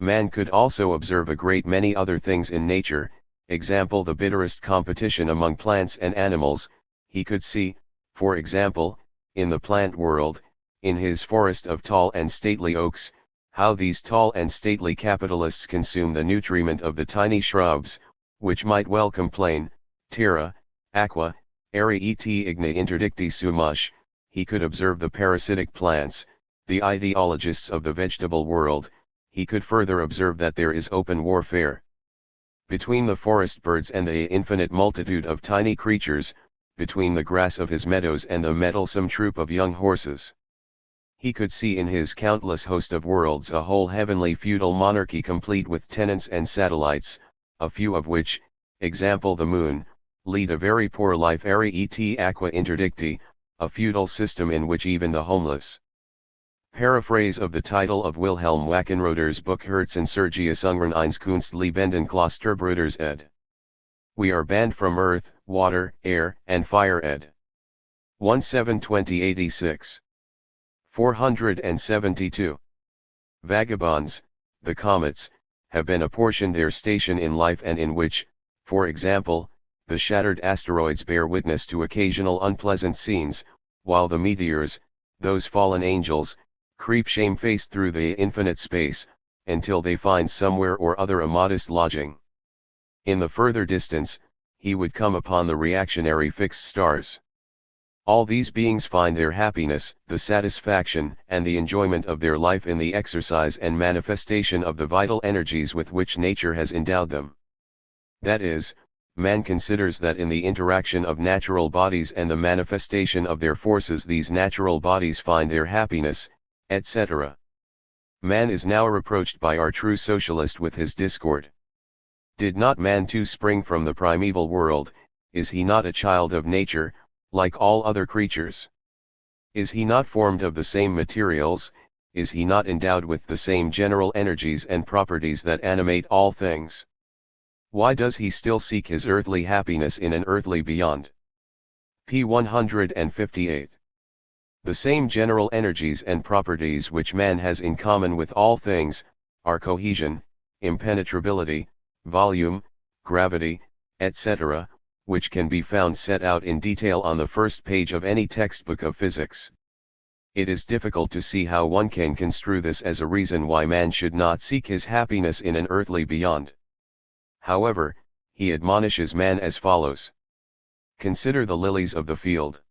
Man could also observe a great many other things in nature, example the bitterest competition among plants and animals. He could see, for example, in the plant world, in his forest of tall and stately oaks, how these tall and stately capitalists consume the nutriment of the tiny shrubs, which might well complain, terra, aqua, aere et igni interdicti sumus. He could observe the parasitic plants, the ideologists of the vegetable world. He could further observe that there is open warfare between the forest birds and the infinite multitude of tiny creatures, between the grass of his meadows and the mettlesome troop of young horses. He could see in his countless host of worlds a whole heavenly feudal monarchy complete with tenants and satellites, a few of which, example the moon, lead a very poor life aere et aqua interdicti, a feudal system in which even the homeless. Paraphrase of the title of Wilhelm Wackenroder's book Herzen Sergius Ungern eins Kunstlebenden Klosterbruders ed. We are banned from earth, water, air, and fire ed. 172086. 472. Vagabonds, the comets, have been apportioned their station in life and in which, for example, the shattered asteroids bear witness to occasional unpleasant scenes, while the meteors, those fallen angels, creep shamefaced through the infinite space, until they find somewhere or other a modest lodging. In the further distance, he would come upon the reactionary fixed stars. All these beings find their happiness, the satisfaction and the enjoyment of their life in the exercise and manifestation of the vital energies with which nature has endowed them. That is, man considers that in the interaction of natural bodies and the manifestation of their forces these natural bodies find their happiness, etc. Man is now reproached by our true socialist with his discord. Did not man too spring from the primeval world? Is he not a child of nature, like all other creatures? Is he not formed of the same materials? Is he not endowed with the same general energies and properties that animate all things? Why does he still seek his earthly happiness in an earthly beyond? P. 158. The same general energies and properties which man has in common with all things, are cohesion, impenetrability, volume, gravity, etc., which can be found set out in detail on the first page of any textbook of physics. It is difficult to see how one can construe this as a reason why man should not seek his happiness in an earthly beyond. However, he admonishes man as follows. Consider the lilies of the field.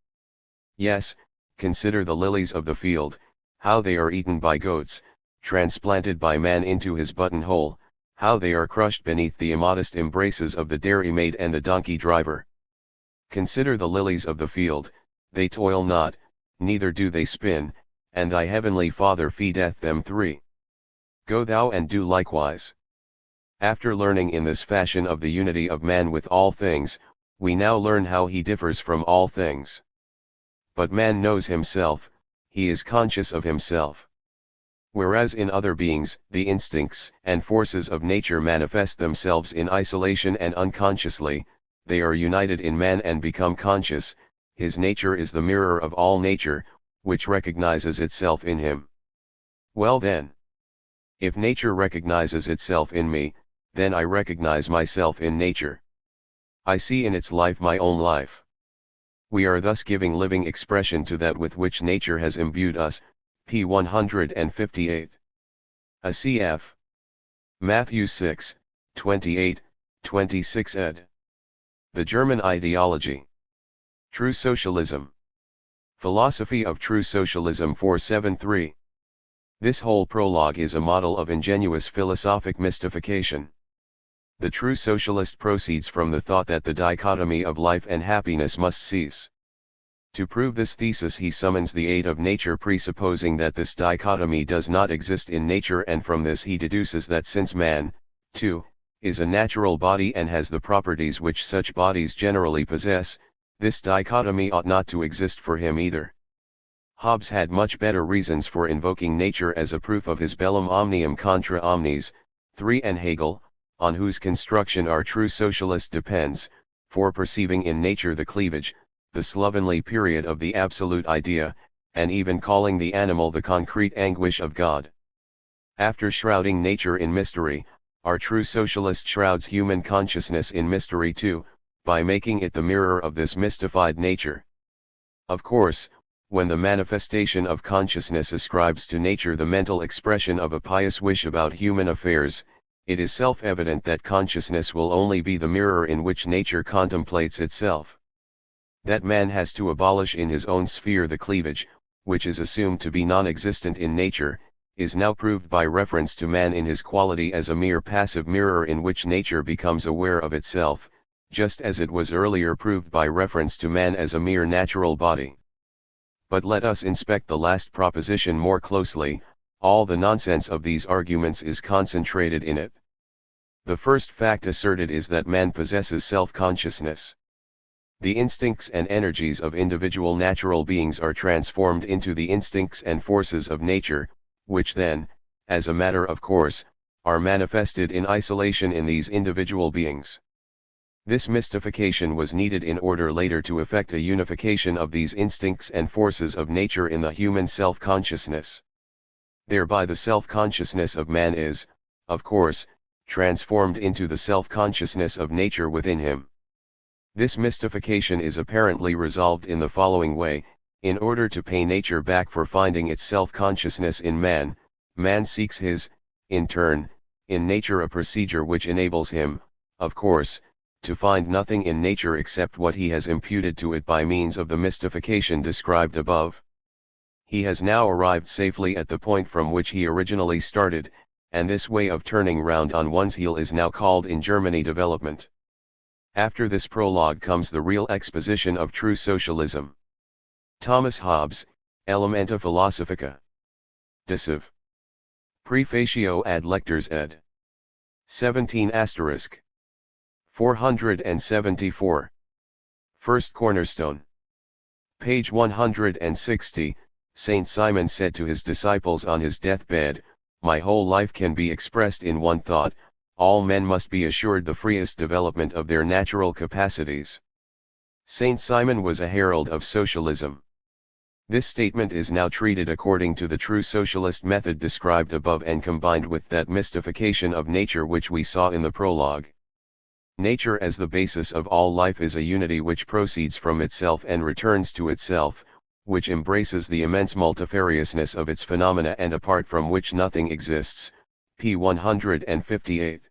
Yes, consider the lilies of the field, how they are eaten by goats, transplanted by man into his buttonhole, how they are crushed beneath the immodest embraces of the dairymaid and the donkey driver. Consider the lilies of the field, they toil not, neither do they spin, and thy heavenly Father feedeth them. 3. Go thou and do likewise. After learning in this fashion of the unity of man with all things, we now learn how he differs from all things. But man knows himself, he is conscious of himself. Whereas in other beings, the instincts and forces of nature manifest themselves in isolation and unconsciously, they are united in man and become conscious. His nature is the mirror of all nature, which recognizes itself in him. Well then, if nature recognizes itself in me, then I recognize myself in nature. I see in its life my own life. We are thus giving living expression to that with which nature has imbued us. P. 158. A cf. Matthew 6, 28, 26 ed. The German ideology. True Socialism. Philosophy of True Socialism 473. This whole prologue is a model of ingenuous philosophic mystification. The true socialist proceeds from the thought that the dichotomy of life and happiness must cease. To prove this thesis he summons the aid of nature, presupposing that this dichotomy does not exist in nature, and from this he deduces that since man, too, is a natural body and has the properties which such bodies generally possess, this dichotomy ought not to exist for him either. Hobbes had much better reasons for invoking nature as a proof of his bellum omnium contra omnes. 3. And Hegel, on whose construction our true socialist depends, for perceiving in nature the cleavage, the slovenly period of the absolute idea, and even calling the animal the concrete anguish of God. After shrouding nature in mystery, our true socialist shrouds human consciousness in mystery too, by making it the mirror of this mystified nature. Of course, when the manifestation of consciousness ascribes to nature the mental expression of a pious wish about human affairs, it is self-evident that consciousness will only be the mirror in which nature contemplates itself. That man has to abolish in his own sphere the cleavage, which is assumed to be non-existent in nature, is now proved by reference to man in his quality as a mere passive mirror in which nature becomes aware of itself, just as it was earlier proved by reference to man as a mere natural body. But let us inspect the last proposition more closely. All the nonsense of these arguments is concentrated in it. The first fact asserted is that man possesses self-consciousness. The instincts and energies of individual natural beings are transformed into the instincts and forces of nature, which then, as a matter of course, are manifested in isolation in these individual beings. This mystification was needed in order later to effect a unification of these instincts and forces of nature in the human self-consciousness. Thereby the self-consciousness of man is, of course, transformed into the self-consciousness of nature within him. This mystification is apparently resolved in the following way: in order to pay nature back for finding its self-consciousness in man, man seeks his, in turn, in nature a procedure which enables him, of course, to find nothing in nature except what he has imputed to it by means of the mystification described above. He has now arrived safely at the point from which he originally started, and this way of turning round on one's heel is now called in Germany development. After this prologue comes the real exposition of true socialism. Thomas Hobbes, Elementa Philosophica. Desiv. Prefatio ad lectors ed. 17 474. First cornerstone. Page 160, Saint Simon said to his disciples on his deathbed, "My whole life can be expressed in one thought: all men must be assured the freest development of their natural capacities." Saint Simon was a herald of socialism. This statement is now treated according to the true socialist method described above and combined with that mystification of nature which we saw in the prologue. Nature as the basis of all life is a unity which proceeds from itself and returns to itself, which embraces the immense multifariousness of its phenomena and apart from which nothing exists. P. 158.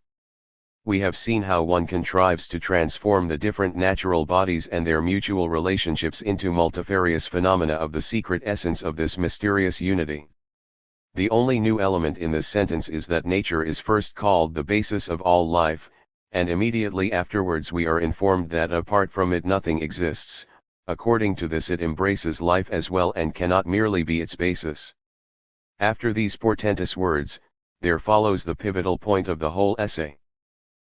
We have seen how one contrives to transform the different natural bodies and their mutual relationships into multifarious phenomena of the secret essence of this mysterious unity. The only new element in this sentence is that nature is first called the basis of all life, and immediately afterwards we are informed that apart from it nothing exists. According to this it embraces life as well and cannot merely be its basis. After these portentous words, there follows the pivotal point of the whole essay.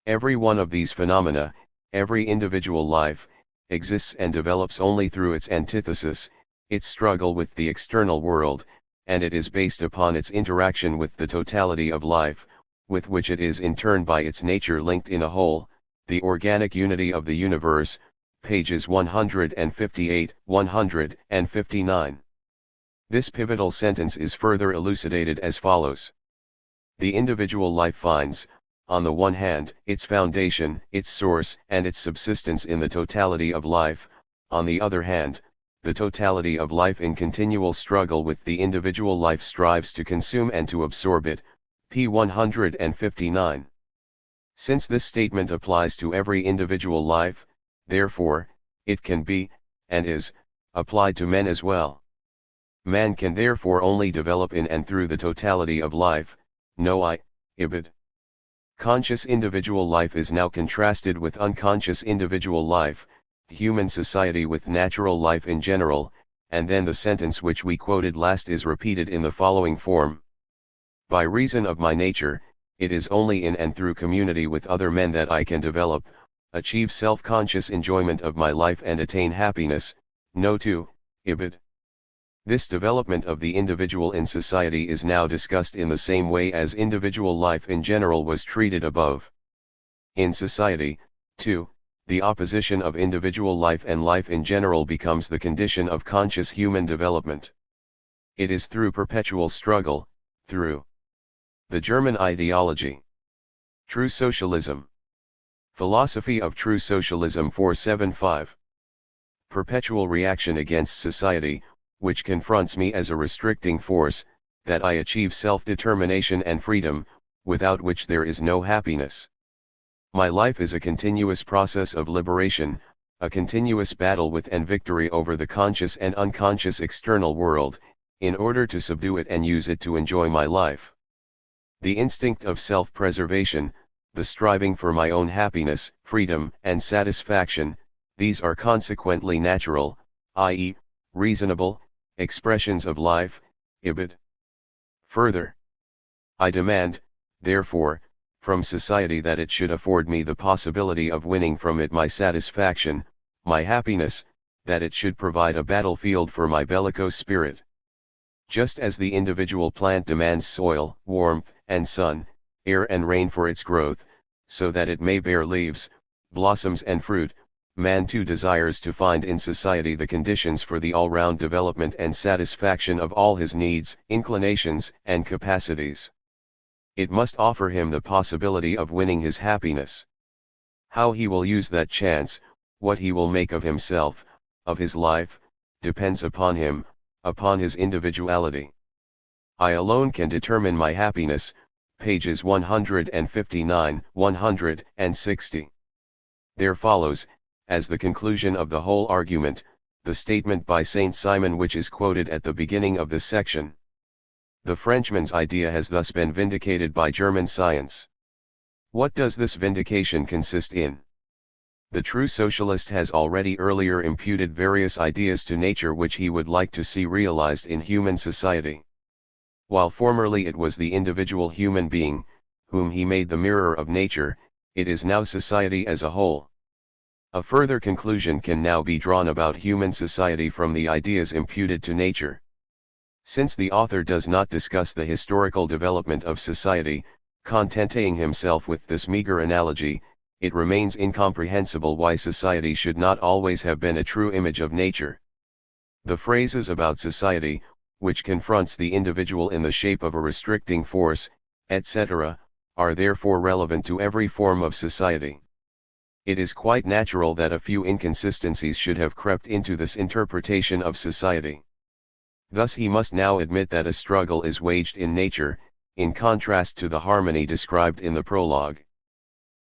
Every one of these phenomena, every individual life, exists and develops only through its antithesis, its struggle with the external world, and it is based upon its interaction with the totality of life, with which it is in turn by its nature linked in a whole, the organic unity of the universe, pages 158, 159. This pivotal sentence is further elucidated as follows. The individual life finds, on the one hand, its foundation, its source, and its subsistence in the totality of life; on the other hand, the totality of life in continual struggle with the individual life strives to consume and to absorb it. P. 159. Since this statement applies to every individual life, therefore, it can be, and is, applied to men as well. Man can therefore only develop in and through the totality of life, no ibid. Conscious individual life is now contrasted with unconscious individual life, human society with natural life in general, and then the sentence which we quoted last is repeated in the following form. By reason of my nature, it is only in and through community with other men that I can develop, achieve self-conscious enjoyment of my life and attain happiness. No 2, ibid. This development of the individual in society is now discussed in the same way as individual life in general was treated above. In society, too, the opposition of individual life and life in general becomes the condition of conscious human development. It is through perpetual struggle, through The German ideology. True socialism. Philosophy of true socialism 475. Perpetual reaction against society, which confronts me as a restricting force, that I achieve self-determination and freedom, without which there is no happiness. My life is a continuous process of liberation, a continuous battle with and victory over the conscious and unconscious external world, in order to subdue it and use it to enjoy my life. The instinct of self-preservation, the striving for my own happiness, freedom, and satisfaction, these are consequently natural, i.e., reasonable, expressions of life, ibid. Further, I demand, therefore, from society that it should afford me the possibility of winning from it my satisfaction, my happiness, that it should provide a battlefield for my bellicose spirit. Just as the individual plant demands soil, warmth, and sun, air and rain for its growth, so that it may bear leaves, blossoms and fruit, man too desires to find in society the conditions for the all-round development and satisfaction of all his needs, inclinations, and capacities. It must offer him the possibility of winning his happiness. How he will use that chance, what he will make of himself, of his life, depends upon him, upon his individuality. I alone can determine my happiness, pages 159, 160. There follows, as the conclusion of the whole argument, the statement by Saint Simon which is quoted at the beginning of this section. The Frenchman's idea has thus been vindicated by German science. What does this vindication consist in? The true socialist has already earlier imputed various ideas to nature which he would like to see realized in human society. While formerly it was the individual human being, whom he made the mirror of nature, it is now society as a whole. A further conclusion can now be drawn about human society from the ideas imputed to nature. Since the author does not discuss the historical development of society, contenting himself with this meager analogy, it remains incomprehensible why society should not always have been a true image of nature. The phrases about society, which confronts the individual in the shape of a restricting force, etc., are therefore relevant to every form of society. It is quite natural that a few inconsistencies should have crept into this interpretation of society. Thus he must now admit that a struggle is waged in nature, in contrast to the harmony described in the prologue.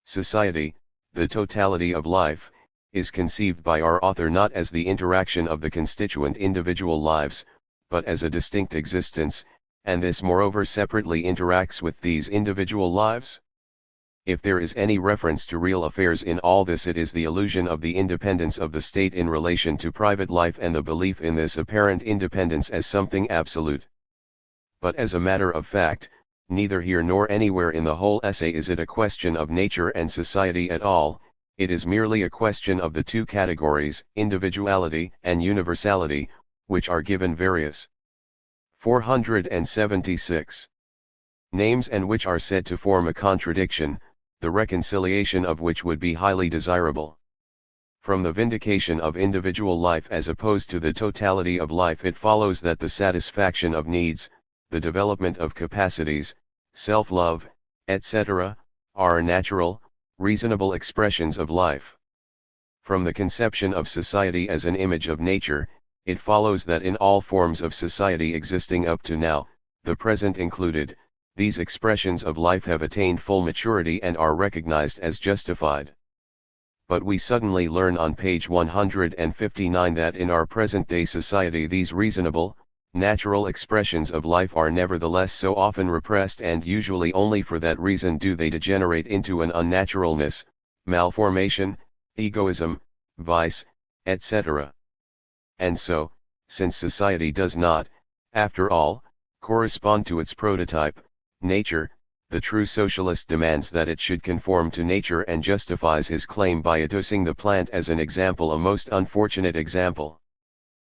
Society, the totality of life, is conceived by our author not as the interaction of the constituent individual lives, but as a distinct existence, and this moreover separately interacts with these individual lives. If there is any reference to real affairs in all this, it is the illusion of the independence of the state in relation to private life and the belief in this apparent independence as something absolute. But as a matter of fact, neither here nor anywhere in the whole essay is it a question of nature and society at all, it is merely a question of the two categories, individuality and universality, which are given various 476 names and which are said to form a contradiction, the reconciliation of which would be highly desirable. From the vindication of individual life as opposed to the totality of life, it follows that the satisfaction of needs, the development of capacities, self-love, etc., are natural, reasonable expressions of life. From the conception of society as an image of nature, it follows that in all forms of society existing up to now, the present included, these expressions of life have attained full maturity and are recognized as justified. But we suddenly learn on page 159 that in our present-day society these reasonable, natural expressions of life are nevertheless so often repressed, and usually only for that reason do they degenerate into an unnaturalness, malformation, egoism, vice, etc. And so, since society does not, after all, correspond to its prototype, nature, the true socialist demands that it should conform to nature and justifies his claim by adducing the plant as an example, a most unfortunate example.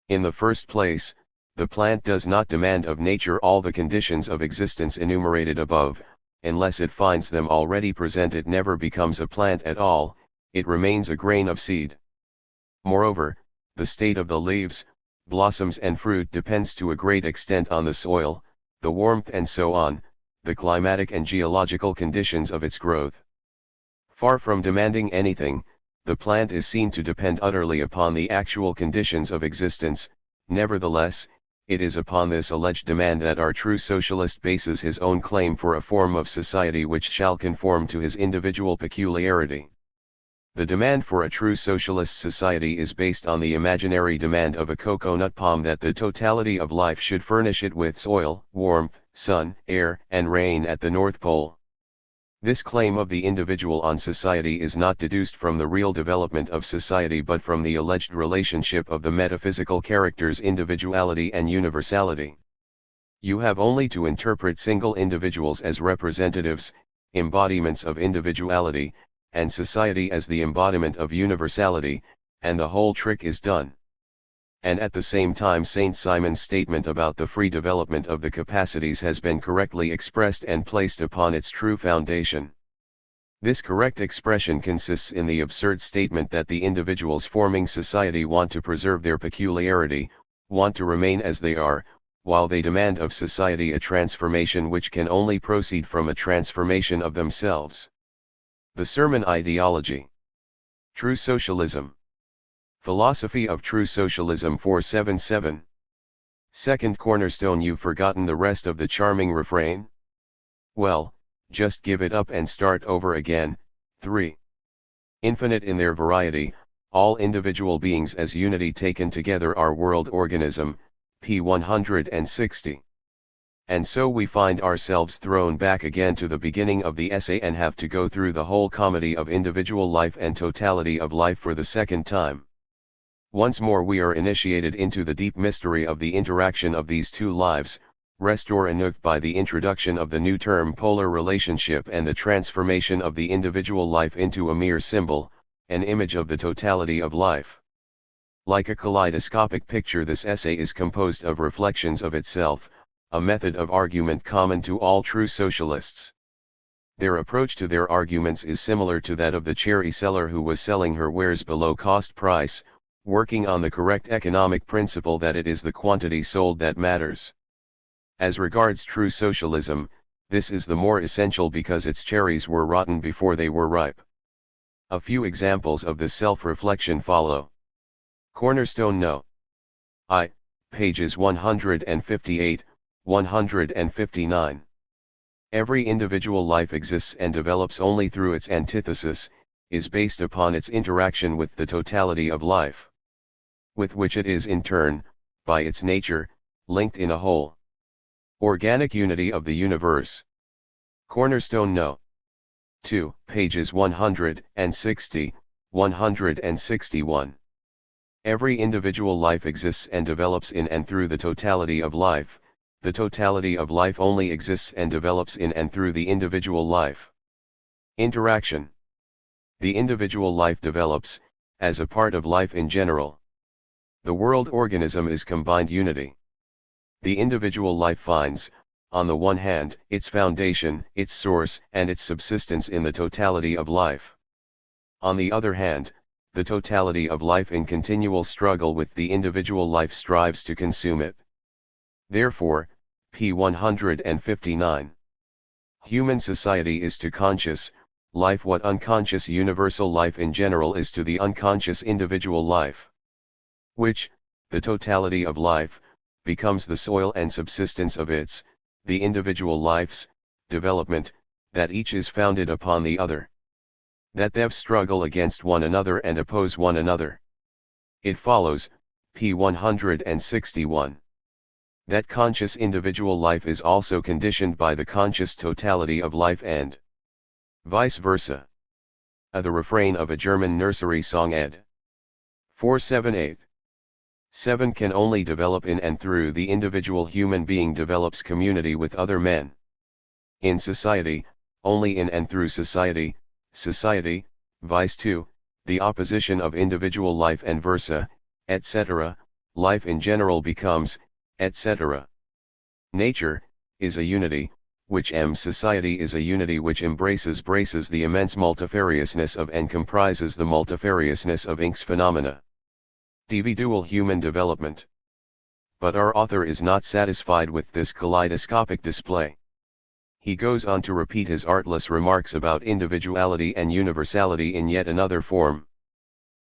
In the first place, the plant does not demand of nature all the conditions of existence enumerated above. Unless it finds them already present, it never becomes a plant at all, it remains a grain of seed. Moreover, the state of the leaves, blossoms and fruit depends to a great extent on the soil, the warmth and so on, the climatic and geological conditions of its growth. Far from demanding anything, the plant is seen to depend utterly upon the actual conditions of existence. Nevertheless, it is upon this alleged demand that our true socialist bases his own claim for a form of society which shall conform to his individual peculiarity. The demand for a true socialist society is based on the imaginary demand of a cocoa-nut palm that the totality of life should furnish it with soil, warmth, sun, air, and rain at the North Pole. This claim of the individual on society is not deduced from the real development of society but from the alleged relationship of the metaphysical characters individuality and universality. You have only to interpret single individuals as representatives, embodiments of individuality, and society as the embodiment of universality, and the whole trick is done. And at the same time Saint Simon's statement about the free development of the capacities has been correctly expressed and placed upon its true foundation. This correct expression consists in the absurd statement that the individuals forming society want to preserve their peculiarity, want to remain as they are, while they demand of society a transformation which can only proceed from a transformation of themselves. The Sermon Ideology. True Socialism. Philosophy of True Socialism 477. Second cornerstone. You've forgotten the rest of the charming refrain? Well, just give it up and start over again. 3. Infinite in their variety, all individual beings as unity taken together are world organism, p. 160. And so we find ourselves thrown back again to the beginning of the essay and have to go through the whole comedy of individual life and totality of life for the second time. Once more we are initiated into the deep mystery of the interaction of these two lives, restored by the introduction of the new term polar relationship and the transformation of the individual life into a mere symbol, an image of the totality of life. Like a kaleidoscopic picture, this essay is composed of reflections of itself, a method of argument common to all true socialists. Their approach to their arguments is similar to that of the cherry seller who was selling her wares below cost price, working on the correct economic principle that it is the quantity sold that matters. As regards true socialism, this is the more essential because its cherries were rotten before they were ripe. A few examples of this self-reflection follow. Cornerstone No. I, pages 158, 159. Every individual life exists and develops only through its antithesis, is based upon its interaction with the totality of life, with which it is in turn, by its nature, linked in a whole. Organic unity of the universe. Cornerstone No. 2, pages 160, 161. Every individual life exists and develops in and through the totality of life. The totality of life only exists and develops in and through the individual life. Interaction. The individual life develops, as a part of life in general. The world organism is combined unity. The individual life finds, on the one hand, its foundation, its source, and its subsistence in the totality of life. On the other hand, the totality of life in continual struggle with the individual life strives to consume it. Therefore, p. 159. Human society is to conscious life what unconscious universal life in general is to the unconscious individual life, which, the totality of life, becomes the soil and subsistence of its, the individual life's, development, that each is founded upon the other. That they struggle against one another and oppose one another. It follows, p. 161. That conscious individual life is also conditioned by the conscious totality of life and vice versa. The refrain of a German nursery song ed. 478. 7 can only develop in and through the individual human being develops community with other men. In society, only in and through society, society, vice 2, the opposition of individual life and versa, etc., life in general becomes, etc. Nature, is a unity, which society is a unity which braces the immense multifariousness of and comprises the multifariousness of Inc.'s phenomena. Individual human development. But our author is not satisfied with this kaleidoscopic display. He goes on to repeat his artless remarks about individuality and universality in yet another form.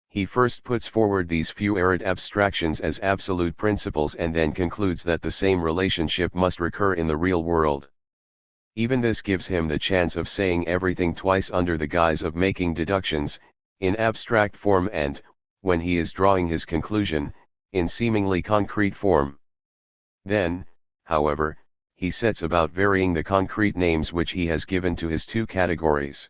He first puts forward these few arid abstractions as absolute principles and then concludes that the same relationship must recur in the real world. Even this gives him the chance of saying everything twice under the guise of making deductions, in abstract form and, when he is drawing his conclusion, in seemingly concrete form. Then, however, he sets about varying the concrete names which he has given to his two categories.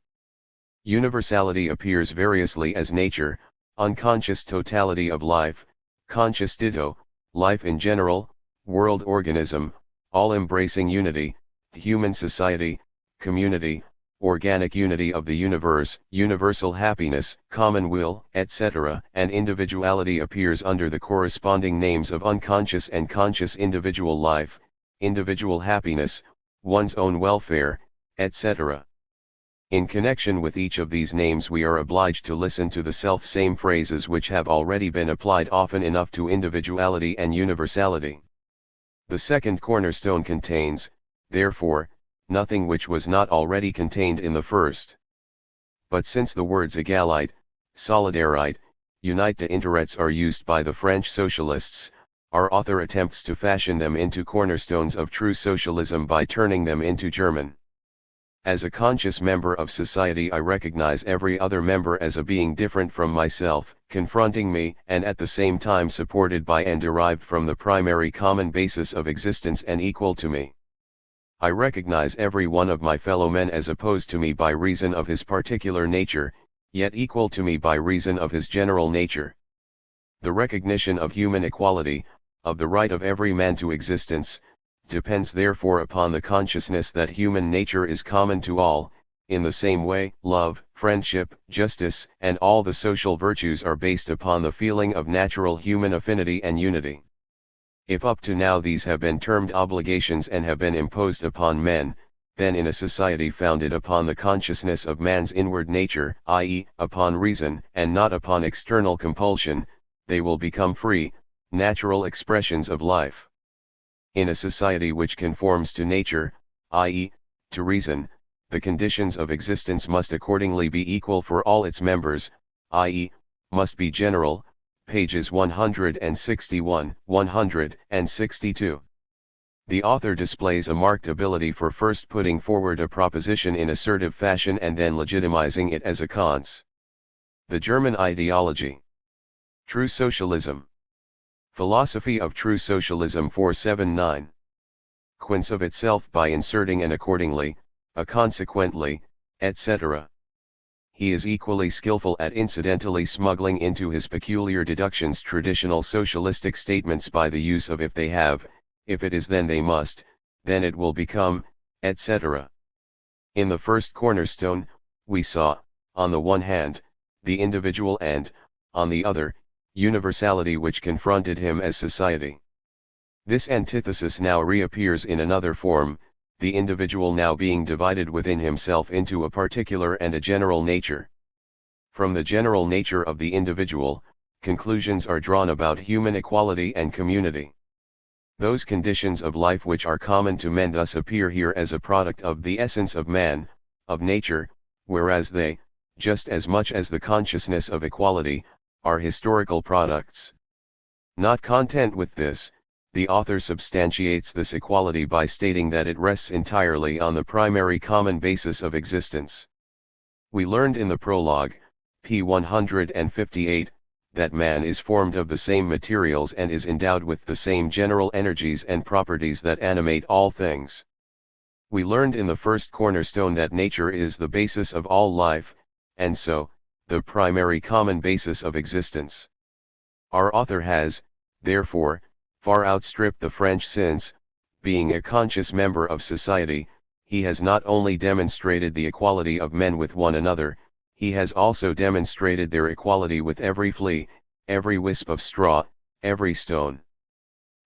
Universality appears variously as nature, unconscious totality of life, conscious ditto, life in general, world organism, all-embracing unity, human society, community, organic unity of the universe, universal happiness, common will, etc., and individuality appears under the corresponding names of unconscious and conscious individual life, individual happiness, one's own welfare, etc. In connection with each of these names we are obliged to listen to the self-same phrases which have already been applied often enough to individuality and universality. The second cornerstone contains, therefore, nothing which was not already contained in the first. But since the words égalité, solidarité, unite d'intérêts are used by the French socialists, our author attempts to fashion them into cornerstones of true socialism by turning them into German. As a conscious member of society I recognize every other member as a being different from myself, confronting me and at the same time supported by and derived from the primary common basis of existence and equal to me. I recognize every one of my fellow men as opposed to me by reason of his particular nature, yet equal to me by reason of his general nature. The recognition of human equality, of the right of every man to existence, depends therefore upon the consciousness that human nature is common to all. In the same way, love, friendship, justice, and all the social virtues are based upon the feeling of natural human affinity and unity. If up to now these have been termed obligations and have been imposed upon men, then in a society founded upon the consciousness of man's inward nature, i.e., upon reason and not upon external compulsion, they will become free, natural expressions of life. In a society which conforms to nature, i.e., to reason, the conditions of existence must accordingly be equal for all its members, i.e., must be general, pages 161, 162. The author displays a marked ability for first putting forward a proposition in assertive fashion and then legitimizing it as a cons. The German ideology. True socialism. Philosophy of true socialism 479. Quince of itself by inserting an accordingly, a consequently, etc. He is equally skillful at incidentally smuggling into his peculiar deductions traditional socialistic statements by the use of if they have, if it is then they must, then it will become, etc. In the first cornerstone, we saw, on the one hand, the individual and, on the other, universality which confronted him as society. This antithesis now reappears in another form, the individual now being divided within himself into a particular and a general nature. From the general nature of the individual, conclusions are drawn about human equality and community. Those conditions of life which are common to men thus appear here as a product of the essence of man, of nature, whereas they, just as much as the consciousness of equality, are historical products. Not content with this, the author substantiates this equality by stating that it rests entirely on the primary common basis of existence. We learned in the prologue, p. 158, that man is formed of the same materials and is endowed with the same general energies and properties that animate all things. We learned in the first cornerstone that nature is the basis of all life, and so, the primary common basis of existence. Our author has, therefore, far outstripped the French since, being a conscious member of society, he has not only demonstrated the equality of men with one another, he has also demonstrated their equality with every flea, every wisp of straw, every stone.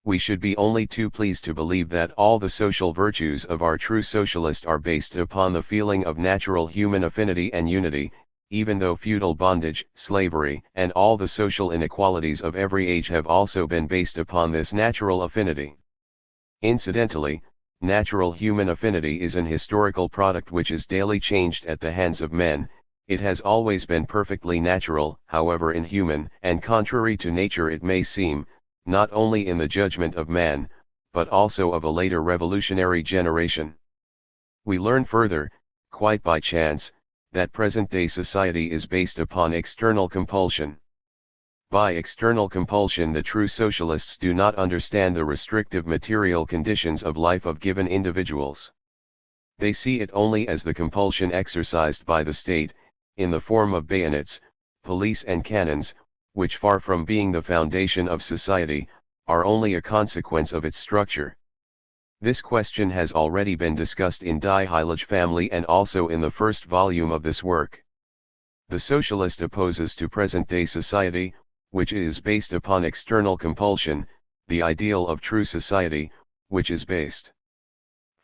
We should be only too pleased to believe that all the social virtues of our true socialist are based upon the feeling of natural human affinity and unity, even though feudal bondage, slavery, and all the social inequalities of every age have also been based upon this natural affinity. Incidentally, natural human affinity is an historical product which is daily changed at the hands of men. It has always been perfectly natural, however inhuman and contrary to nature it may seem, not only in the judgment of man, but also of a later revolutionary generation. We learn further, quite by chance, that present-day society is based upon external compulsion. By external compulsion the true socialists do not understand the restrictive material conditions of life of given individuals. They see it only as the compulsion exercised by the state, in the form of bayonets, police and cannons, which far from being the foundation of society, are only a consequence of its structure. This question has already been discussed in Die Heilige Family and also in the first volume of this work. The socialist opposes to present-day society, which is based upon external compulsion, the ideal of true society, which is based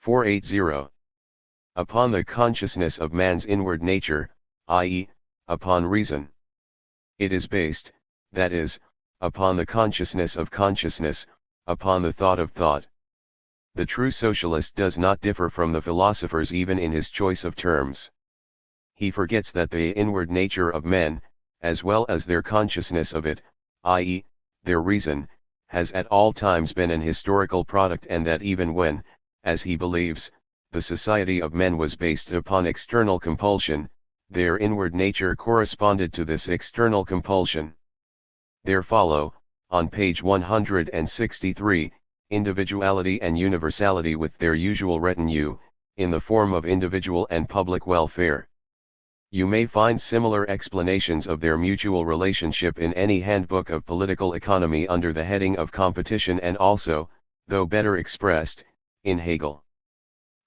480 upon the consciousness of man's inward nature, i.e., upon reason. It is based, that is, upon the consciousness of consciousness, upon the thought of thought. The true socialist does not differ from the philosophers even in his choice of terms. He forgets that the inward nature of men, as well as their consciousness of it, i.e., their reason, has at all times been an historical product and that even when, as he believes, the society of men was based upon external compulsion, their inward nature corresponded to this external compulsion. There follow, on page 163, individuality and universality with their usual retinue, in the form of individual and public welfare. You may find similar explanations of their mutual relationship in any handbook of political economy under the heading of competition and also, though better expressed, in Hegel.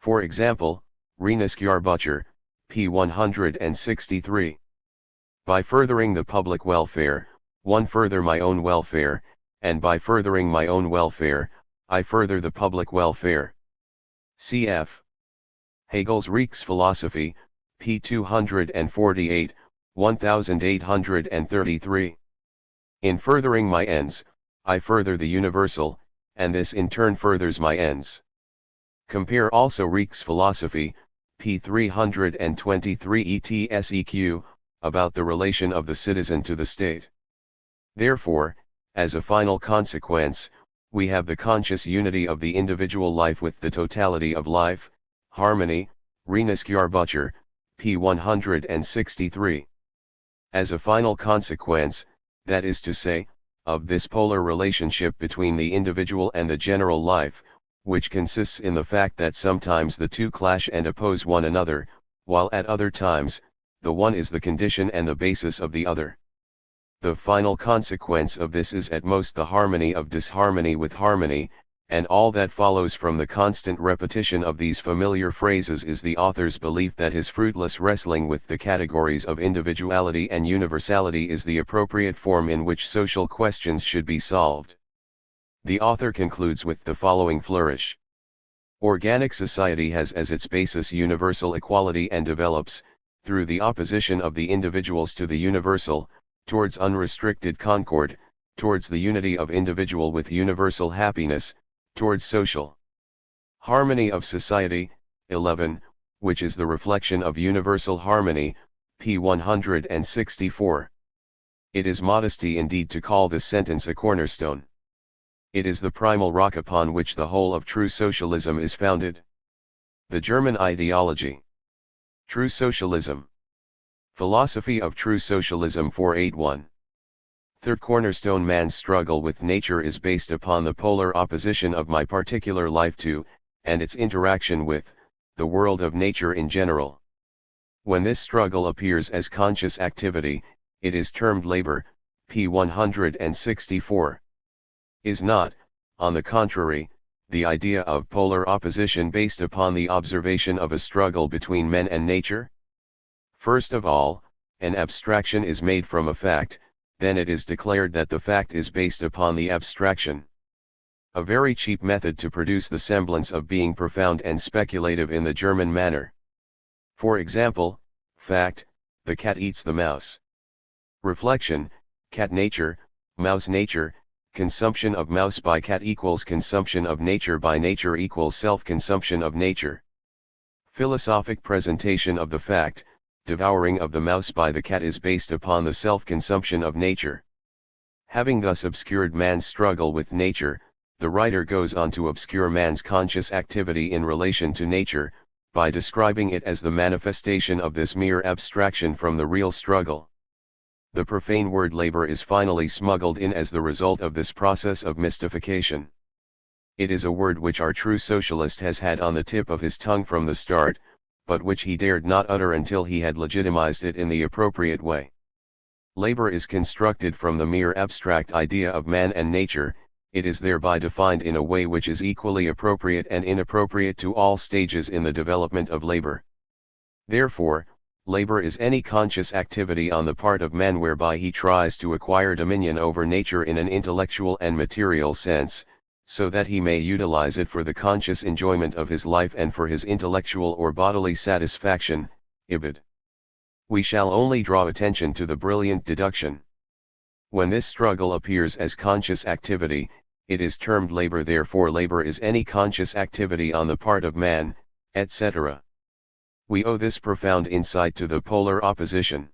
For example, Renusskjarbücher, p. 163. By furthering the public welfare, one further my own welfare, and by furthering my own welfare, I further the public welfare. Cf. Hegel's Reichsphilosophy, p. 248, 1833. In furthering my ends, I further the universal, and this in turn furthers my ends. Compare also Reichsphilosophy, p. 323 etseq, about the relation of the citizen to the state. Therefore, as a final consequence, we have the conscious unity of the individual life with the totality of life, harmony, Renusskjarbücher, p. 163. As a final consequence, that is to say, of this polar relationship between the individual and the general life, which consists in the fact that sometimes the two clash and oppose one another, while at other times, the one is the condition and the basis of the other. The final consequence of this is at most the harmony of disharmony with harmony, and all that follows from the constant repetition of these familiar phrases is the author's belief that his fruitless wrestling with the categories of individuality and universality is the appropriate form in which social questions should be solved. The author concludes with the following flourish. Organic society has as its basis universal equality and develops, through the opposition of the individuals to the universal, towards unrestricted concord, towards the unity of individual with universal happiness, towards social harmony of society, 11, which is the reflection of universal harmony, p. 164. It is modesty indeed to call this sentence a cornerstone. It is the primal rock upon which the whole of true socialism is founded. The German ideology. True socialism. Philosophy of true socialism 481. Third cornerstone: man's struggle with nature is based upon the polar opposition of my particular life to, and its interaction with, the world of nature in general. When this struggle appears as conscious activity, it is termed labor, p. 164. Is not, on the contrary, the idea of polar opposition based upon the observation of a struggle between men and nature? First of all, an abstraction is made from a fact, then it is declared that the fact is based upon the abstraction. A very cheap method to produce the semblance of being profound and speculative in the German manner. For example, fact, the cat eats the mouse. Reflection, cat nature, mouse nature, consumption of mouse by cat equals consumption of nature by nature equals self-consumption of nature. Philosophic presentation of the fact, devouring of the mouse by the cat is based upon the self-consumption of nature. Having thus obscured man's struggle with nature, the writer goes on to obscure man's conscious activity in relation to nature, by describing it as the manifestation of this mere abstraction from the real struggle. The profane word labor is finally smuggled in as the result of this process of mystification. It is a word which our true socialist has had on the tip of his tongue from the start, but which he dared not utter until he had legitimized it in the appropriate way. Labor is constructed from the mere abstract idea of man and nature. It is thereby defined in a way which is equally appropriate and inappropriate to all stages in the development of labor. Therefore, labor is any conscious activity on the part of man whereby he tries to acquire dominion over nature in an intellectual and material sense, so that he may utilize it for the conscious enjoyment of his life and for his intellectual or bodily satisfaction, ibid. We shall only draw attention to the brilliant deduction. When this struggle appears as conscious activity, it is termed labor. Therefore labor is any conscious activity on the part of man, etc. We owe this profound insight to the polar opposition.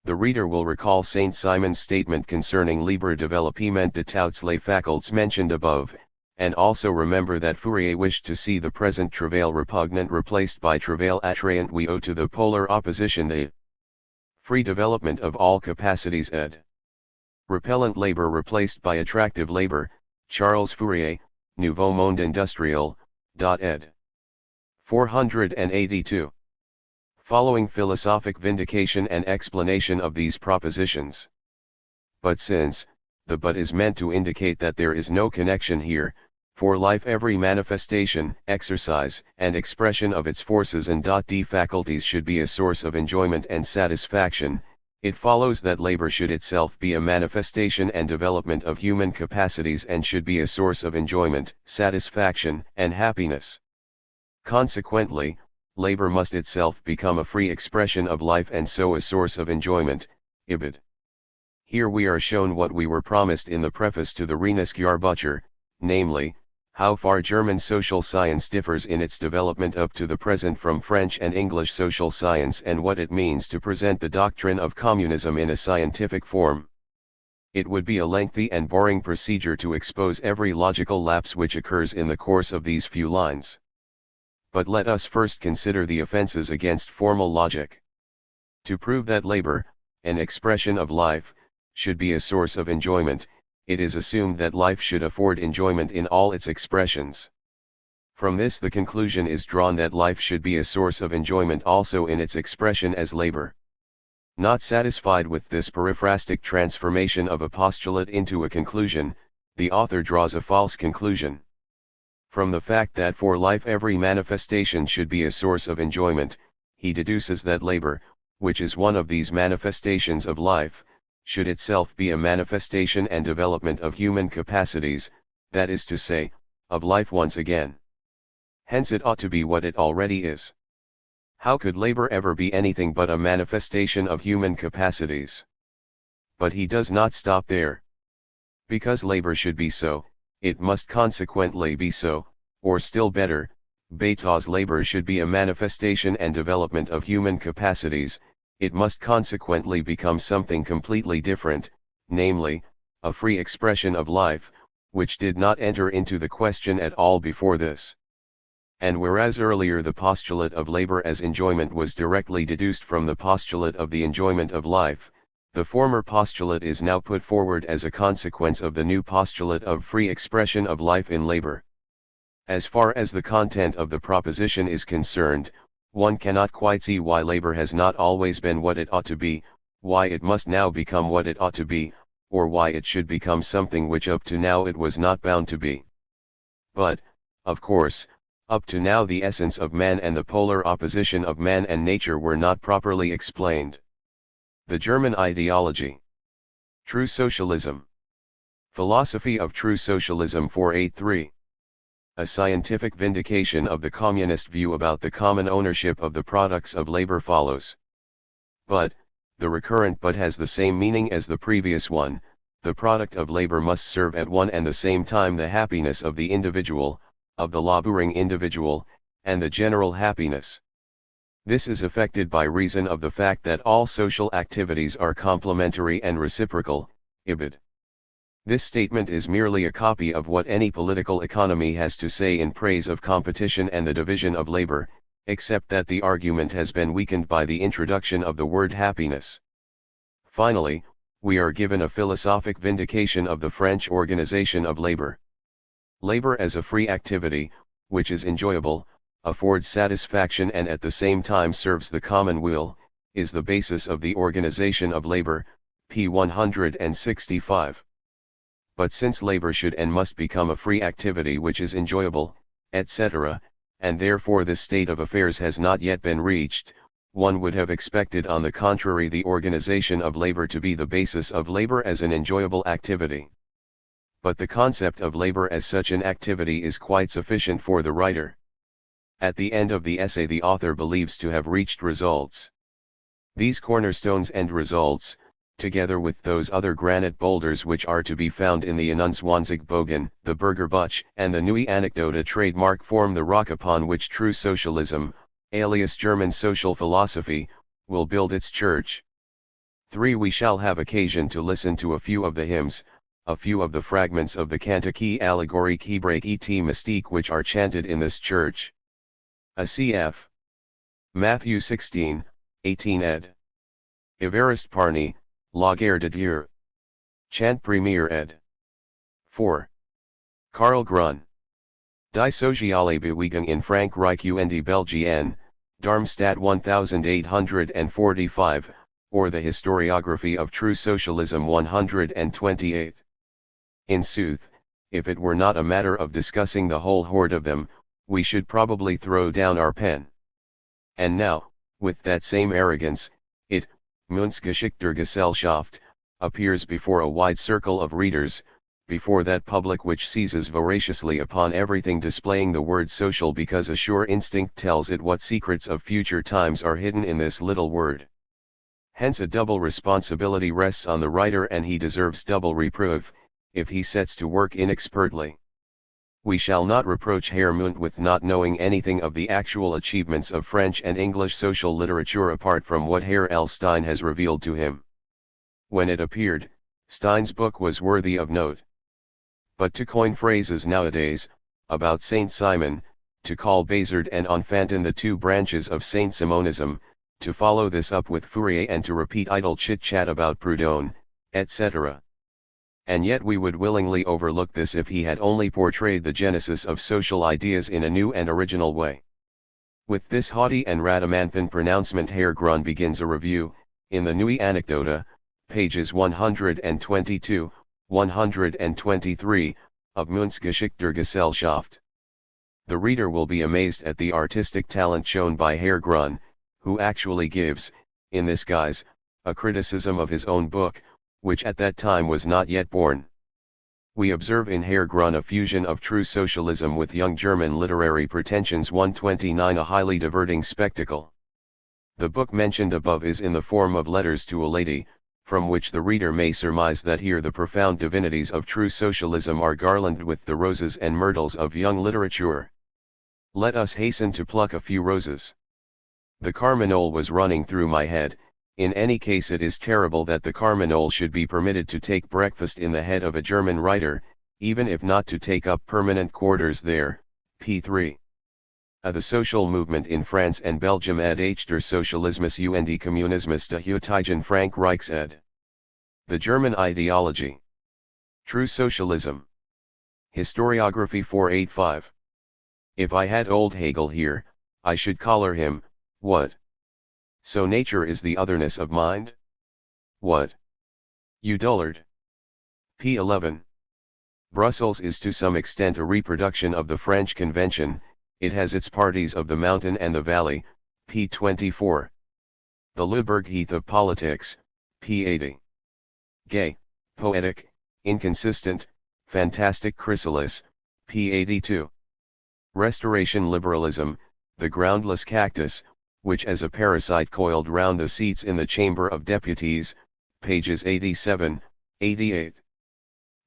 The reader will recall Saint Simon's statement concerning libre développement de toutes les facultés mentioned above, and also remember that Fourier wished to see the present travail repugnant replaced by travail attrayant. We owe to the polar opposition the free development of all capacities ed. Repellent labor replaced by attractive labor, Charles Fourier, Nouveau Monde Industriel, ed. 482. Following philosophic vindication and explanation of these propositions. But since, the but is meant to indicate that there is no connection here, for life every manifestation, exercise, and expression of its forces and d faculties should be a source of enjoyment and satisfaction, it follows that labor should itself be a manifestation and development of human capacities and should be a source of enjoyment, satisfaction, and happiness. Consequently, labor must itself become a free expression of life and so a source of enjoyment, ibid. Here we are shown what we were promised in the preface to the Renusjahrbucher, namely, how far German social science differs in its development up to the present from French and English social science and what it means to present the doctrine of communism in a scientific form. It would be a lengthy and boring procedure to expose every logical lapse which occurs in the course of these few lines. But let us first consider the offenses against formal logic. To prove that labor, an expression of life, should be a source of enjoyment, it is assumed that life should afford enjoyment in all its expressions. From this the conclusion is drawn that life should be a source of enjoyment also in its expression as labor. Not satisfied with this periphrastic transformation of a postulate into a conclusion, the author draws a false conclusion. From the fact that for life every manifestation should be a source of enjoyment, he deduces that labor, which is one of these manifestations of life, should itself be a manifestation and development of human capacities, that is to say, of life once again. Hence it ought to be what it already is. How could labor ever be anything but a manifestation of human capacities? But he does not stop there. Because labor should be so, it must consequently be so, or still better, because labor should be a manifestation and development of human capacities, it must consequently become something completely different, namely, a free expression of life, which did not enter into the question at all before this. And whereas earlier the postulate of labor as enjoyment was directly deduced from the postulate of the enjoyment of life, the former postulate is now put forward as a consequence of the new postulate of free expression of life in labor. As far as the content of the proposition is concerned, one cannot quite see why labor has not always been what it ought to be, why it must now become what it ought to be, or why it should become something which up to now it was not bound to be. But, of course, up to now the essence of man and the polar opposition of man and nature were not properly explained. The German ideology. True Socialism. Philosophy of True Socialism 483. A scientific vindication of the communist view about the common ownership of the products of labor follows. But, the recurrent but has the same meaning as the previous one, the product of labor must serve at one and the same time the happiness of the individual, of the laboring individual, and the general happiness. This is effected by reason of the fact that all social activities are complementary and reciprocal, ibid. This statement is merely a copy of what any political economy has to say in praise of competition and the division of labor, except that the argument has been weakened by the introduction of the word happiness. Finally, we are given a philosophic vindication of the French organization of labor. Labor as a free activity, which is enjoyable, affords satisfaction and at the same time serves the common weal, is the basis of the organization of labor, p. 165. But since labor should and must become a free activity which is enjoyable, etc., and therefore this state of affairs has not yet been reached, one would have expected on the contrary the organization of labor to be the basis of labor as an enjoyable activity. But the concept of labor as such an activity is quite sufficient for the writer. At the end of the essay the author believes to have reached results. These cornerstones and results, together with those other granite boulders which are to be found in the Bogen, the Burgerbüch, and the Neue Anekdote trademark form the rock upon which true socialism, alias German social philosophy, will build its church. 3. We shall have occasion to listen to a few of the hymns, a few of the fragments of the Cantique Allegorique Hébraïque et Mystique which are chanted in this church. A cf. Matthew 16, 18 ed. Évariste Parny, La Guerre de Dieu. Chant Premier ed. 4. Karl Grun. Die Soziale Bewegung in Frankreich und Belgien, Darmstadt 1845, or the Historiography of True Socialism 128. In sooth, if it were not a matter of discussing the whole horde of them, we should probably throw down our pen. And now, with that same arrogance, it, Münzgeschichte Gesellschaft, appears before a wide circle of readers, before that public which seizes voraciously upon everything displaying the word social because a sure instinct tells it what secrets of future times are hidden in this little word. Hence a double responsibility rests on the writer and he deserves double reproof, if he sets to work inexpertly. We shall not reproach Herr Munt with not knowing anything of the actual achievements of French and English social literature apart from what Herr L. Stein has revealed to him. When it appeared, Stein's book was worthy of note. But to coin phrases nowadays, about Saint Simon, to call Bazard and Enfantin the two branches of Saint Simonism, to follow this up with Fourier and to repeat idle chit-chat about Proudhon, etc. And yet we would willingly overlook this if he had only portrayed the genesis of social ideas in a new and original way. With this haughty and Rhadamanthine pronouncement Herr Grun begins a review, in the Neue Anekdote, pages 122, 123, of Münzgeschichte Gesellschaft. The reader will be amazed at the artistic talent shown by Herr Grun, who actually gives, in this guise, a criticism of his own book, which at that time was not yet born. We observe in Herr Grun a fusion of true socialism with young German literary pretensions 129 a highly diverting spectacle. The book mentioned above is in the form of Letters to a Lady, from which the reader may surmise that here the profound divinities of true socialism are garlanded with the roses and myrtles of young literature. Let us hasten to pluck a few roses. The Carmagnole was running through my head. In any case it is terrible that the Carmagnole should be permitted to take breakfast in the head of a German writer, even if not to take up permanent quarters there, p. 3. The social movement in France and Belgium ed H. der Sozialismus und Kommunismus de Heutigen Frankreichs ed. The German ideology. True socialism. Historiography 485. If I had old Hegel here, I should collar him, what? So nature is the otherness of mind? What? You dullard. p. 11. Brussels is to some extent a reproduction of the French Convention. It has its parties of the mountain and the valley, p. 24. The Luberg Heath of politics, p. 80. Gay, poetic, inconsistent, fantastic chrysalis, p. 82. Restoration liberalism, the groundless cactus, which as a parasite coiled round the seats in the Chamber of Deputies, pages 87, 88.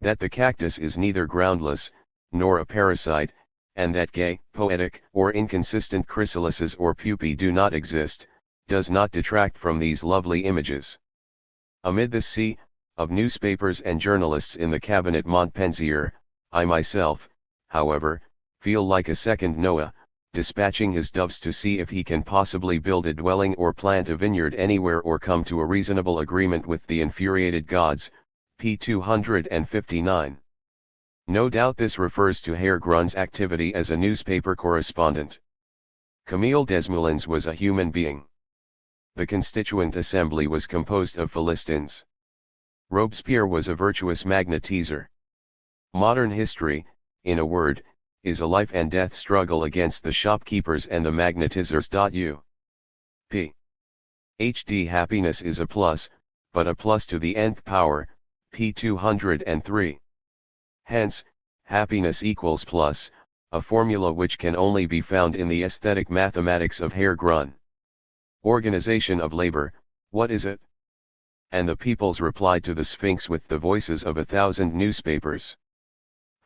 That the cactus is neither groundless, nor a parasite, and that gay, poetic, or inconsistent chrysalises or pupae do not exist, does not detract from these lovely images. Amid the sea of newspapers and journalists in the cabinet Montpensier, I myself, however, feel like a second Noah, dispatching his doves to see if he can possibly build a dwelling or plant a vineyard anywhere or come to a reasonable agreement with the infuriated gods. p. 259. No doubt this refers to Herr Grun's activity as a newspaper correspondent. Camille Desmoulins was a human being. The Constituent Assembly was composed of Philistines. Robespierre was a virtuous magnetizer. Modern history, in a word, is a life and death struggle against the shopkeepers and the magnetizers. P. HD happiness is a plus, but a plus to the nth power, p. 203. Hence, happiness equals plus, a formula which can only be found in the aesthetic mathematics of Herr Grun. Organization of labor, what is it? And the people's reply to the Sphinx with the voices of 1,000 newspapers.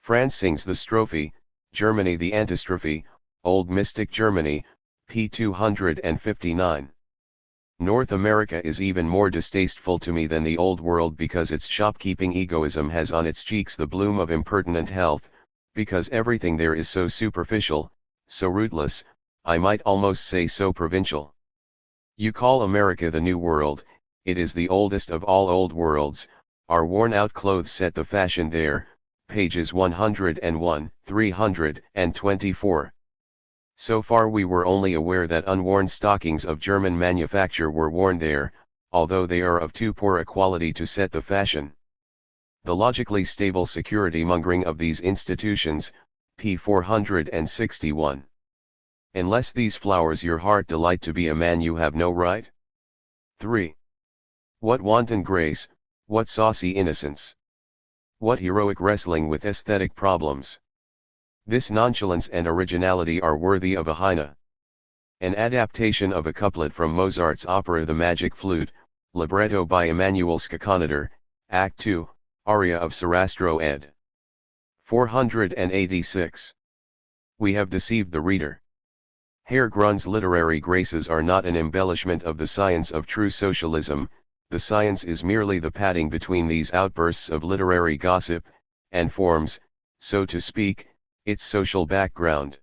France sings the strophe, Germany the antistrophe, Old Mystic Germany, p. 259. North America is even more distasteful to me than the Old World because its shopkeeping egoism has on its cheeks the bloom of impertinent health, because everything there is so superficial, so rootless, I might almost say so provincial. You call America the New World, it is the oldest of all old worlds, our worn-out clothes set the fashion there, pages 101, 324. So far we were only aware that unworn stockings of German manufacture were worn there, although they are of too poor a quality to set the fashion. The logically stable security-mongering of these institutions, p. 461. Unless these flowers your heart delight to be a man you have no right? 3. What wanton grace, what saucy innocence! What heroic wrestling with aesthetic problems! This nonchalance and originality are worthy of a Heine. An adaptation of a couplet from Mozart's opera The Magic Flute, libretto by Emanuel Sciconator, Act 2, aria of Sarastro ed. 486. We have deceived the reader. Herr Grun's literary graces are not an embellishment of the science of true socialism, the science is merely the padding between these outbursts of literary gossip, and forms, so to speak, its social background.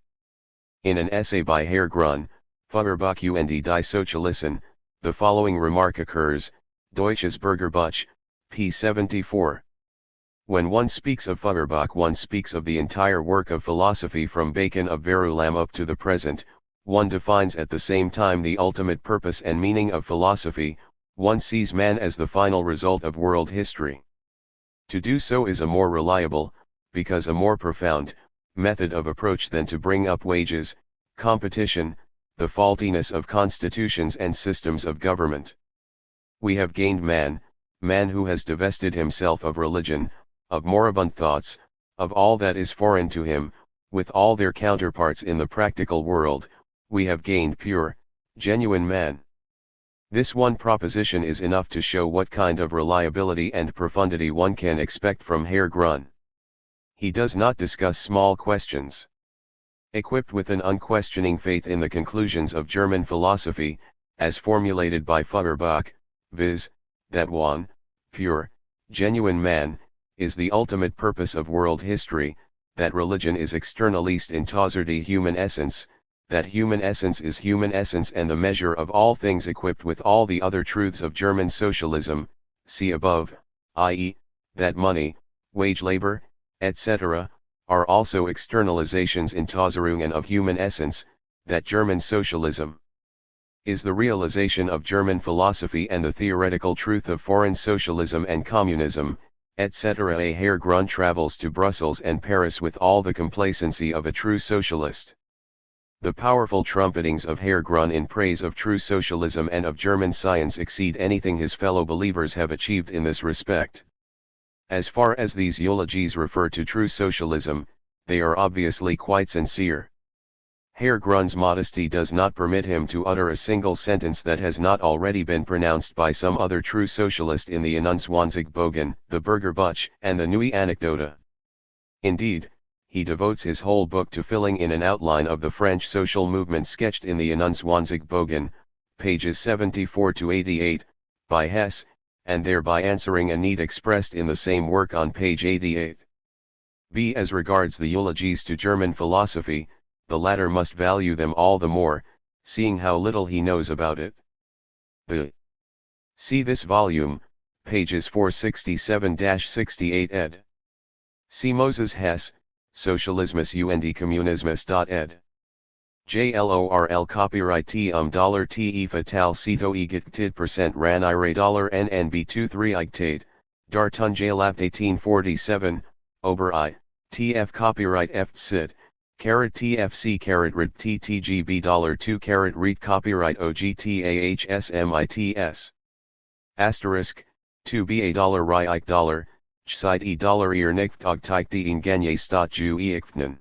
In an essay by Herr Grun, Feuerbach und die Sozialisten, the following remark occurs, Deutsches Bürgerbuch, p. 74. When one speaks of Feuerbach one speaks of the entire work of philosophy from Bacon of Verulam up to the present, one defines at the same time the ultimate purpose and meaning of philosophy, one sees man as the final result of world history. To do so is a more reliable, because a more profound, method of approach than to bring up wages, competition, the faultiness of constitutions and systems of government. We have gained man who has divested himself of religion, of moribund thoughts, of all that is foreign to him, with all their counterparts in the practical world, we have gained pure, genuine man. This one proposition is enough to show what kind of reliability and profundity one can expect from Herr Grun. He does not discuss small questions. Equipped with an unquestioning faith in the conclusions of German philosophy, as formulated by Feuerbach, viz., that one, pure, genuine man, is the ultimate purpose of world history, that religion is externalist in tauser human essence, that human essence is human essence and the measure of all things equipped with all the other truths of German socialism, see above, i.e., that money, wage labor, etc., are also externalizations in Tauserungen of human essence, that German socialism is the realization of German philosophy and the theoretical truth of foreign socialism and communism, etc. A Herr Grun travels to Brussels and Paris with all the complacency of a true socialist. The powerful trumpetings of Herr Grun in praise of true socialism and of German science exceed anything his fellow believers have achieved in this respect. As far as these eulogies refer to true socialism, they are obviously quite sincere. Herr Grun's modesty does not permit him to utter a single sentence that has not already been pronounced by some other true socialist in the Ernennungswanzig Bogen, the Burgerbücher, and the Neue Anekdote. Indeed, he devotes his whole book to filling in an outline of the French social movement sketched in the Ernennungswanzig Bogen, pages 74 to 88, by Hess, and thereby answering a need expressed in the same work on page 88. B. As regards the eulogies to German philosophy, the latter must value them all the more, seeing how little he knows about it. See this volume, pages 467-68 ed. See Moses Hess, Socialismus und Kommunismus. Ed. JLORL copyright T $Te fatal Cito Egit ran ire $NNB 23 Igtate, Dartun Jalap 1847, Ober I, TF copyright F Sit. TFC rid TTGB $2 read copyright OGTAHSMITS. Asterisk, 2 $BA Reich Chside ear Nichtog Teichte Inganye Stat Ju Eichnen.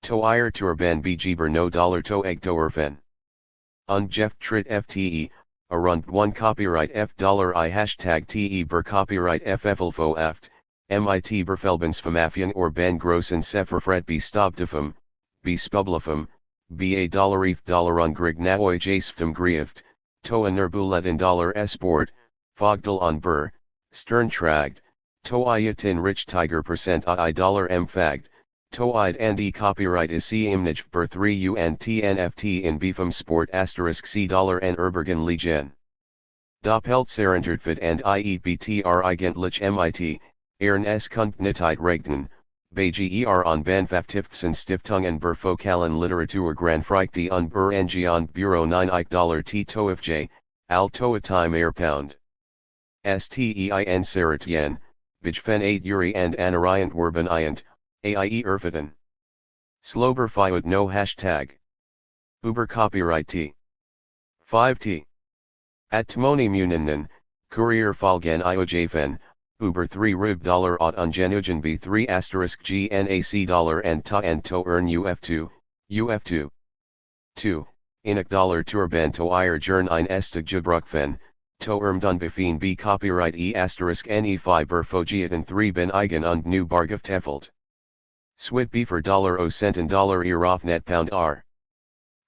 To ir Turban Begeber no to Egtoerfen. Jeff Trit FTE, Arund 1 copyright F $I hashtag TE ber copyright FFLFO aft. MIT Berfelbensvermafian or Ben Grossen Seferfret B Stobtifum, B Spublifum, BA $if $ungrig naoi jasftum grieft, Toa nerbuletin $Esport, Fogdal on Bur, Sterntragd, Toayatin Rich Tiger percent I $M Fagd, Toid and E copyright is C Imnich per 3 UNTNFT in Beefum Sport asterisk C $N Erbergen Liegen. Doppeltserenterdfit and IEBTR Eigentlich MIT. Ern es Kunstnität regten, Beger on Banfaftifsen Stiftungen Berfokalen Literatur Gran Frikte und Berengion Bureau 9 $T Toefj, Al Toetime Airpound. Stein Seretien, Bijfen 8 Uri and Anariant Werben Iant, AIE Erfiten. Slober Fiut no hashtag. Uber copyright T. 5T. At Tmoni Muninnen, Courier Falgen Iojafen. Uber 3 rub $ot ungenugen B3 asterisk GNAC and ta and to earn UF2, UF2. 2. Inak $Turban to ir Jern ein Estig Gebruchfen, to Befin B copyright E asterisk NE5 Berfogieten 3 Ben Eigen und Nu Bargaf Tefelt. Swit B for $0 cent and $Iraf net pound R.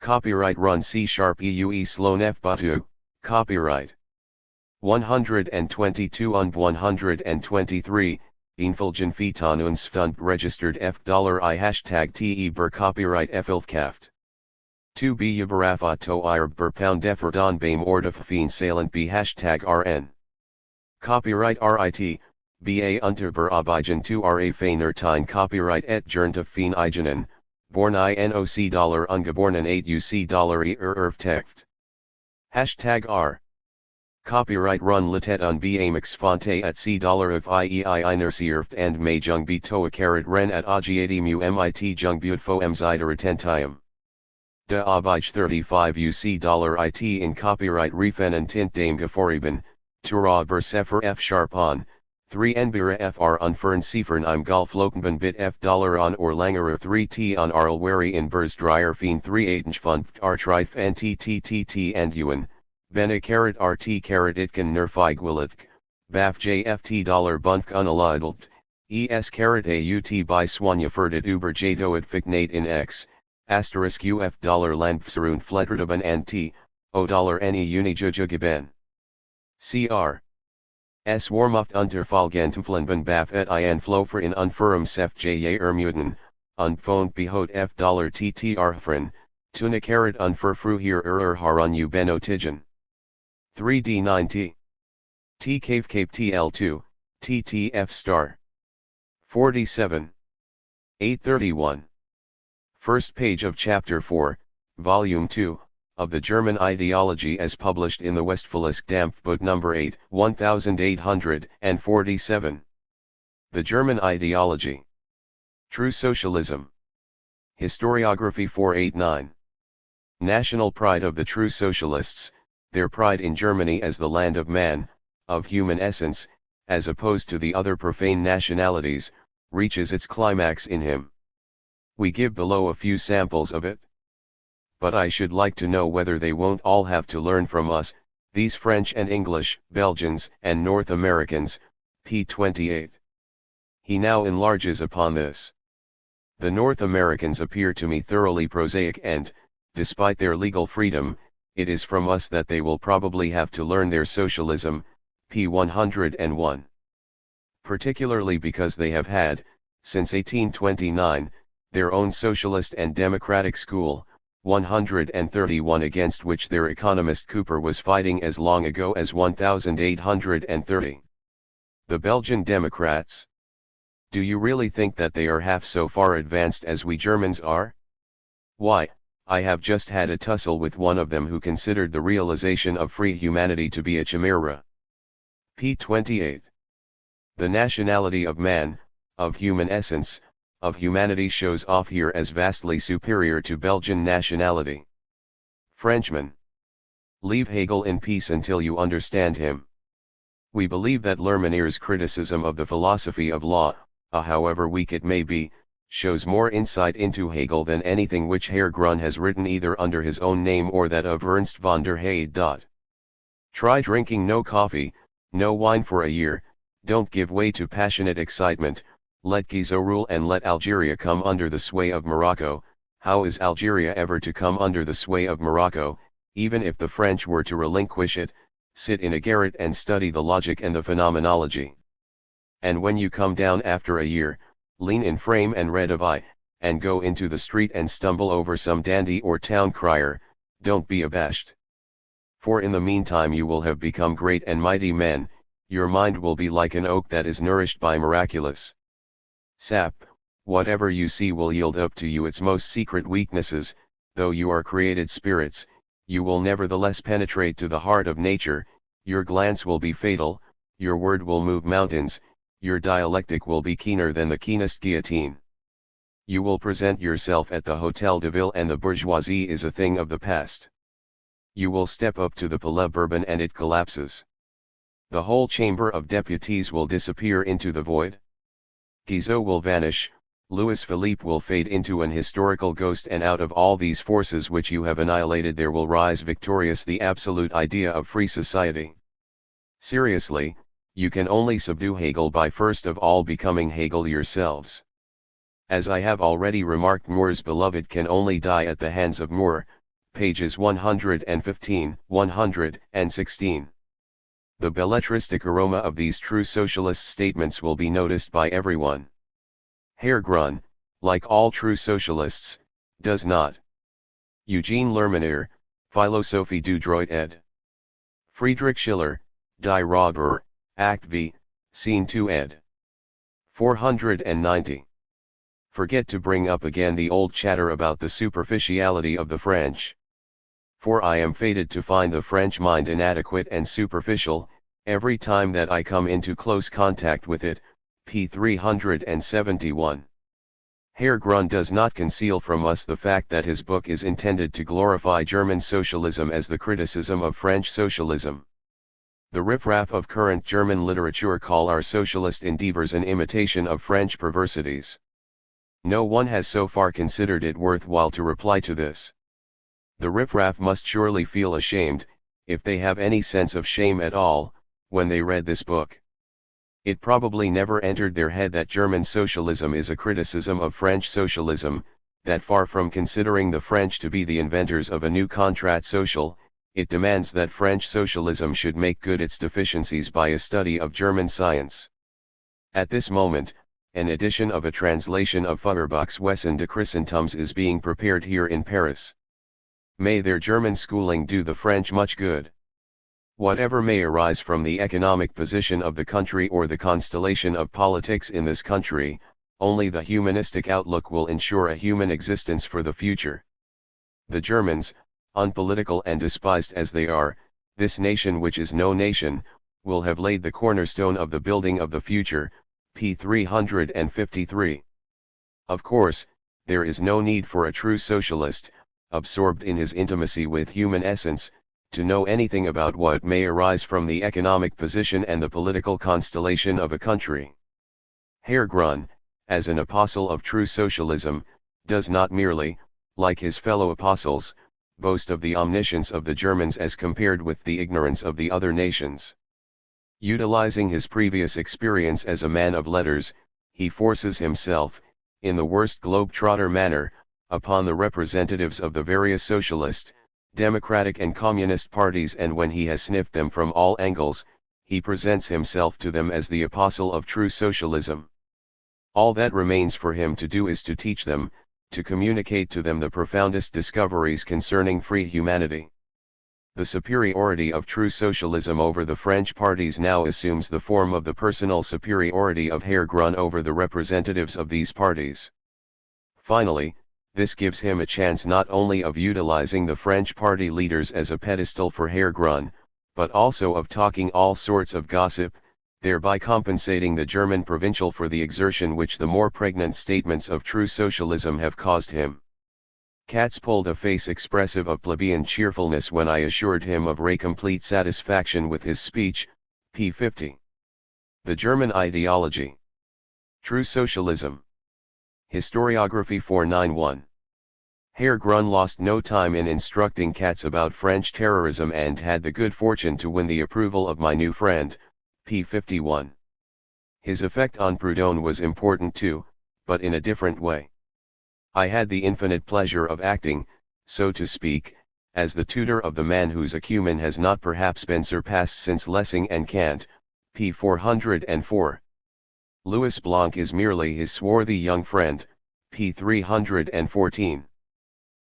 Copyright Run C# EUE Sloan F Batu, copyright. 122 und 123, Infulgen Fitan uns Fund registered F $I hashtag TE ber copyright F11caft. 2 B Uberafa to ir ber pound F don beim Ordefafin salient B hashtag RN. Copyright RIT, BA unter ber Abigen 2 RA Feinertine copyright et Jernta Fin Igenen, born INOC ungeboren 8 UC $E Erfteft. Hashtag R. Copyright Run Litet un Bamix Fonte at C of IEI Inercierft and May Jung B Toa Carat Ren at Agiati Mu MIT Jung Butfo Mzider Attentium. De Abij 35 UC $IT in copyright Refen and Tint Dame Gaforiben, Tura Ber Sefer F sharp on, 3 Nbira FR unfern Siefern im Golf Lokenben bit F $on or Langerer 3T on Arlwary in Bers Dryer Fien 3 Fund Artrife and TTTT and Ewan. Bena carat RT carat itken nerfig willitk, baf JFT $Bunk unalidelt, ES carat AUT by Swanya ferdit uber Jatoit fignate in X, asterisk UF $Landfsarun fletterdaban and T, O $Any unijujugiben. CR. S warmuft unter Falgentumflenben baf et in flofer in unferum seft J ermuten, unphoned behot F $TT arfren, tuna carat unfer fruhier harun u benotigen. 3D9T. T Cave Cape TL2, TTF star. 47. 831. First page of Chapter 4, Volume 2, of the German Ideology as published in the Westphalisch Dampfbuch No. 8, 1847. The German Ideology. True Socialism. Historiography 489. National pride of the true socialists, their pride in Germany as the land of man, of human essence, as opposed to the other profane nationalities, reaches its climax in him. We give below a few samples of it. but I should like to know whether they won't all have to learn from us, these French and English, Belgians and North Americans, p. 28. He now enlarges upon this. The North Americans appear to me thoroughly prosaic and, despite their legal freedom, it is from us that they will probably have to learn their socialism, p. 101. Particularly because they have had, since 1829, their own socialist and democratic school, 131, against which their economist Cooper was fighting as long ago as 1830. The Belgian Democrats. Do you really think that they are half so far advanced as we Germans are? Why, I have just had a tussle with one of them who considered the realization of free humanity to be a chimera. p. 28. The nationality of man, of human essence, of humanity shows off here as vastly superior to Belgian nationality. Frenchman. Leave Hegel in peace until you understand him. We believe that Lermanier's criticism of the philosophy of law, however weak it may be, shows more insight into Hegel than anything which Herr Grun has written either under his own name or that of Ernst von der Heyde. Try drinking no coffee, no wine for a year, don't give way to passionate excitement, let Guizot rule and let Algeria come under the sway of Morocco. How is Algeria ever to come under the sway of Morocco, even if the French were to relinquish it, sit in a garret and study the logic and the phenomenology? And when you come down after a year, lean in frame and red of eye, and go into the street and stumble over some dandy or town crier, don't be abashed. For in the meantime you will have become great and mighty men, your mind will be like an oak that is nourished by miraculous sap, whatever you see will yield up to you its most secret weaknesses. Though you are created spirits, you will nevertheless penetrate to the heart of nature, your glance will be fatal, your word will move mountains, your dialectic will be keener than the keenest guillotine. You will present yourself at the Hotel de Ville and the bourgeoisie is a thing of the past. You will step up to the Palais Bourbon and it collapses. The whole Chamber of Deputies will disappear into the void. Guizot will vanish, Louis Philippe will fade into an historical ghost, and out of all these forces which you have annihilated there will rise victorious the absolute idea of free society. Seriously, you can only subdue Hegel by first of all becoming Hegel yourselves. As I have already remarked, Moore's beloved can only die at the hands of Moore, pages 115, 116. The belletristic aroma of these true socialist statements will be noticed by everyone. Herr Grun, like all true socialists, does not. Eugene Lermanier, Philosophie du droit ed. Friedrich Schiller, Die Räuber, Act V, Scene 2 ed. 490. Forget to bring up again the old chatter about the superficiality of the French. For I am fated to find the French mind inadequate and superficial, every time that I come into close contact with it, p. 371. Herr Grun does not conceal from us the fact that his book is intended to glorify German socialism as the criticism of French socialism. The riffraff of current German literature call our socialist endeavors an imitation of French perversities. No one has so far considered it worthwhile to reply to this. The riffraff must surely feel ashamed, if they have any sense of shame at all, when they read this book. It probably never entered their head that German socialism is a criticism of French socialism, that far from considering the French to be the inventors of a new contrat social, it demands that French socialism should make good its deficiencies by a study of German science. At this moment, an edition of a translation of Feuerbach's Wesen des Christentums is being prepared here in Paris. May their German schooling do the French much good. Whatever may arise from the economic position of the country or the constellation of politics in this country, only the humanistic outlook will ensure a human existence for the future. The Germans, unpolitical and despised as they are, this nation which is no nation, will have laid the cornerstone of the building of the future, p. 353. Of course, there is no need for a true socialist, absorbed in his intimacy with human essence, to know anything about what may arise from the economic position and the political constellation of a country. Herr Grun, as an apostle of true socialism, does not merely, like his fellow apostles, boast of the omniscience of the Germans as compared with the ignorance of the other nations. Utilizing his previous experience as a man of letters, he forces himself, in the worst globe-trotter manner, upon the representatives of the various socialist, democratic and communist parties, and when he has sniffed them from all angles, he presents himself to them as the apostle of true socialism. All that remains for him to do is to teach them, to communicate to them the profoundest discoveries concerning free humanity. The superiority of true socialism over the French parties now assumes the form of the personal superiority of Herr Grun over the representatives of these parties. Finally, this gives him a chance not only of utilizing the French party leaders as a pedestal for Herr Grun, but also of talking all sorts of gossip, thereby compensating the German provincial for the exertion which the more pregnant statements of true socialism have caused him. Katz pulled a face expressive of plebeian cheerfulness when I assured him of complete satisfaction with his speech, p. 50. The German Ideology. True Socialism. Historiography 491. Herr Grun lost no time in instructing Katz about French terrorism and had the good fortune to win the approval of my new friend, p. 51. His effect on Proudhon was important too, but in a different way. I had the infinite pleasure of acting, so to speak, as the tutor of the man whose acumen has not perhaps been surpassed since Lessing and Kant, p. 404. Louis Blanc is merely his swarthy young friend, p. 314.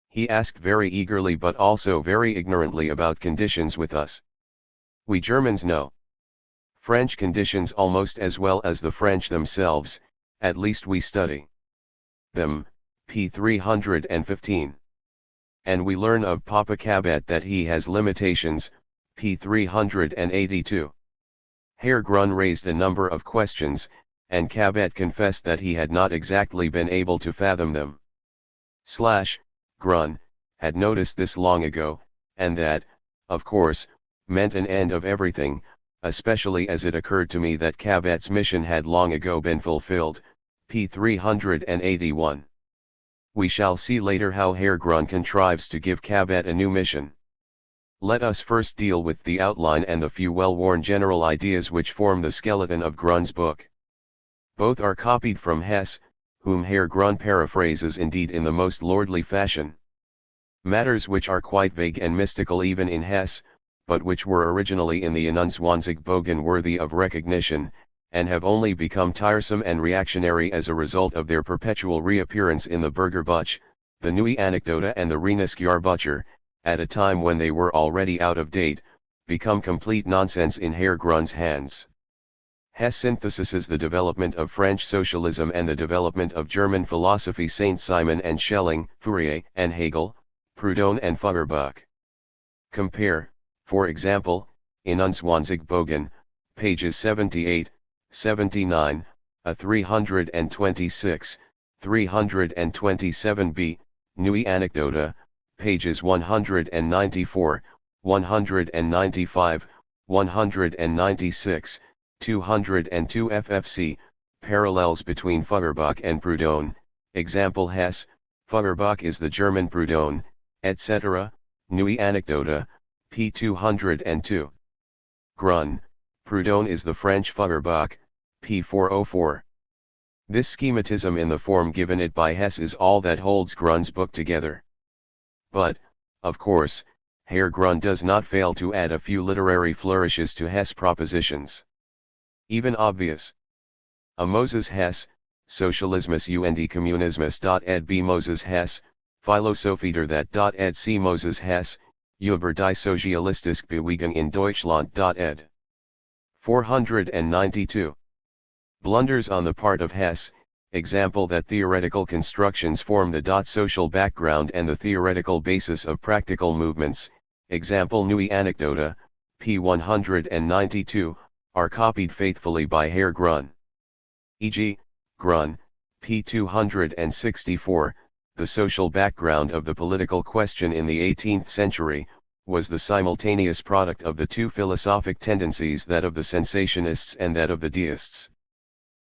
He asked very eagerly but also very ignorantly about conditions with us. We Germans know French conditions almost as well as the French themselves, at least we study them, p. 315. And we learn of Papa Cabet that he has limitations, p. 382. Herr Grun raised a number of questions, and Cabet confessed that he had not exactly been able to fathom them. Grun had noticed this long ago, and that, of course, meant an end of everything, especially as it occurred to me that Cabet's mission had long ago been fulfilled, p. 381. We shall see later how Herr Grun contrives to give Cabet a new mission. Let us first deal with the outline and the few well-worn general ideas which form the skeleton of Grun's book. Both are copied from Hess, whom Herr Grun paraphrases indeed in the most lordly fashion. Matters which are quite vague and mystical even in Hess, but which were originally in the Bogen worthy of recognition, and have only become tiresome and reactionary as a result of their perpetual reappearance in the Burgerbuch, the Neue Anekdote and the Reinigungsjahrbucher, at a time when they were already out of date, become complete nonsense in Herr Grun's hands. Hess synthesizes the development of French socialism and the development of German philosophy Saint-Simon and Schelling, Fourier and Hegel, Proudhon and Feuerbach. Compare, for example, in Bogen, pages 78, 79, 326, 327b, Neue Anekdote, pages 194, 195, 196, 202 ffc, parallels between Feuerbach and Proudhon, example Hess, Feuerbach is the German Proudhon, etc., Neue Anekdote, p. 202. Grun, Proudhon is the French Feuerbach, p. 404. This schematism in the form given it by Hess is all that holds Grun's book together. But, of course, Herr Grun does not fail to add a few literary flourishes to Hess' propositions. Even obvious. A Moses Hess, Socialismus und Kommunismus. Ed B. Moses Hess, Philosophie der that. Ed C. Moses Hess, Über die Sozialistische Bewegung in Deutschland. Ed. 492. Blunders on the part of Hess, example that theoretical constructions form the social background and the theoretical basis of practical movements, example Neue Anekdote, p. 192, are copied faithfully by Herr Grun. E.g., Grun, p. 264, the social background of the political question in the 18th century, was the simultaneous product of the two philosophic tendencies, that of the sensationists and that of the deists.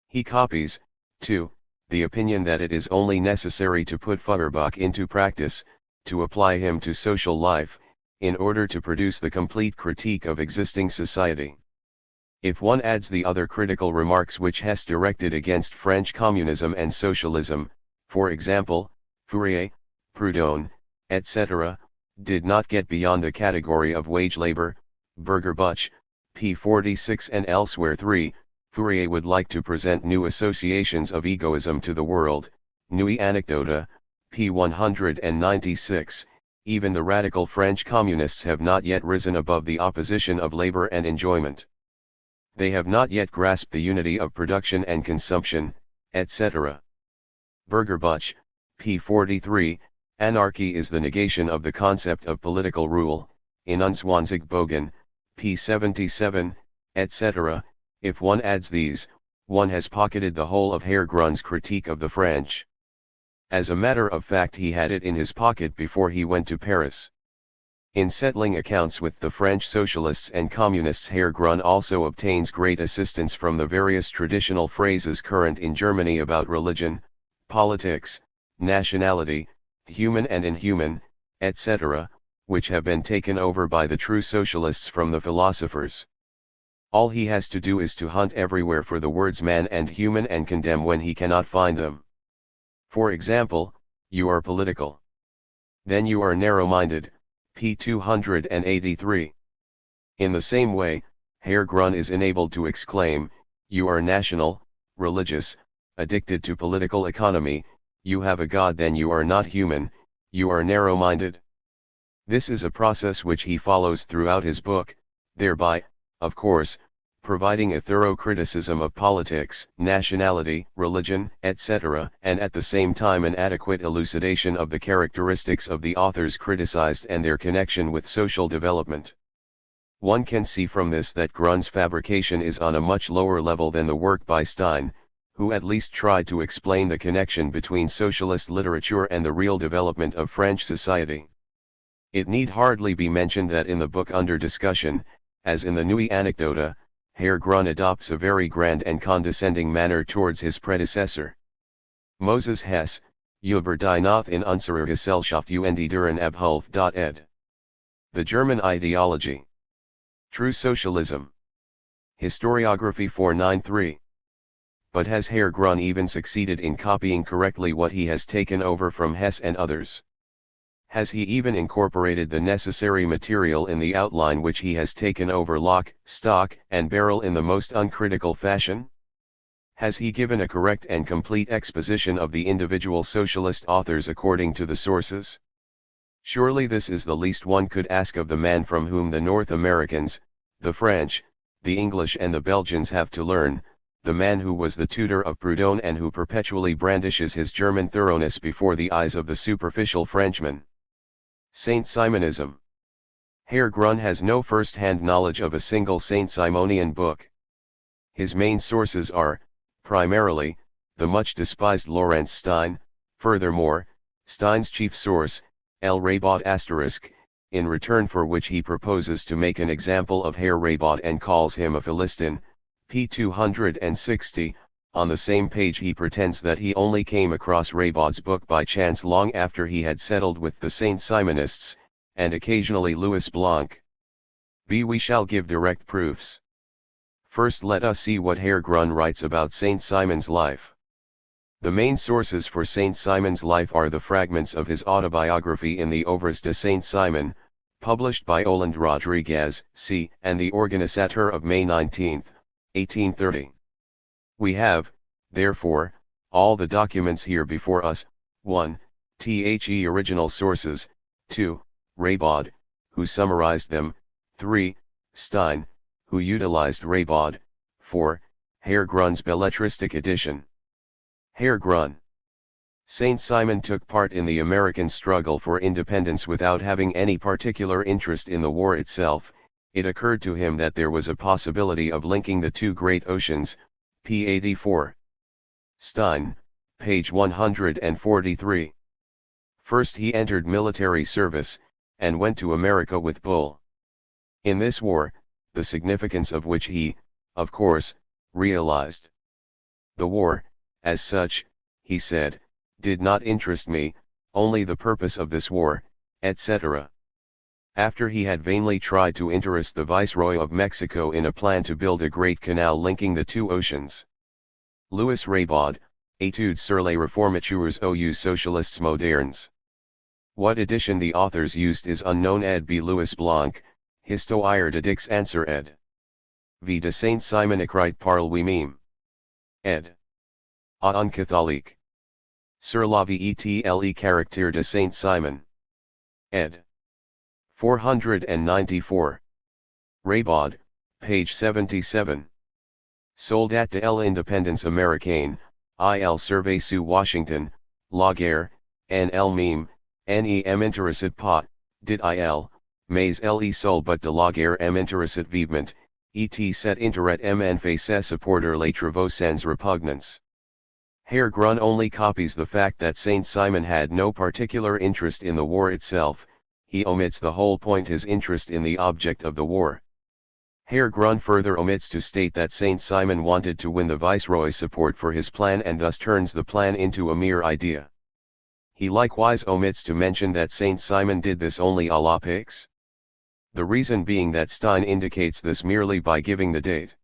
He copies, too, the opinion that it is only necessary to put Feuerbach into practice, to apply him to social life, in order to produce the complete critique of existing society. If one adds the other critical remarks which Hess directed against French communism and socialism, for example, Fourier, Proudhon, etc., did not get beyond the category of wage labor, Burger-Buch, p. 46 and elsewhere. 3. Fourier would like to present new associations of egoism to the world, Nuit Anecdota, p. 196. Even the radical French communists have not yet risen above the opposition of labor and enjoyment. They have not yet grasped the unity of production and consumption, etc. Burger-Buch, p. 43, Anarchy is the negation of the concept of political rule, in Unzwanzig p. 77, etc. If one adds these, one has pocketed the whole of Herr Grun's critique of the French. As a matter of fact, he had it in his pocket before he went to Paris. In settling accounts with the French socialists and communists, Herr Grun also obtains great assistance from the various traditional phrases current in Germany about religion, politics, nationality, human and inhuman, etc., which have been taken over by the true socialists from the philosophers. All he has to do is to hunt everywhere for the words man and human and condemn when he cannot find them. For example, you are political. Then you are narrow-minded, p. 283. In the same way, Herr Grun is enabled to exclaim, you are national, religious, addicted to political economy, you have a god, then you are not human, you are narrow-minded. This is a process which he follows throughout his book, thereby, of course, providing a thorough criticism of politics, nationality, religion, etc., and at the same time an adequate elucidation of the characteristics of the authors criticized and their connection with social development. One can see from this that Grun's fabrication is on a much lower level than the work by Stein, who at least tried to explain the connection between socialist literature and the real development of French society. It need hardly be mentioned that in the book under discussion, as in the Nuit Anecdota, Herr Grun adopts a very grand and condescending manner towards his predecessor. Moses Hess, über die Nacht in unserer Gesellschaft und deren Abhulf. Ed. The German Ideology. True Socialism. Historiography 493. But has Herr Grun even succeeded in copying correctly what he has taken over from Hess and others? Has he even incorporated the necessary material in the outline which he has taken over lock, stock, and barrel in the most uncritical fashion? Has he given a correct and complete exposition of the individual socialist authors according to the sources? Surely this is the least one could ask of the man from whom the North Americans, the French, the English and the Belgians have to learn, the man who was the tutor of Proudhon and who perpetually brandishes his German thoroughness before the eyes of the superficial Frenchman. Saint-Simonism. Herr Grun has no first-hand knowledge of a single Saint-Simonian book. His main sources are, primarily, the much-despised Lorenz Stein. Furthermore, Stein's chief source, L. Raybaud *, in return for which he proposes to make an example of Herr Raybaud and calls him a Philistine, p. 260, on the same page he pretends that he only came across Raybaud's book by chance long after he had settled with the Saint-Simonists, and occasionally Louis Blanc. We shall give direct proofs. First let us see what Herr Grun writes about Saint Simon's life. The main sources for Saint Simon's life are the fragments of his autobiography in the Œuvres de Saint Simon, published by Oland Rodriguez, c. and the Organisateur of May 19, 1830. We have, therefore, all the documents here before us. 1. The original sources. 2. Raybaud, who summarized them. 3. Stein, who utilized Raybaud. 4. Herr Grun's belletristic edition. Herr Grun. Saint Simon took part in the American struggle for independence without having any particular interest in the war itself. It occurred to him that there was a possibility of linking the two great oceans. p. 84. Stein, page 143. First he entered military service, and went to America with Bull. In this war, the significance of which he, of course, realized. The war, as such, he said, did not interest me, only the purpose of this war, etc. After he had vainly tried to interest the Viceroy of Mexico in a plan to build a great canal linking the two oceans. Louis Raybaud, Études sur les réformatures aux socialistes modernes. What edition the authors used is unknown. Ed. B. Louis Blanc, Histoire de Dix Answer ed. V. de Saint-Simon écrit par lui-même. Ed. A un catholique. Sur la vie et les caractères de Saint-Simon. Ed. 494. Raybaud, page 77. Soldat de l'indépendance américaine, il surveille sous Washington, la guerre, en elle-même, nem intéressait pas, dit il, mais le seul but de la guerre m'intéressait vivement, et cet intérêt m'en faisait supporter les travaux sans repugnance. Herr Grun only copies the fact that Saint-Simon had no particular interest in the war itself, he omits the whole point, his interest in the object of the war. Herr Grun further omits to state that Saint-Simon wanted to win the Viceroy's support for his plan and thus turns the plan into a mere idea. He likewise omits to mention that Saint-Simon did this only à la pixe. The reason being that Stein indicates this merely by giving the date.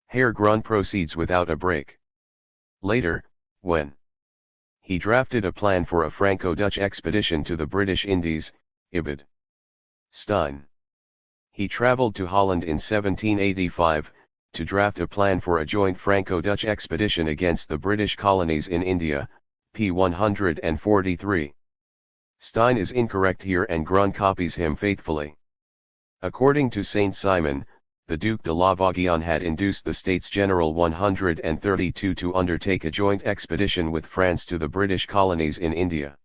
Herr Grun proceeds without a break. Later, when he drafted a plan for a Franco-Dutch expedition to the British Indies, Ibid. Stein. He traveled to Holland in 1785, to draft a plan for a joint Franco-Dutch expedition against the British colonies in India, p. 143. Stein is incorrect here and Grun copies him faithfully. According to Saint-Simon, the Duc de la Vauguyon had induced the States General 132 to undertake a joint expedition with France to the British colonies in India.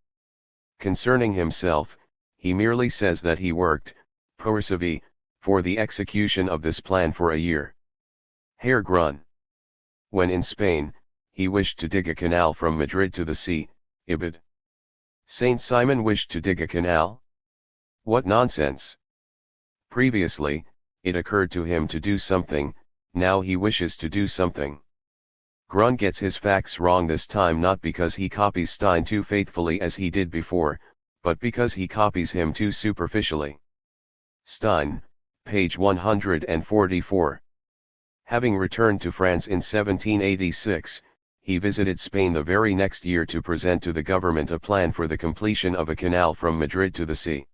Concerning himself, he merely says that he worked, poursuivi, for the execution of this plan for a year. Herr Grun. When in Spain, he wished to dig a canal from Madrid to the sea, Ibid. Saint-Simon wished to dig a canal? What nonsense! Previously, it occurred to him to do something, now he wishes to do something. Grun gets his facts wrong this time not because he copies Stein too faithfully as he did before, but because he copies him too superficially. Stein, page 144. Having returned to France in 1786, he visited Spain the very next year to present to the government a plan for the completion of a canal from Madrid to the sea.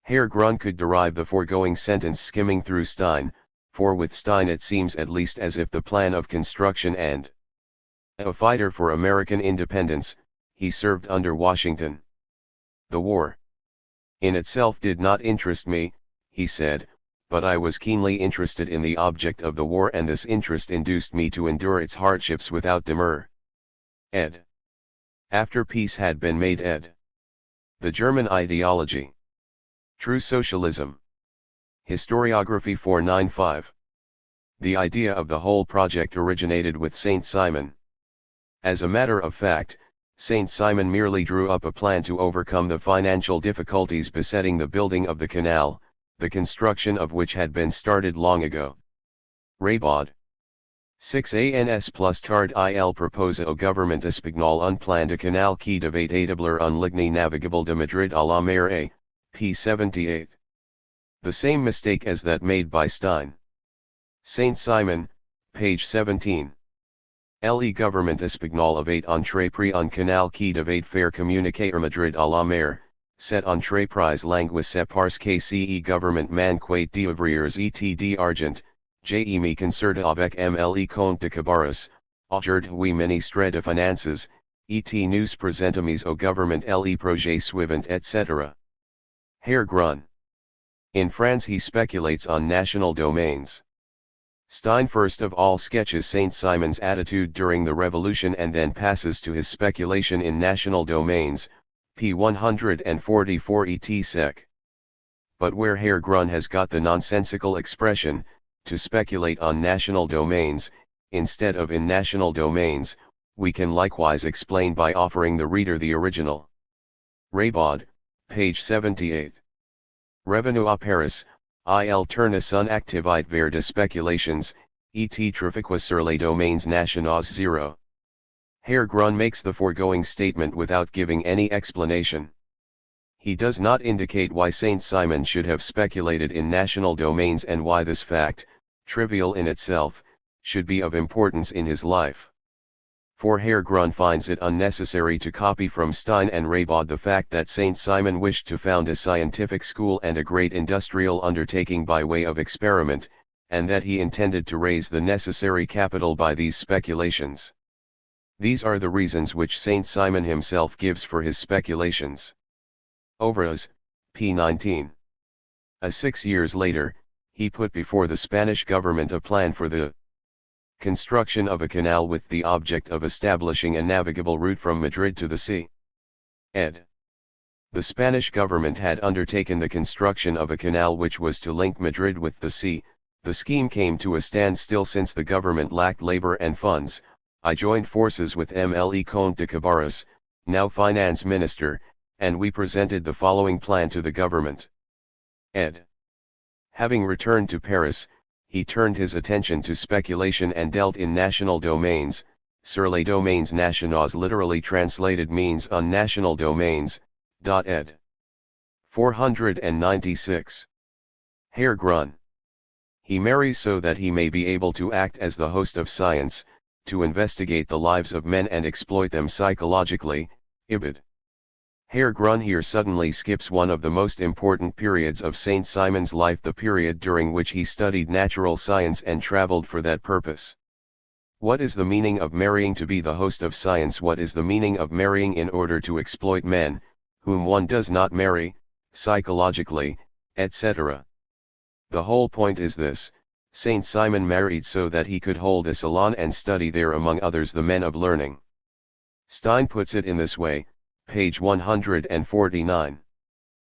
Herr Grun could derive the foregoing sentence skimming through Stein, for with Stein it seems at least as if the plan of construction and a fighter for American independence, he served under Washington. The war in itself did not interest me, he said, but I was keenly interested in the object of the war and this interest induced me to endure its hardships without demur. Ed. After peace had been made. Ed. The German Ideology. True Socialism. Historiography 495. The idea of the whole project originated with Saint-Simon. As a matter of fact, Saint-Simon merely drew up a plan to overcome the financial difficulties besetting the building of the canal, the construction of which had been started long ago. Raybaud. 6 ans plus tard il propose au gouvernement espagnol un plan de canal qui devait établir un ligne navigable de Madrid à la mer A, p. 78. The same mistake as that made by Stein. Saint-Simon, page 17. Le gouvernement espagnol avait entrepris un canal qui devait faire communiquer Madrid à la mer, cette entreprise languissait parce que ce gouvernement manquait d'ouvriers et d'argent, j'ai me concerté avec le comte de Cabarrus, aujourd'hui ministre de Finances, et nous présentons au gouvernement le projet suivant etc. Herr Grun. In France he speculates on national domains. Stein first of all sketches Saint-Simon's attitude during the Revolution and then passes to his speculation in national domains, p. 144 et sec. But where Herr Grun has got the nonsensical expression, to speculate on national domains, instead of in national domains, we can likewise explain by offering the reader the original. Raybaud, page 78. Revenu à Paris, il tourne son activité vers des spéculations, et trafiquoit sur les domaines nationaux 0. Herr Grun makes the foregoing statement without giving any explanation. He does not indicate why Saint Simon should have speculated in national domains and why this fact, trivial in itself, should be of importance in his life. For Herr Grun finds it unnecessary to copy from Stein and Raybaud the fact that Saint Simon wished to found a scientific school and a great industrial undertaking by way of experiment, and that he intended to raise the necessary capital by these speculations. These are the reasons which Saint Simon himself gives for his speculations. Overas, p. 19. 6 years later, he put before the Spanish government a plan for the construction of a canal with the object of establishing a navigable route from Madrid to the sea. Ed. The Spanish government had undertaken the construction of a canal which was to link Madrid with the sea. The scheme came to a standstill since the government lacked labor and funds. I joined forces with M.L.E. Conde de Cabarrus, now finance minister, and we presented the following plan to the government. Ed. Having returned to Paris, he turned his attention to speculation and dealt in national domains. Sur les domaines nationaux literally translated means on national domains. Ed. 496. Herr Grun. He marries so that he may be able to act as the host of science, to investigate the lives of men and exploit them psychologically. Ibid. Herr Grun here suddenly skips one of the most important periods of Saint Simon's life, the period during which he studied natural science and traveled for that purpose. What is the meaning of marrying to be the host of science? What is the meaning of marrying in order to exploit men, whom one does not marry, psychologically, etc.? The whole point is this: Saint Simon married so that he could hold a salon and study there among others the men of learning. Stein puts it in this way, page 149.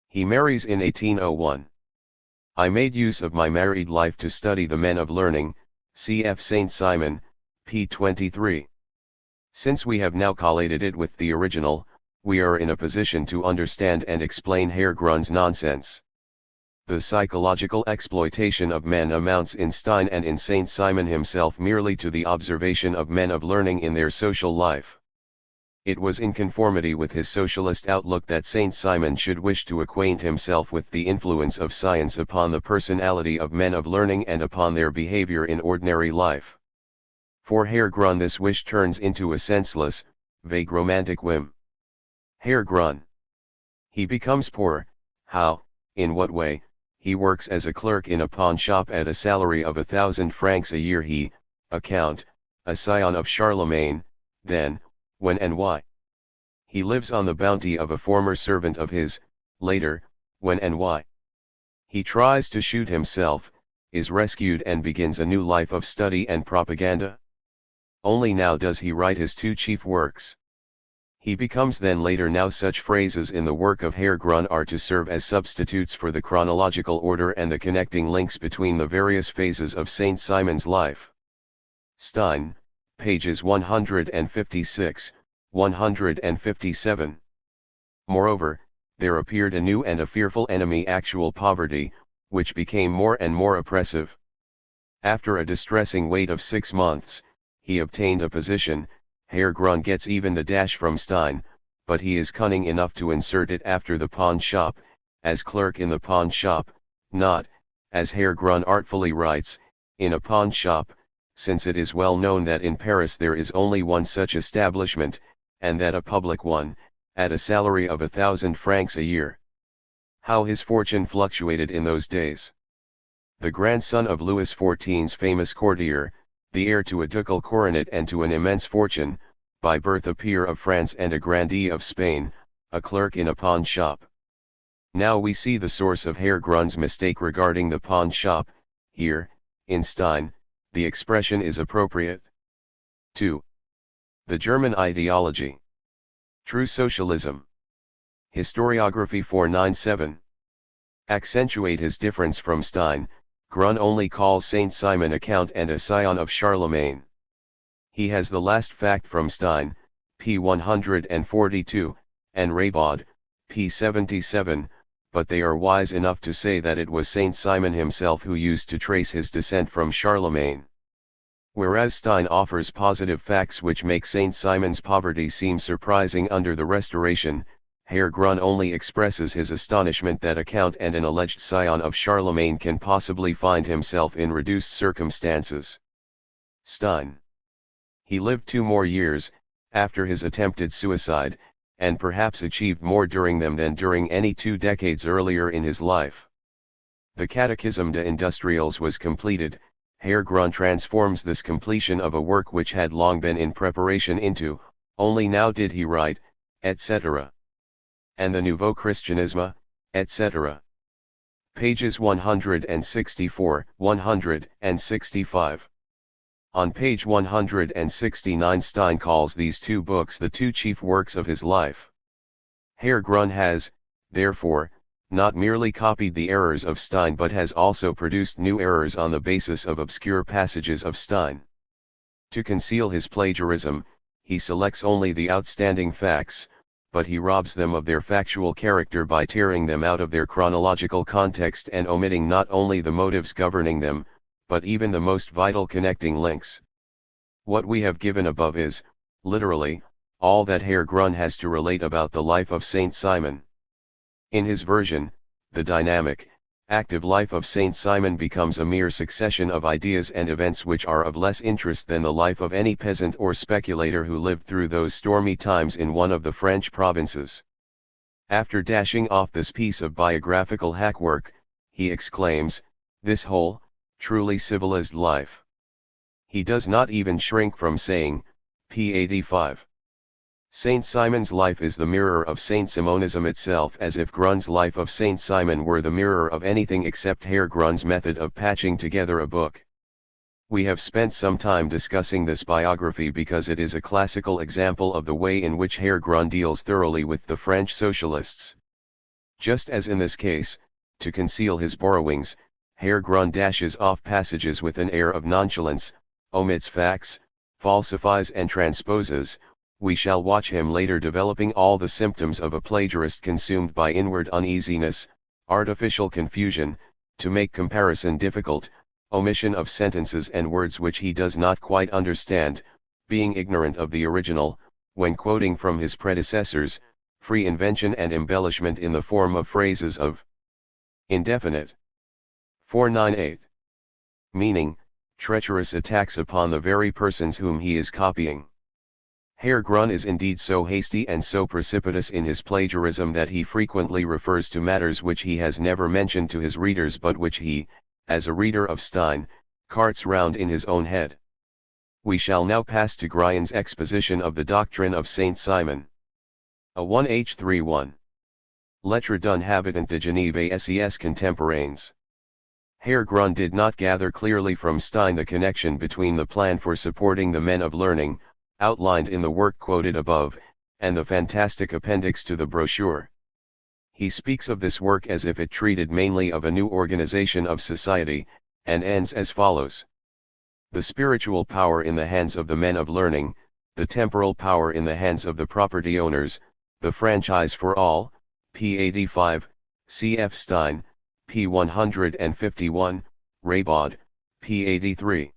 He marries in 1801. I made use of my married life to study the men of learning, cf. Saint Simon, p. 23. Since we have now collated it with the original, we are in a position to understand and explain Herr Grun's nonsense. The psychological exploitation of men amounts in Stein and in Saint Simon himself merely to the observation of men of learning in their social life. It was in conformity with his socialist outlook that Saint Simon should wish to acquaint himself with the influence of science upon the personality of men of learning and upon their behavior in ordinary life. For Herr Grun this wish turns into a senseless, vague romantic whim. Herr Grun. He becomes poor. How, in what way? He works as a clerk in a pawn shop at a salary of 1,000 francs a year. He, a count, a scion of Charlemagne, then, when and why? He lives on the bounty of a former servant of his, later, when and why? He tries to shoot himself, is rescued and begins a new life of study and propaganda. Only now does he write his two chief works. He becomes then later. Now such phrases in the work of Herr Grun are to serve as substitutes for the chronological order and the connecting links between the various phases of Saint Simon's life. Stein, pages 156, 157. Moreover, there appeared a new and a fearful enemy, actual poverty, which became more and more oppressive. After a distressing wait of 6 months, he obtained a position. Herr Grun gets even the dash from Stein, but he is cunning enough to insert it after the pawn shop, as clerk in the pawn shop, not, as Herr Grun artfully writes, in a pawn shop, since it is well known that in Paris there is only one such establishment, and that a public one, at a salary of 1,000 francs a year. How his fortune fluctuated in those days! The grandson of Louis XIV's famous courtier, the heir to a ducal coronet and to an immense fortune, by birth a peer of France and a grandee of Spain, a clerk in a pawn shop. Now we see the source of Herr Grun's mistake regarding the pawn shop. Here, in Stein, the expression is appropriate. 2. The German ideology. True socialism. Historiography 497. Accentuate his difference from Stein. Grun only calls Saint Simon a count and a scion of Charlemagne. He has the last fact from Stein, p. 142, and Raybaud, p. 77, but they are wise enough to say that it was Saint Simon himself who used to trace his descent from Charlemagne. Whereas Stein offers positive facts which make Saint Simon's poverty seem surprising under the Restoration, Herr Grun only expresses his astonishment that a count and an alleged scion of Charlemagne can possibly find himself in reduced circumstances. Stein. He lived 2 more years, after his attempted suicide, and perhaps achieved more during them than during any 2 decades earlier in his life. The Catechisme des Industriels was completed. Herr Grun transforms this completion of a work which had long been in preparation into, only now did he write, etc. And the Nouveau Christianisme, etc. Pages 164, 165. On page 169 Stein calls these 2 books the 2 chief works of his life. Herr Grun has, therefore, not merely copied the errors of Stein but has also produced new errors on the basis of obscure passages of Stein. To conceal his plagiarism, he selects only the outstanding facts, but he robs them of their factual character by tearing them out of their chronological context and omitting not only the motives governing them, but even the most vital connecting links. What we have given above is, literally, all that Herr Grun has to relate about the life of Saint Simon. In his version, the dynamic, active life of Saint Simon becomes a mere succession of ideas and events which are of less interest than the life of any peasant or speculator who lived through those stormy times in one of the French provinces. After dashing off this piece of biographical hackwork, he exclaims, "This whole, truly civilized life." He does not even shrink from saying, p. 85. Saint Simon's life is the mirror of Saint Simonism itself, as if Grun's life of Saint Simon were the mirror of anything except Herr Grun's method of patching together a book. We have spent some time discussing this biography because it is a classical example of the way in which Herr Grun deals thoroughly with the French socialists. Just as in this case, to conceal his borrowings, Herr Grun dashes off passages with an air of nonchalance, omits facts, falsifies and transposes. We shall watch him later developing all the symptoms of a plagiarist consumed by inward uneasiness, artificial confusion, to make comparison difficult, omission of sentences and words which he does not quite understand, being ignorant of the original, when quoting from his predecessors, free invention and embellishment in the form of phrases of indefinite. 498. Meaning, treacherous attacks upon the very persons whom he is copying. Herr Grun is indeed so hasty and so precipitous in his plagiarism that he frequently refers to matters which he has never mentioned to his readers but which he, as a reader of Stein, carts round in his own head. We shall now pass to Grun's exposition of the doctrine of Saint Simon. A 1h31. Lettre d'un habitant de Genève ses contemporains. Herr Grun did not gather clearly from Stein the connection between the plan for supporting the men of learning, outlined in the work quoted above, and the fantastic appendix to the brochure. He speaks of this work as if it treated mainly of a new organization of society, and ends as follows. The spiritual power in the hands of the men of learning, the temporal power in the hands of the property owners, the franchise for all, p. 85, cf. Stein, p. 151, Raybaud, p. 83.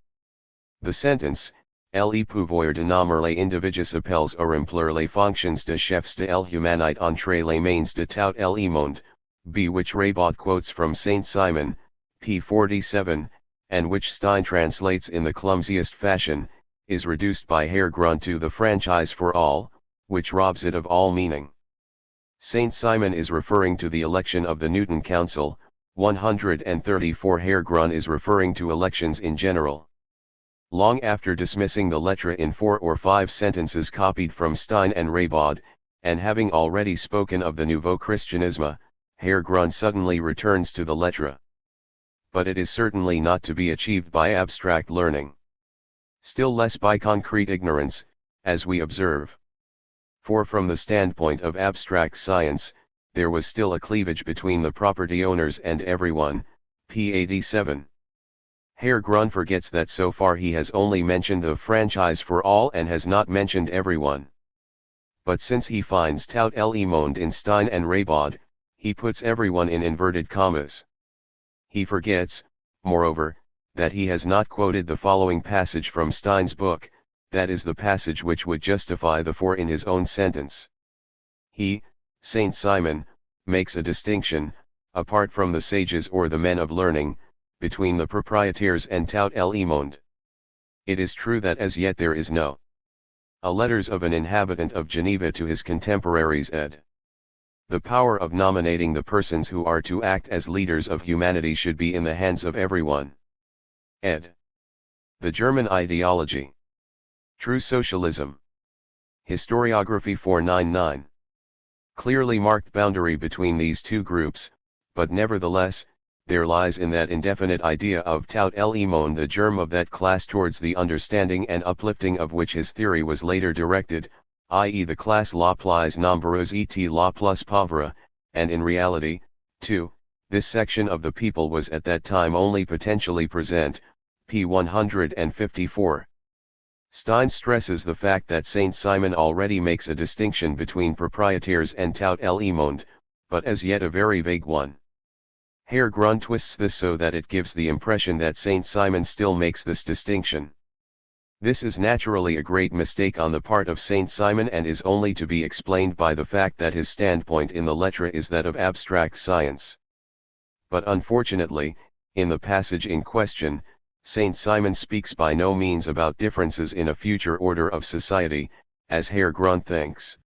The sentence, le pouvoir de nommer les individus appels ou remplir les fonctions de chefs de l'humanité entre les mains de tout le monde, b. which Raybaud quotes from Saint Simon, p. 47, and which Stein translates in the clumsiest fashion, is reduced by Herr Grun to the franchise for all, which robs it of all meaning. Saint Simon is referring to the election of the Newton Council, 134. Herr Grun is referring to elections in general. Long after dismissing the lettre in 4 or 5 sentences copied from Stein and Raybaud, and having already spoken of the Nouveau Christianisme, Herr Grun suddenly returns to the lettre. But it is certainly not to be achieved by abstract learning. Still less by concrete ignorance, as we observe. For from the standpoint of abstract science, there was still a cleavage between the property owners and everyone, p. 87. Herr Grun forgets that so far he has only mentioned the franchise for all and has not mentioned everyone. But since he finds tout le monde in Stein and Raybaud, he puts everyone in inverted commas. He forgets, moreover, that he has not quoted the following passage from Stein's book, that is the passage which would justify the for in his own sentence. He, Saint Simon, makes a distinction, apart from the sages or the men of learning, between the proprietaires and tout le monde. It is true that as yet there is no letters of an inhabitant of Geneva to his contemporaries ed. The power of nominating the persons who are to act as leaders of humanity should be in the hands of everyone. Ed. The German ideology. True socialism. Historiography 499. Clearly marked boundary between these two groups, but nevertheless, there lies in that indefinite idea of tout le monde the germ of that class towards the understanding and uplifting of which his theory was later directed, i.e. the classe la plus nombreuse et la plus pauvre, and in reality, too, this section of the people was at that time only potentially present, p. 154. Stein stresses the fact that Saint Simon already makes a distinction between proprietaires and tout le monde, but as yet a very vague one. Herr Grun twists this so that it gives the impression that Saint Simon still makes this distinction. This is naturally a great mistake on the part of Saint Simon and is only to be explained by the fact that his standpoint in the Lettre is that of abstract science. But unfortunately, in the passage in question, Saint Simon speaks by no means about differences in a future order of society, as Herr Grun thinks.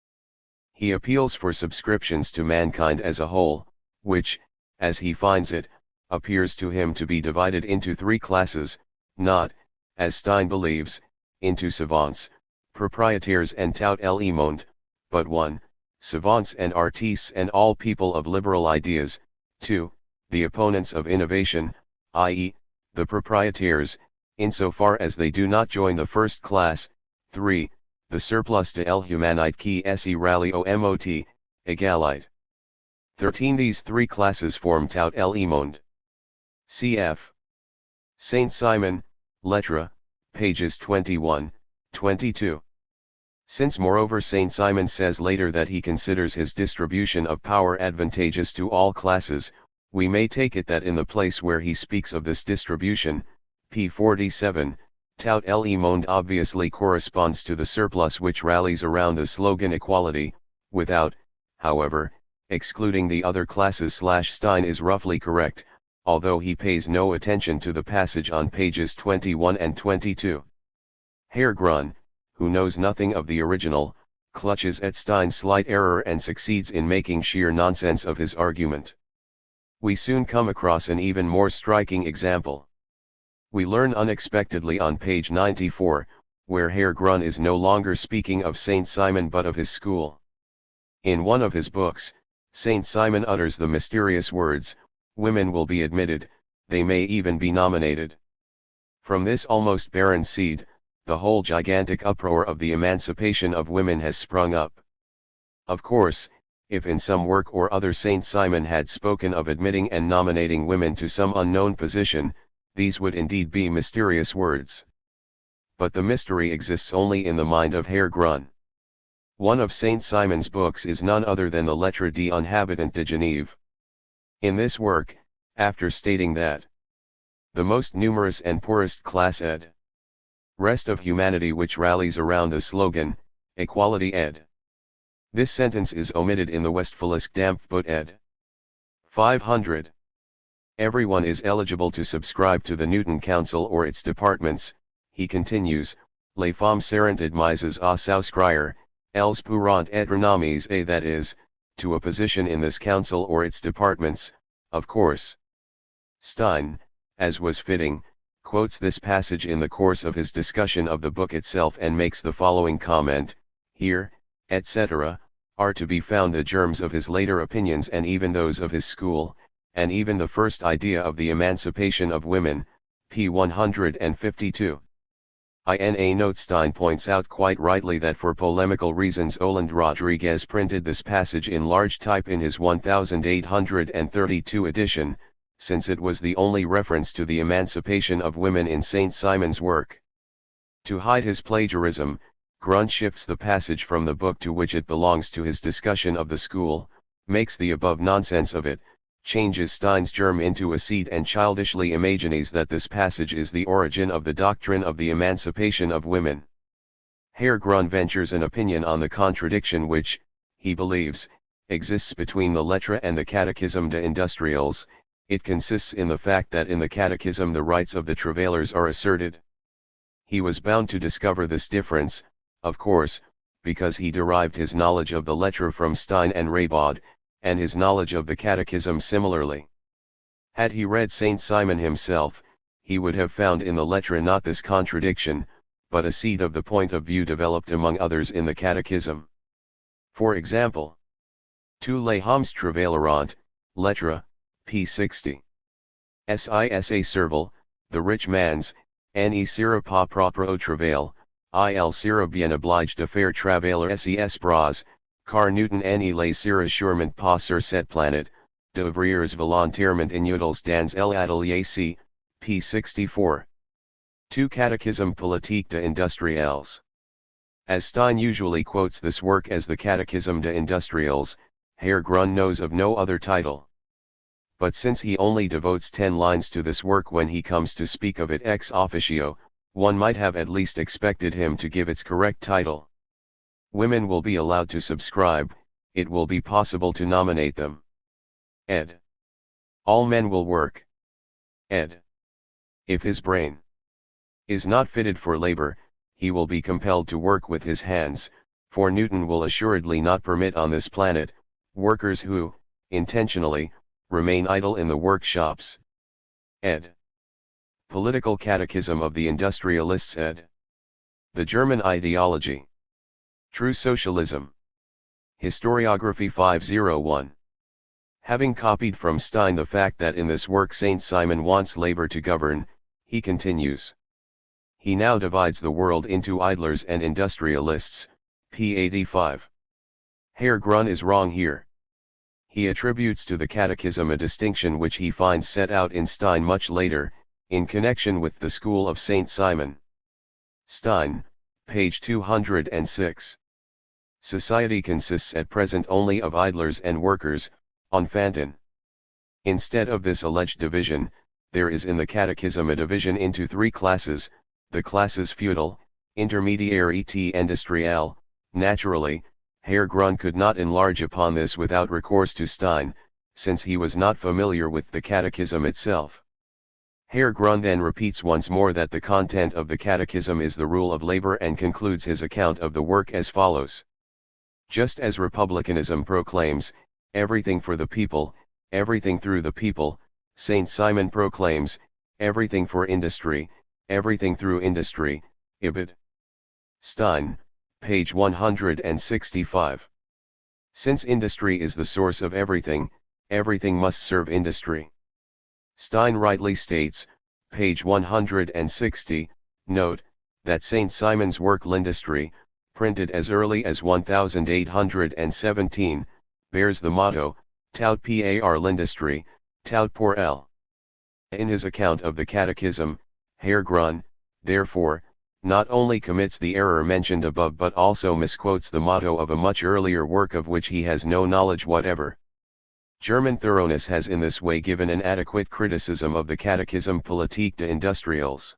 He appeals for subscriptions to mankind as a whole, which, as he finds it, appears to him to be divided into three classes, not, as Stein believes, into savants, proprietaires and tout le monde, but 1, savants and artistes and all people of liberal ideas, 2, the opponents of innovation, i.e., the proprietaires, insofar as they do not join the first class, 3, the surplus de l'humanité qui se rallie au mot égalité. 13 These three classes form tout le monde. Cf. Saint Simon, Lettres, pages 21, 22. Since moreover Saint Simon says later that he considers his distribution of power advantageous to all classes, we may take it that in the place where he speaks of this distribution, p. 47, tout le monde obviously corresponds to the surplus which rallies around the slogan equality, without, however, excluding the other classes. Stein is roughly correct, although he pays no attention to the passage on pages 21 and 22. Herr Grun, who knows nothing of the original, clutches at Stein's slight error and succeeds in making sheer nonsense of his argument. We soon come across an even more striking example. We learn unexpectedly on page 94, where Herr Grun is no longer speaking of Saint Simon but of his school. In one of his books, Saint Simon utters the mysterious words, "Women will be admitted, they may even be nominated." From this almost barren seed, the whole gigantic uproar of the emancipation of women has sprung up. Of course, if in some work or other Saint Simon had spoken of admitting and nominating women to some unknown position, these would indeed be mysterious words. But the mystery exists only in the mind of Herr Grun. One of Saint Simon's books is none other than the Lettre des Inhabitants de Genève. In this work, after stating that the most numerous and poorest class ed. Rest of humanity which rallies around the slogan, equality ed. This sentence is omitted in the Westfalisch Dampfboot ed. 500. Everyone is eligible to subscribe to the Newton Council or its departments, he continues, les femmes seront admises à souscrire, elles pourront être nommées that is, to a position in this council or its departments, of course. Stein, as was fitting, quotes this passage in the course of his discussion of the book itself and makes the following comment, here, etc., are to be found the germs of his later opinions and even those of his school, and even the first idea of the emancipation of women, p. 152. In a note Stein points out quite rightly that for polemical reasons Oland Rodriguez printed this passage in large type in his 1832 edition, since it was the only reference to the emancipation of women in Saint Simon's work. To hide his plagiarism, Grun shifts the passage from the book to which it belongs to his discussion of the school, makes the above nonsense of it, changes Stein's germ into a seed and childishly imagines that this passage is the origin of the doctrine of the emancipation of women. Herr Grun ventures an opinion on the contradiction which, he believes, exists between the Lettres and the Catechisme des Industriels. It consists in the fact that in the Catechism the rights of the travailers are asserted. He was bound to discover this difference, of course, because he derived his knowledge of the Lettres from Stein and Raybaud, and his knowledge of the Catechism similarly. Had he read Saint Simon himself, he would have found in the Lettres not this contradiction, but a seed of the point of view developed among others in the Catechism. For example, tous les hommes travailleront, Lettres, p. 60. Sisa serval, the rich man's, ne sera pas propre au travail, il sera bien obligé de faire travailler ses bras, car Newton ne les sera sûrement pas sur cette planète, d'ouvriers volontairement inutiles dans l'atelier c. p. 64. 2 Catechisme politique des industriels. As Stein usually quotes this work as the Catechisme des Industriels, Herr Grun knows of no other title. But since he only devotes 10 lines to this work when he comes to speak of it ex officio, one might have at least expected him to give its correct title. Women will be allowed to subscribe, it will be possible to nominate them. Ed. All men will work. Ed. If his brain is not fitted for labor, he will be compelled to work with his hands, for Newton will assuredly not permit on this planet, workers who, intentionally, remain idle in the workshops. Ed. Political Catechism of the Industrialists. Ed. The German Ideology. True Socialism. Historiography 501. Having copied from Stein the fact that in this work Saint Simon wants labor to govern, he continues. He now divides the world into idlers and industrialists, p. 85. Herr Grun is wrong here. He attributes to the Catechism a distinction which he finds set out in Stein much later, in connection with the school of Saint Simon. Stein, page 206. Society consists at present only of idlers and workers, enfantins. Instead of this alleged division, there is in the Catechism a division into 3 classes, the classes feudal, intermediary et industrielle. Naturally, Herr Grun could not enlarge upon this without recourse to Stein, since he was not familiar with the Catechism itself. Herr Grun then repeats once more that the content of the Catechism is the rule of labor and concludes his account of the work as follows. Just as republicanism proclaims, everything for the people, everything through the people, Saint Simon proclaims, everything for industry, everything through industry, ibid. Stein, page 165. Since industry is the source of everything, everything must serve industry. Stein rightly states, page 160, note, that Saint Simon's work L'Industrie, printed as early as 1817, bears the motto, Tout par l'industrie, tout pour elle. In his account of the Catechism, Herr Grun, therefore, not only commits the error mentioned above but also misquotes the motto of a much earlier work of which he has no knowledge whatever. German thoroughness has in this way given an adequate criticism of the Catechisme politique des industriels.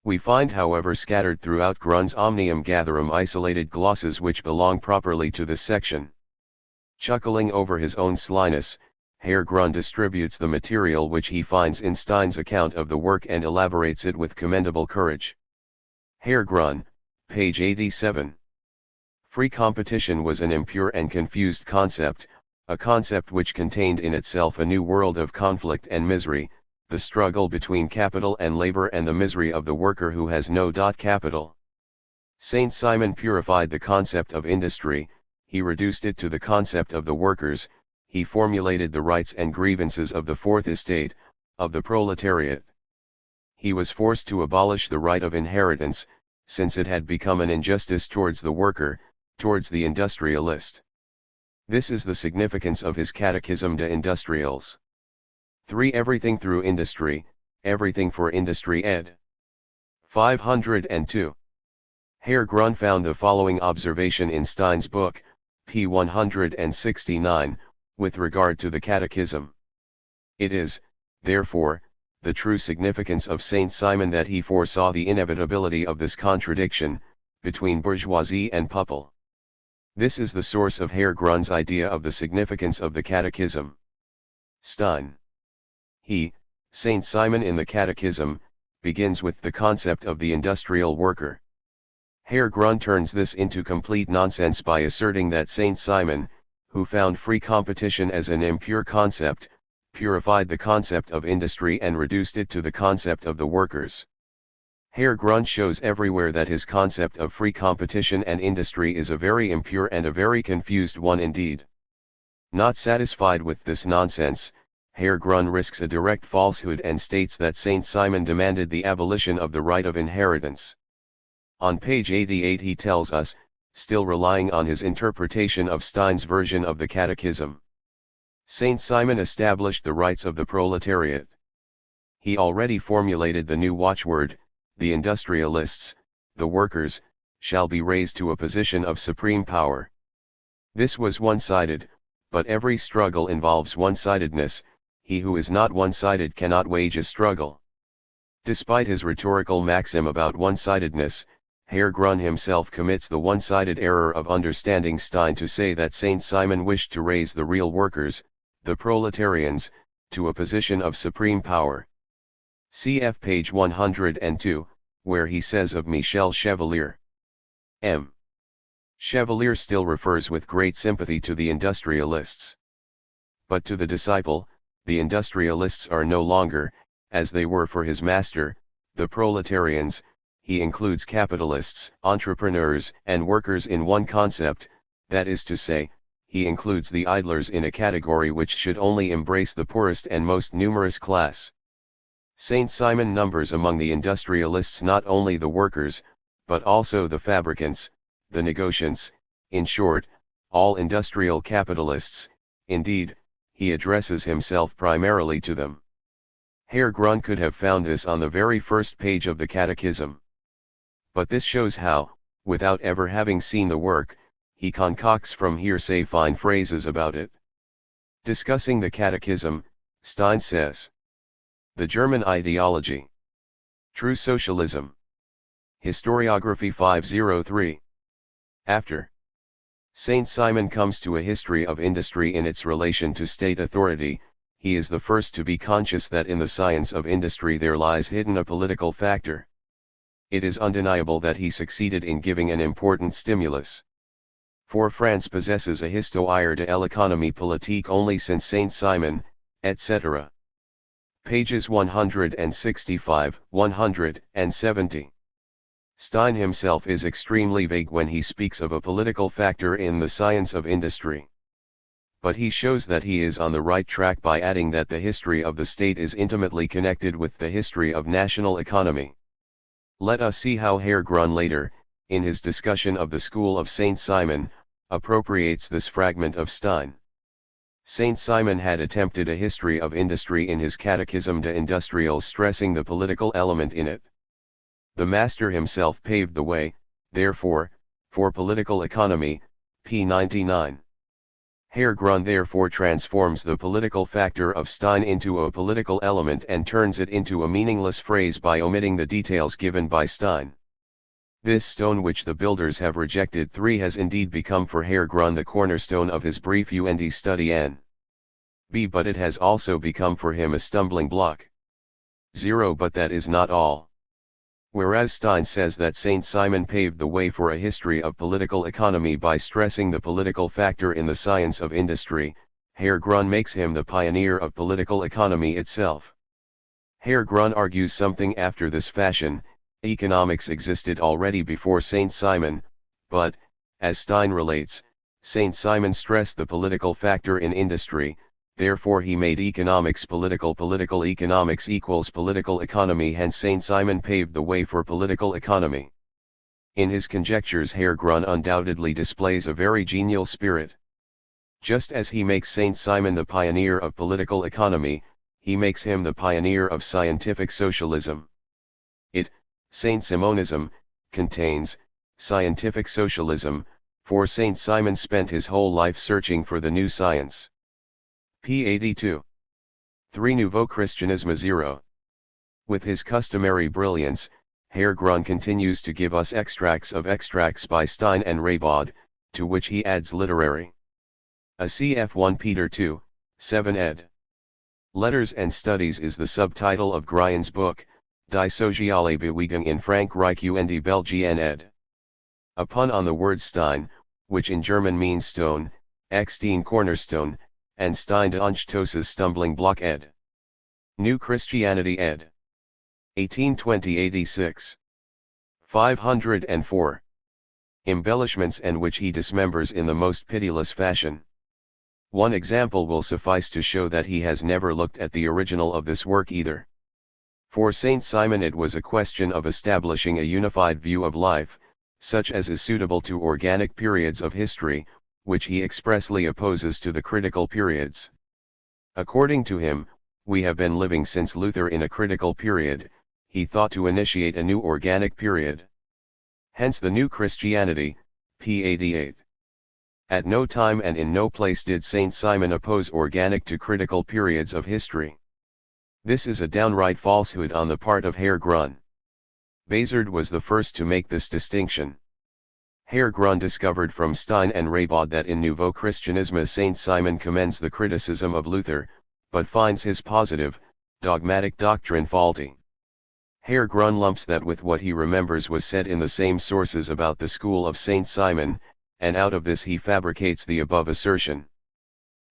We find however scattered throughout Grun's Omnium Gatherum isolated glosses which belong properly to this section. Chuckling over his own slyness, Herr Grun distributes the material which he finds in Stein's account of the work and elaborates it with commendable courage. Herr Grun, page 87. Free competition was an impure and confused concept, a concept which contained in itself a new world of conflict and misery, the struggle between capital and labor and the misery of the worker who has no capital. Saint Simon purified the concept of industry, he reduced it to the concept of the workers, he formulated the rights and grievances of the Fourth Estate, of the proletariat. He was forced to abolish the right of inheritance, since it had become an injustice towards the worker, towards the industrialist. This is the significance of his Catechisme des Industriels. 3. Everything through industry, everything for industry. Ed. 502. Herr Grun found the following observation in Stein's book, p. 169, with regard to the Catechism. It is, therefore, the true significance of Saint Simon that he foresaw the inevitability of this contradiction, between bourgeoisie and people. This is the source of Herr Grun's idea of the significance of the Catechism. Stein. Saint Simon in the Catechism, begins with the concept of the industrial worker. Herr Grun turns this into complete nonsense by asserting that Saint Simon, who found free competition as an impure concept, purified the concept of industry and reduced it to the concept of the workers. Herr Grun shows everywhere that his concept of free competition and industry is a very impure and a very confused one indeed. Not satisfied with this nonsense, Herr Grun risks a direct falsehood and states that Saint Simon demanded the abolition of the right of inheritance. On page 88 he tells us, still relying on his interpretation of Stein's version of the Catechism, Saint Simon established the rights of the proletariat. He already formulated the new watchword: the industrialists, the workers, shall be raised to a position of supreme power. This was one-sided, but every struggle involves one-sidedness. He who is not one-sided cannot wage a struggle. Despite his rhetorical maxim about one-sidedness, Herr Grun himself commits the one-sided error of understanding Stein to say that Saint Simon wished to raise the real workers, the proletarians, to a position of supreme power. Cf. page 102, where he says of Michel Chevalier. M. Chevalier still refers with great sympathy to the industrialists. But to the disciple, the industrialists are no longer, as they were for his master, the proletarians. He includes capitalists, entrepreneurs, and workers in one concept, that is to say, he includes the idlers in a category which should only embrace the poorest and most numerous class. Saint Simon numbers among the industrialists not only the workers, but also the fabricants, the negociants, in short, all industrial capitalists. Indeed, he addresses himself primarily to them. Herr Grun could have found this on the very first page of the Catechism. But this shows how, without ever having seen the work, he concocts from hearsay fine phrases about it. Discussing the Catechism, Stein says: the German ideology. True socialism. Historiography 503. After Saint Simon comes to a history of industry in its relation to state authority, he is the first to be conscious that in the science of industry there lies hidden a political factor. It is undeniable that he succeeded in giving an important stimulus. For France possesses a histoire de l'économie politique only since Saint Simon, etc. Pages 165, 170. Stein himself is extremely vague when he speaks of a political factor in the science of industry. But he shows that he is on the right track by adding that the history of the state is intimately connected with the history of national economy. Let us see how Herr Grun later, in his discussion of the school of Saint Simon, appropriates this fragment of Stein. Saint Simon had attempted a history of industry in his Catechisme des Industriels, stressing the political element in it. The master himself paved the way, therefore, for political economy, p. 99. Herr Grun therefore transforms the political factor of Stein into a political element and turns it into a meaningless phrase by omitting the details given by Stein. This stone which the builders have rejected has indeed become for Herr Grun the cornerstone of his brief und study n. B. But it has also become for him a stumbling block. 0. But that is not all. Whereas Stein says that Saint Simon paved the way for a history of political economy by stressing the political factor in the science of industry, Herr Grun makes him the pioneer of political economy itself. Herr Grun argues something after this fashion: economics existed already before Saint Simon, but, as Stein relates, Saint Simon stressed the political factor in industry, therefore he made economics political. Political economics equals political economy, hence Saint Simon paved the way for political economy. In his conjectures Herr Grun undoubtedly displays a very genial spirit. Just as he makes Saint Simon the pioneer of political economy, he makes him the pioneer of scientific socialism. Saint Simonism, contains scientific socialism, for Saint Simon spent his whole life searching for the new science. p. 82. 3. Nouveau Christianisme 0. With his customary brilliance, Herr Grun continues to give us extracts by Stein and Raybaud, to which he adds literary. A cf 1 Peter 2, 7 ed. Letters and Studies is the subtitle of Grian's book, Die Soziale Bewegung in Frankreich und Belgien ed. A pun on the word Stein, which in German means stone, Eckstein cornerstone, and Stein de Anstoß's stumbling block ed. New Christianity ed. 1820-86. 504. Embellishments and which he dismembers in the most pitiless fashion. One example will suffice to show that he has never looked at the original of this work either. For Saint Simon it was a question of establishing a unified view of life, such as is suitable to organic periods of history, which he expressly opposes to the critical periods. According to him, we have been living since Luther in a critical period, he thought to initiate a new organic period. Hence the New Christianity, p. 88. At no time and in no place did Saint Simon oppose organic to critical periods of history. This is a downright falsehood on the part of Herr Grun. Bazard was the first to make this distinction. Herr Grun discovered from Stein and Raybaud that in Nouveau Christianisme Saint Simon commends the criticism of Luther, but finds his positive, dogmatic doctrine faulty. Herr Grun lumps that with what he remembers was said in the same sources about the school of Saint Simon, and out of this he fabricates the above assertion.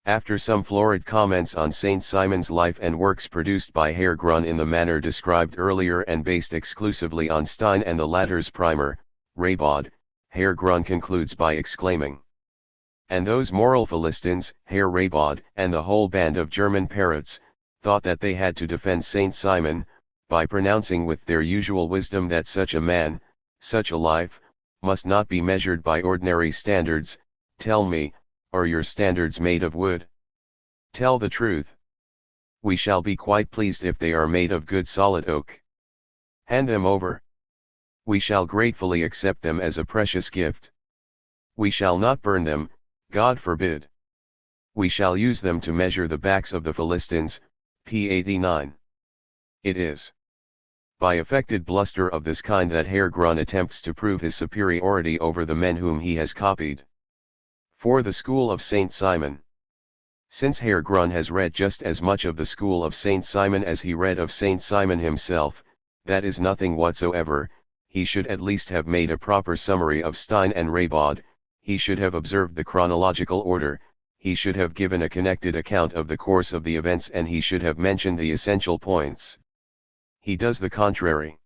After some florid comments on Saint Simon's life and works produced by Herr Grun in the manner described earlier and based exclusively on Stein and the latter's primer, Raybaud, Herr Grun concludes by exclaiming, "And those moral Philistines, Herr Raybaud and the whole band of German parrots, thought that they had to defend Saint Simon, by pronouncing with their usual wisdom that such a man, such a life, must not be measured by ordinary standards. Tell me, are your standards made of wood? Tell the truth. We shall be quite pleased if they are made of good solid oak. Hand them over. We shall gratefully accept them as a precious gift. We shall not burn them, God forbid. We shall use them to measure the backs of the Philistines, p. 89. It is by affected bluster of this kind that Herr Grun attempts to prove his superiority over the men whom he has copied. For the school of Saint Simon. Since Herr Grun has read just as much of the school of Saint Simon as he read of Saint Simon himself, that is nothing whatsoever, he should at least have made a proper summary of Stein and Raybaud, he should have observed the chronological order, he should have given a connected account of the course of the events, and he should have mentioned the essential points. He does the contrary.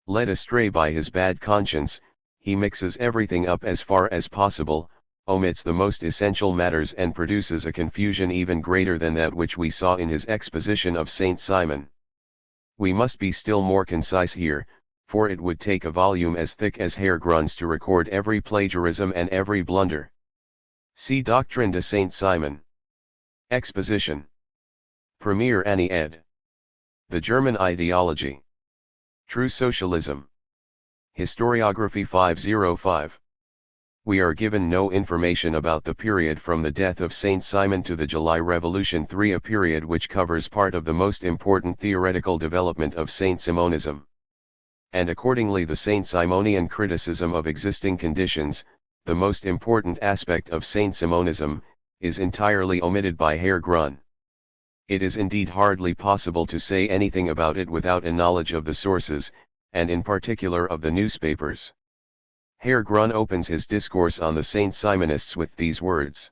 Led astray by his bad conscience, he mixes everything up as far as possible, omits the most essential matters, and produces a confusion even greater than that which we saw in his exposition of Saint Simon. We must be still more concise here, for it would take a volume as thick as Herr Grun's to record every plagiarism and every blunder. See Doctrine de Saint Simon. Exposition. Premier Annie ed. The German Ideology. True Socialism. Historiography 505. We are given no information about the period from the death of Saint Simon to the July Revolution III, a period which covers part of the most important theoretical development of Saint Simonism. And accordingly the Saint Simonian criticism of existing conditions, the most important aspect of Saint Simonism, is entirely omitted by Herr Grun. It is indeed hardly possible to say anything about it without a knowledge of the sources, and in particular of the newspapers. Herr Grun opens his discourse on the Saint Simonists with these words: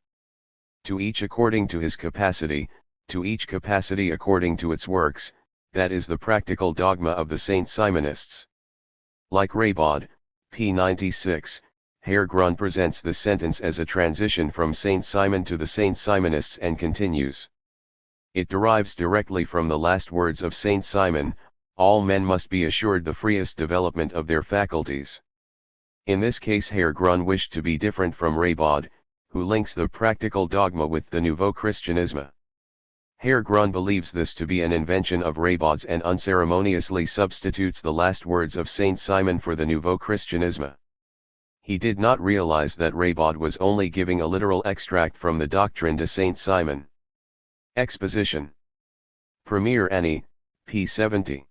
"To each according to his capacity, to each capacity according to its works, that is the practical dogma of the Saint Simonists." Like Raybaud, p. 96, Herr Grun presents the sentence as a transition from Saint Simon to the Saint Simonists and continues. It derives directly from the last words of Saint Simon, "All men must be assured the freest development of their faculties." In this case Herr Grun wished to be different from Raybaud, who links the practical dogma with the Nouveau Christianisme. Herr Grun believes this to be an invention of Raybaud's and unceremoniously substitutes the last words of Saint Simon for the Nouveau Christianisme. He did not realize that Raybaud was only giving a literal extract from the Doctrine de Saint Simon. Exposition. Premier Annie, p. 70.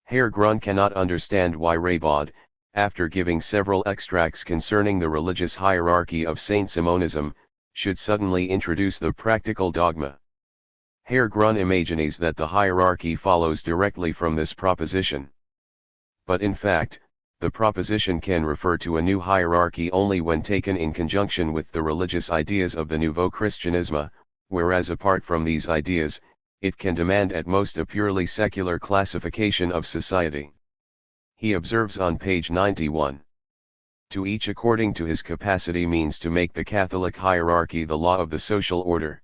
Herr Grun cannot understand why Raybaud, after giving several extracts concerning the religious hierarchy of Saint-Simonism, should suddenly introduce the practical dogma. Herr Grun imagines that the hierarchy follows directly from this proposition. But in fact, the proposition can refer to a new hierarchy only when taken in conjunction with the religious ideas of the Nouveau Christianisme, whereas apart from these ideas, it can demand at most a purely secular classification of society. He observes on page 91. To each according to his capacity means to make the Catholic hierarchy the law of the social order.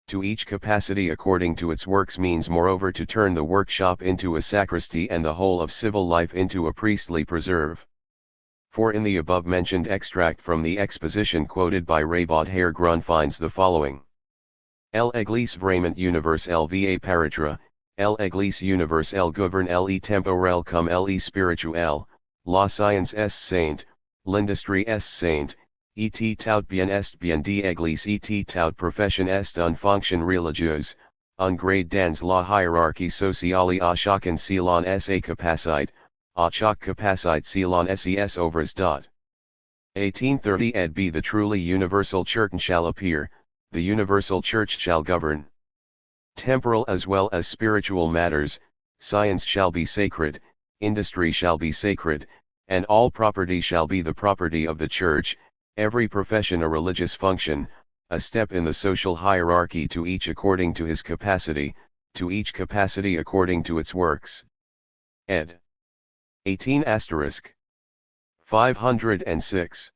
To each capacity according to its works means moreover to turn the workshop into a sacristy and the whole of civil life into a priestly preserve. For in the above-mentioned extract from the exposition quoted by Raybaud, Herr Grun finds the following. L'Église vraiment universelle va paraître, l'Église universelle gouverne le temporel comme le spirituel, la science est sainte, l'industrie est sainte, et tout bien est bien d'Église et toute profession est une fonction religieuse, un grade dans la hiérarchie sociale à chacun selon sa capacité, à chaque capacité selon ses œuvres dot. 1830 ed b. The truly universal church shall appear, the universal church shall govern temporal as well as spiritual matters, science shall be sacred, industry shall be sacred, and all property shall be the property of the church, every profession a religious function, a step in the social hierarchy, to each according to his capacity, to each capacity according to its works. Ed. 18 506.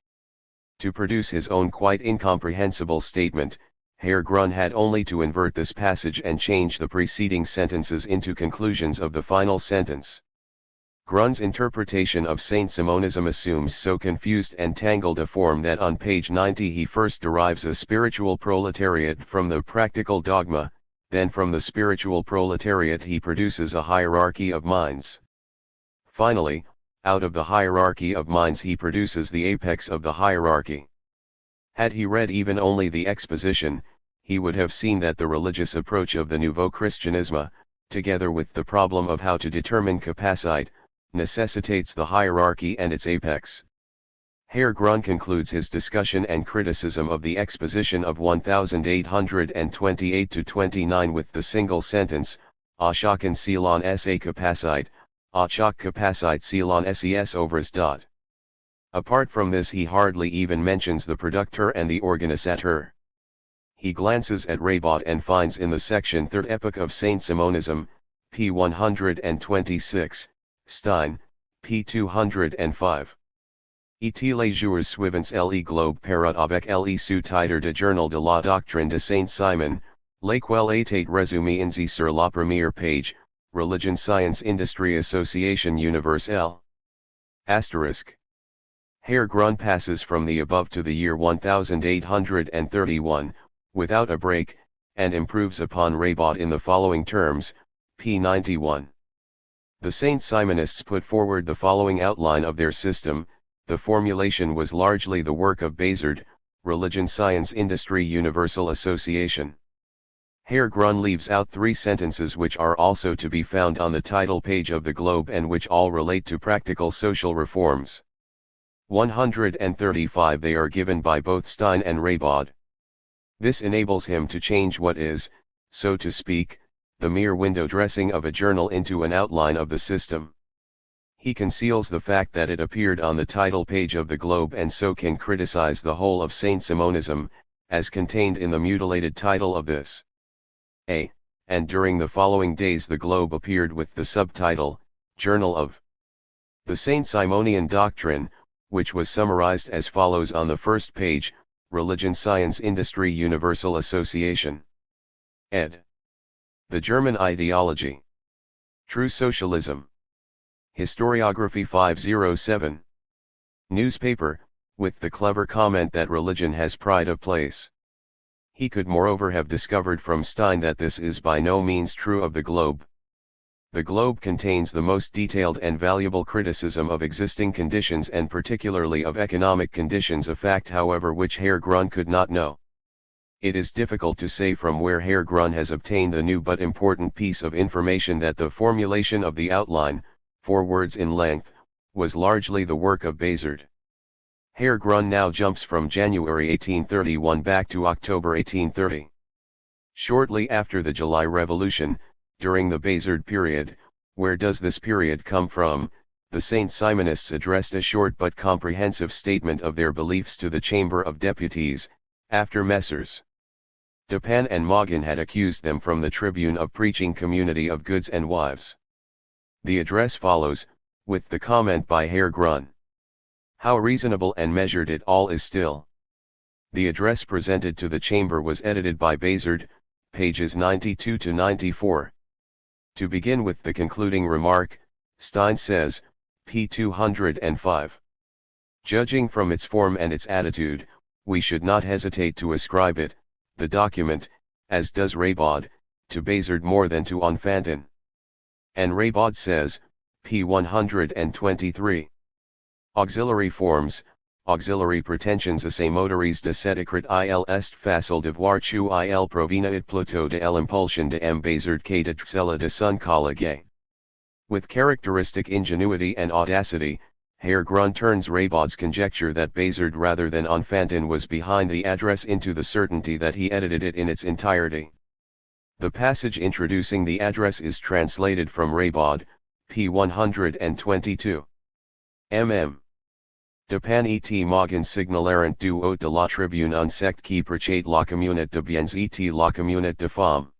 To produce his own quite incomprehensible statement, Herr Grun had only to invert this passage and change the preceding sentences into conclusions of the final sentence. Grun's interpretation of Saint-Simonism assumes so confused and tangled a form that on page 90 he first derives a spiritual proletariat from the practical dogma, then from the spiritual proletariat he produces a hierarchy of minds. Finally, out of the hierarchy of minds he produces the apex of the hierarchy. Had he read even only the exposition, he would have seen that the religious approach of the Nouveau Christianisme, together with the problem of how to determine capacite, necessitates the hierarchy and its apex. Herr Grun concludes his discussion and criticism of the exposition of 1828-29 with the single sentence, à chacun selon sa capacite, à chaque capacite selon ses œuvres dot. Apart from this he hardly even mentions the producteur and the organisateur. He glances at Raybaud and finds in the section Third Epoch of Saint-Simonism, p. 126, Stein, p. 205. Et les jours suivants le globe parut avec le sous-titre de Journal de la doctrine de Saint-Simon, lequel était résumé ainsi sur la première page, Religion Science Industry Association Universelle. Asterisk. Herr Grun passes from the above to the year 1831, without a break, and improves upon Raybaud in the following terms, p. 91. The Saint-Simonists put forward the following outline of their system. The formulation was largely the work of Bazard, Religion Science Industry Universal Association. Herr Grun leaves out three sentences which are also to be found on the title page of the Globe and which all relate to practical social reforms. 135 They are given by both Stein and Raybaud. This enables him to change what is, so to speak, the mere window dressing of a journal into an outline of the system. He conceals the fact that it appeared on the title page of the Globe and so can criticize the whole of Saint-Simonism, as contained in the mutilated title of this. And during the following days the Globe appeared with the subtitle, Journal of the Saint-Simonian Doctrine, which was summarized as follows on the first page, Religion Science Industry Universal Association. Ed. The German Ideology. True Socialism. Historiography 507. Newspaper, with the clever comment that religion has pride of place. He could moreover have discovered from Stein that this is by no means true of the Globe. The Globe contains the most detailed and valuable criticism of existing conditions and particularly of economic conditions, a fact however which Herr Grun could not know. It is difficult to say from where Herr Grun has obtained the new but important piece of information that the formulation of the outline, 4 words in length, was largely the work of Bazard. Herr Grun now jumps from January 1831 back to October 1830. Shortly after the July Revolution, during the Bazard period, where does this period come from? The Saint Simonists addressed a short but comprehensive statement of their beliefs to the Chamber of Deputies, after Messrs. Dupin and Morgan had accused them from the tribune of preaching community of goods and wives. The address follows, with the comment by Herr Grun. How reasonable and measured it all is still. The address presented to the chamber was edited by Bazard, pages 92 to 94. To begin with the concluding remark, Stein says, p. 205. Judging from its form and its attitude, we should not hesitate to ascribe it, the document, as does Raybaud, to Bazard more than to Enfantin. And Raybaud says, p. 123. Auxiliary forms, auxiliary pretensions esse motoris de sedicrit il est facile de voir chu il provina it plateau de l'impulsion de m Bazard que de cella de son collègue. With characteristic ingenuity and audacity, Herr Grun turns Raybaud's conjecture that Bazard rather than Enfantin was behind the address into the certainty that he edited it in its entirety. The passage introducing the address is translated from Raybaud, p. 122. mm. Dupin et Morgan signalarent du haut de la tribune un secte qui prêchait la communauté de biens et la communauté de femmes.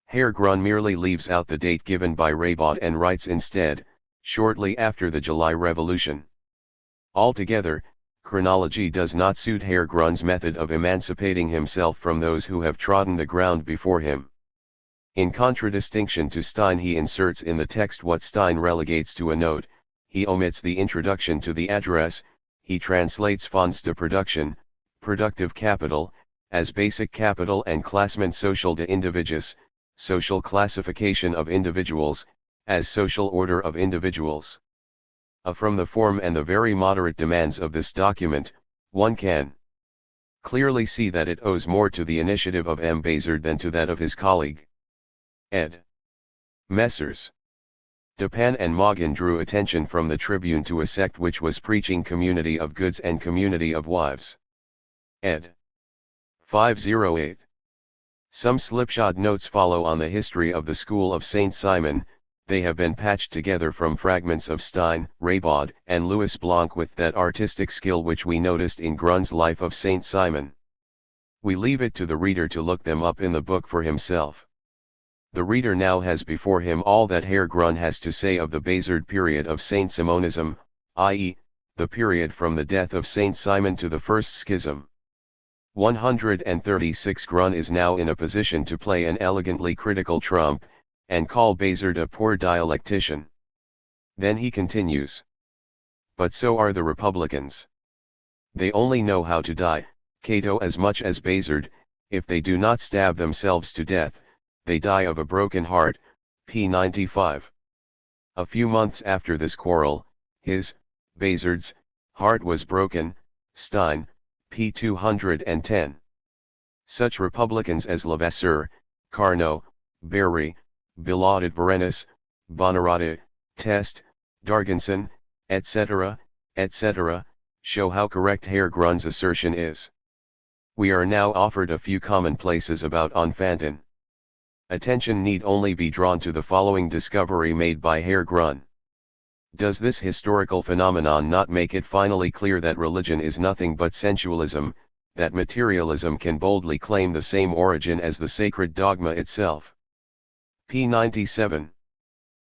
Herr Grun merely leaves out the date given by Raybaud and writes instead, shortly after the July Revolution. Altogether, chronology does not suit Herr Grun's method of emancipating himself from those who have trodden the ground before him. In contradistinction to Stein, he inserts in the text what Stein relegates to a note. He omits the introduction to the address, he translates fonds de production, productive capital, as basic capital and classement social de individus, social classification of individuals, as social order of individuals. From the form and the very moderate demands of this document, one can clearly see that it owes more to the initiative of M. Bazard than to that of his colleague. Ed. Messrs. Dupin and Morgan drew attention from the tribune to a sect which was preaching community of goods and community of wives. Ed. 508. Some slipshod notes follow on the history of the school of Saint Simon. They have been patched together from fragments of Stein, Raybaud, and Louis Blanc with that artistic skill which we noticed in Grun's Life of Saint Simon. We leave it to the reader to look them up in the book for himself. The reader now has before him all that Herr Grun has to say of the Bazard period of Saint Simonism, i.e., the period from the death of Saint Simon to the first schism. 136. Grun is now in a position to play an elegantly critical trump, and call Bazard a poor dialectician. Then he continues. But so are the Republicans. They only know how to die, Cato as much as Bazard. If they do not stab themselves to death, they die of a broken heart, p. 95. A few months after this quarrel, Bazard's, heart was broken, Stein, p. 210. Such Republicans as Levasseur, Carnot, Berry, Billaud Varenus, Bonarotti, Test, Darganson, etc., etc., show how correct Herr Grun's assertion is. We are now offered a few commonplaces about Enfantin. Attention need only be drawn to the following discovery made by Herr Grun. Does this historical phenomenon not make it finally clear that religion is nothing but sensualism, that materialism can boldly claim the same origin as the sacred dogma itself? p. 97.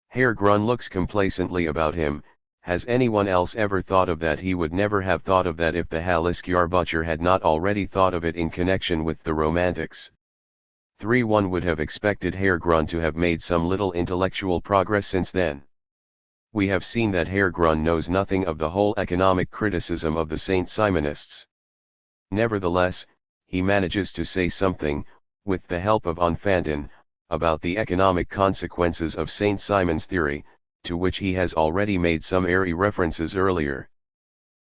Herr Grun looks complacently about him. Has anyone else ever thought of that? He would never have thought of that if the Halleskjarbücher had not already thought of it in connection with the Romantics. 3. One would have expected Herr Grun to have made some little intellectual progress since then. We have seen that Herr Grun knows nothing of the whole economic criticism of the Saint Simonists. Nevertheless, he manages to say something, with the help of Enfantin, about the economic consequences of Saint Simon's theory, to which he has already made some airy references earlier.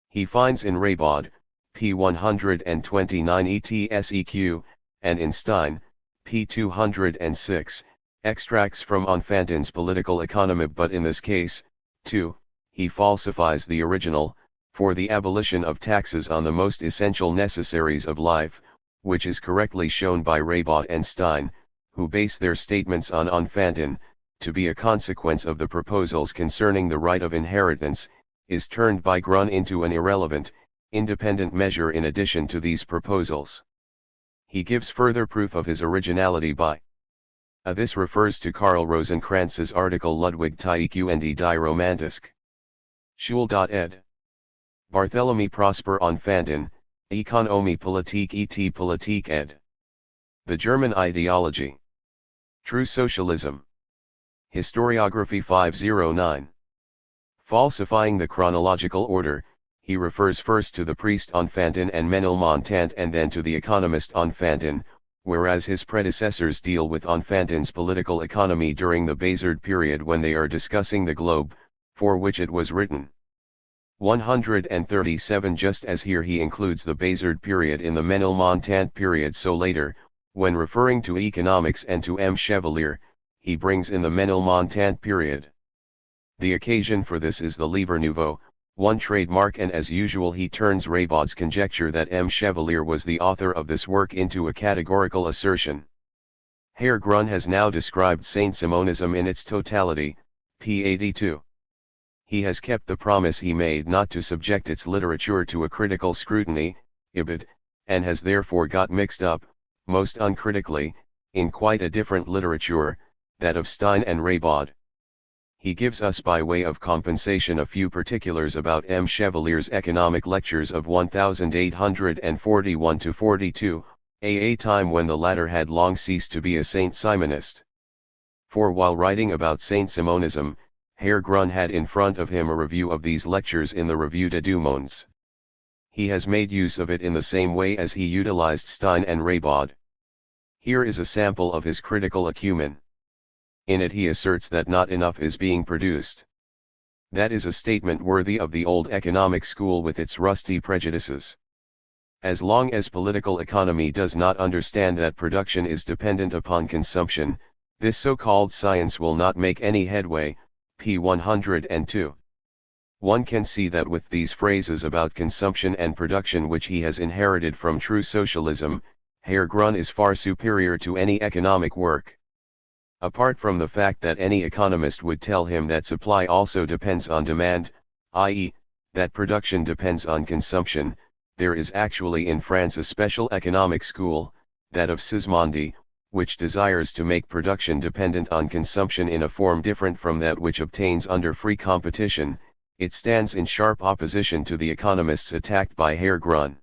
He finds in Raybaud, p. 129 etseq, and in Stein, p. 206, extracts from Enfantin's Political Economy, but in this case, too, he falsifies the original, for the abolition of taxes on the most essential necessaries of life, which is correctly shown by Raybaud and Stein, who base their statements on Enfantin, to be a consequence of the proposals concerning the right of inheritance, is turned by Grun into an irrelevant, independent measure in addition to these proposals. He gives further proof of his originality by this refers to Karl Rosenkranz's article Ludwig Tieck und die Romantik. Schule.ed. Barthélemy Prosper Enfantin, Économie politique et politique ed. The German Ideology. True Socialism. Historiography 509. Falsifying the chronological order, he refers first to the priest Enfantin and Ménilmontant and then to the economist Enfantin, whereas his predecessors deal with Enfantin's political economy during the Bazard period when they are discussing the globe, for which it was written. 137. Just as here he includes the Bazard period in the Ménilmontant period, so later, when referring to economics and to M. Chevalier, he brings in the Ménilmontant period. The occasion for this is the Livre Nouveau, one trademark, and as usual he turns Raybaud's conjecture that M. Chevalier was the author of this work into a categorical assertion. Herr Grun has now described Saint-Simonism in its totality, p. 82. He has kept the promise he made not to subject its literature to a critical scrutiny, ibid, and has therefore got mixed up, most uncritically, in quite a different literature, that of Stein and Raybaud. He gives us by way of compensation a few particulars about M. Chevalier's economic lectures of 1841-42, a time when the latter had long ceased to be a Saint-Simonist. For while writing about Saint-Simonism, Herr Grun had in front of him a review of these lectures in the Revue des Deux Mondes. He has made use of it in the same way as he utilized Stein and Raybaud. Here is a sample of his critical acumen. In it he asserts that not enough is being produced. That is a statement worthy of the old economic school with its rusty prejudices. As long as political economy does not understand that production is dependent upon consumption, this so-called science will not make any headway, p. 102. One can see that with these phrases about consumption and production which he has inherited from true socialism, Herr Grun is far superior to any economic work. Apart from the fact that any economist would tell him that supply also depends on demand, i.e., that production depends on consumption, there is actually in France a special economic school, that of Sismondi, which desires to make production dependent on consumption in a form different from that which obtains under free competition. It stands in sharp opposition to the economists attacked by Herr Grun.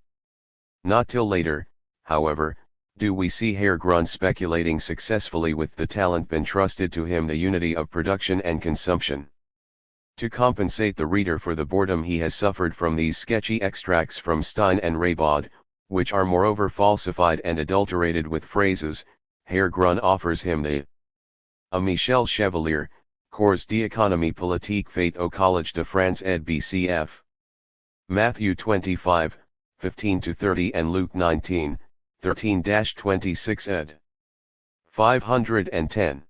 Not till later, however, do we see Herr Grun speculating successfully with the talent entrusted to him, the unity of production and consumption. To compensate the reader for the boredom he has suffered from these sketchy extracts from Stein and Raybaud, which are moreover falsified and adulterated with phrases, Herr Grun offers him the A Michel Chevalier, Cours d'économie politique fait au Collège de France ed BCF. Matthew 25, 15-30 and Luke 19, 13-26 ed. 510.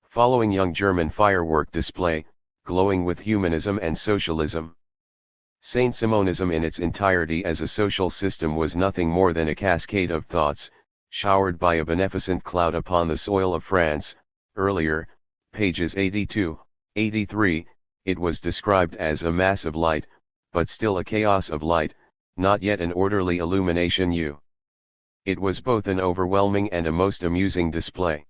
Following young German firework display, glowing with humanism and socialism. Saint-Simonism in its entirety as a social system was nothing more than a cascade of thoughts, showered by a beneficent cloud upon the soil of France. Earlier, pages 82, 83, it was described as a mass of light, but still a chaos of light, not yet an orderly illumination. It was both an overwhelming and a most amusing display.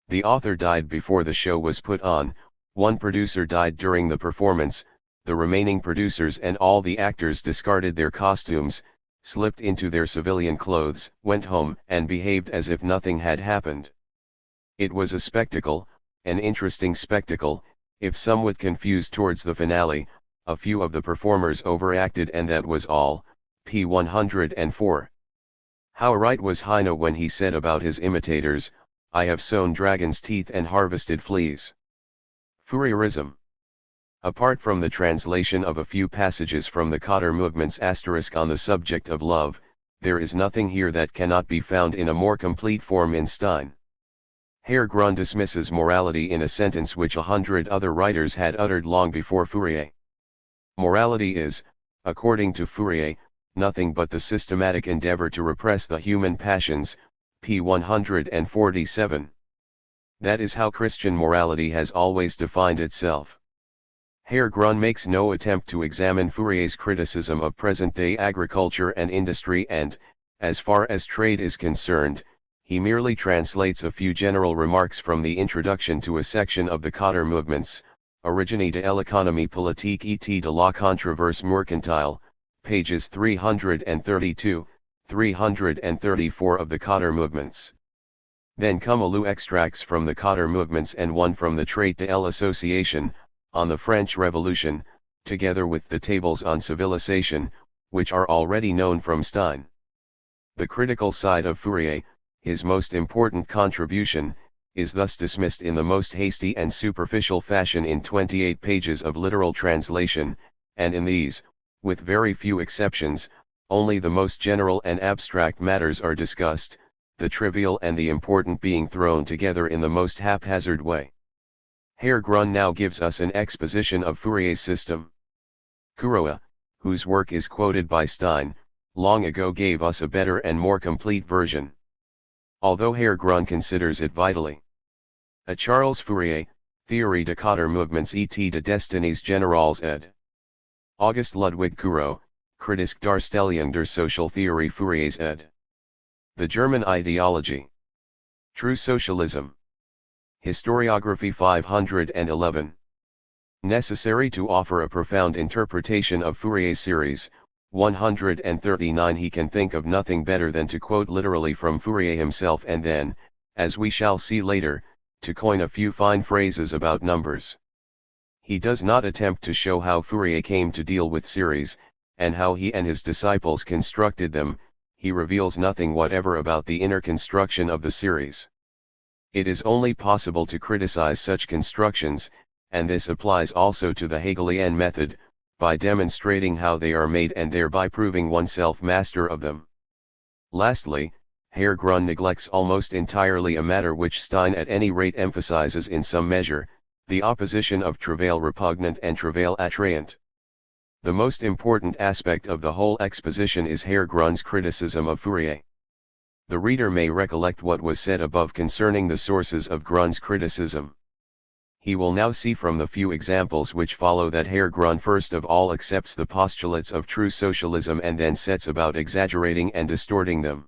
The author died before the show was put on, one producer died during the performance, the remaining producers and all the actors discarded their costumes, slipped into their civilian clothes, went home and behaved as if nothing had happened. It was a spectacle, an interesting spectacle, if somewhat confused towards the finale. A few of the performers overacted and that was all. p. 104. How right was Heine when he said about his imitators, I have sown dragon's teeth and harvested fleas. Fourierism. Apart from the translation of a few passages from the Cotter movements * on the subject of love, there is nothing here that cannot be found in a more complete form in Stein. Herr Grun dismisses morality in a sentence which 100 other writers had uttered long before Fourier. Morality is, according to Fourier, nothing but the systematic endeavor to repress the human passions, p. 147. That is how Christian morality has always defined itself. Herr Grun makes no attempt to examine Fourier's criticism of present-day agriculture and industry and, as far as trade is concerned, he merely translates a few general remarks from the introduction to a section of the Cotter movements, Origine de l'économie politique et de la controverse mercantile, pages 332, 334 of the Cotter movements. Then come a few extracts from the Cotter movements and one from the Traité de l'Association, on the French Revolution, together with the tables on civilization, which are already known from Stein. The critical side of Fourier, his most important contribution, is thus dismissed in the most hasty and superficial fashion in 28 pages of literal translation, and in these, with very few exceptions, only the most general and abstract matters are discussed, the trivial and the important being thrown together in the most haphazard way. Herr Grun now gives us an exposition of Fourier's system. Kuroa, whose work is quoted by Stein, long ago gave us a better and more complete version. Although Herr Grun considers it vitally. A Charles Fourier, Théorie de Cotter Mouvements et de Destinies Générales ed. August Ludwig Kurow, Kritische Darstellung der Sozialtheorie Fouriers ed. The German Ideology. True Socialism. Historiography 511. Necessary to offer a profound interpretation of Fourier's series, 139. He can think of nothing better than to quote literally from Fourier himself and then, as we shall see later, to coin a few fine phrases about numbers. He does not attempt to show how Fourier came to deal with series, and how he and his disciples constructed them. He reveals nothing whatever about the inner construction of the series. It is only possible to criticize such constructions, and this applies also to the Hegelian method, by demonstrating how they are made and thereby proving oneself master of them. Lastly, Herr Grun neglects almost entirely a matter which Stein at any rate emphasizes in some measure, the opposition of travail repugnant and travail attrayant. The most important aspect of the whole exposition is Herr Grun's criticism of Fourier. The reader may recollect what was said above concerning the sources of Grun's criticism. He will now see from the few examples which follow that Herr Grun first of all accepts the postulates of true socialism and then sets about exaggerating and distorting them.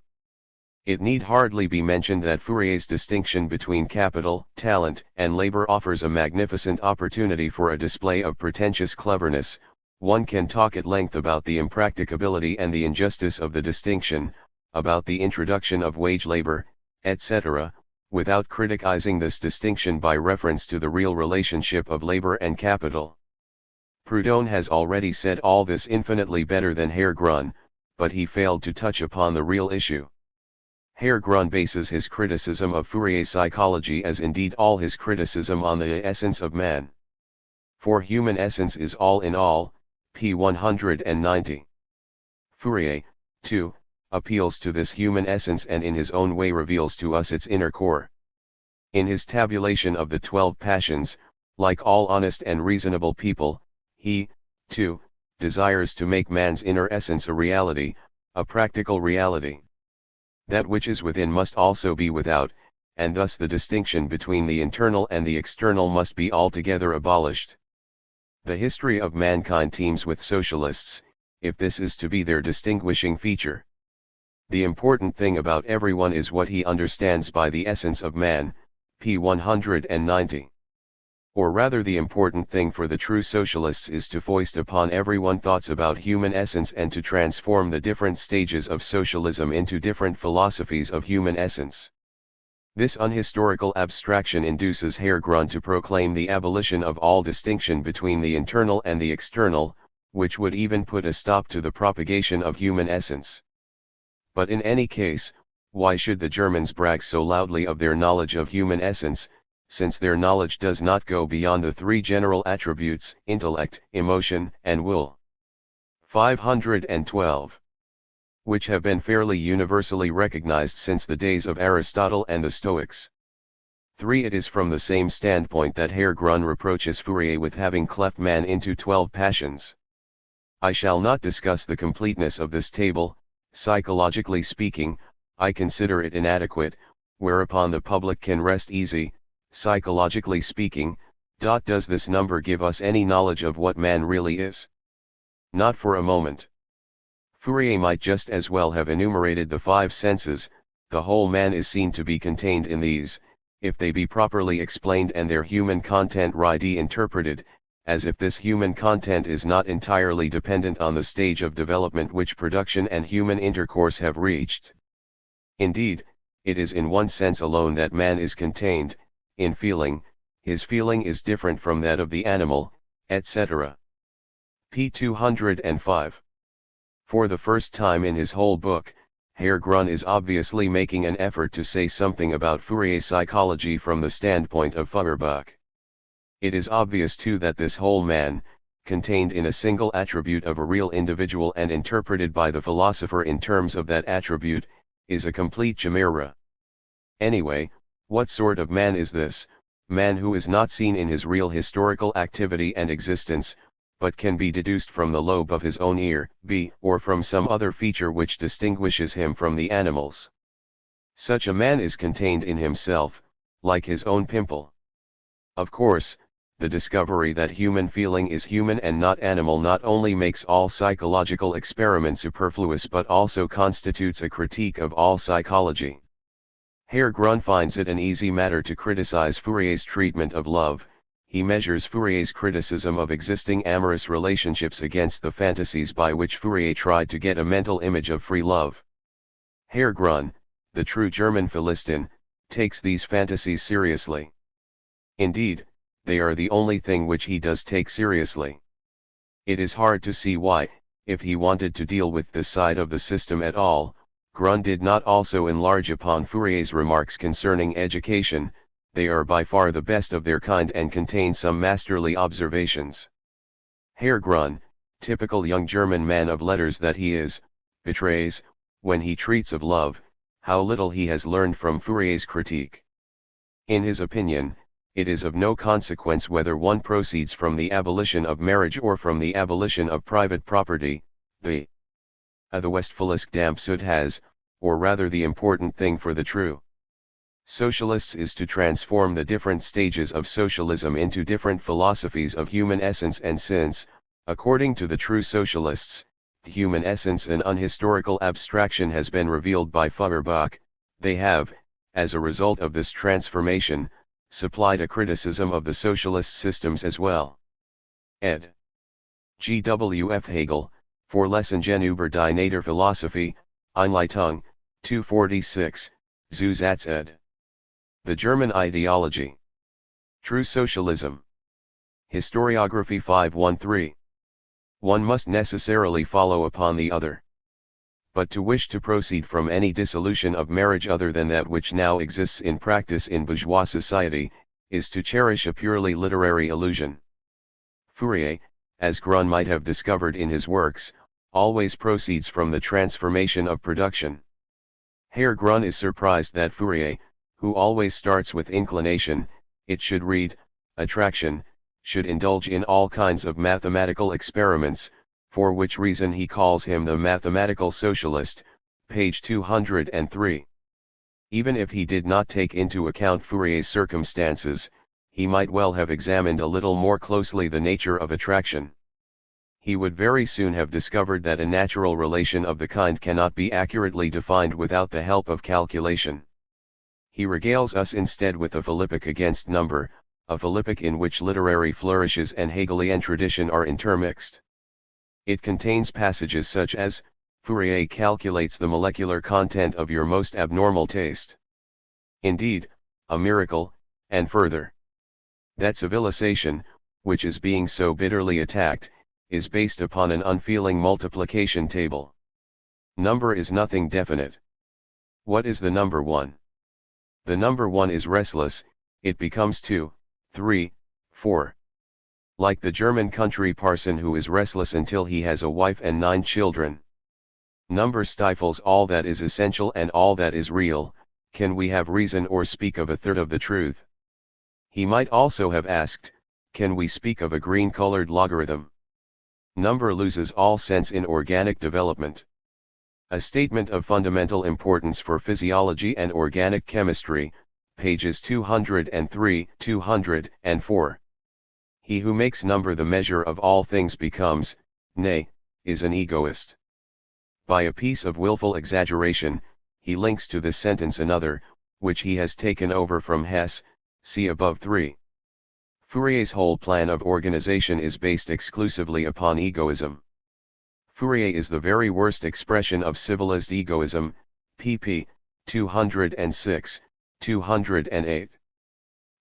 It need hardly be mentioned that Fourier's distinction between capital, talent, and labor offers a magnificent opportunity for a display of pretentious cleverness. One can talk at length about the impracticability and the injustice of the distinction, about the introduction of wage labor, etc., without criticizing this distinction by reference to the real relationship of labor and capital. Proudhon has already said all this infinitely better than Herr Grun, but he failed to touch upon the real issue. Herr Grun bases his criticism of Fourier's psychology, as indeed all his criticism, on the essence of man. For human essence is all in all, p. 190. Fourier, too, appeals to this human essence and in his own way reveals to us its inner core. In his tabulation of the 12 passions, like all honest and reasonable people, he, too, desires to make man's inner essence a reality, a practical reality. That which is within must also be without, and thus the distinction between the internal and the external must be altogether abolished. The history of mankind teems with socialists, if this is to be their distinguishing feature. The important thing about everyone is what he understands by the essence of man, p. 190. Or rather, the important thing for the true socialists is to foist upon everyone thoughts about human essence and to transform the different stages of socialism into different philosophies of human essence. This unhistorical abstraction induces Herr Grun to proclaim the abolition of all distinction between the internal and the external, which would even put a stop to the propagation of human essence. But in any case, why should the Germans brag so loudly of their knowledge of human essence, since their knowledge does not go beyond the three general attributes, intellect, emotion, and will? 512. Which have been fairly universally recognized since the days of Aristotle and the Stoics. 3. It is from the same standpoint that Herr Grun reproaches Fourier with having cleft man into 12 passions. I shall not discuss the completeness of this table. Psychologically speaking, I consider it inadequate, whereupon the public can rest easy. Psychologically speaking, does this number give us any knowledge of what man really is? Not for a moment. Fourier might just as well have enumerated the 5 senses. The whole man is seen to be contained in these, if they be properly explained and their human content rightly interpreted, as if this human content is not entirely dependent on the stage of development which production and human intercourse have reached. Indeed, it is in one sense alone that man is contained, in feeling. His feeling is different from that of the animal, etc. p. 205. For the first time in his whole book, Herr Grun is obviously making an effort to say something about Fourier's psychology from the standpoint of Feuerbach. It is obvious too that this whole man, contained in a single attribute of a real individual and interpreted by the philosopher in terms of that attribute, is a complete chimera. Anyway, what sort of man is this, man who is not seen in his real historical activity and existence, but can be deduced from the lobe of his own ear, or from some other feature which distinguishes him from the animals? Such a man is contained in himself, like his own pimple. Of course, the discovery that human feeling is human and not animal not only makes all psychological experiment superfluous but also constitutes a critique of all psychology. Herr Grun finds it an easy matter to criticize Fourier's treatment of love. He measures Fourier's criticism of existing amorous relationships against the fantasies by which Fourier tried to get a mental image of free love. Herr Grun, the true German Philistine, takes these fantasies seriously. Indeed, they are the only thing which he does take seriously. It is hard to see why, if he wanted to deal with this side of the system at all, Grun did not also enlarge upon Fourier's remarks concerning education. They are by far the best of their kind and contain some masterly observations. Herr Grun, typical young German man of letters that he is, betrays, when he treats of love, how little he has learned from Fourier's critique. In his opinion, it is of no consequence whether one proceeds from the abolition of marriage or from the abolition of private property. The Westphalisk Dampsud has, or rather the important thing for the true socialists is to transform the different stages of socialism into different philosophies of human essence, and since, according to the true socialists, human essence an unhistorical abstraction has been revealed by Feuerbach, they have, as a result of this transformation, supplied a criticism of the socialist systems as well. Ed. G. W. F. Hegel, Vorlesungen über die Naturphilosophie, Einleitung, 246, Zusatz ed. The German Ideology. True Socialism. Historiography 513. One must necessarily follow upon the other. But to wish to proceed from any dissolution of marriage other than that which now exists in practice in bourgeois society, is to cherish a purely literary illusion. Fourier, as Grun might have discovered in his works, always proceeds from the transformation of production. Herr Grun is surprised that Fourier, who always starts with inclination, it should read, attraction, should indulge in all kinds of mathematical experiments, for which reason he calls him the mathematical socialist, page 203. Even if he did not take into account Fourier's circumstances, he might well have examined a little more closely the nature of attraction. He would very soon have discovered that a natural relation of the kind cannot be accurately defined without the help of calculation. He regales us instead with a philippic against number, a philippic in which literary flourishes and Hegelian tradition are intermixed. It contains passages such as, Fourier calculates the molecular content of your most abnormal taste. Indeed, a miracle, and further. That civilization, which is being so bitterly attacked, is based upon an unfeeling multiplication table. Number is nothing definite. What is the number 1? The number 1 is restless, it becomes 2, 3, 4. Like the German country parson who is restless until he has a wife and 9 children. Number stifles all that is essential and all that is real, Can we have reason or speak of a third of the truth? He might also have asked, can we speak of a green-colored logarithm? Number loses all sense in organic development. A statement of fundamental importance for physiology and organic chemistry, pages 203, 204. He who makes number the measure of all things becomes, nay, is an egoist. By a piece of willful exaggeration, he links to this sentence another, which he has taken over from Hess, see above 3. Fourier's whole plan of organization is based exclusively upon egoism. Fourier is the very worst expression of civilized egoism, pp. 206, 208.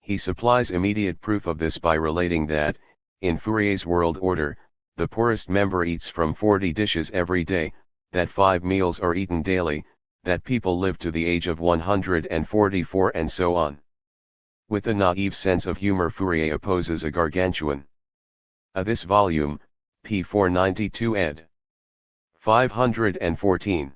He supplies immediate proof of this by relating that, in Fourier's world order, the poorest member eats from 40 dishes every day, that 5 meals are eaten daily, that people live to the age of 144 and so on. With a naive sense of humor, Fourier opposes a gargantuan. This volume, p. 492 ed. 514.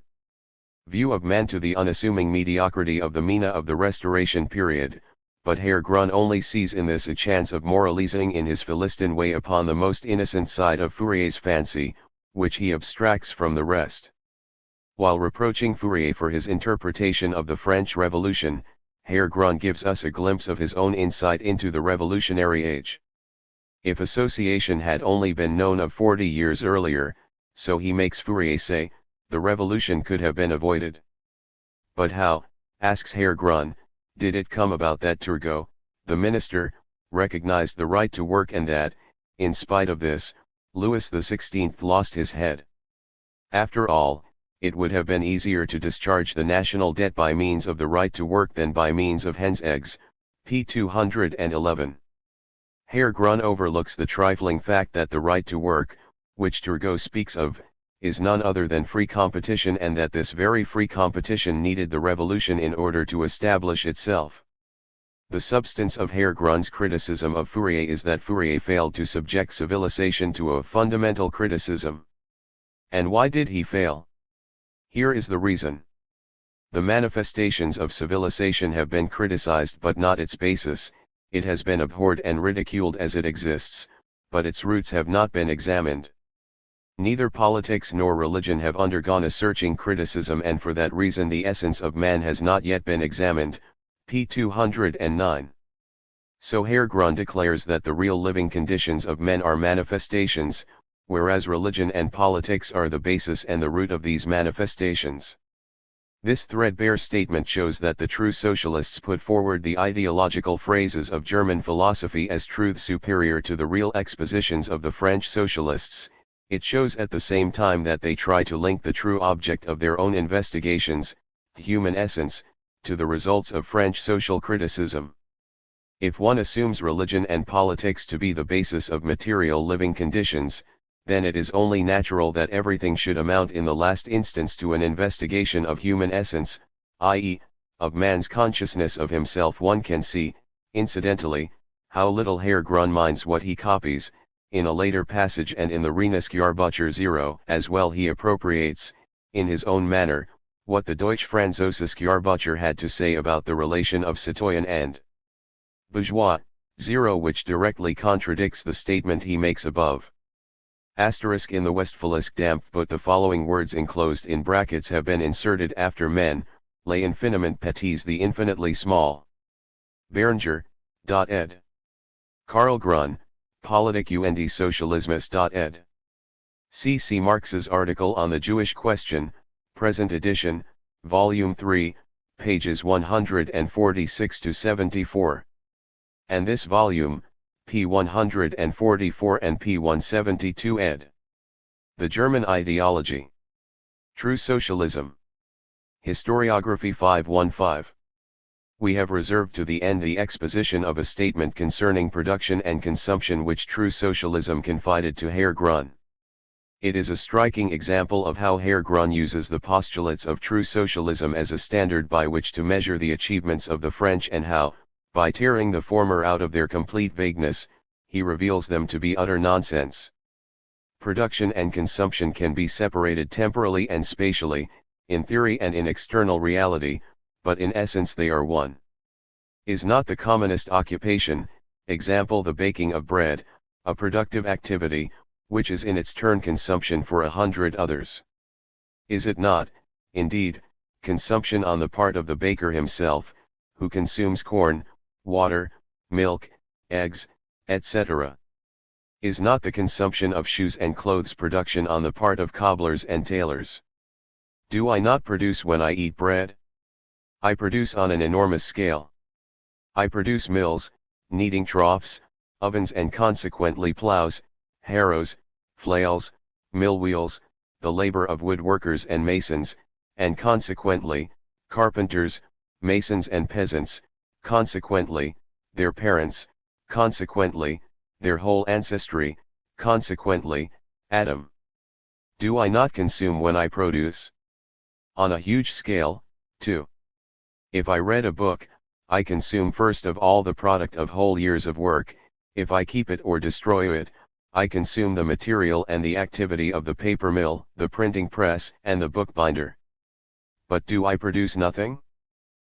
View of man to the unassuming mediocrity of the Mina of the Restoration period, but Herr Grun only sees in this a chance of moralizing in his Philistine way upon the most innocent side of Fourier's fancy, which he abstracts from the rest. While reproaching Fourier for his interpretation of the French Revolution, Herr Grun gives us a glimpse of his own insight into the revolutionary age. If association had only been known of 40 years earlier, so he makes Fourier say, the revolution could have been avoided. But how, asks Herr Grun, did it come about that Turgot, the minister, recognized the right to work and that, in spite of this, Louis XVI lost his head? After all, it would have been easier to discharge the national debt by means of the right to work than by means of hen's eggs, p. 211. Herr Grun overlooks the trifling fact that the right to work, which Turgot speaks of, is none other than free competition, and that this very free competition needed the revolution in order to establish itself. The substance of Herr Grun's criticism of Fourier is that Fourier failed to subject civilization to a fundamental criticism. And why did he fail? Here is the reason. The manifestations of civilization have been criticized but not its basis. It has been abhorred and ridiculed as it exists, but its roots have not been examined. Neither politics nor religion have undergone a searching criticism, and for that reason the essence of man has not yet been examined, p. 209. So Herr Grun declares that the real living conditions of men are manifestations, whereas religion and politics are the basis and the root of these manifestations. This threadbare statement shows that the true socialists put forward the ideological phrases of German philosophy as truth superior to the real expositions of the French socialists. It shows at the same time that they try to link the true object of their own investigations, human essence, to the results of French social criticism. If one assumes religion and politics to be the basis of material living conditions, then it is only natural that everything should amount in the last instance to an investigation of human essence, i.e., of man's consciousness of himself. One can see, incidentally, how little Herr Grun minds what he copies. In a later passage and in the Reinheitsjahrbucher 0 as well he appropriates, in his own manner, what the Deutsch-Französische Jahrbucher had to say about the relation of citoyen and bourgeois, 0, which directly contradicts the statement he makes above. Asterisk in the Westphalisch Dampfbuch the following words enclosed in brackets have been inserted after men, les infiniment petits the infinitely small. Berenger, ed. Karl Grun, Politik und Sozialismus. Ed. C. Marx's article on the Jewish question, present edition, volume 3, pages 146 to 74. And this volume, p. 144 and p. 172 ed. The German Ideology. True Socialism. Historiography 515. We have reserved to the end the exposition of a statement concerning production and consumption which true socialism confided to Herr Grun. It is a striking example of how Herr Grun uses the postulates of true socialism as a standard by which to measure the achievements of the French, and how, by tearing the former out of their complete vagueness, he reveals them to be utter nonsense. Production and consumption can be separated temporally and spatially, in theory and in external reality, but in essence they are one. Is not the commonest occupation, example the baking of bread, a productive activity, which is in its turn consumption for 100 others? Is it not, indeed, consumption on the part of the baker himself, who consumes corn, water, milk, eggs, etc.? Is not the consumption of shoes and clothes production on the part of cobblers and tailors? Do I not produce when I eat bread? I produce on an enormous scale. I produce mills, kneading troughs, ovens and consequently plows, harrows, flails, mill wheels, the labor of woodworkers and masons, and consequently, carpenters, masons and peasants, consequently, their parents, consequently, their whole ancestry, consequently, Adam. Do I not consume when I produce? On a huge scale, too. If I read a book, I consume first of all the product of whole years of work. If I keep it or destroy it, I consume the material and the activity of the paper mill, the printing press, and the bookbinder. But do I produce nothing?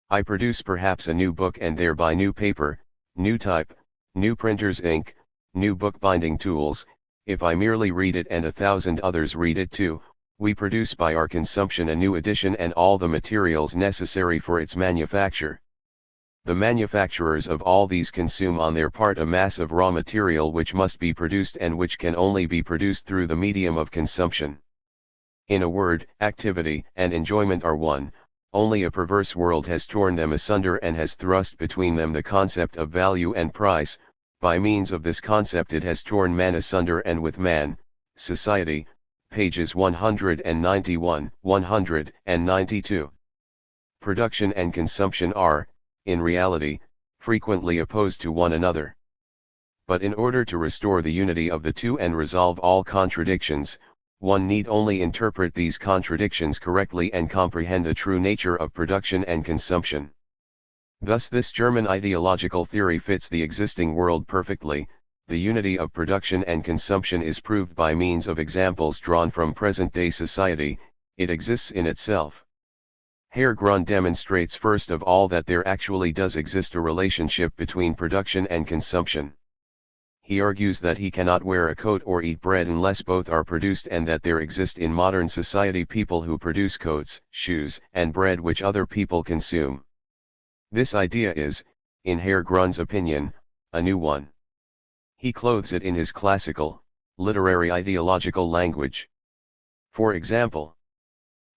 I produce perhaps a new book and thereby new paper, new type, new printer's ink, new bookbinding tools. If I merely read it and 1,000 others read it too, we produce by our consumption a new edition and all the materials necessary for its manufacture. The manufacturers of all these consume on their part a mass of raw material which must be produced and which can only be produced through the medium of consumption. In a word, activity and enjoyment are one, only a perverse world has torn them asunder and has thrust between them the concept of value and price. By means of this concept it has torn man asunder and with man, society, pages 191, 192. Production and consumption are, in reality, frequently opposed to one another. But in order to restore the unity of the two and resolve all contradictions, one need only interpret these contradictions correctly and comprehend the true nature of production and consumption. Thus this German ideological theory fits the existing world perfectly. The unity of production and consumption is proved by means of examples drawn from present-day society. It exists in itself. Herr Grun demonstrates first of all that there actually does exist a relationship between production and consumption. He argues that he cannot wear a coat or eat bread unless both are produced, and that there exist in modern society people who produce coats, shoes, and bread which other people consume. This idea is, in Herr Grun's opinion, a new one. He clothes it in his classical, literary ideological language. For example,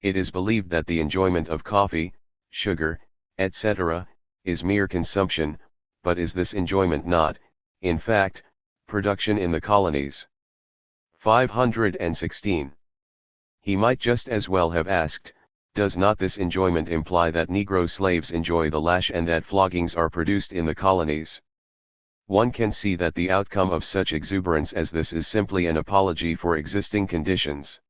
it is believed that the enjoyment of coffee, sugar, etc., is mere consumption, but is this enjoyment not, in fact, production in the colonies? 516. He might just as well have asked, does not this enjoyment imply that Negro slaves enjoy the lash and that floggings are produced in the colonies? One can see that the outcome of such exuberance as this is simply an apology for existing conditions.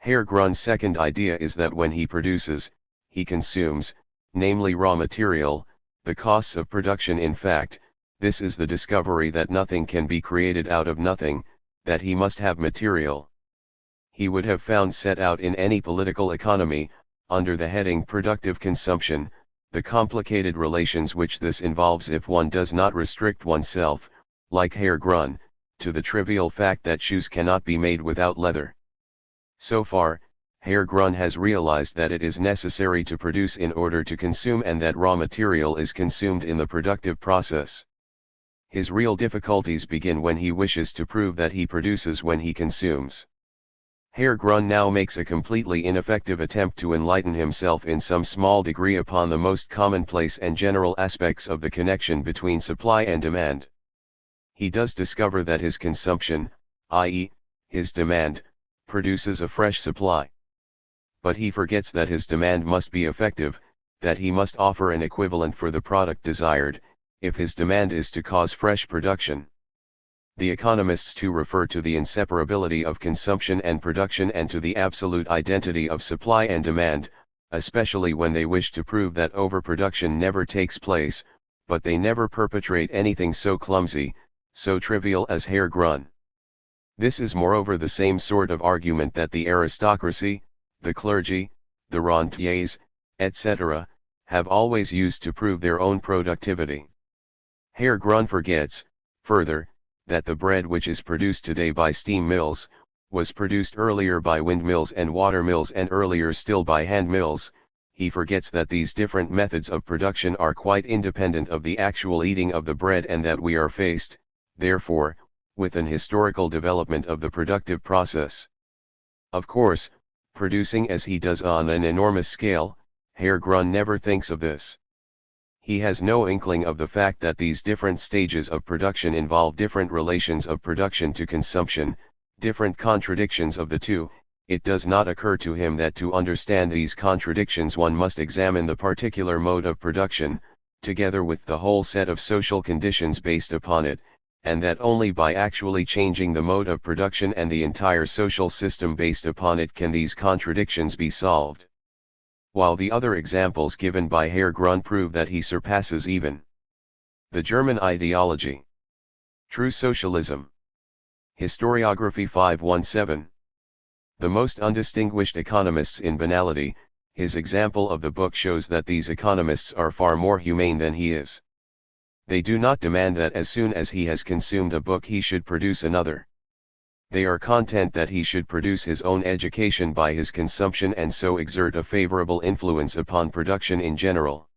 Herr Grun's second idea is that when he produces, he consumes, namely raw material, the costs of production. In fact, this is the discovery that nothing can be created out of nothing, that he must have material. He would have found set out in any political economy, under the heading productive consumption, the complicated relations which this involves if one does not restrict oneself, like Herr Grun, to the trivial fact that shoes cannot be made without leather. So far, Herr Grun has realized that it is necessary to produce in order to consume and that raw material is consumed in the productive process. His real difficulties begin when he wishes to prove that he produces when he consumes. Herr Grun now makes a completely ineffective attempt to enlighten himself in some small degree upon the most commonplace and general aspects of the connection between supply and demand. He does discover that his consumption, i.e., his demand, produces a fresh supply. But he forgets that his demand must be effective, that he must offer an equivalent for the product desired, if his demand is to cause fresh production. The economists too refer to the inseparability of consumption and production and to the absolute identity of supply and demand, especially when they wish to prove that overproduction never takes place, but they never perpetrate anything so clumsy, so trivial as Herr Grun. This is moreover the same sort of argument that the aristocracy, the clergy, the rentiers, etc., have always used to prove their own productivity. Herr Grun forgets, further, that the bread which is produced today by steam mills, was produced earlier by windmills and water mills and earlier still by hand mills. He forgets that these different methods of production are quite independent of the actual eating of the bread and that we are faced, therefore, with an historical development of the productive process. Of course, producing as he does on an enormous scale, Herr Grun never thinks of this. He has no inkling of the fact that these different stages of production involve different relations of production to consumption, different contradictions of the two. It does not occur to him that to understand these contradictions one must examine the particular mode of production, together with the whole set of social conditions based upon it, and that only by actually changing the mode of production and the entire social system based upon it can these contradictions be solved. While the other examples given by Herr Grun prove that he surpasses even the German ideology. True Socialism. Historiography 517. The most undistinguished economists in banality, his example of the book shows that these economists are far more humane than he is. They do not demand that as soon as he has consumed a book he should produce another. They are content that he should produce his own education by his consumption and so exert a favorable influence upon production in general.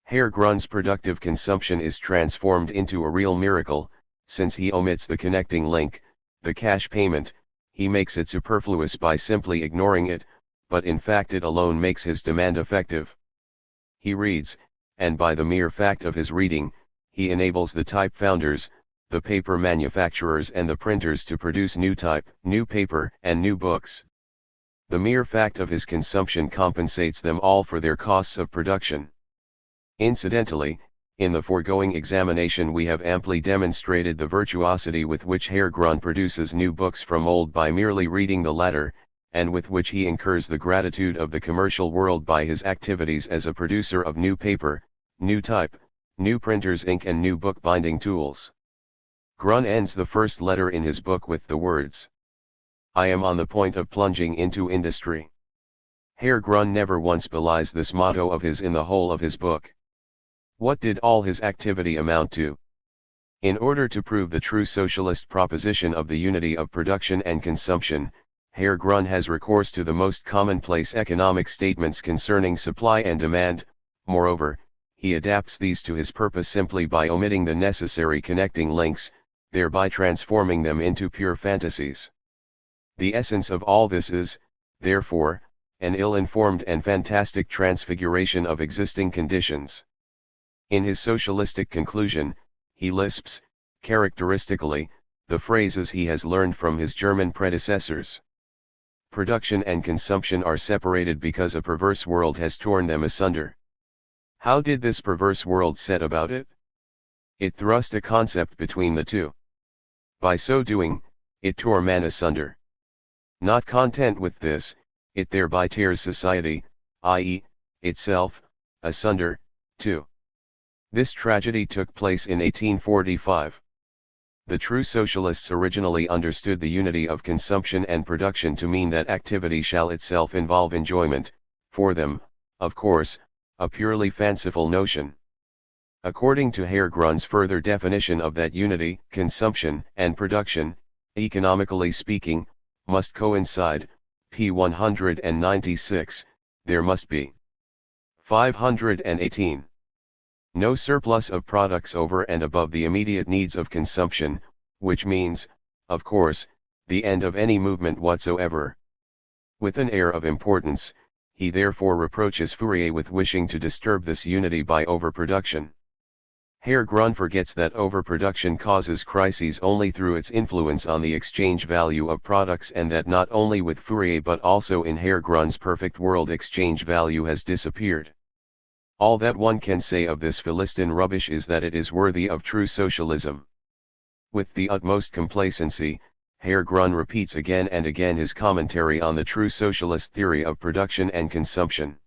Herr Grun's productive consumption is transformed into a real miracle, since he omits the connecting link, the cash payment. He makes it superfluous by simply ignoring it, but in fact it alone makes his demand effective. He reads, and by the mere fact of his reading, he enables the type founders, the paper manufacturers and the printers to produce new type, new paper, and new books. The mere fact of his consumption compensates them all for their costs of production. Incidentally, in the foregoing examination we have amply demonstrated the virtuosity with which Herr Grun produces new books from old by merely reading the latter, and with which he incurs the gratitude of the commercial world by his activities as a producer of new paper, new type, new printer's ink and new book-binding tools. Grun ends the first letter in his book with the words, "I am on the point of plunging into industry." Herr Grun never once belies this motto of his in the whole of his book. What did all his activity amount to? In order to prove the true socialist proposition of the unity of production and consumption, Herr Grun has recourse to the most commonplace economic statements concerning supply and demand. Moreover, he adapts these to his purpose simply by omitting the necessary connecting links, thereby transforming them into pure fantasies. The essence of all this is, therefore, an ill-informed and fantastic transfiguration of existing conditions. In his socialistic conclusion, he lisps, characteristically, the phrases he has learned from his German predecessors. Production and consumption are separated because a perverse world has torn them asunder. How did this perverse world set about it? It thrust a concept between the two. By so doing, it tore man asunder. Not content with this, it thereby tears society, i.e., itself, asunder, too. This tragedy took place in 1845. The true socialists originally understood the unity of consumption and production to mean that activity shall itself involve enjoyment, for them, of course, a purely fanciful notion. According to Herr Grun's further definition of that unity, consumption and production, economically speaking, must coincide. P 196, there must be 518. No surplus of products over and above the immediate needs of consumption, which means, of course, the end of any movement whatsoever. With an air of importance, he therefore reproaches Fourier with wishing to disturb this unity by overproduction. Herr Grun forgets that overproduction causes crises only through its influence on the exchange value of products and that not only with Fourier but also in Herr Grun's perfect world exchange value has disappeared. All that one can say of this Philistine rubbish is that it is worthy of true socialism. With the utmost complacency, Herr Grun repeats again and again his commentary on the true socialist theory of production and consumption.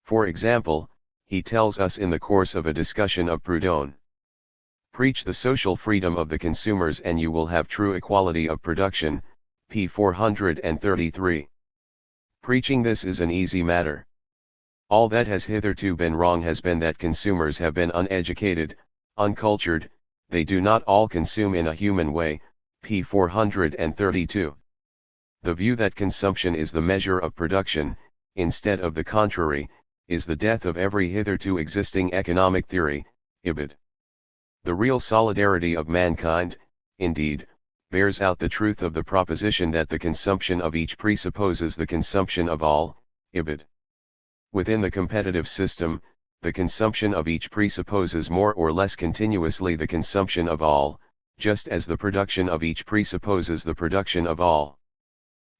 For example, he tells us in the course of a discussion of Proudhon, "Preach the social freedom of the consumers and you will have true equality of production." P 433. Preaching this is an easy matter. All that has hitherto been wrong has been that consumers have been uneducated, uncultured, they do not all consume in a human way, p. 432. The view that consumption is the measure of production, instead of the contrary, is the death of every hitherto existing economic theory, ibid. The real solidarity of mankind, indeed, bears out the truth of the proposition that the consumption of each presupposes the consumption of all, ibid. Within the competitive system, the consumption of each presupposes more or less continuously the consumption of all, just as the production of each presupposes the production of all.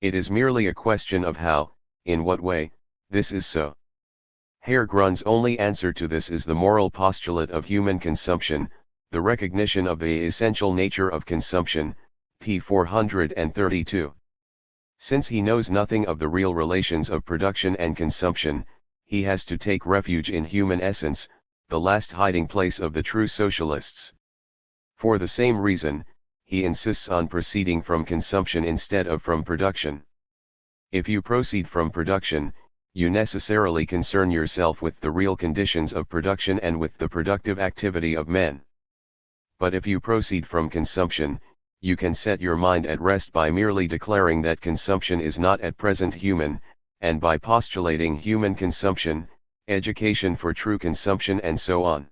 It is merely a question of how, in what way, this is so. Herr Grun's only answer to this is the moral postulate of human consumption, the recognition of the essential nature of consumption, p. 432. Since he knows nothing of the real relations of production and consumption, he has to take refuge in human essence, the last hiding place of the true socialists. For the same reason, he insists on proceeding from consumption instead of from production. If you proceed from production, you necessarily concern yourself with the real conditions of production and with the productive activity of men. But if you proceed from consumption, you can set your mind at rest by merely declaring that consumption is not at present human, and by postulating human consumption, education for true consumption and so on.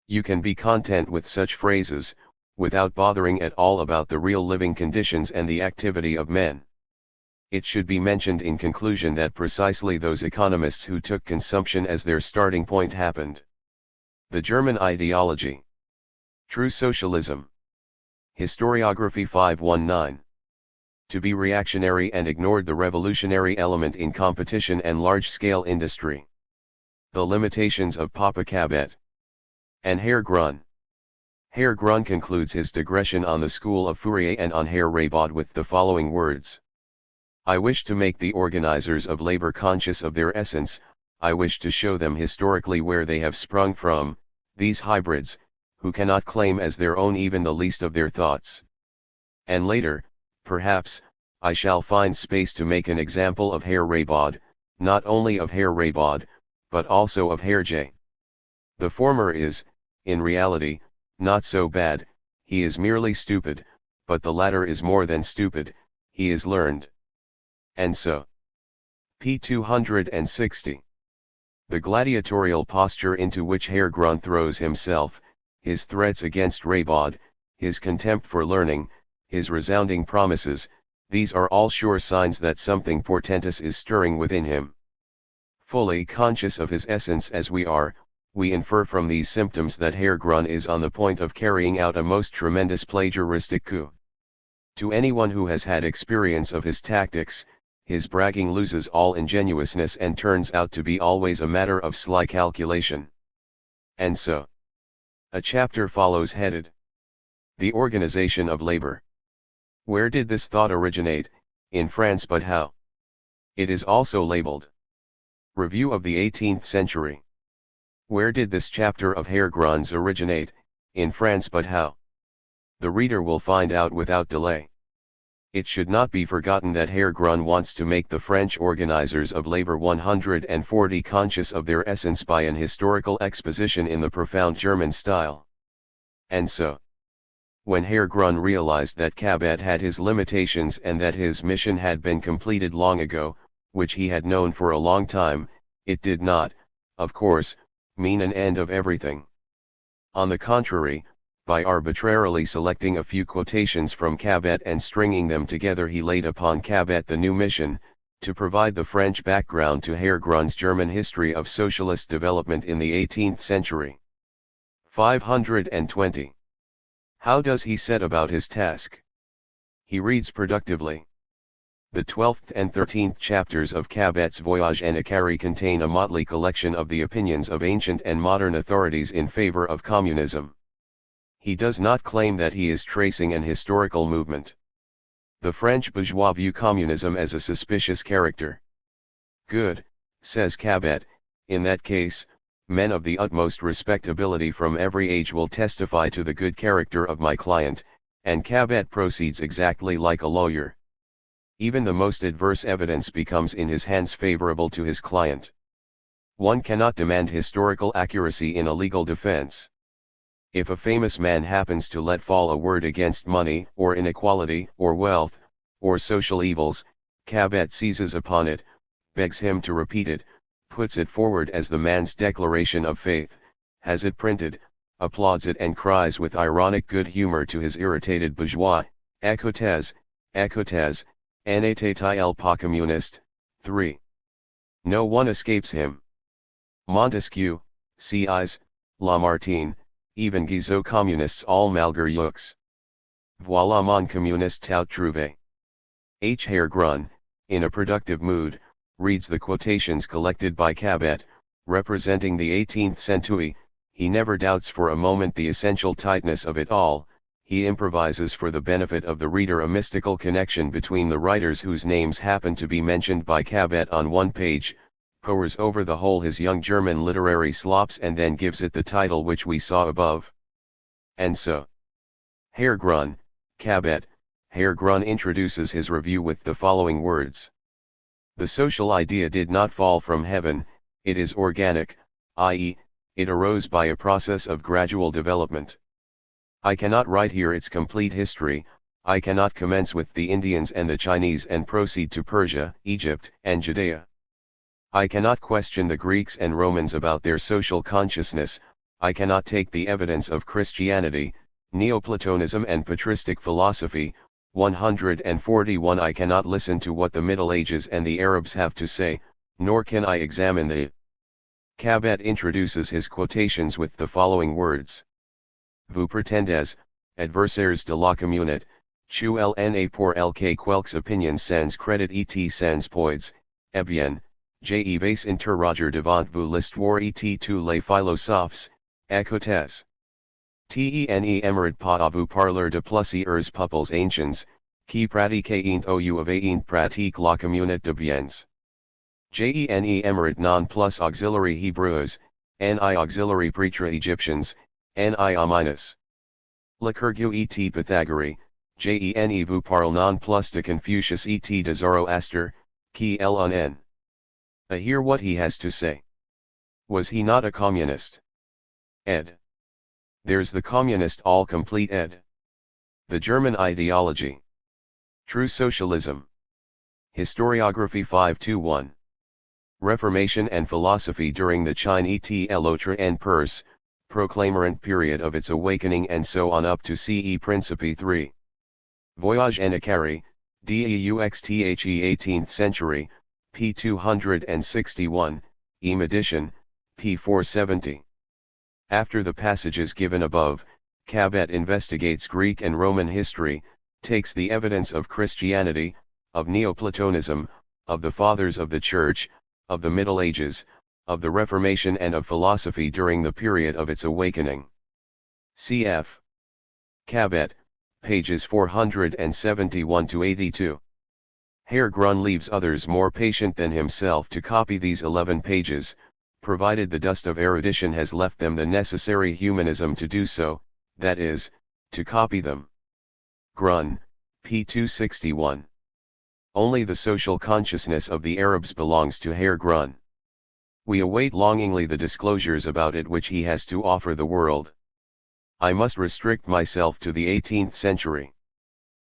You can be content with such phrases, without bothering at all about the real living conditions and the activity of men. It should be mentioned in conclusion that precisely those economists who took consumption as their starting point happened. The German ideology. True socialism. Historiography 519. To be reactionary and ignored the revolutionary element in competition and large-scale industry. The limitations of Papa Kabet. And Herr Grun. Herr Grun concludes his digression on the school of Fourier and on Herr Raybaud with the following words. I wish to make the organizers of labor conscious of their essence, I wish to show them historically where they have sprung from, these hybrids, who cannot claim as their own even the least of their thoughts. And later, perhaps, I shall find space to make an example of Herr Raybaud, not only of Herr Raybaud, but also of Herr J. The former is, in reality, not so bad, he is merely stupid, but the latter is more than stupid, he is learned. And so. p. 260. The gladiatorial posture into which Herr Grun throws himself, his threats against Raybaud, his contempt for learning, his resounding promises, these are all sure signs that something portentous is stirring within him. Fully conscious of his essence as we are, we infer from these symptoms that Herr Grun is on the point of carrying out a most tremendous plagiaristic coup. To anyone who has had experience of his tactics, his bragging loses all ingenuousness and turns out to be always a matter of sly calculation. And so. A chapter follows headed. The Organization of Labor. Where did this thought originate? In France, but how? It is also labeled. Review of the 18th Century. Where did this chapter of Herr Grun's originate? In France, but how? The reader will find out without delay. It should not be forgotten that Herr Grun wants to make the French organizers of labor 140 conscious of their essence by an historical exposition in the profound German style. And so, when Herr Grun realized that Kabet had his limitations and that his mission had been completed long ago, which he had known for a long time, it did not, of course, mean an end of everything. On the contrary, by arbitrarily selecting a few quotations from Kabet and stringing them together, he laid upon Kabet the new mission, to provide the French background to Herr Grun's German history of socialist development in the 18th century. 520. How does he set about his task? He reads productively. The 12th and 13th chapters of Kabet's Voyage en Icari contain a motley collection of the opinions of ancient and modern authorities in favor of communism. He does not claim that he is tracing an historical movement. The French bourgeois view communism as a suspicious character. Good, says Kabet, in that case, men of the utmost respectability from every age will testify to the good character of my client, and Kabet proceeds exactly like a lawyer. Even the most adverse evidence becomes in his hands favorable to his client. One cannot demand historical accuracy in a legal defense. If a famous man happens to let fall a word against money, or inequality, or wealth, or social evils, Cabet seizes upon it, begs him to repeat it, puts it forward as the man's declaration of faith, has it printed, applauds it and cries with ironic good humor to his irritated bourgeois, "Écoutez, écoutez, n'était il pas communiste?" 3. No one escapes him. Montesquieu, Cis, Lamartine, even Guizot communists all malgré eux. Voilà mon communiste tout trouvé. H. Herr Grun, in a productive mood, reads the quotations collected by Cabet, representing the 18th century. He never doubts for a moment the essential tightness of it all. He improvises for the benefit of the reader a mystical connection between the writers whose names happen to be mentioned by Cabet on one page, pores over the whole his young German literary slops and then gives it the title which we saw above. And so, Herr Grun, Cabet, Herr Grun introduces his review with the following words. The social idea did not fall from heaven, it is organic, i.e., it arose by a process of gradual development. I cannot write here its complete history, I cannot commence with the Indians and the Chinese and proceed to Persia, Egypt, and Judea. I cannot question the Greeks and Romans about their social consciousness, I cannot take the evidence of Christianity, Neoplatonism and patristic philosophy. 141 I cannot listen to what the Middle Ages and the Arabs have to say, nor can I examine the. Cabet introduces his quotations with the following words. Vous prétendez, adversaires de la communauté, tu lna pour quelques opinions sans crédit et sans poids, eh bien, je vais interroger devant vous l'histoire et tous les philosophes, écoutez. Tene emerit pas à vous parler de plusieurs peuples anciens, qui pratiquaient ou avaient pratique la communauté de biens. Jene emerit non plus auxiliary Hebrews, ni auxiliary pretra Egyptians, ni a minus. Liturgue et Pythagorie, jene vous parle non plus de Confucius et de Zoroaster, qui l'un. I hear what he has to say. Was he not a communist? Ed. There's the communist all complete ed. The German ideology. True socialism. Historiography 521. Reformation and philosophy during the Qin et l'autre en Perse, proclaimant period of its awakening and so on up to CE Principe 3. Voyage en Acari, Deux the 18th century, p. 261, em edition, p. 470. After the passages given above, Cabet investigates Greek and Roman history, takes the evidence of Christianity, of Neoplatonism, of the Fathers of the Church, of the Middle Ages, of the Reformation and of philosophy during the period of its awakening. Cf. Cabet, pages 471-82. Herr Grun leaves others more patient than himself to copy these 11 pages, provided the dust of erudition has left them the necessary humanism to do so, that is, to copy them. Grun, p. 261. Only the social consciousness of the Arabs belongs to Herr Grun. We await longingly the disclosures about it which he has to offer the world. I must restrict myself to the 18th century.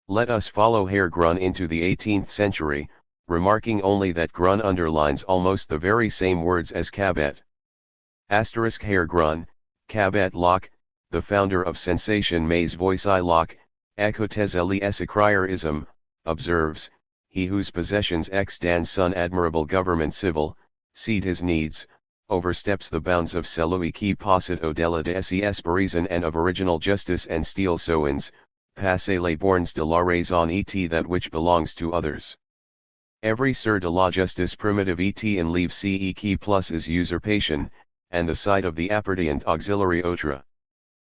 Let us follow Herr Grun into the 18th century, remarking only that Grun underlines almost the very same words as Cabet. Asterisk Herr Grun, Cabet Locke, the founder of sensation mais voici Locke, écoutez les écrierism, observes, he whose possessions extend son admirable government civil, cede his needs, oversteps the bounds of celui qui possède au-delà de ses espérisons and of original justice and steal soins, passe les bornes de la raison et that which belongs to others. Every sur de la justice primitive et in leave ce qui plus is usurpation, and the sight of the appertient auxiliary autre.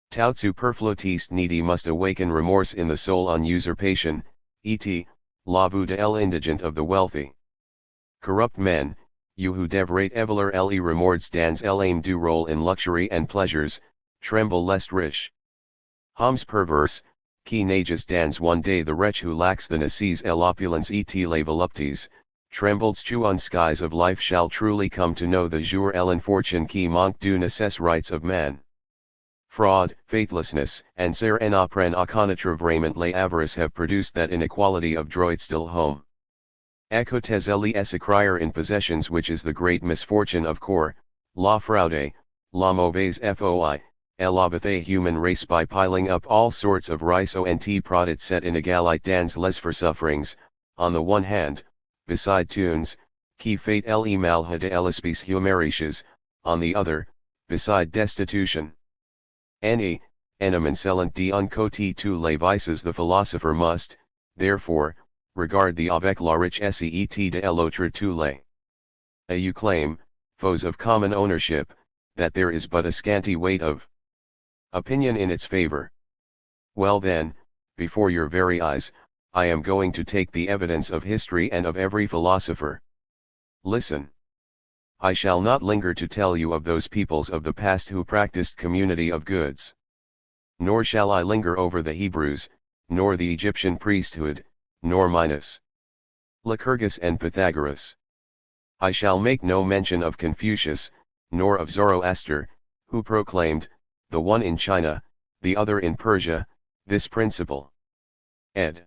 Tout superfluitiste needy must awaken remorse in the soul on usurpation, et la vue de l'indigent of the wealthy. Corrupt men, you who devrate evaluer les remords dans l'aim du rôle in luxury and pleasures, tremble lest riche. Hommes perverse, qui nages dans one day the wretch who lacks the necessités et l'opulence et les voluptés, trembles chuan skies of life shall truly come to know the jour l'infortune qui manque du necesse rights of man. Fraud, faithlessness, and ser en apren à connaître vraiment les avarice have produced that inequality of droit still home. Écoutez les écrire in possessions which is the great misfortune of corps, la fraude, la mauvaise foi, élevate a human race by piling up all sorts of rice ont produit set inégalité dans les sufferings, on the one hand, beside tunes, qui fait le mal de l'espèce humeriches, on the other, beside destitution. Any, emincelent d'un côté tous les vices the philosopher must, therefore, regard the avec la richesse de l'autre tous les. You claim, foes of common ownership, that there is but a scanty weight of opinion in its favor. Well then, before your very eyes, I am going to take the evidence of history and of every philosopher. Listen. I shall not linger to tell you of those peoples of the past who practiced community of goods. Nor shall I linger over the Hebrews, nor the Egyptian priesthood, nor Minos, Lycurgus and Pythagoras. I shall make no mention of Confucius, nor of Zoroaster, who proclaimed, the one in China, the other in Persia, this principle. Ed.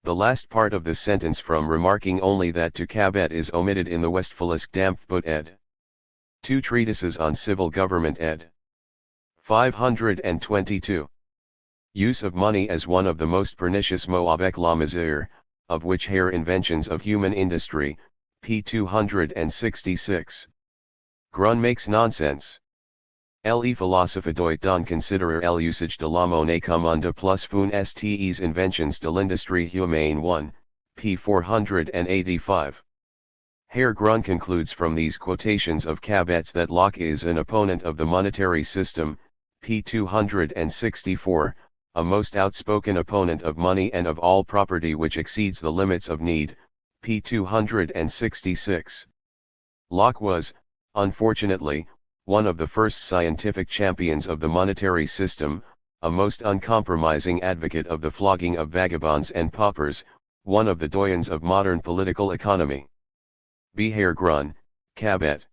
The last part of this sentence from remarking only that to Cabet is omitted in the Westphalisk Dampfbuch ed. 2 treatises on civil government ed. 522. Use of money as one of the most pernicious maux avec la misère, of which hair inventions of human industry, p. 266. Grun makes nonsense. Le philosophe doit donc considérer l'usage de la monnaie comme un de plus fun stes inventions de l'industrie humaine 1, p. 485. Herr Grun concludes from these quotations of Cabet's that Locke is an opponent of the monetary system, p. 264, a most outspoken opponent of money and of all property which exceeds the limits of need, p. 266. Locke was, unfortunately, one of the first scientific champions of the monetary system, a most uncompromising advocate of the flogging of vagabonds and paupers, one of the doyens of modern political economy. B. Herr Grun, Cabet.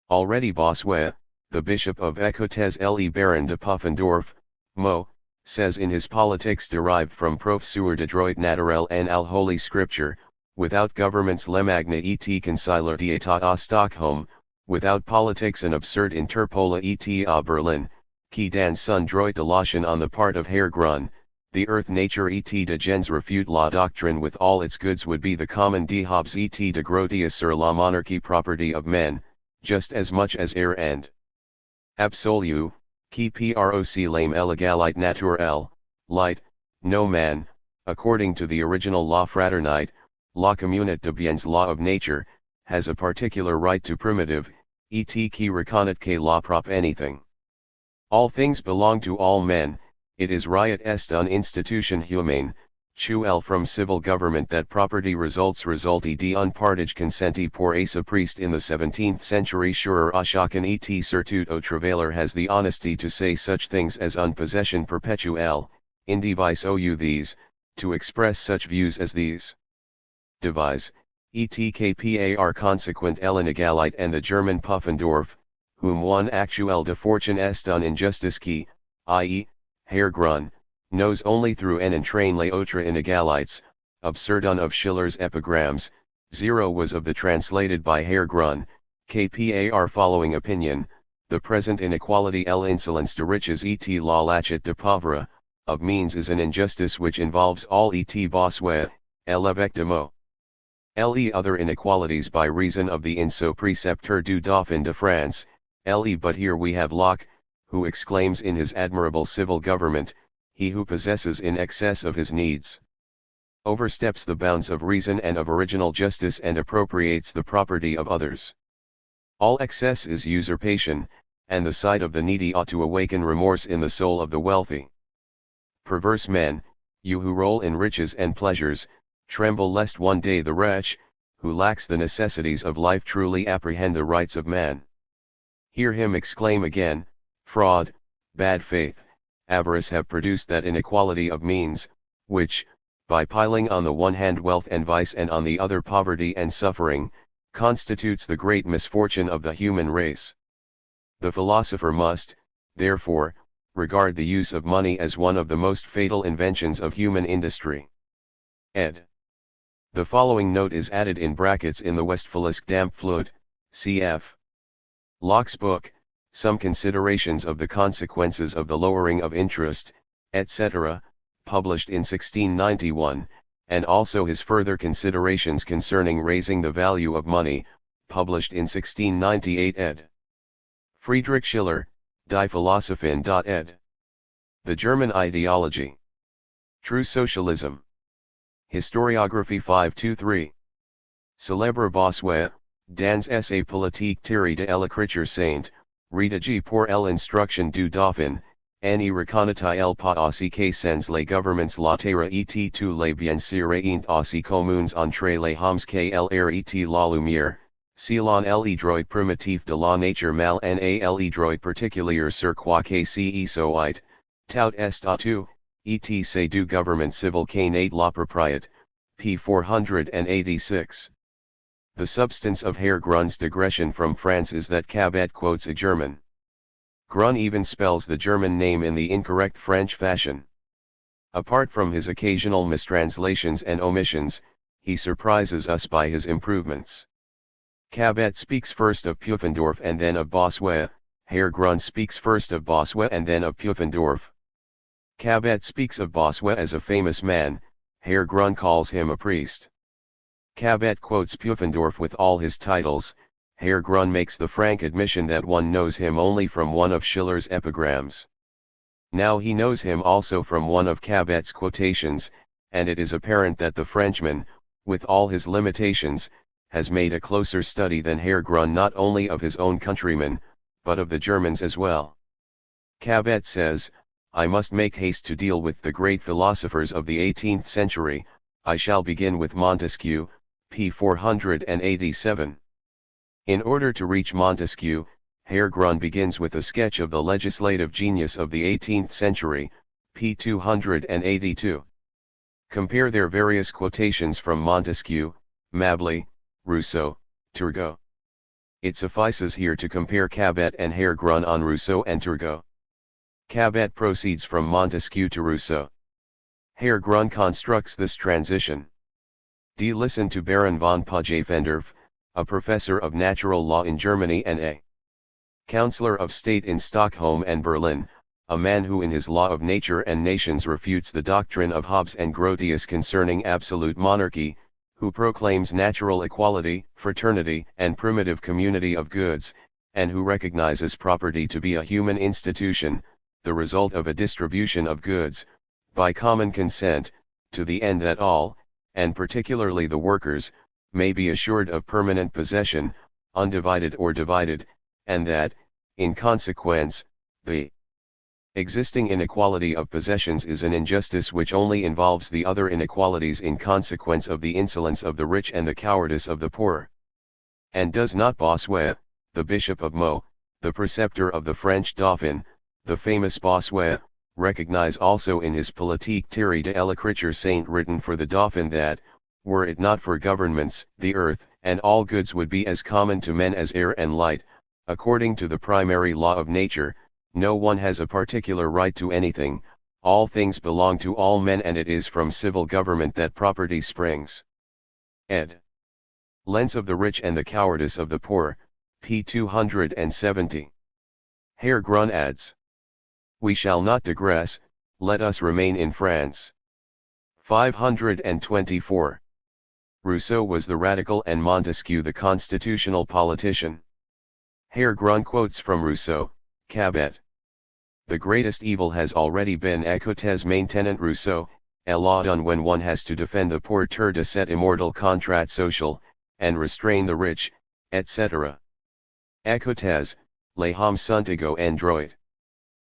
Already Bossuet, the Bishop of Écoutez le Baron de Puffendorf, Mo, says in his Politics derived from Professeur de droit naturel en al Holy Scripture, without governments l'emagne et conciliar d'État à Stockholm, without politics an absurd interpola et à Berlin, qui dans son droit de l'ocean on the part of Herr Grun, the earth nature et de gens refute la doctrine with all its goods would be the common de Hobbes et de Grotius sur la monarchie property of men, just as much as air and absolu, qui proc lame l'égalité naturelle, light, no man, according to the original law fraternite, la communauté de biens law of nature, has a particular right to primitive, et qui reconnaît que la propre anything. All things belong to all men, it is riot est une institution humaine, chuel from civil government that property resulti de un partage consenti pour a priest in the 17th century surer Ashokan et surtout au travailer has the honesty to say such things as un possession perpetuelle, indivis ou these, to express such views as these. Devise, etkpar consequent l'inégalité and the German Puffendorf, whom one actuel de fortune est un injustice qui, i.e., Herr Grun, knows only through en entrain les autres inégalités, absurdun of Schiller's epigrams, 0 was of the translated by Herr Grun, kpar following opinion, the present inequality l'insolence de riches et la lachet de pauvre, of means is an injustice which involves all et Bossuet, l'évêque de Meaux. Le other inequalities by reason of the inso precepteur du Dauphin de France, le but here we have Locke, who exclaims in his admirable civil government, he who possesses in excess of his needs, oversteps the bounds of reason and of original justice and appropriates the property of others. All excess is usurpation, and the sight of the needy ought to awaken remorse in the soul of the wealthy. Perverse men, you who roll in riches and pleasures, tremble lest one day the wretch, who lacks the necessities of life truly apprehend the rights of man. Hear him exclaim again, fraud, bad faith, avarice have produced that inequality of means, which, by piling on the one hand wealth and vice and on the other poverty and suffering, constitutes the great misfortune of the human race. The philosopher must, therefore, regard the use of money as one of the most fatal inventions of human industry. Ed. The following note is added in brackets in the Westphalisch Dampflut, cf. Locke's book, Some Considerations of the Consequences of the Lowering of Interest, etc., published in 1691, and also his further considerations concerning raising the value of money, published in 1698 ed. Friedrich Schiller, Die Philosophin. Ed. The German Ideology. True Socialism. Historiography 523. Célèbre Bossuet, dans essai politique tiré de l'écriture sainte, rédigé pour l'instruction du Dauphin, en y reconnaît pas aussi que sans les gouvernements la terre et tous les biens seraient aussi communs entre les hommes que l'ère la lumière, selon le droit primitif de la nature mal en le droit particulier sur quoi que ce soit, tout est à tout, etc. du gouvernement civil que n'est la propriété, p. 486. The substance of Herr Grun's digression from France is that Cabet quotes a German. Grun even spells the German name in the incorrect French fashion. Apart from his occasional mistranslations and omissions, he surprises us by his improvements. Cabet speaks first of Pufendorf and then of Bossuet, Herr Grun speaks first of Bossuet and then of Pufendorf. Cabet speaks of Bossuet as a famous man, Herr Grun calls him a priest. Cabet quotes Pufendorf with all his titles, Herr Grun makes the frank admission that one knows him only from one of Schiller's epigrams. Now he knows him also from one of Cabet's quotations, and it is apparent that the Frenchman, with all his limitations, has made a closer study than Herr Grun not only of his own countrymen, but of the Germans as well. Cabet says, I must make haste to deal with the great philosophers of the 18th century, I shall begin with Montesquieu, p. 487. In order to reach Montesquieu, Herr Grun begins with a sketch of the legislative genius of the 18th century, p. 282. Compare their various quotations from Montesquieu, Mably, Rousseau, Turgot. It suffices here to compare Cabet and Herr Grun on Rousseau and Turgot. Cabet proceeds from Montesquieu to Rousseau. Herr Grun constructs this transition. D. Listen to Baron von Pfaffendorf, a professor of natural law in Germany and a councillor of state in Stockholm and Berlin, a man who in his Law of Nature and Nations refutes the doctrine of Hobbes and Grotius concerning absolute monarchy, who proclaims natural equality, fraternity, and primitive community of goods, and who recognizes property to be a human institution, the result of a distribution of goods, by common consent, to the end that all, and particularly the workers, may be assured of permanent possession, undivided or divided, and that, in consequence, the existing inequality of possessions is an injustice which only involves the other inequalities in consequence of the insolence of the rich and the cowardice of the poor. And does not Bossuet, the Bishop of Meaux, the preceptor of the French Dauphin, the famous Bossuet, recognize also in his Politique tirée de l'écriture sainte written for the Dauphin that, were it not for governments, the earth, and all goods would be as common to men as air and light, according to the primary law of nature, no one has a particular right to anything, all things belong to all men and it is from civil government that property springs. Ed. Lens of the Rich and the Cowardice of the Poor, p. 270. Herr Grun adds. We shall not digress, let us remain in France. 524. Rousseau was the radical and Montesquieu the constitutional politician. Herr Grun quotes from Rousseau, Cabet. The greatest evil has already been écoutez maintenant Rousseau, et la done when one has to defend the porteur de cet immortal contrat social, and restrain the rich, etc. Écoutez, les hommes sont égaux en droit.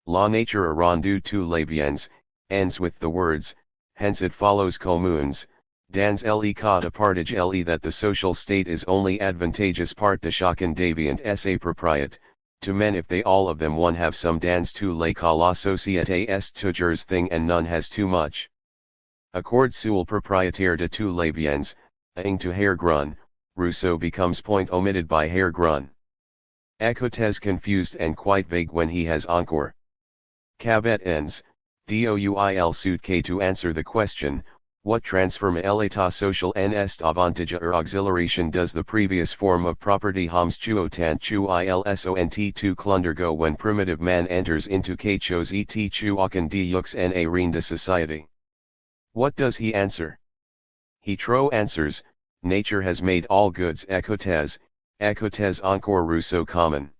La nature a rendu tous les biens, ends with the words, hence it follows communs, dans le cas de partage le that the social state is only advantageous part de chacun deviant sa propriété, to men if they all of them one have some dans tous les cas la société est toujours thing and none has too much. Accord Sewell propriétaire de tous les biens, ing to Herr Grun, Rousseau becomes point omitted by Herr Grun. Écoutez confused and quite vague when he has encore. Cabet ends, douil suit k to answer the question, what transform l'état social en est avantage or auxiliation does the previous form of property homs chuotant chu ilsont to clundergo when primitive man enters into kachos et chuokan dux en a reine de society? What does he answer? He tro answers, nature has made all goods écoutez encore Rousseau common.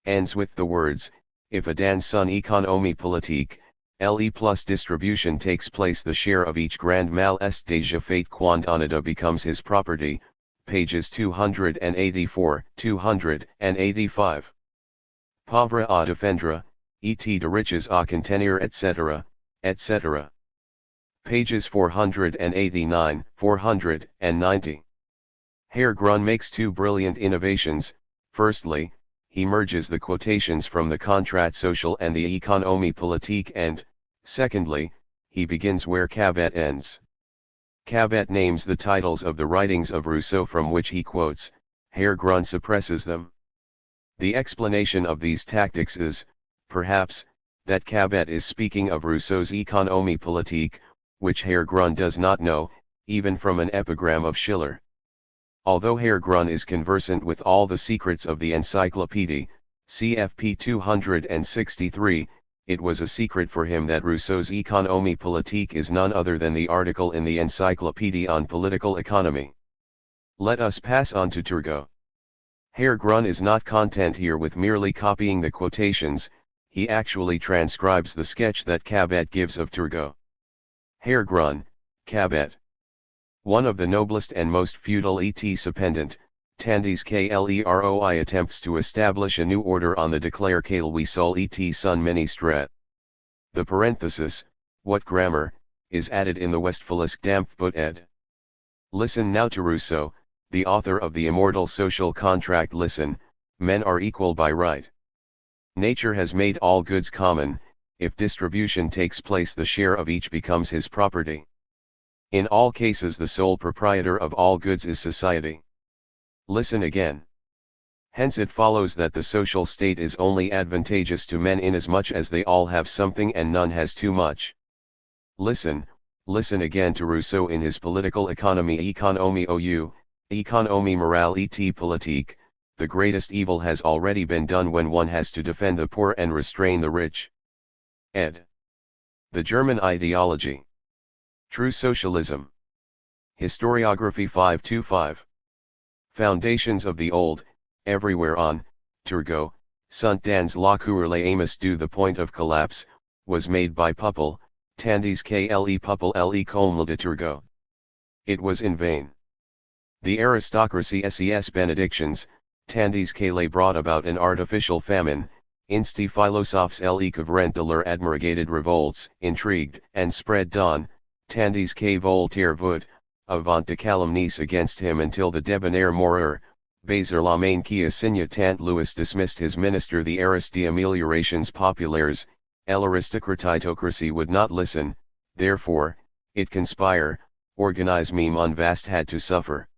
Ends with the words, if a dans son économie politique, le plus distribution takes place the share of each grand mal est déjà fait quand onida becomes his property, pages 284, 285. Pauvre à défendre, et de riches à contenir etc., etc. Pages 489, 490. Herr Grun makes two brilliant innovations. Firstly, he merges the quotations from the Contrat Social and the Économie Politique and, secondly, he begins where Cabet ends. Cabet names the titles of the writings of Rousseau from which he quotes, Herr Grun suppresses them. The explanation of these tactics is, perhaps, that Cabet is speaking of Rousseau's Économie Politique, which Herr Grun does not know, even from an epigram of Schiller. Although Herr Grun is conversant with all the secrets of the Encyclopédie, CFP 263, it was a secret for him that Rousseau's Économie Politique is none other than the article in the Encyclopédie on political economy. Let us pass on to Turgot. Herr Grun is not content here with merely copying the quotations, he actually transcribes the sketch that Cabet gives of Turgot. Herr Grun, Cabet. One of the noblest and most feudal et supendant, tandis Kleroi attempts to establish a new order on the declare que lui seul et son ministre. The parenthesis, what grammar, is added in the Westphalisk Dampfbutt ed. Listen now to Rousseau, the author of the immortal social contract. Listen, men are equal by right. Nature has made all goods common, if distribution takes place the share of each becomes his property. In all cases the sole proprietor of all goods is society. Listen again. Hence it follows that the social state is only advantageous to men inasmuch as they all have something and none has too much. Listen again to Rousseau in his Political Economy Économie ou, Économie morale et politique, the greatest evil has already been done when one has to defend the poor and restrain the rich. Ed. The German Ideology. True Socialism. Historiography 525. Foundations of the Old, everywhere on, Turgot, sunt dans la cour les amus du the point of collapse, was made by Puppel, tandis que le Puppel le comble de Turgot. It was in vain. The aristocracy ses benedictions, tandis qu'elle brought about an artificial famine, insti philosophes le couvrent de leur admirated revolts, intrigued and spread dawn, tandis que Voltaire vould, avant de calomnies against him until the debonair moureur, Baser la main qui assigne tant Louis dismissed his minister. The heiress d'améliorations populaires, l'aristocratocracy would not listen, therefore, it conspire, organise meme on vast had to suffer.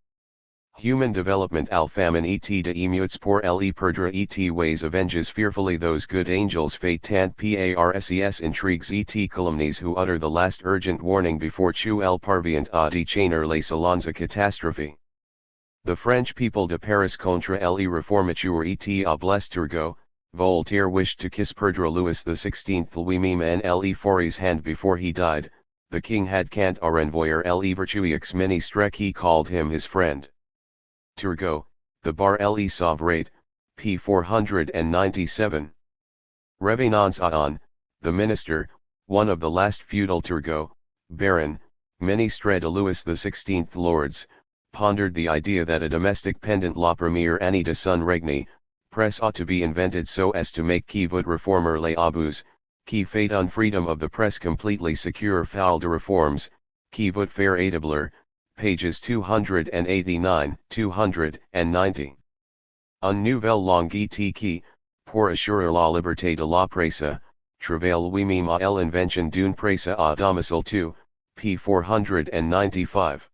Human development al famine et de émeutes pour le perdre et ways avenges fearfully those good angels fate tant parses intrigues et calumnies who utter the last urgent warning before tu el parvient à déchaîner les salons à catastrophe. The French people de Paris contre le reformature et à blessed Turgot, Voltaire wished to kiss perdre Louis XVI lui-même en le foris hand before he died, the king had cant à renvoyer le virtueux ministre qui called him his friend. Turgot, the bar le sauvrate, p. 497. Revenons à the minister, one of the last feudal Turgot, Baron, ministre de Louis XVI lords, pondered the idea that a domestic pendant la première année de son règne, press ought to be invented so as to make qui vould reformer les abus, qui fait un freedom of the press completely secure foul de reforms, qui vould faire établir, pages 289, 290. Un nouvel langue qui, pour assurer la liberté de la presse, travaille lui-même à l'invention d'une presse à domicile 2, p. 495.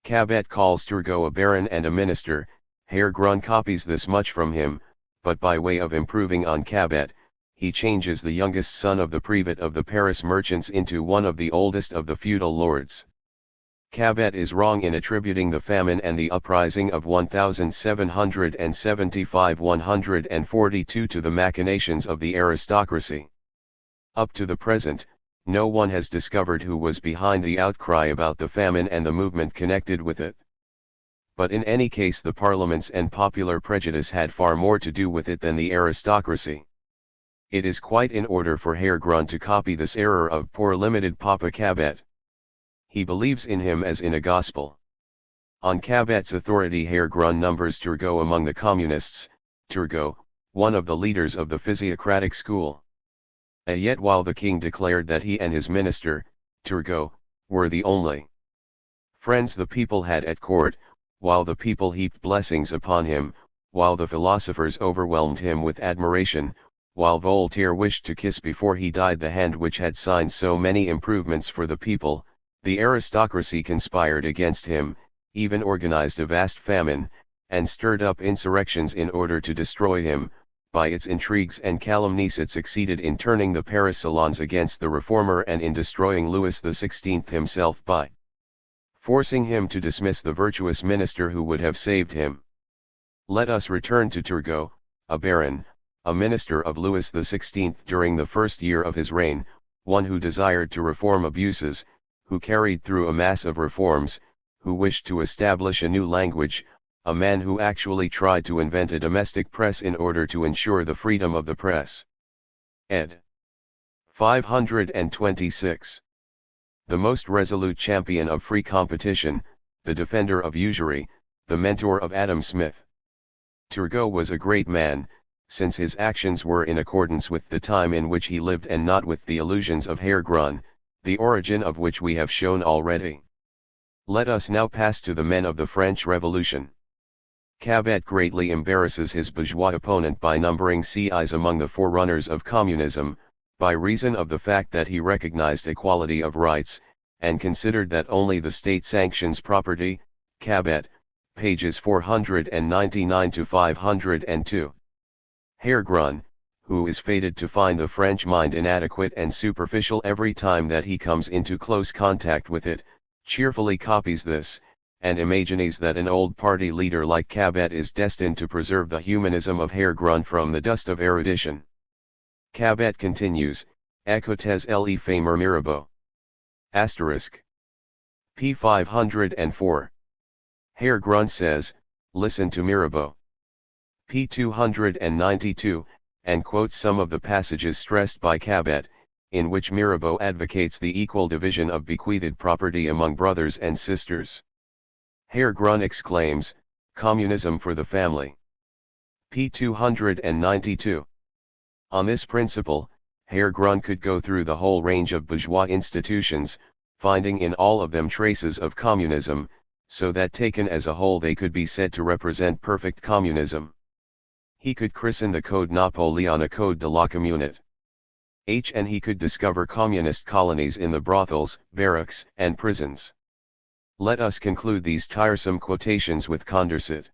Cabet calls Turgot a baron and a minister. Herr Grun copies this much from him, but by way of improving on Cabet, he changes the youngest son of the Privat of the Paris merchants into one of the oldest of the feudal lords. Cabet is wrong in attributing the famine and the uprising of 1775-142 to the machinations of the aristocracy. Up to the present, no one has discovered who was behind the outcry about the famine and the movement connected with it. But in any case, the parliaments and popular prejudice had far more to do with it than the aristocracy. It is quite in order for Herr Grun to copy this error of poor limited Papa Cabet. He believes in him as in a gospel. On Cabet's authority, Herr Grun numbers Turgot among the communists, Turgot, one of the leaders of the physiocratic school. Yet while the king declared that he and his minister, Turgot, were the only friends the people had at court, while the people heaped blessings upon him, while the philosophers overwhelmed him with admiration, while Voltaire wished to kiss before he died the hand which had signed so many improvements for the people, the aristocracy conspired against him, even organized a vast famine, and stirred up insurrections in order to destroy him. By its intrigues and calumnies it succeeded in turning the Paris salons against the reformer and in destroying Louis XVI himself by forcing him to dismiss the virtuous minister who would have saved him. Let us return to Turgot, a baron, a minister of Louis XVI during the first year of his reign, one who desired to reform abuses, who carried through a mass of reforms, who wished to establish a new language, a man who actually tried to invent a domestic press in order to ensure the freedom of the press. Ed. 526. The most resolute champion of free competition, the defender of usury, the mentor of Adam Smith. Turgot was a great man, since his actions were in accordance with the time in which he lived and not with the illusions of Herr Grun, the origin of which we have shown already. Let us now pass to the men of the French Revolution. Cabet greatly embarrasses his bourgeois opponent by numbering CIs among the forerunners of communism, by reason of the fact that he recognized equality of rights, and considered that only the state sanctions property. Cabet, pages 499 to 502. Herr Grun, who is fated to find the French mind inadequate and superficial every time that he comes into close contact with it, cheerfully copies this, and imagines that an old party leader like Cabet is destined to preserve the humanism of Herr Grun from the dust of erudition. Cabet continues, Écoutez le fameux Mirabeau. Asterisk. p. 504. Herr Grun says, listen to Mirabeau. p. 292, and quotes some of the passages stressed by Cabet, in which Mirabeau advocates the equal division of bequeathed property among brothers and sisters. Herr Grun exclaims, communism for the family. p. 292. On this principle, Herr Grun could go through the whole range of bourgeois institutions, finding in all of them traces of communism, so that taken as a whole they could be said to represent perfect communism. He could christen the Code Napoleon a Code de la Communauté. And he could discover communist colonies in the brothels, barracks, and prisons. Let us conclude these tiresome quotations with Condorcet.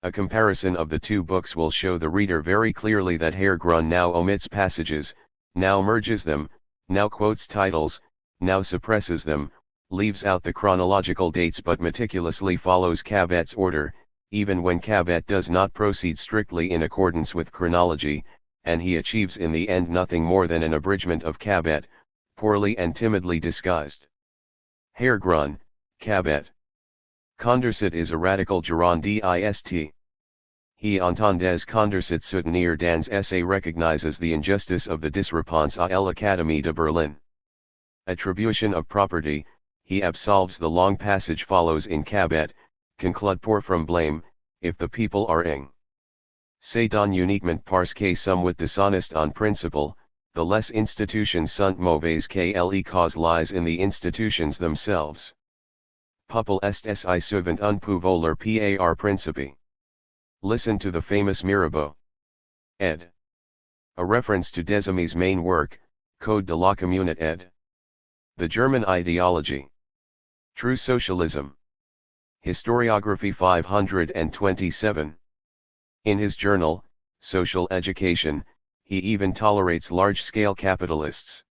A comparison of the two books will show the reader very clearly that Herr Grun now omits passages, now merges them, now quotes titles, now suppresses them, leaves out the chronological dates but meticulously follows Cabet's order, even when Cabet does not proceed strictly in accordance with chronology, and he achieves in the end nothing more than an abridgment of Cabet, poorly and timidly disguised. Herr Grun, Cabet. Condorcet is a radical Girondist. He entendez Condorcet soutenir dans essai recognizes the injustice of the disreponse à l'Académie de Berlin. Attribution of property, he absolves the long passage follows in Cabet, conclude pour from blame, if the people are ing. C'est un uniquement parce que somewhat dishonest on principle, the less institutions sont mauvaises que le cause lies in the institutions themselves. Peuple est si souvent un pouvoir leur par principe. Listen to the famous Mirabeau. Ed. A reference to Desamé's main work, Code de la Communauté ed. The German Ideology. True Socialism. Historiography 527. In his journal, Social Education, he even tolerates large-scale capitalists.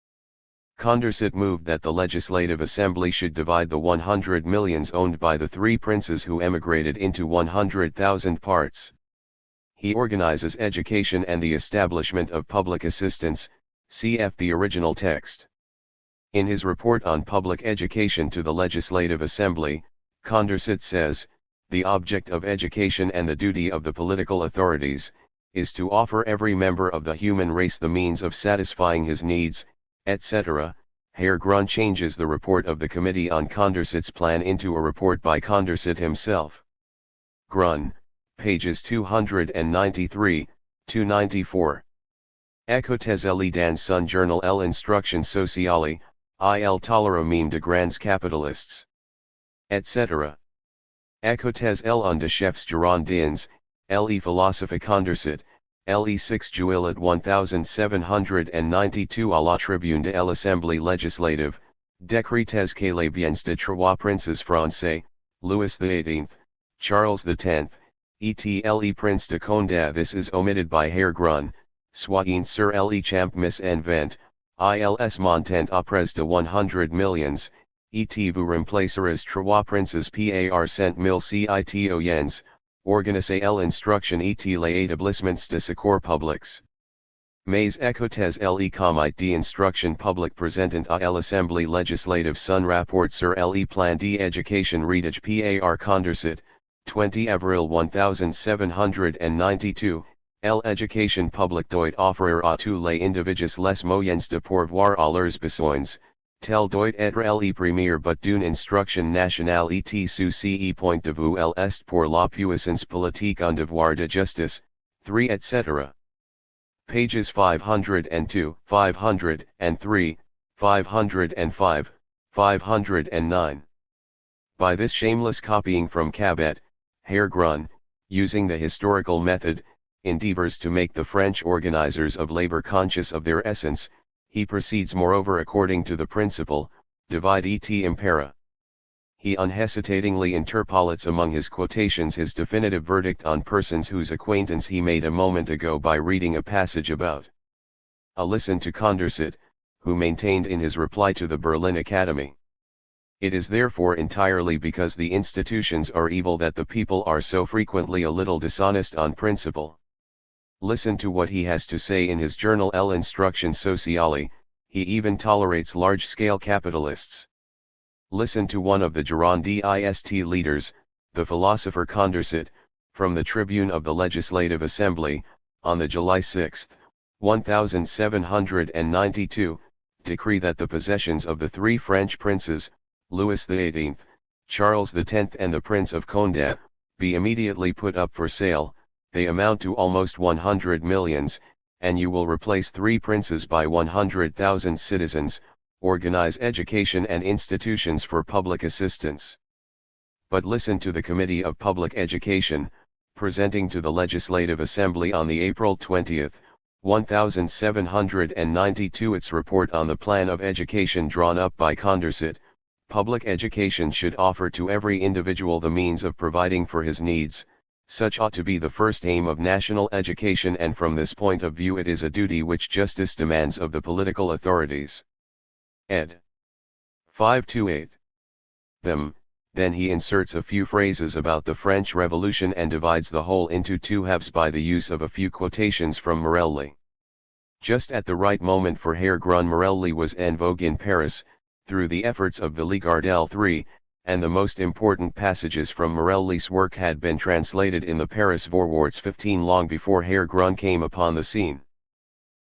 Condorcet moved that the Legislative Assembly should divide the 100 millions owned by the three princes who emigrated into 100,000 parts. He organizes education and the establishment of public assistance, cf. the original text. In his report on public education to the Legislative Assembly, Condorcet says, "The object of education and the duty of the political authorities, is to offer every member of the human race the means of satisfying his needs, etc." Herr Grun changes the report of the Committee on Condorcet's plan into a report by Condorcet himself. Grun, pages 293-294. Écoutez dans son journal l'instruction sociale, il tolère même de grands capitalistes, etc. Écoutez un de chefs girondins, le philosophe Condorcet, le 6 juillet 1792 à la tribune de l'Assemblée législative, décrétez que les biens de trois princes français, Louis XVIII, Charles X, et le Prince de Condé. This is omitted by Herr Grun, soit sur le champ mis en vente, ils montent après de 100 millions, et vous remplacerez trois princes par 100 000 citoyens, organisez l'instruction et les établissements de secours publics. Mais écoutez le comité d'instruction publique présentant à l'Assemblée législative son rapport sur le plan d'éducation rédige par Condorcet, 20 avril 1792, l'éducation publique doit offrir à tous les individus les moyens de pourvoir à leurs besoins, tel doit être le premier but d'une instruction nationale et souci point de vue l'est pour la puissance politique un devoir de justice, 3 etc. Pages 502, 503, 505, 509. By this shameless copying from Cabet, Herr Grun, using the historical method, endeavors to make the French organizers of labor conscious of their essence. He proceeds moreover according to the principle, divide et impera. He unhesitatingly interpolates among his quotations his definitive verdict on persons whose acquaintance he made a moment ago by reading a passage about. A listen to Condorcet, who maintained in his reply to the Berlin Academy. It is therefore entirely because the institutions are evil that the people are so frequently a little dishonest on principle. Listen to what he has to say in his journal L'Instruction Sociale. He even tolerates large-scale capitalists. Listen to one of the Girondist leaders, the philosopher Condorcet, from the tribune of the Legislative Assembly, on the July 6, 1792, decree that the possessions of the three French princes, Louis XVIII, Charles X and the Prince of Condé, be immediately put up for sale. They amount to almost 100 millions, and you will replace three princes by 100,000 citizens, organize education and institutions for public assistance. But listen to the Committee of Public Education, presenting to the Legislative Assembly on the April 20, 1792 its report on the plan of education drawn up by Condorcet. Public education should offer to every individual the means of providing for his needs. Such ought to be the first aim of national education, and from this point of view it is a duty which justice demands of the political authorities. Ed. 528. Then he inserts a few phrases about the French Revolution and divides the whole into two halves by the use of a few quotations from Morelli. Just at the right moment for Herr Grun, Morelli was en vogue in Paris, through the efforts of Villegardel III, and the most important passages from Morelli's work had been translated in the Paris Vorwärts 15 long before Herr Grun came upon the scene.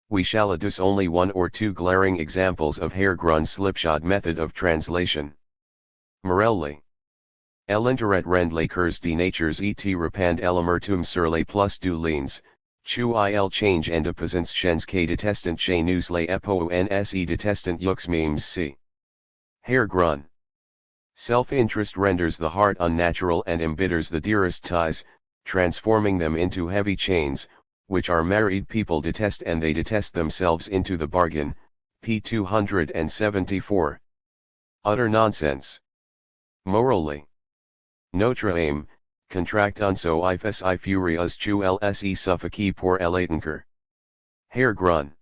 We shall adduce only one or two glaring examples of Herr Grun's slipshod method of translation. Morelli. L'intérêt rend les cours des natures et répand l'amertume sur les plus du liens, chu il change en déposants chens que detestant chez nous les épouses et detestant yux mêmes si. Herr Grun. Self-interest renders the heart unnatural and embitters the dearest ties, transforming them into heavy chains, which our married people detest, and they detest themselves into the bargain. P. 274. Utter nonsense. Morally. Notre aim, contract unso ifs I furious tu lse suffoque pour elatenker. Herr Grun.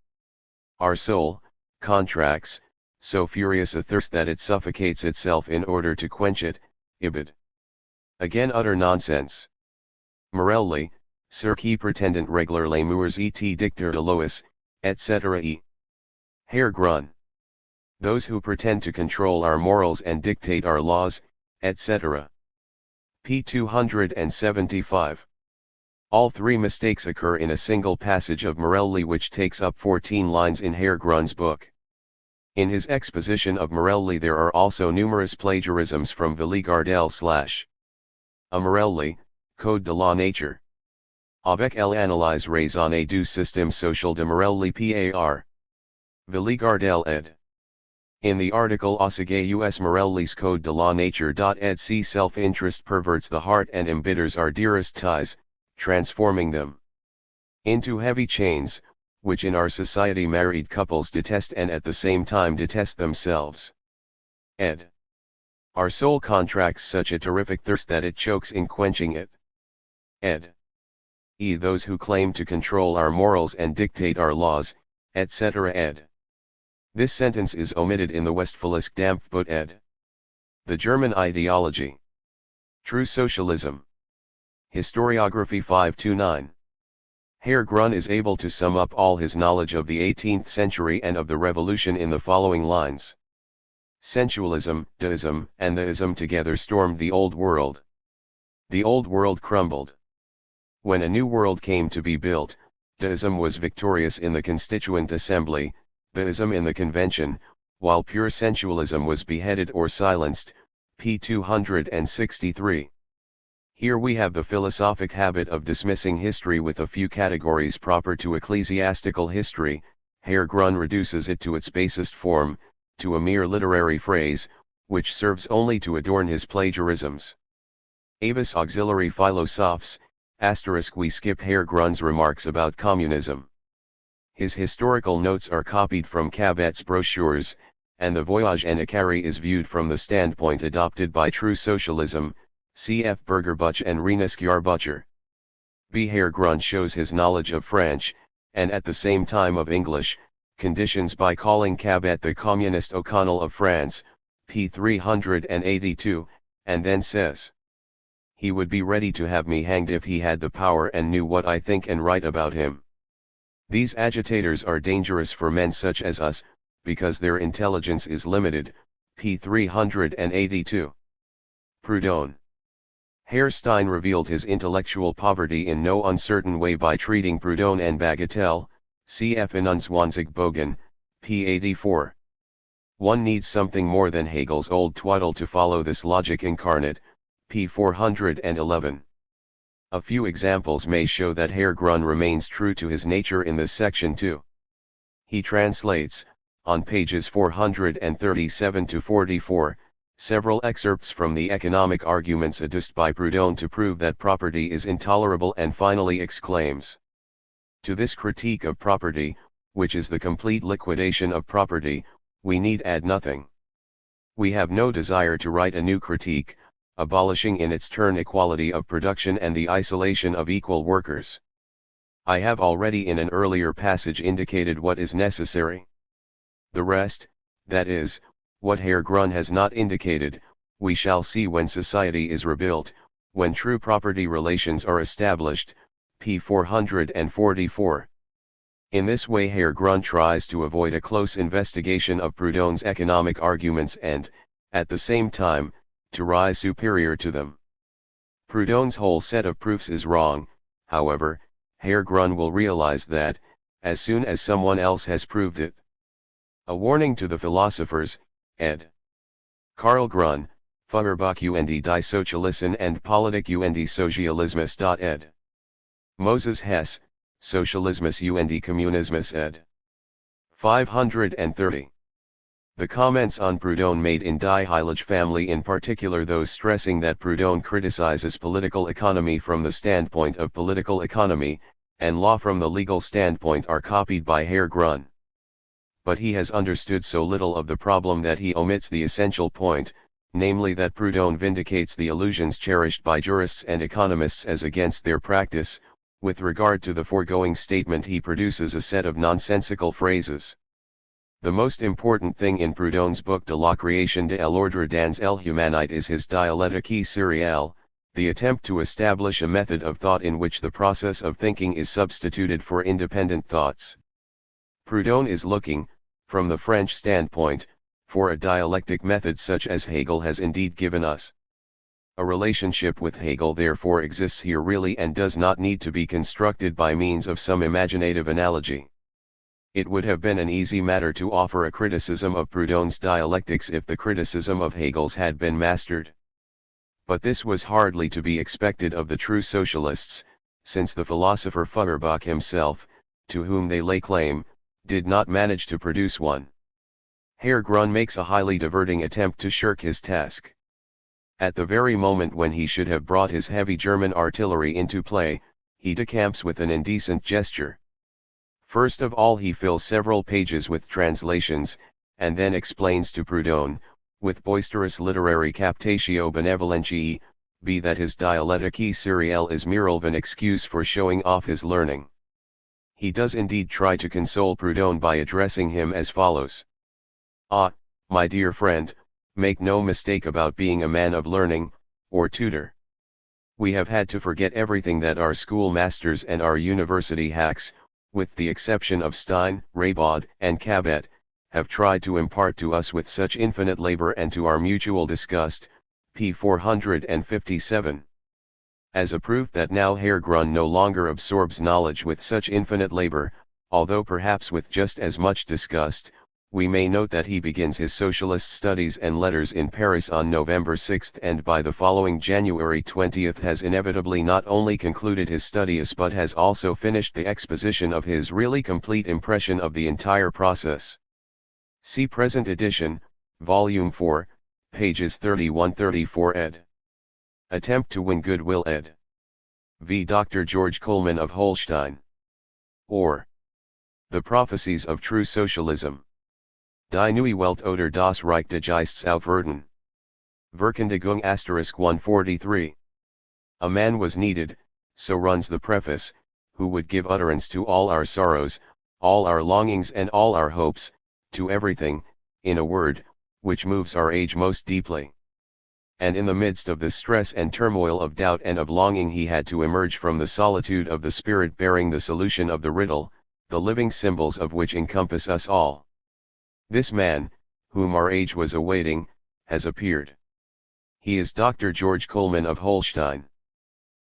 Our soul, contracts, so furious a thirst that it suffocates itself in order to quench it, ibid. Again utter nonsense. Morelli, sur qui pretendent régler les murs et dicter de lois, etc. Herr Grun. Those who pretend to control our morals and dictate our laws, etc. p. 275. All three mistakes occur in a single passage of Morelli, which takes up 14 lines in Herr Grun's book. In his exposition of Morelli there are also numerous plagiarisms from Willy Gardel / a Morelli, Code de la Nature. Avec l'analyse raisonnée du système social de Morelli par Willy Gardel ed. In the article Osage us Morelli's Code de la Nature. Ed. See self-interest perverts the heart and embitters our dearest ties, transforming them into heavy chains, which in our society married couples detest and at the same time detest themselves. Ed. Our soul contracts such a terrific thirst that it chokes in quenching it. Ed. Those who claim to control our morals and dictate our laws, etc. Ed. This sentence is omitted in the Westphalisch Dampfboot. Ed. The German ideology. True socialism. Historiography 529. Herr Grun is able to sum up all his knowledge of the 18th century and of the revolution in the following lines. Sensualism, deism, and theism together stormed the old world. The old world crumbled. When a new world came to be built, deism was victorious in the Constituent Assembly, theism in the Convention, while pure sensualism was beheaded or silenced, p. 263. Here we have the philosophic habit of dismissing history with a few categories proper to ecclesiastical history. Herr Grun reduces it to its basest form, to a mere literary phrase, which serves only to adorn his plagiarisms. Avis Auxiliary Philosophes, * we skip Herr Grun's remarks about communism. His historical notes are copied from Cabet's brochures, and the Voyage en Icarie is viewed from the standpoint adopted by true socialism, cf. Bergerbuch and Reneskjaerbucher. B. Herr Grun shows his knowledge of French, and at the same time of English, conditions by calling Cabet the Communist O'Connell of France, p. 382, and then says, "He would be ready to have me hanged if he had the power and knew what I think and write about him." These agitators are dangerous for men such as us, because their intelligence is limited, p. 382. Proudhon. Herr Stein revealed his intellectual poverty in no uncertain way by treating Proudhon en bagatelle, cf. in Unzwanzig Bogen, p. 84. One needs something more than Hegel's old twaddle to follow this logic incarnate, p. 411. A few examples may show that Herr Grun remains true to his nature in this section too. He translates, on pages 437 to 44, several excerpts from the economic arguments adduced by Proudhon to prove that property is intolerable, and finally exclaims, "To this critique of property, which is the complete liquidation of property, we need add nothing. We have no desire to write a new critique, abolishing in its turn equality of production and the isolation of equal workers. I have already in an earlier passage indicated what is necessary. The rest, that is, what Herr Grun has not indicated, we shall see when society is rebuilt, when true property relations are established, p. 444. In this way Herr Grun tries to avoid a close investigation of Proudhon's economic arguments and, at the same time, to rise superior to them. Proudhon's whole set of proofs is wrong, however. Herr Grun will realize that, as soon as someone else has proved it. A warning to the philosophers, ed. Karl Grun, Feuerbach und die Sozialisten and Politik und Sozialismus. Ed. Moses Hess, Sozialismus und Kommunismus. Ed. 530. The comments on Proudhon made in Die Heilige Family, in particular those stressing that Proudhon criticizes political economy from the standpoint of political economy, and law from the legal standpoint, are copied by Herr Grun. but he has understood so little of the problem that he omits the essential point, namely that Proudhon vindicates the illusions cherished by jurists and economists as against their practice. With regard to the foregoing statement, he produces a set of nonsensical phrases. The most important thing in Proudhon's book De la création de l'ordre dans l'humanité is his dialectique céréale, the attempt to establish a method of thought in which the process of thinking is substituted for independent thoughts. Proudhon is looking, from the French standpoint, for a dialectic method such as Hegel has indeed given us. A relationship with Hegel therefore exists here really and does not need to be constructed by means of some imaginative analogy. It would have been an easy matter to offer a criticism of Proudhon's dialectics if the criticism of Hegel's had been mastered. But this was hardly to be expected of the true socialists, since the philosopher Feuerbach himself, to whom they lay claim, did not manage to produce one. Herr Grun makes a highly diverting attempt to shirk his task. At the very moment when he should have brought his heavy German artillery into play, he decamps with an indecent gesture. First of all he fills several pages with translations, and then explains to Proudhon, with boisterous literary captatio benevolentiae, that his dialectique céréale is merely an excuse for showing off his learning. He does indeed try to console Proudhon by addressing him as follows. Ah, my dear friend, make no mistake about being a man of learning, or tutor. We have had to forget everything that our schoolmasters and our university hacks, with the exception of Stein, Raybaud, and Cabet, have tried to impart to us with such infinite labor and to our mutual disgust, p. 457. As a proof that now Herr Grun no longer absorbs knowledge with such infinite labor, although perhaps with just as much disgust, we may note that he begins his socialist studies and letters in Paris on November 6 and by the following January 20 has inevitably not only concluded his studies but has also finished the exposition of his really complete impression of the entire process. See present edition, Volume 4, pages 31-34 ed. Attempt to win goodwill ed. V. Dr. George Coleman of Holstein. Or. The Prophecies of True Socialism. Die neue Welt oder das Reich des Geistes aufwerten. Verkündigung * 143. A man was needed, so runs the preface, who would give utterance to all our sorrows, all our longings and all our hopes, to everything, in a word, which moves our age most deeply. And in the midst of the stress and turmoil of doubt and of longing he had to emerge from the solitude of the spirit bearing the solution of the riddle, the living symbols of which encompass us all. This man, whom our age was awaiting, has appeared. He is Dr. George Coleman of Holstein.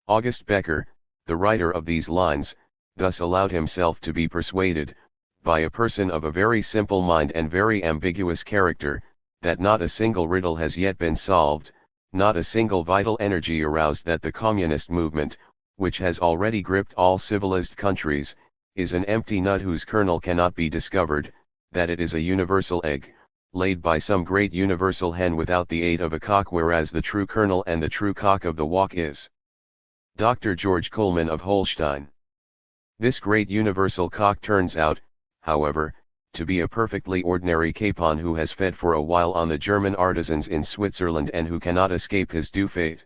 August Becker, the writer of these lines, thus allowed himself to be persuaded, by a person of a very simple mind and very ambiguous character, that not a single riddle has yet been solved, not a single vital energy aroused, that the communist movement, which has already gripped all civilized countries, is an empty nut whose kernel cannot be discovered, that it is a universal egg, laid by some great universal hen without the aid of a cock, whereas the true kernel and the true cock of the walk is Dr. George Coleman of Holstein. This great universal cock turns out, however, to be a perfectly ordinary capon who has fed for a while on the German artisans in Switzerland and who cannot escape his due fate.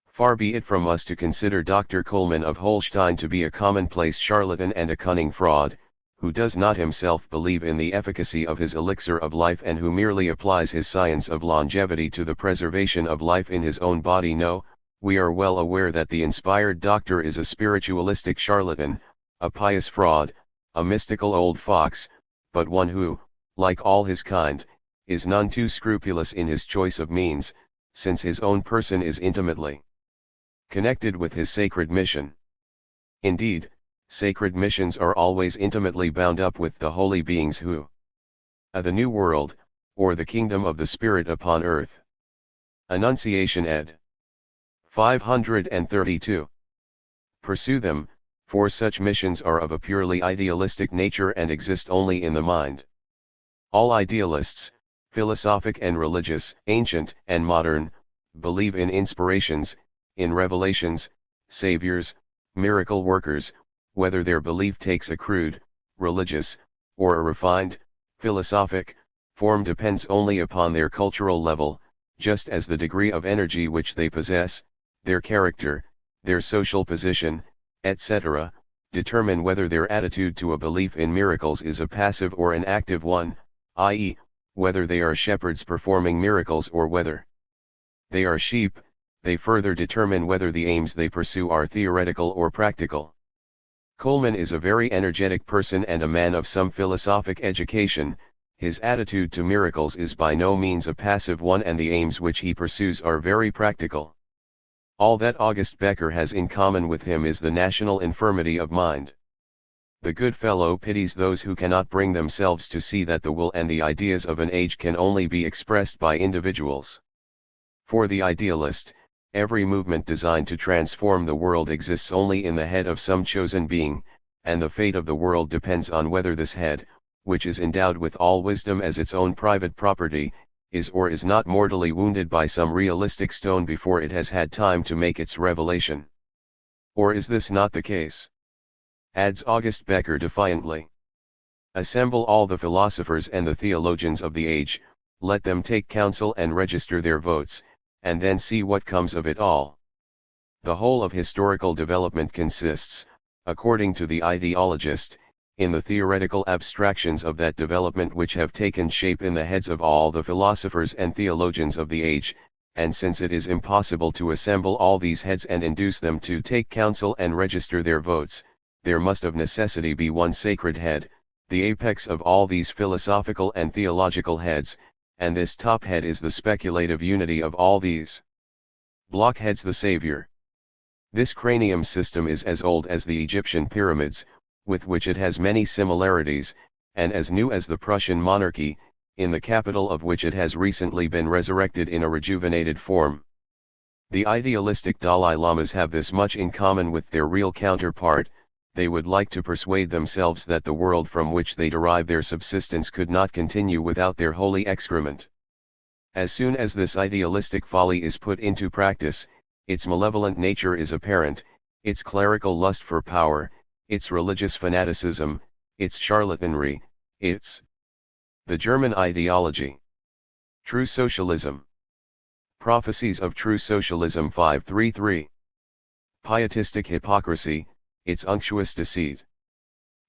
Far be it from us to consider Dr. Coleman of Holstein to be a commonplace charlatan and a cunning fraud, who does not himself believe in the efficacy of his elixir of life and who merely applies his science of longevity to the preservation of life in his own body. No, we are well aware that the inspired doctor is a spiritualistic charlatan, a pious fraud, a mystical old fox, but one who, like all his kind, is none too scrupulous in his choice of means, since his own person is intimately connected with his sacred mission. Indeed, sacred missions are always intimately bound up with the holy beings who the new world, or the kingdom of the Spirit upon earth. Annunciation ed. 532. Pursue them, for such missions are of a purely idealistic nature and exist only in the mind. All idealists, philosophic and religious, ancient and modern, believe in inspirations, in revelations, saviors, miracle workers, whether their belief takes a crude, religious, or a refined, Philosophic form depends only upon their cultural level, just as the degree of energy which they possess, their character, their social position, etc., determine whether their attitude to a belief in miracles is a passive or an active one, i.e., whether they are shepherds performing miracles or whether they are sheep. They further determine whether the aims they pursue are theoretical or practical. Coleman is a very energetic person and a man of some philosophic education. His attitude to miracles is by no means a passive one and the aims which he pursues are very practical. All that August Becker has in common with him is the national infirmity of mind. The good fellow pities those who cannot bring themselves to see that the will and the ideas of an age can only be expressed by individuals. For the idealist, every movement designed to transform the world exists only in the head of some chosen being, and the fate of the world depends on whether this head, which is endowed with all wisdom as its own private property, is or is not mortally wounded by some realistic stone before it has had time to make its revelation. Or is this not the case? Adds August Becker defiantly. Assemble all the philosophers and the theologians of the age, let them take counsel and register their votes, and then see what comes of it all. The whole of historical development consists, according to the ideologist, in the theoretical abstractions of that development which have taken shape in the heads of all the philosophers and theologians of the age, and since it is impossible to assemble all these heads and induce them to take counsel and register their votes, there must of necessity be one sacred head, the apex of all these philosophical and theological heads, and this top head is the speculative unity of all these blockheads, the Savior. This cranium system is as old as the Egyptian pyramids, with which it has many similarities, and as new as the Prussian monarchy, in the capital of which it has recently been resurrected in a rejuvenated form. The idealistic Dalai Lamas have this much in common with their real counterpart: they would like to persuade themselves that the world from which they derive their subsistence could not continue without their holy excrement. As soon as this idealistic folly is put into practice, its malevolent nature is apparent, its clerical lust for power, its religious fanaticism, its charlatanry, the German ideology. True Socialism. Prophecies of True Socialism 533. Pietistic hypocrisy, its unctuous deceit.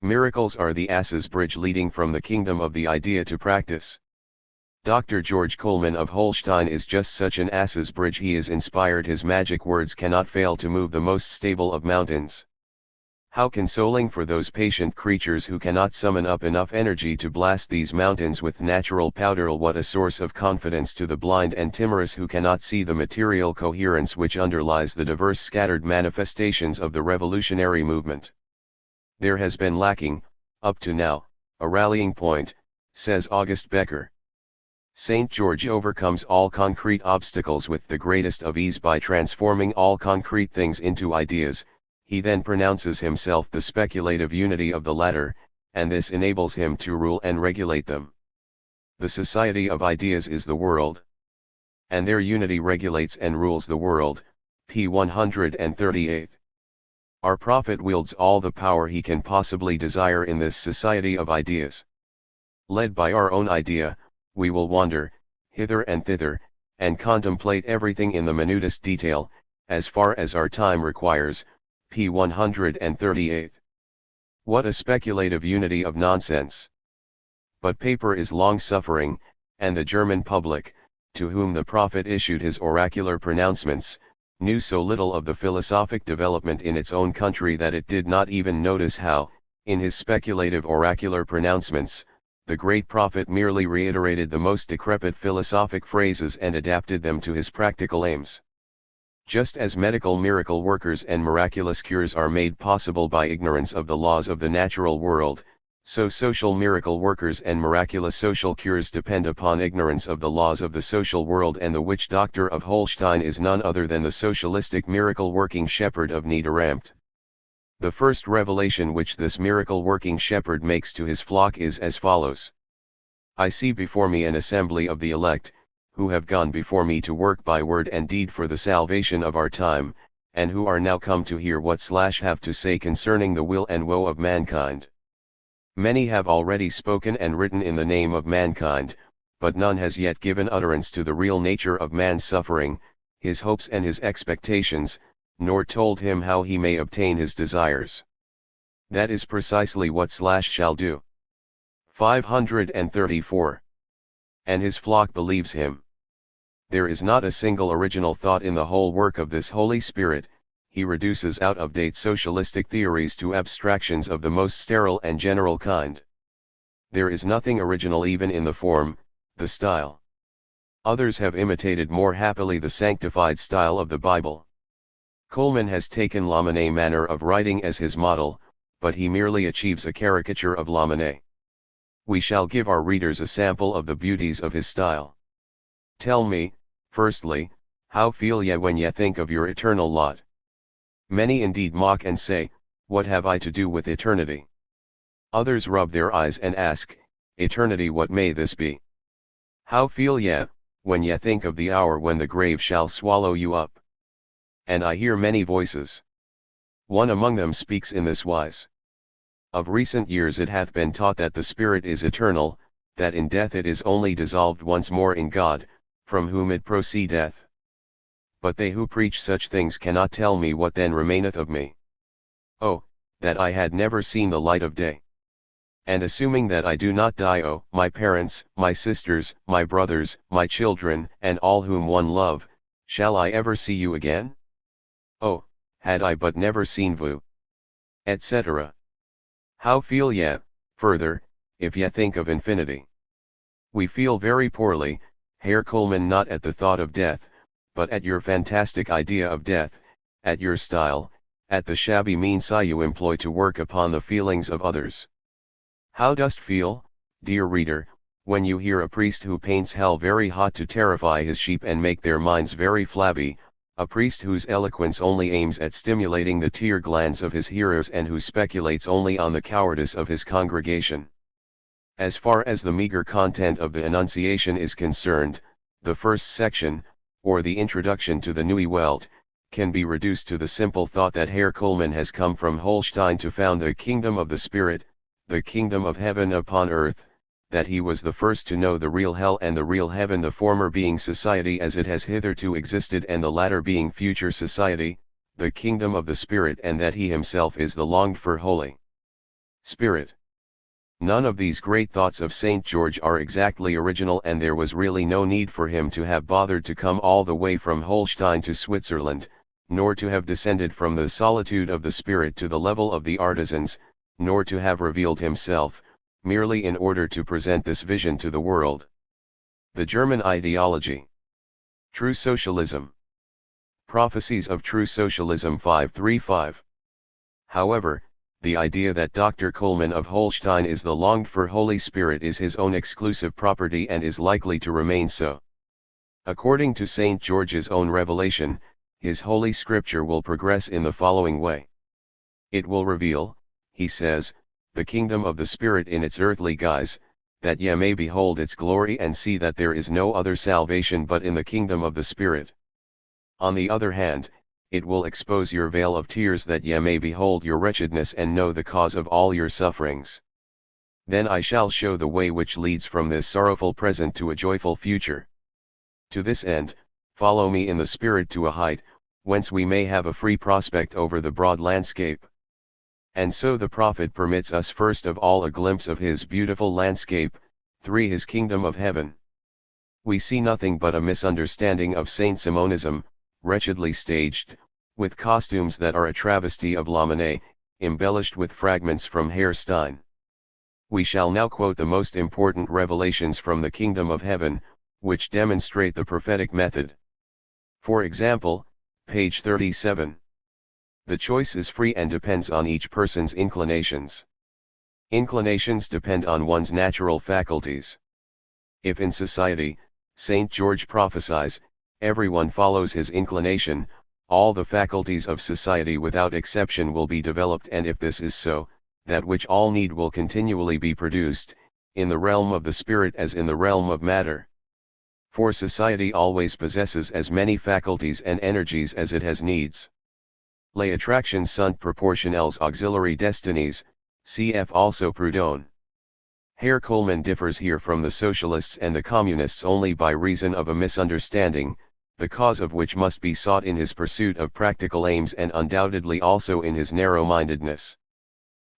Miracles are the ass's bridge leading from the kingdom of the idea to practice. Dr. George Coleman of Holstein is just such an ass's bridge. He is inspired. His magic words cannot fail to move the most stable of mountains. How consoling for those patient creatures who cannot summon up enough energy to blast these mountains with natural powder! What a source of confidence to the blind and timorous who cannot see the material coherence which underlies the diverse scattered manifestations of the revolutionary movement. There has been lacking, up to now, a rallying point, says August Becker. St. George overcomes all concrete obstacles with the greatest of ease by transforming all concrete things into ideas. He then pronounces himself the speculative unity of the latter, and this enables him to rule and regulate them. The society of ideas is the world, and their unity regulates and rules the world. p. 138. Our prophet wields all the power he can possibly desire in this society of ideas. Led by our own idea, we will wander, hither and thither, and contemplate everything in the minutest detail, as far as our time requires. p. 138. What a speculative unity of nonsense! But paper is long-suffering, and the German public, to whom the prophet issued his oracular pronouncements, knew so little of the philosophic development in its own country that it did not even notice how, in his speculative oracular pronouncements, the great prophet merely reiterated the most decrepit philosophic phrases and adapted them to his practical aims. Just as medical miracle workers and miraculous cures are made possible by ignorance of the laws of the natural world, so social miracle workers and miraculous social cures depend upon ignorance of the laws of the social world, and the witch doctor of Holstein is none other than the socialistic miracle-working shepherd of Niederampt. The first revelation which this miracle-working shepherd makes to his flock is as follows. I see before me an assembly of the elect, who have gone before me to work by word and deed for the salvation of our time, and who are now come to hear what / have to say concerning the will and woe of mankind. Many have already spoken and written in the name of mankind, but none has yet given utterance to the real nature of man's suffering, his hopes and his expectations, nor told him how he may obtain his desires. That is precisely what / shall do. 534. And his flock believes him. There is not a single original thought in the whole work of this Holy Spirit. He reduces out-of-date socialistic theories to abstractions of the most sterile and general kind. There is nothing original even in the form, the style. Others have imitated more happily the sanctified style of the Bible. Coleman has taken Lamennais' manner of writing as his model, but he merely achieves a caricature of Lamennais. We shall give our readers a sample of the beauties of his style. Tell me, firstly, how feel ye when ye think of your eternal lot? Many indeed mock and say, what have I to do with eternity? Others rub their eyes and ask, eternity, what may this be? How feel ye, when ye think of the hour when the grave shall swallow you up? And I hear many voices. One among them speaks in this wise. Of recent years it hath been taught that the spirit is eternal, that in death it is only dissolved once more in God, from whom it proceedeth. But they who preach such things cannot tell me what then remaineth of me. Oh, that I had never seen the light of day! And assuming that I do not die, oh, my parents, my sisters, my brothers, my children, and all whom one love, shall I ever see you again? Oh, had I but never seen vous, etc. How feel ye, further, if ye think of infinity? We feel very poorly, Herr Coleman, not at the thought of death, but at your fantastic idea of death, at your style, at the shabby means you employ to work upon the feelings of others. How dost feel, dear reader, when you hear a priest who paints hell very hot to terrify his sheep and make their minds very flabby, a priest whose eloquence only aims at stimulating the tear glands of his hearers and who speculates only on the cowardice of his congregation? As far as the meager content of the Annunciation is concerned, the first section, or the introduction to the Neue Welt, can be reduced to the simple thought that Herr Coleman has come from Holstein to found the kingdom of the Spirit, the kingdom of heaven upon earth, that he was the first to know the real hell and the real heaven, the former being society as it has hitherto existed and the latter being future society, the kingdom of the Spirit, and that he himself is the longed-for Holy Spirit. None of these great thoughts of St. George are exactly original, and there was really no need for him to have bothered to come all the way from Holstein to Switzerland, nor to have descended from the solitude of the spirit to the level of the artisans, nor to have revealed himself, merely in order to present this vision to the world. The German ideology. True Socialism. Prophecies of True Socialism 535. However, the idea that Dr. Coleman of Holstein is the longed-for Holy Spirit is his own exclusive property and is likely to remain so. According to St. George's own revelation, his Holy Scripture will progress in the following way. It will reveal, he says, the kingdom of the Spirit in its earthly guise, that ye may behold its glory and see that there is no other salvation but in the kingdom of the Spirit. On the other hand, it will expose your veil of tears that ye may behold your wretchedness and know the cause of all your sufferings. Then I shall show the way which leads from this sorrowful present to a joyful future. To this end, follow me in the Spirit to a height, whence we may have a free prospect over the broad landscape. And so the prophet permits us first of all a glimpse of his beautiful landscape, 3. His kingdom of heaven. We see nothing but a misunderstanding of Saint Simonism, wretchedly staged, with costumes that are a travesty of Lamennais, embellished with fragments from Herr Stein. We shall now quote the most important revelations from the kingdom of heaven, which demonstrate the prophetic method. For example, page 37. The choice is free and depends on each person's inclinations. Inclinations depend on one's natural faculties. If in society, St. George prophesies, everyone follows his inclination, all the faculties of society without exception will be developed, and if this is so, that which all need will continually be produced, in the realm of the spirit as in the realm of matter. For society always possesses as many faculties and energies as it has needs. Les attractions sont proportionnelles auxiliary destinies, cf. also Proudhon. Herr Kuhlmann differs here from the socialists and the communists only by reason of a misunderstanding, the cause of which must be sought in his pursuit of practical aims and undoubtedly also in his narrow-mindedness.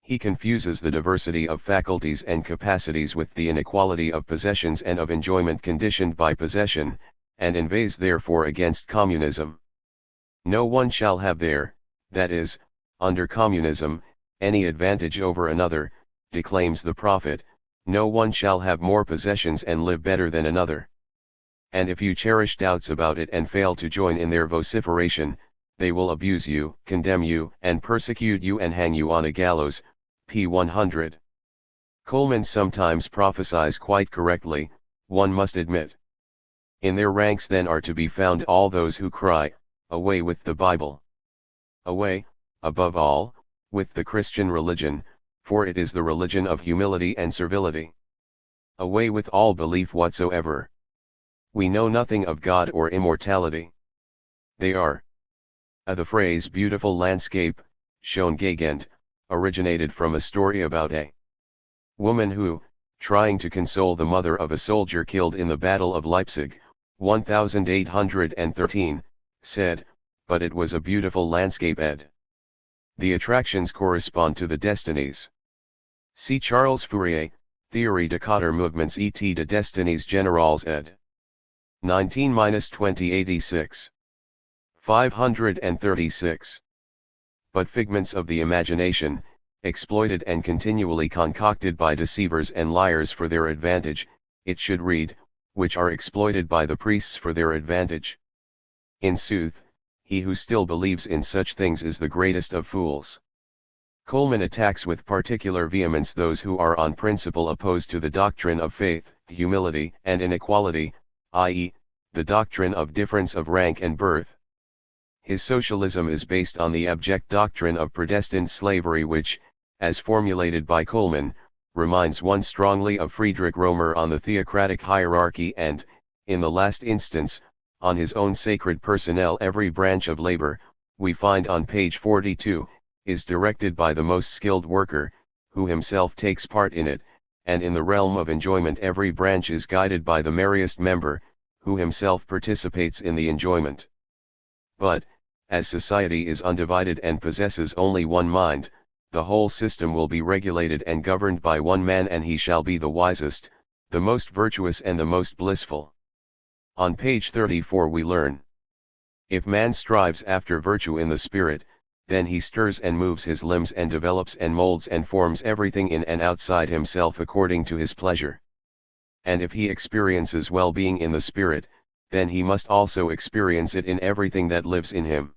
He confuses the diversity of faculties and capacities with the inequality of possessions and of enjoyment conditioned by possession, and inveighs therefore against communism. No one shall have there, that is, under communism, any advantage over another, declaims the prophet, no one shall have more possessions and live better than another. And if you cherish doubts about it and fail to join in their vociferation, they will abuse you, condemn you, and persecute you and hang you on a gallows, p. 100. Kuhlmann sometimes prophesies quite correctly, one must admit. In their ranks then are to be found all those who cry, away with the Bible. Away, above all, with the Christian religion, for it is the religion of humility and servility. Away with all belief whatsoever. We know nothing of God or immortality. They are. The phrase beautiful landscape, schöne Gegend, originated from a story about a woman who, trying to console the mother of a soldier killed in the Battle of Leipzig, 1813, said, but it was a beautiful landscape ed. The attractions correspond to the destinies. See Charles Fourier, Théorie des quatre mouvements et des destinies générales ed. 19-2086. 536. But figments of the imagination, exploited and continually concocted by deceivers and liars for their advantage, it should read, which are exploited by the priests for their advantage. In sooth, he who still believes in such things is the greatest of fools. Kuhlmann attacks with particular vehemence those who are on principle opposed to the doctrine of faith, humility, and inequality, i.e., the doctrine of difference of rank and birth. His socialism is based on the abject doctrine of predestined slavery which, as formulated by Kuhlmann, reminds one strongly of Friedrich Romer on the theocratic hierarchy and, in the last instance, on his own sacred personnel. Every branch of labor, we find on page 42, is directed by the most skilled worker, who himself takes part in it, and in the realm of enjoyment every branch is guided by the merriest member, who himself participates in the enjoyment. But, as society is undivided and possesses only one mind, the whole system will be regulated and governed by one man, and he shall be the wisest, the most virtuous and the most blissful. On page 34 we learn, if man strives after virtue in the spirit, then he stirs and moves his limbs and develops and molds and forms everything in and outside himself according to his pleasure. And if he experiences well-being in the spirit, then he must also experience it in everything that lives in him.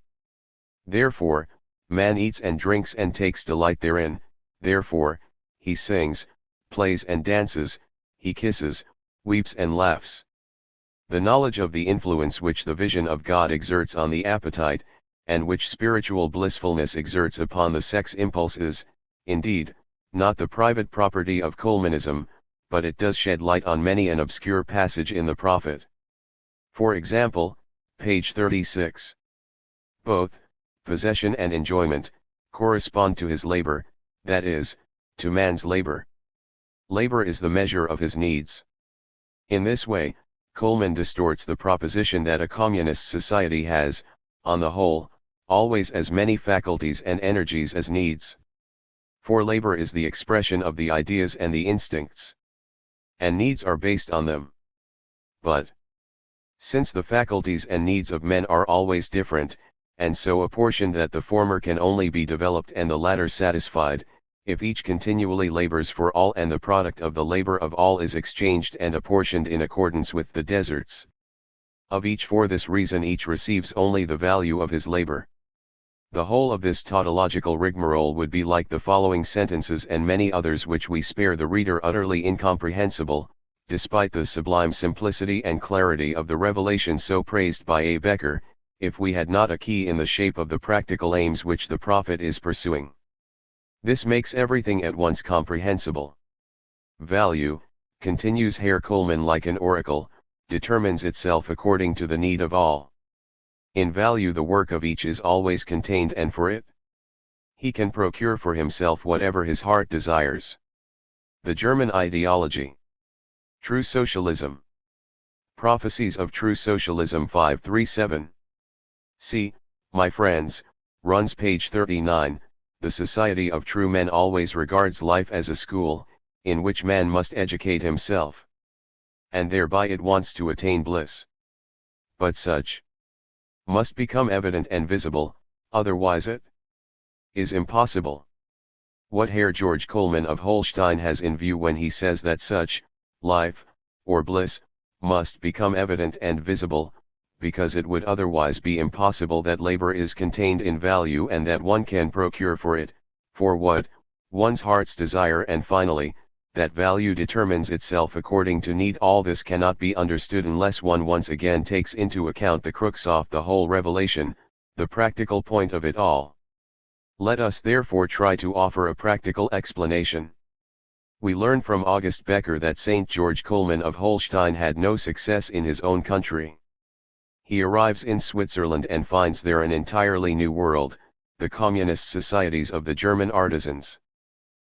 Therefore, man eats and drinks and takes delight therein, therefore, he sings, plays and dances, he kisses, weeps and laughs. The knowledge of the influence which the vision of God exerts on the appetite, and which spiritual blissfulness exerts upon the sex impulse is, indeed, not the private property of Kuhlmannism, but it does shed light on many an obscure passage in the prophet. For example, page 36. Both, possession and enjoyment, correspond to his labor, that is, to man's labor. Labor is the measure of his needs. In this way, Kuhlmann distorts the proposition that a communist society has, on the whole, always as many faculties and energies as needs. For labor is the expression of the ideas and the instincts. And needs are based on them. But, since the faculties and needs of men are always different, and so apportioned that the former can only be developed and the latter satisfied, if each continually labors for all and the product of the labor of all is exchanged and apportioned in accordance with the deserts of each, for this reason each receives only the value of his labor. The whole of this tautological rigmarole would be like the following sentences and many others which we spare the reader utterly incomprehensible, despite the sublime simplicity and clarity of the revelation so praised by A. Becker, if we had not a key in the shape of the practical aims which the prophet is pursuing. This makes everything at once comprehensible. Value, continues Herr Kuhlmann like an oracle, determines itself according to the need of all. In value the work of each is always contained, and for it he can procure for himself whatever his heart desires. The German ideology. True socialism. Prophecies of True Socialism 537. See, my friends, runs page 39, the Society of True Men always regards life as a school, in which man must educate himself. And thereby it wants to attain bliss. But such must become evident and visible, otherwise it is impossible. What Herr George Coleman of Holstein has in view when he says that such life, or bliss, must become evident and visible, because it would otherwise be impossible that labor is contained in value and that one can procure for it, for what, one's heart's desire, and finally, that value determines itself according to need. All this cannot be understood unless one once again takes into account the crux of the whole revelation, the practical point of it all. Let us therefore try to offer a practical explanation. We learn from August Becker that St. George Coleman of Holstein had no success in his own country. He arrives in Switzerland and finds there an entirely new world, the communist societies of the German artisans.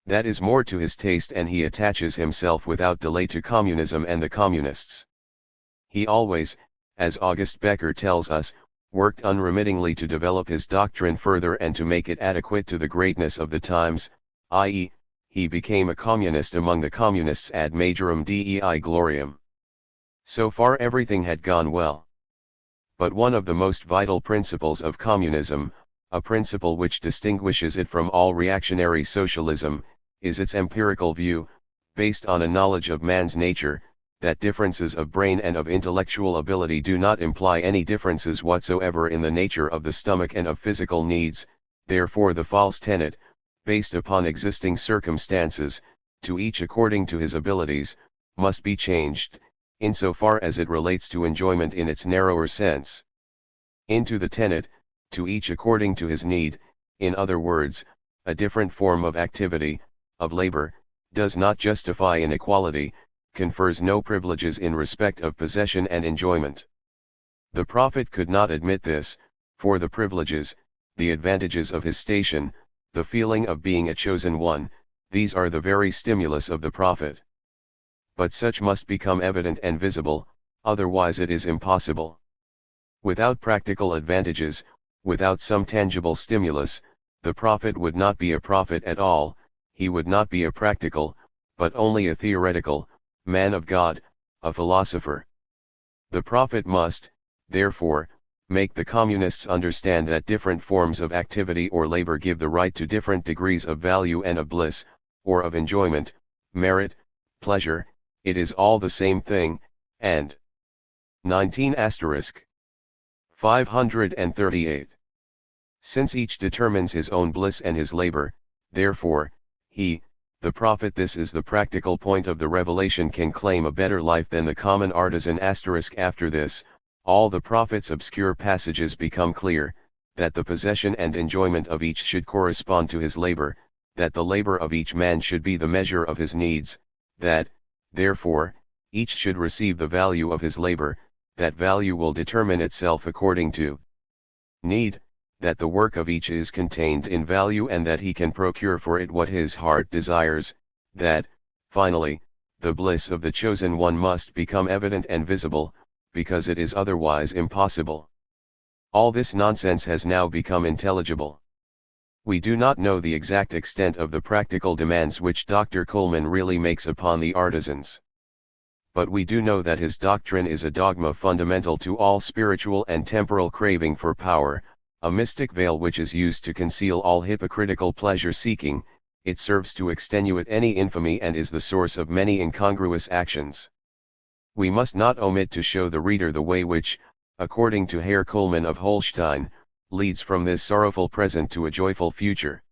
That is more to his taste, and he attaches himself without delay to communism and the communists. He always, as August Becker tells us, worked unremittingly to develop his doctrine further and to make it adequate to the greatness of the times, i.e., he became a communist among the communists ad majorem Dei gloriam. So far everything had gone well. But one of the most vital principles of communism, a principle which distinguishes it from all reactionary socialism, is its empirical view, based on a knowledge of man's nature, that differences of brain and of intellectual ability do not imply any differences whatsoever in the nature of the stomach and of physical needs. Therefore the false tenet, based upon existing circumstances, to each according to his abilities, must be changed, insofar as it relates to enjoyment in its narrower sense, into the tenet, to each according to his need. In other words, a different form of activity, of labor, does not justify inequality, confers no privileges in respect of possession and enjoyment. The prophet could not admit this, for the privileges, the advantages of his station, the feeling of being a chosen one, these are the very stimulus of the prophet. But such must become evident and visible, otherwise it is impossible. Without practical advantages, without some tangible stimulus, the prophet would not be a prophet at all. He would not be a practical, but only a theoretical, man of God, a philosopher. The prophet must, therefore, make the communists understand that different forms of activity or labor give the right to different degrees of value and of bliss, or of enjoyment, merit, pleasure, it is all the same thing, and 19 538. Since each determines his own bliss and his labor, therefore, he, the prophet, this is the practical point of the revelation, can claim a better life than the common artisan. After this, all the prophet's obscure passages become clear, that the possession and enjoyment of each should correspond to his labor, that the labor of each man should be the measure of his needs, that, therefore, each should receive the value of his labor, that value will determine itself according to need, that the work of each is contained in value and that he can procure for it what his heart desires, that, finally, the bliss of the chosen one must become evident and visible, because it is otherwise impossible. All this nonsense has now become intelligible. We do not know the exact extent of the practical demands which Dr. Coleman really makes upon the artisans. But we do know that his doctrine is a dogma fundamental to all spiritual and temporal craving for power, a mystic veil which is used to conceal all hypocritical pleasure-seeking. It serves to extenuate any infamy and is the source of many incongruous actions. We must not omit to show the reader the way which, according to Herr Coleman of Holstein, leads from this sorrowful present to a joyful future.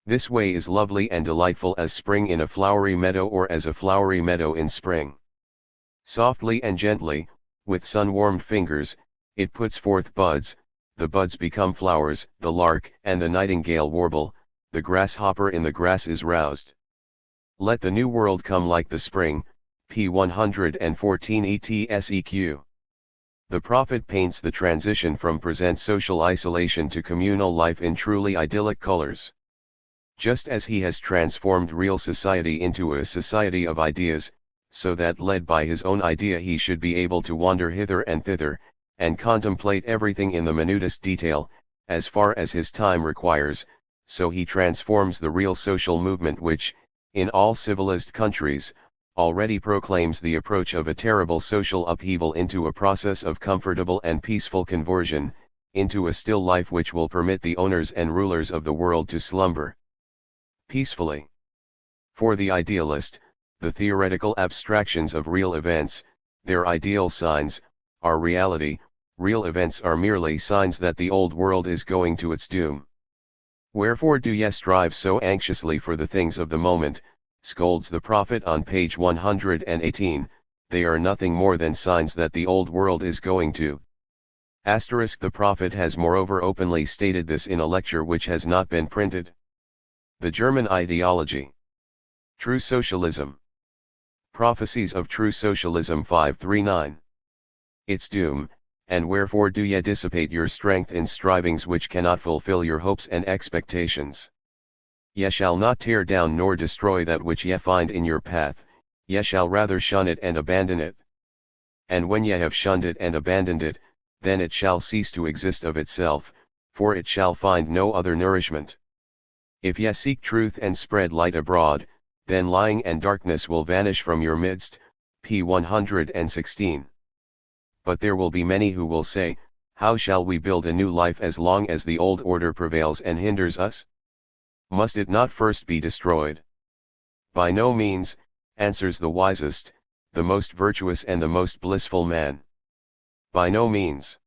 This way is lovely and delightful as spring in a flowery meadow, or as a flowery meadow in spring. Softly and gently, with sun-warmed fingers, it puts forth buds, the buds become flowers, the lark and the nightingale warble, the grasshopper in the grass is roused. Let the new world come like the spring, p. 114 etseq. The prophet paints the transition from present social isolation to communal life in truly idyllic colors. Just as he has transformed real society into a society of ideas, so that led by his own idea he should be able to wander hither and thither, and contemplate everything in the minutest detail, as far as his time requires, so he transforms the real social movement which, in all civilized countries, already proclaims the approach of a terrible social upheaval into a process of comfortable and peaceful conversion, into a still life which will permit the owners and rulers of the world to slumber peacefully. For the idealist, the theoretical abstractions of real events, their ideal signs, are reality. Real events are merely signs that the old world is going to its doom. Wherefore do ye strive so anxiously for the things of the moment, scolds the prophet on page 118, they are nothing more than signs that the old world is going to. The prophet has moreover openly stated this in a lecture which has not been printed. The German Ideology. True Socialism. Prophecies of True Socialism 539. Its doom, and wherefore do ye dissipate your strength in strivings which cannot fulfill your hopes and expectations? Ye shall not tear down nor destroy that which ye find in your path, ye shall rather shun it and abandon it. And when ye have shunned it and abandoned it, then it shall cease to exist of itself, for it shall find no other nourishment. If ye seek truth and spread light abroad, then lying and darkness will vanish from your midst. P. 116. But there will be many who will say, how shall we build a new life as long as the old order prevails and hinders us? Must it not first be destroyed? By no means, answers the wisest, the most virtuous and the most blissful man. By no means.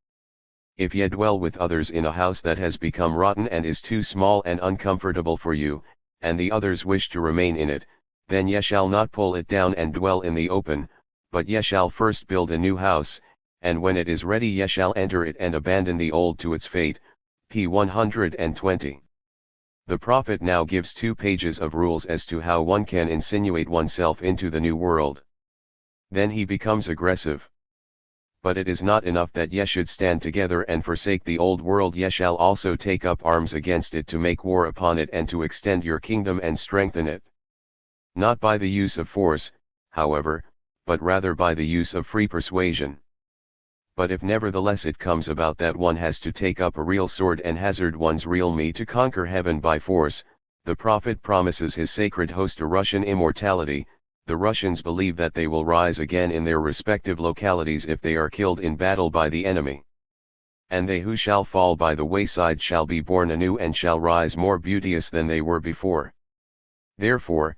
If ye dwell with others in a house that has become rotten and is too small and uncomfortable for you, and the others wish to remain in it, then ye shall not pull it down and dwell in the open, but ye shall first build a new house, and when it is ready ye shall enter it and abandon the old to its fate. P. 120. The prophet now gives 2 pages of rules as to how one can insinuate oneself into the new world. Then he becomes aggressive. But it is not enough that ye should stand together and forsake the old world, ye shall also take up arms against it to make war upon it and to extend your kingdom and strengthen it. Not by the use of force, however, but rather by the use of free persuasion. But if nevertheless it comes about that one has to take up a real sword and hazard one's real me to conquer heaven by force, the prophet promises his sacred host a Russian immortality. The Russians believe that they will rise again in their respective localities if they are killed in battle by the enemy. And they who shall fall by the wayside shall be born anew and shall rise more beauteous than they were before. Therefore,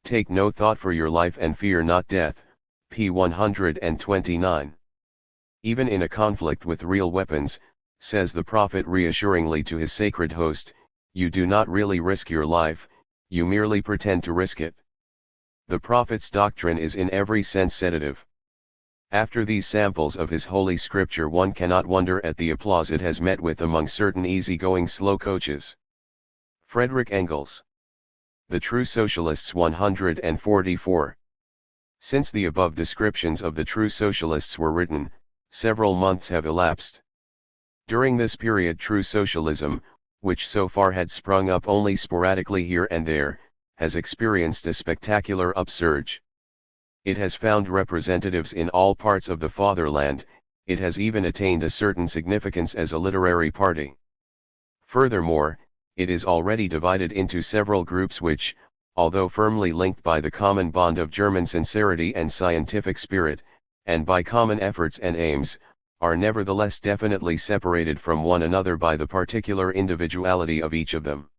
take no thought for your life and fear not death. P. 129. Even in a conflict with real weapons, says the prophet reassuringly to his sacred host, you do not really risk your life, you merely pretend to risk it. The prophet's doctrine is in every sense sedative. After these samples of his holy scripture one cannot wonder at the applause it has met with among certain easy-going slow coaches. Friedrich Engels. The True Socialists 144. Since the above descriptions of the true socialists were written, several months have elapsed. During this period true socialism, which so far had sprung up only sporadically here and there, has experienced a spectacular upsurge. It has found representatives in all parts of the fatherland, it has even attained a certain significance as a literary party. Furthermore, it is already divided into several groups which, although firmly linked by the common bond of German sincerity and scientific spirit, and by common efforts and aims, are nevertheless definitely separated from one another by the particular individuality of each of them.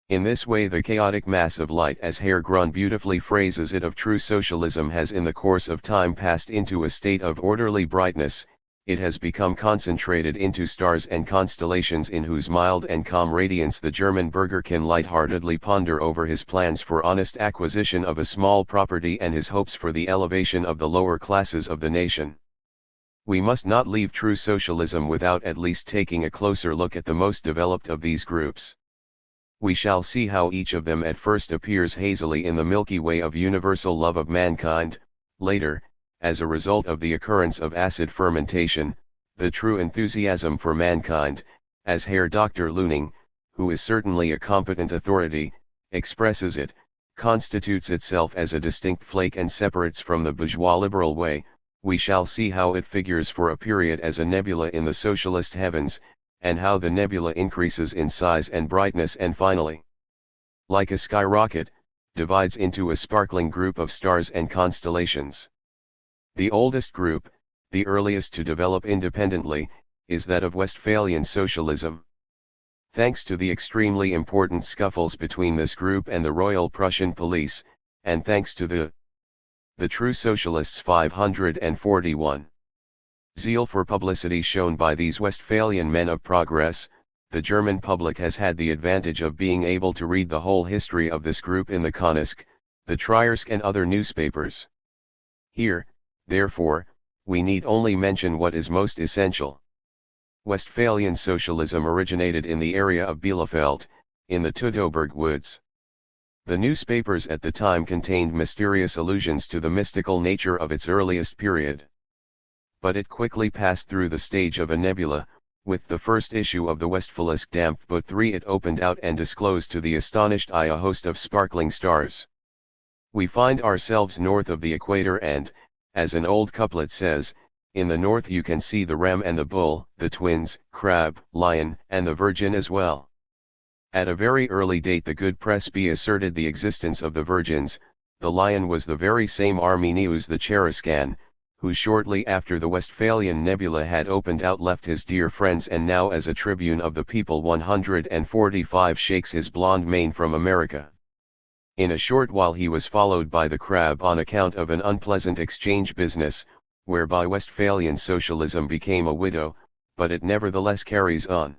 In this way the chaotic mass of light, as Herr Grun beautifully phrases it, of true socialism has in the course of time passed into a state of orderly brightness, it has become concentrated into stars and constellations in whose mild and calm radiance the German burgher can light-heartedly ponder over his plans for honest acquisition of a small property and his hopes for the elevation of the lower classes of the nation. We must not leave true socialism without at least taking a closer look at the most developed of these groups. We shall see how each of them at first appears hazily in the Milky Way of universal love of mankind, later, as a result of the occurrence of acid fermentation, the true enthusiasm for mankind, as Herr Dr. Leuning, who is certainly a competent authority, expresses it, constitutes itself as a distinct flake and separates from the bourgeois liberal way, we shall see how it figures for a period as a nebula in the socialist heavens, and how the nebula increases in size and brightness and finally, like a skyrocket, divides into a sparkling group of stars and constellations. The oldest group, the earliest to develop independently, is that of Westphalian socialism. Thanks to the extremely important scuffles between this group and the Royal Prussian police, and thanks to the true socialists' 541 zeal for publicity shown by these Westphalian men of progress, the German public has had the advantage of being able to read the whole history of this group in the Konisk, the Triersk and other newspapers. Here, therefore, we need only mention what is most essential. Westphalian socialism originated in the area of Bielefeld, in the Teutoburg woods. The newspapers at the time contained mysterious allusions to the mystical nature of its earliest period. But it quickly passed through the stage of a nebula. With the first issue of the Westfalisch Dampfboot 3 it opened out and disclosed to the astonished eye a host of sparkling stars. We find ourselves north of the equator and, as an old couplet says, in the north you can see the ram and the bull, the twins, crab, lion, and the virgin as well. At a very early date the good press asserted the existence of the virgins. The lion was the very same Arminius the Cheruscan, who shortly after the Westphalian nebula had opened out left his dear friends and now as a tribune of the people 145 shakes his blonde mane from America. In a short while he was followed by the crab on account of an unpleasant exchange business, whereby Westphalian socialism became a widow, but it nevertheless carries on.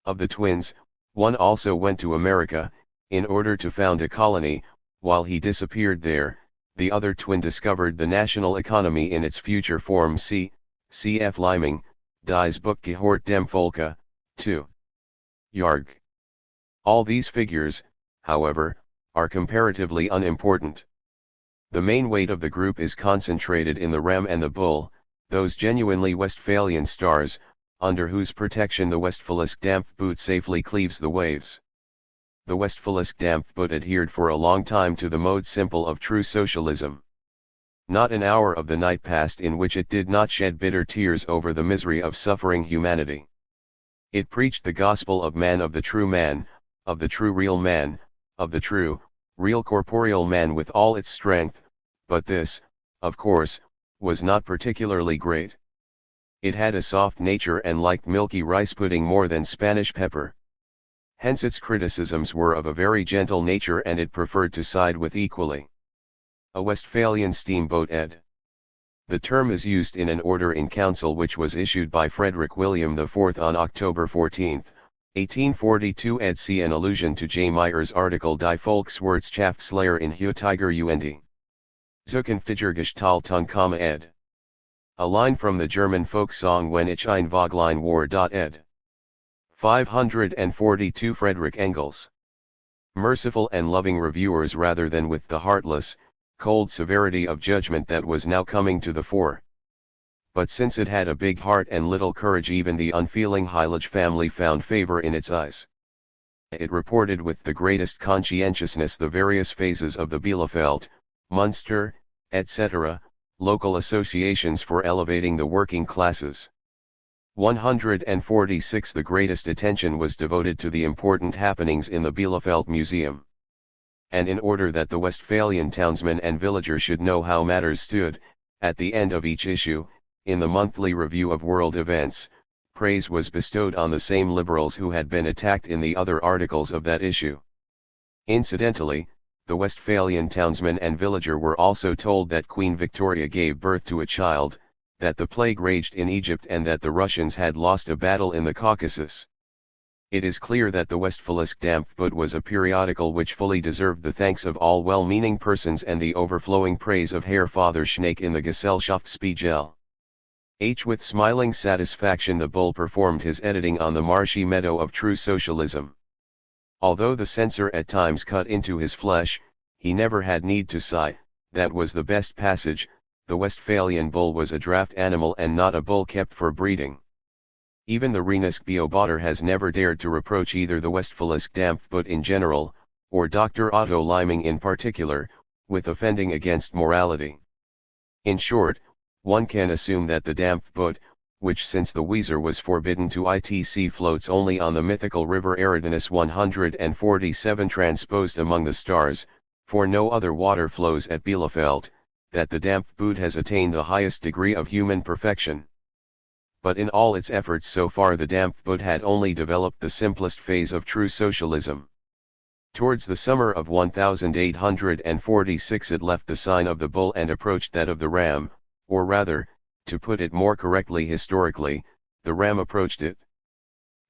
Of the twins, one also went to America, in order to found a colony. While he disappeared there, the other twin discovered the national economy in its future form. Cf. Leiming, Das Buch Gehört dem Volke, 2. Yarg. All these figures, however, are comparatively unimportant. The main weight of the group is concentrated in the ram and the bull, those genuinely Westphalian stars, under whose protection the Westfalisch Dampfboot safely cleaves the waves. The Westfalisch Dampfboot adhered for a long time to the mode simple of true socialism. Not an hour of the night passed in which it did not shed bitter tears over the misery of suffering humanity. It preached the gospel of man, of the true man, of the true real man, of the true, real corporeal man with all its strength, but this, of course, was not particularly great. It had a soft nature and liked milky rice pudding more than Spanish pepper. Hence its criticisms were of a very gentle nature and it preferred to side with equally. A Westphalian steamboat ed. The term is used in an order in council which was issued by Friedrich William IV on October 14, 1842 ed. See an allusion to J. Meyer's article Die Volkswirtschaftslehre in Heutiger und Zukünftiger Gestaltung, ed. A line from the German folk song Wenn ich ein Vöglein war, ed. 542 Friedrich Engels. Merciful and loving reviewers rather than with the heartless, cold severity of judgment that was now coming to the fore. But since it had a big heart and little courage, even the unfeeling Heilige family found favor in its eyes. It reported with the greatest conscientiousness the various phases of the Bielefeld, Munster, etc., local associations for elevating the working classes. 146 The greatest attention was devoted to the important happenings in the Bielefeld Museum. And in order that the Westphalian townsman and villager should know how matters stood, at the end of each issue, in the monthly review of world events, praise was bestowed on the same liberals who had been attacked in the other articles of that issue. Incidentally, the Westphalian townsman and villager were also told that Queen Victoria gave birth to a child, that the plague raged in Egypt and that the Russians had lost a battle in the Caucasus. It is clear that the Westfalisch Dampfboot was a periodical which fully deserved the thanks of all well-meaning persons and the overflowing praise of Herr Father Schneck in the Gesellschaftsspiegel. With smiling satisfaction the bull performed his editing on the marshy meadow of true socialism. Although the censor at times cut into his flesh, he never had need to sigh, that was the best passage. The Westphalian bull was a draft animal and not a bull kept for breeding. Even the Rhenisk Beobachter has never dared to reproach either the Westphalisk Dampfboot in general, or Dr. Otto Leiming in particular, with offending against morality. In short, one can assume that the Dampfboot, which since the Weser was forbidden to ITC floats only on the mythical river Eridanus 147 transposed among the stars, for no other water flows at Bielefeld, that the Dampfboot has attained the highest degree of human perfection. But in all its efforts so far the Dampfboot had only developed the simplest phase of true socialism. Towards the summer of 1846 it left the sign of the bull and approached that of the ram, or rather, to put it more correctly historically, the ram approached it.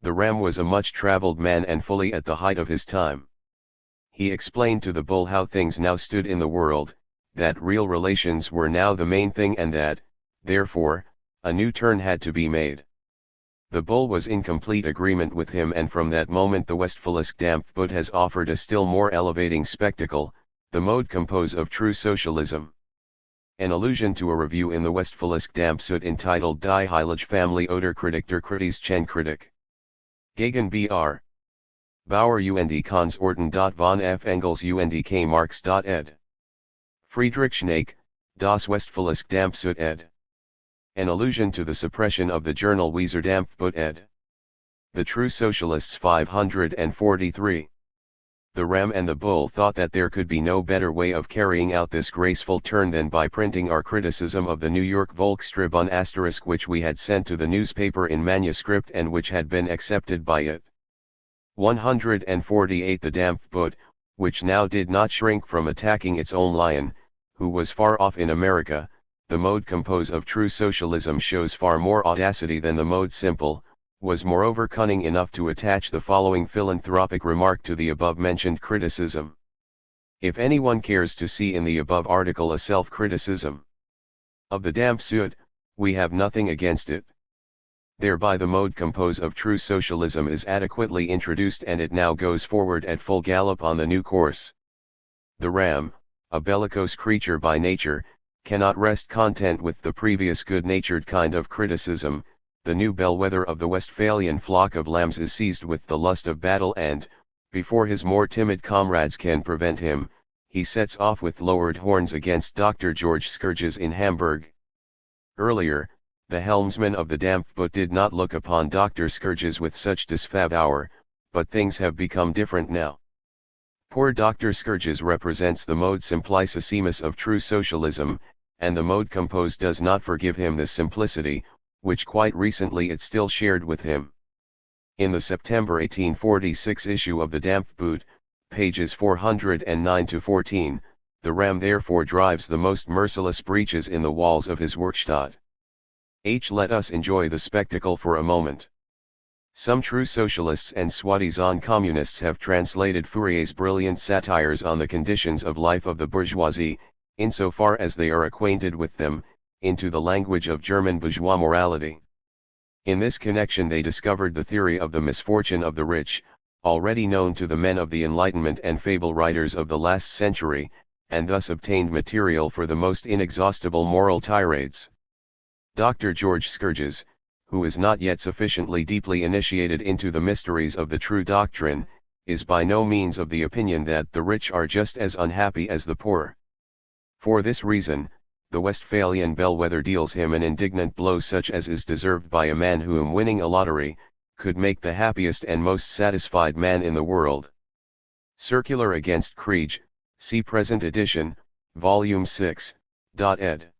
The ram was a much-traveled man and fully at the height of his time. He explained to the bull how things now stood in the world, that real relations were now the main thing and that, therefore, a new turn had to be made. The bull was in complete agreement with him, and from that moment the Westphalisk Dampfboot has offered a still more elevating spectacle, the mode compose of true socialism. An allusion to a review in the Westphalisk Dampfboot entitled Die Heilige Family oder Kritik der Kritischen Kritik. Gegen Br. Bauer und Konsorten. Von F. Engels und K. Marx. Ed. Friedrich Schneck, Das Westphalisk Dampfboot ed. An allusion to the suppression of the journal Weser Dampfboot ed. The True Socialists 543. The ram and the bull thought that there could be no better way of carrying out this graceful turn than by printing our criticism of the New York Volkstribun *, which we had sent to the newspaper in manuscript and which had been accepted by it. 148. The Dampfboot, which now did not shrink from attacking its own lion, who was far off in America, the mode compose of true socialism shows far more audacity than the mode simple, was moreover cunning enough to attach the following philanthropic remark to the above-mentioned criticism. If anyone cares to see in the above article a self-criticism of the Dampfboot, we have nothing against it. Thereby the mode compose of true socialism is adequately introduced, and it now goes forward at full gallop on the new course. The ram, a bellicose creature by nature, cannot rest content with the previous good-natured kind of criticism. The new bellwether of the Westphalian flock of lambs is seized with the lust of battle and, before his more timid comrades can prevent him, he sets off with lowered horns against Dr. George Scourges in Hamburg. Earlier, the helmsman of the Dampfboot did not look upon Dr. Scourges with such disfavor, but things have become different now. Poor Dr. Scourges represents the mode simplicissimus of true socialism, and the mode compose does not forgive him this simplicity, which quite recently it still shared with him. In the September 1846 issue of the Dampfboot, pages 409-14, the ram therefore drives the most merciless breaches in the walls of his Werkstatt. Let us enjoy the spectacle for a moment. Some true socialists and soi-disant communists have translated Fourier's brilliant satires on the conditions of life of the bourgeoisie, insofar as they are acquainted with them, into the language of German bourgeois morality. In this connection they discovered the theory of the misfortune of the rich, already known to the men of the Enlightenment and fable writers of the last century, and thus obtained material for the most inexhaustible moral tirades. Dr. George Scourges, who is not yet sufficiently deeply initiated into the mysteries of the true doctrine, is by no means of the opinion that the rich are just as unhappy as the poor. For this reason, the Westphalian bellwether deals him an indignant blow such as is deserved by a man whom winning a lottery could make the happiest and most satisfied man in the world. Circular against Krieg, see present edition, Volume 6, ed.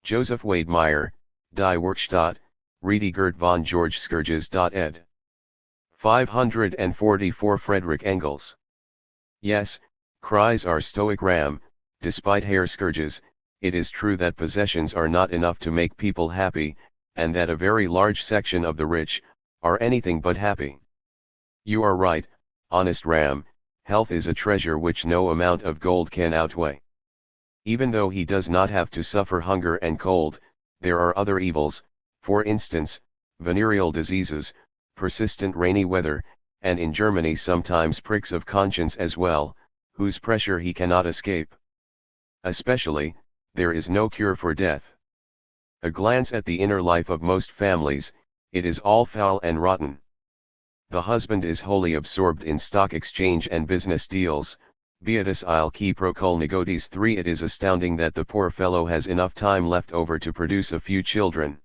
Joseph Wademeyer, Die Werkstatt, Redigert von George Scourges. Ed. 544. Friedrich Engels. Yes, cries our stoic ram, despite Herr Scourges, it is true that possessions are not enough to make people happy, and that a very large section of the rich are anything but happy. You are right, honest ram, health is a treasure which no amount of gold can outweigh. Even though he does not have to suffer hunger and cold, there are other evils, for instance, venereal diseases, persistent rainy weather, and in Germany sometimes pricks of conscience as well, whose pressure he cannot escape. Especially, there is no cure for death. A glance at the inner life of most families, it is all foul and rotten. The husband is wholly absorbed in stock exchange and business deals, beatus il qui procul negotis 3. It is astounding that the poor fellow has enough time left over to produce a few children.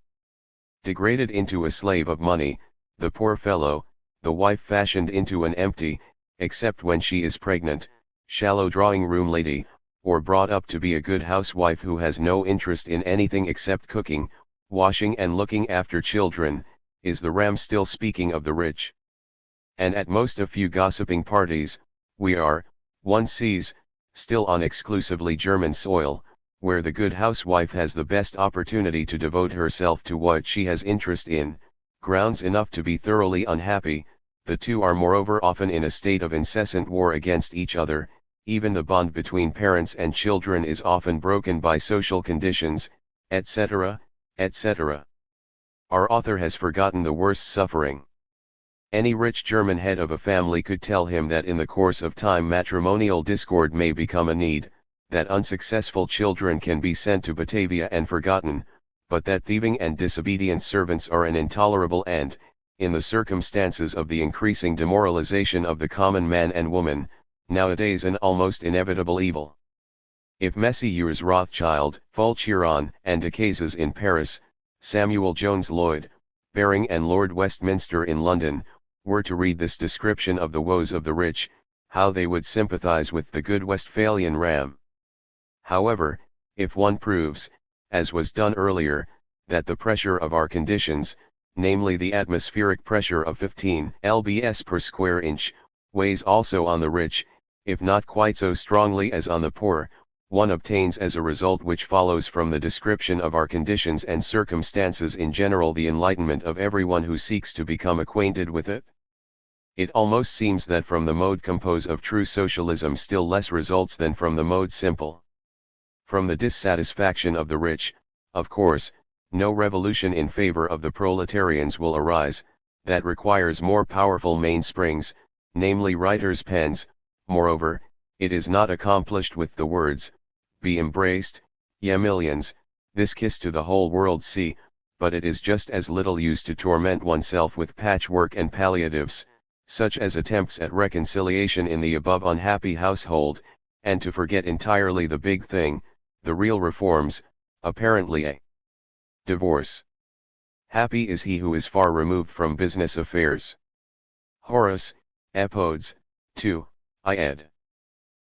Degraded into a slave of money, the poor fellow, the wife fashioned into an empty, except when she is pregnant, shallow drawing-room lady, or brought up to be a good housewife who has no interest in anything except cooking, washing and looking after children, is the ram still speaking of the rich. And at most a few gossiping parties, we are, one sees, still on exclusively German soil, where the good housewife has the best opportunity to devote herself to what she has interest in, grounds enough to be thoroughly unhappy. The two are moreover often in a state of incessant war against each other. Even the bond between parents and children is often broken by social conditions, etc., etc. Our author has forgotten the worst suffering. Any rich German head of a family could tell him that in the course of time matrimonial discord may become a need, that unsuccessful children can be sent to Batavia and forgotten, but that thieving and disobedient servants are an intolerable and, in the circumstances of the increasing demoralization of the common man and woman, nowadays an almost inevitable evil. If Messrs. Rothschild, Fulcheron, and Decazes in Paris, Samuel Jones Lloyd, Baring and Lord Westminster in London, were to read this description of the woes of the rich, how they would sympathize with the good Westphalian ram. However, if one proves, as was done earlier, that the pressure of our conditions, namely the atmospheric pressure of 15 lbs per square inch, weighs also on the rich, if not quite so strongly as on the poor, one obtains as a result which follows from the description of our conditions and circumstances in general the enlightenment of everyone who seeks to become acquainted with it. It almost seems that from the mode compose of true socialism still less results than from the mode simple. From the dissatisfaction of the rich, of course, no revolution in favor of the proletarians will arise. That requires more powerful mainsprings, namely writers' pens. Moreover, it is not accomplished with the words, "Be embraced, ye millions, this kiss to the whole world see," but it is just as little used to torment oneself with patchwork and palliatives, such as attempts at reconciliation in the above unhappy household, and to forget entirely the big thing, the real reforms, apparently a divorce. Happy is he who is far removed from business affairs. Horace, Epodes, 2, I ed.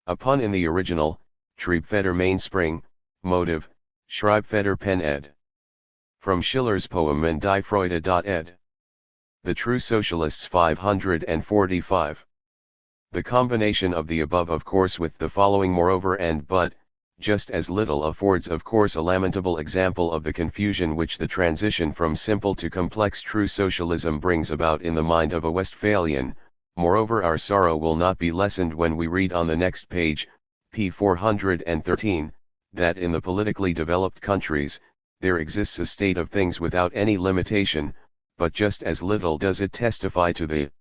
Upon in the original, Triebfeder mainspring, motive, Schreibfeder pen ed. From Schiller's poem and Die Freude. Ed. The True Socialists 545. The combination of the above of course with the following moreover and but, just as little affords of course a lamentable example of the confusion which the transition from simple to complex true socialism brings about in the mind of a Westphalian. Moreover, our sorrow will not be lessened when we read on the next page, p. 413, that in the politically developed countries, there exists a state of things without any limitation, but just as little does it testify to the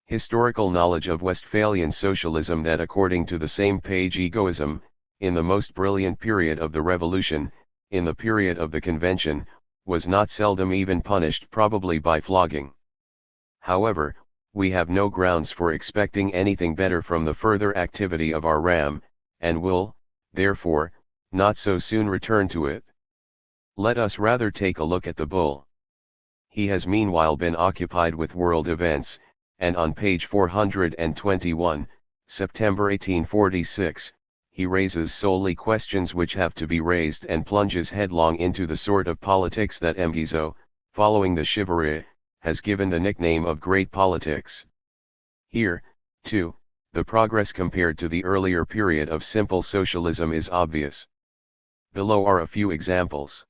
historical knowledge of Westphalian socialism that according to the same page egoism, in the most brilliant period of the revolution, in the period of the convention, was not seldom even punished probably by flogging. However, we have no grounds for expecting anything better from the further activity of our ram, and will, therefore, not so soon return to it. Let us rather take a look at the bull. He has meanwhile been occupied with world events, and on page 421, September 1846, he raises solely questions which have to be raised and plunges headlong into the sort of politics that Guizot, following the chivalry, has given the nickname of great politics. Here, too, the progress compared to the earlier period of simple socialism is obvious. Below are a few examples.